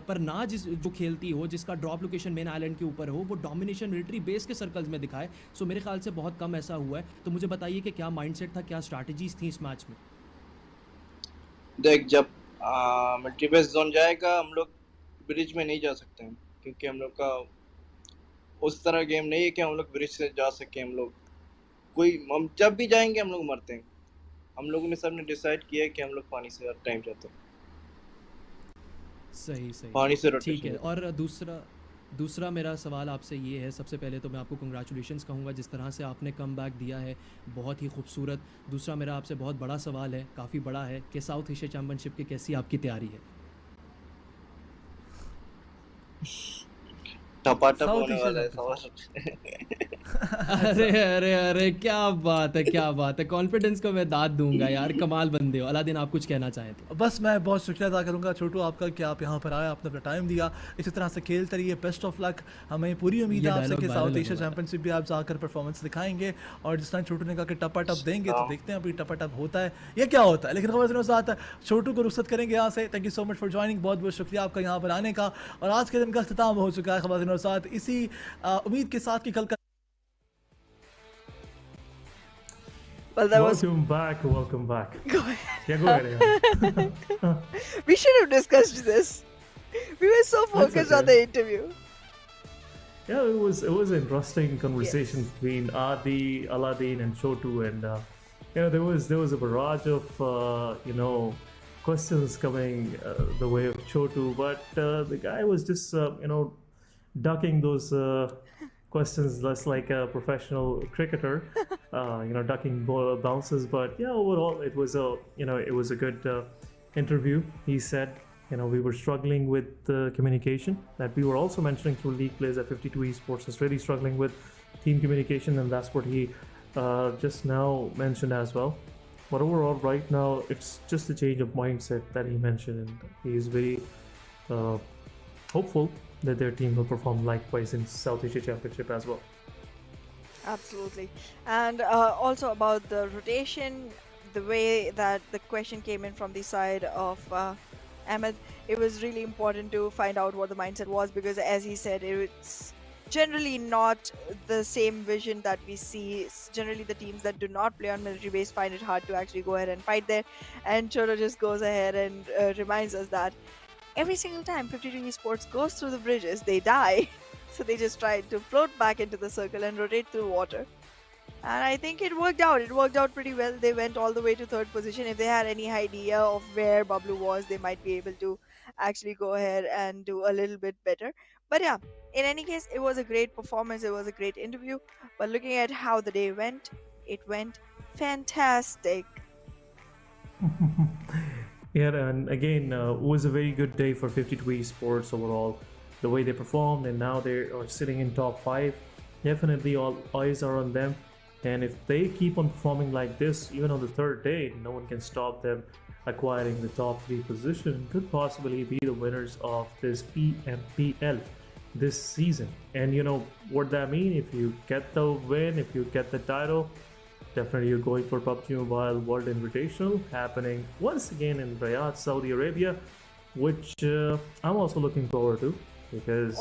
पर ना जो खेलती हो, जिसका ड्रॉप लोकेशन मेन आइलैंड के ऊपर हो, वो डोमिनेशन मिलिट्री बेस के सर्कल्स में दिखाए। सो मेरे ख्याल से बहुत कम ऐसा हुआ है। तो मुझे बताइए कि क्या माइंडसेट था, क्या स्ट्रैटेजीज थी इस मैच में? देख, जब मिलिट्री बेस जोन जाएगा हम लोग ब्रिज में नहीं जा सकते हैं, क्योंकि हम लोग का उस तरह गेम नहीं है कि हम लोग ब्रिज से जा सके। हम जब भी जाएंगे हम लोग मरते हैं। हम लोगों ने सबने डिसाइड किया कि हम लोग पानी से हर टाइम जाते हैं। सही पानी से ठीक है। और दूसरा मेरा सवाल आपसे ये है, सबसे पहले तो मैं आपको कंग्रेचुलेशंस कहूँगा जिस तरह से आपने कम बैक दिया है, बहुत ही खूबसूरत। दूसरा मेरा आपसे बहुत बड़ा सवाल है, काफ़ी बड़ा है, कि साउथ एशिया चैम्पियनशिप की कैसी आपकी तैयारी है? टपाटप होने वाला है सवाल। अरे अरे अरे, क्या बात है। कॉन्फिडेंस को मैं दाद दूंगा यार, कमाल बंदे हो। अलादीन, आप कुछ कहना चाहें तो? बस मैं बहुत शुक्रिया अदा करूँगा छोटू आपका कि आप यहाँ पर आए, आपने अपना टाइम दिया, इसी तरह से खेलते रहिए। Best of luck. हमें पूरी उम्मीद है आपसे कि साउथ एशिया चैंपियनशिप भी आप जाकर परफॉर्मेंस दिखाएंगे, और जिस तरह छोटू ने कहा कि टपा टप देंगे, तो देखते हैं अभी टपा टप होता है या क्या होता है। लेकिन खबर साथ छोटू को रुखसत करेंगे यहाँ से। Thank you so much for joining, बहुत बहुत शुक्रिया आपका यहाँ पर आने का। और आज के दिन का अख्ताम हो चुका है खबर साथ, इसी उम्मीद के साथ कि कल का Welcome back. Go ahead. Yeah, go ahead. We should have discussed this. We were so focused on the interview. Yeah, it was an interesting conversation between Adi, Aladdin, and Chotu, and there was a barrage of questions coming the way of Chotu, but the guy was just ducking those questions less like a professional cricketer, ducking ball bounces. But yeah, overall it was a good interview. He said, we were struggling with the communication that we were also mentioning through league plays that 52 Esports is really struggling with team communication, and that's what he just now mentioned as well. But overall, right now, it's just a change of mindset that he mentioned, and he is very hopeful that their team will perform likewise in South Asia Championship as well. Absolutely. And also about the rotation, the way that the question came in from the side of Ahmed, it was really important to find out what the mindset was, because as he said, it's generally not the same vision that we see. Generally, the teams that do not play on military base find it hard to actually go ahead and fight there. And Choto just goes ahead and reminds us that every single time 52 Esports goes through the bridges, they die. So they just try to float back into the circle and rotate through water. And I think it worked out. It worked out pretty well. They went all the way to third position. If they had any idea of where Bablu was, they might be able to actually go ahead and do a little bit better. But yeah, in any case, it was a great performance. It was a great interview. But looking at how the day went, it went fantastic. Yeah, and again, it was a very good day for 52 Esports overall. The way they performed, and now they are sitting in top 5. Definitely all eyes are on them. And if they keep on performing like this, even on the third day, no one can stop them acquiring the top 3 position. Could possibly be the winners of this PMPL this season. And what that mean? If you get the win, if you get the title, definitely you're going for PUBG Mobile World Invitational happening once again in Riyadh, Saudi Arabia, which I'm also looking forward to, because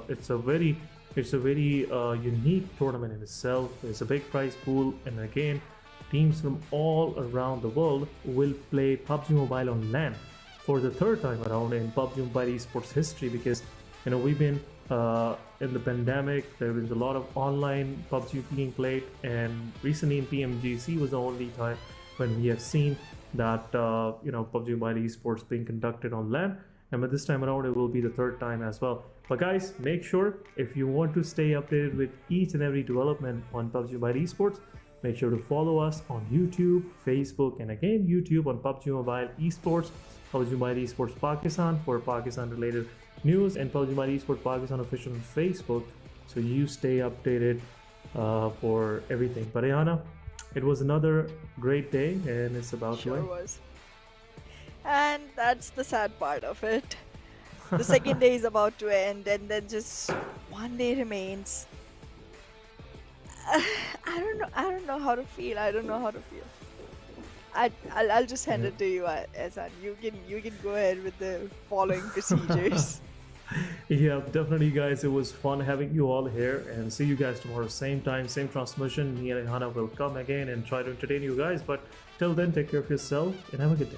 it's a very unique tournament in itself. It's a big prize pool, and again, teams from all around the world will play PUBG Mobile on LAN for the third time around in PUBG Mobile Esports history, because we've been in the pandemic, there was a lot of online PUBG being played, and recently in PMGC was the only time when we have seen that PUBG Mobile Esports being conducted on LAN. And by this time around, it will be the third time as well. But guys, make sure, if you want to stay updated with each and every development on PUBG Mobile Esports, make sure to follow us on YouTube, Facebook, and again YouTube on PUBG Mobile Esports, PUBG Mobile Esports Pakistan for Pakistan related news, and PUBG Mobile Esports Pakistan official on Facebook, so you stay updated for everything. But Ayana, it was another great day, and it's about to end. Sure was. And that's the sad part of it. The second day is about to end, and then just one day remains. I don't know how to feel. I'll just hand it to you, Ehsan. You can go ahead with the following procedures. Yeah, definitely guys, it was fun having you all here, and see you guys tomorrow, same time, same transmission. Me and Hana will come again and try to entertain you guys, but till then, take care of yourself and have a good day.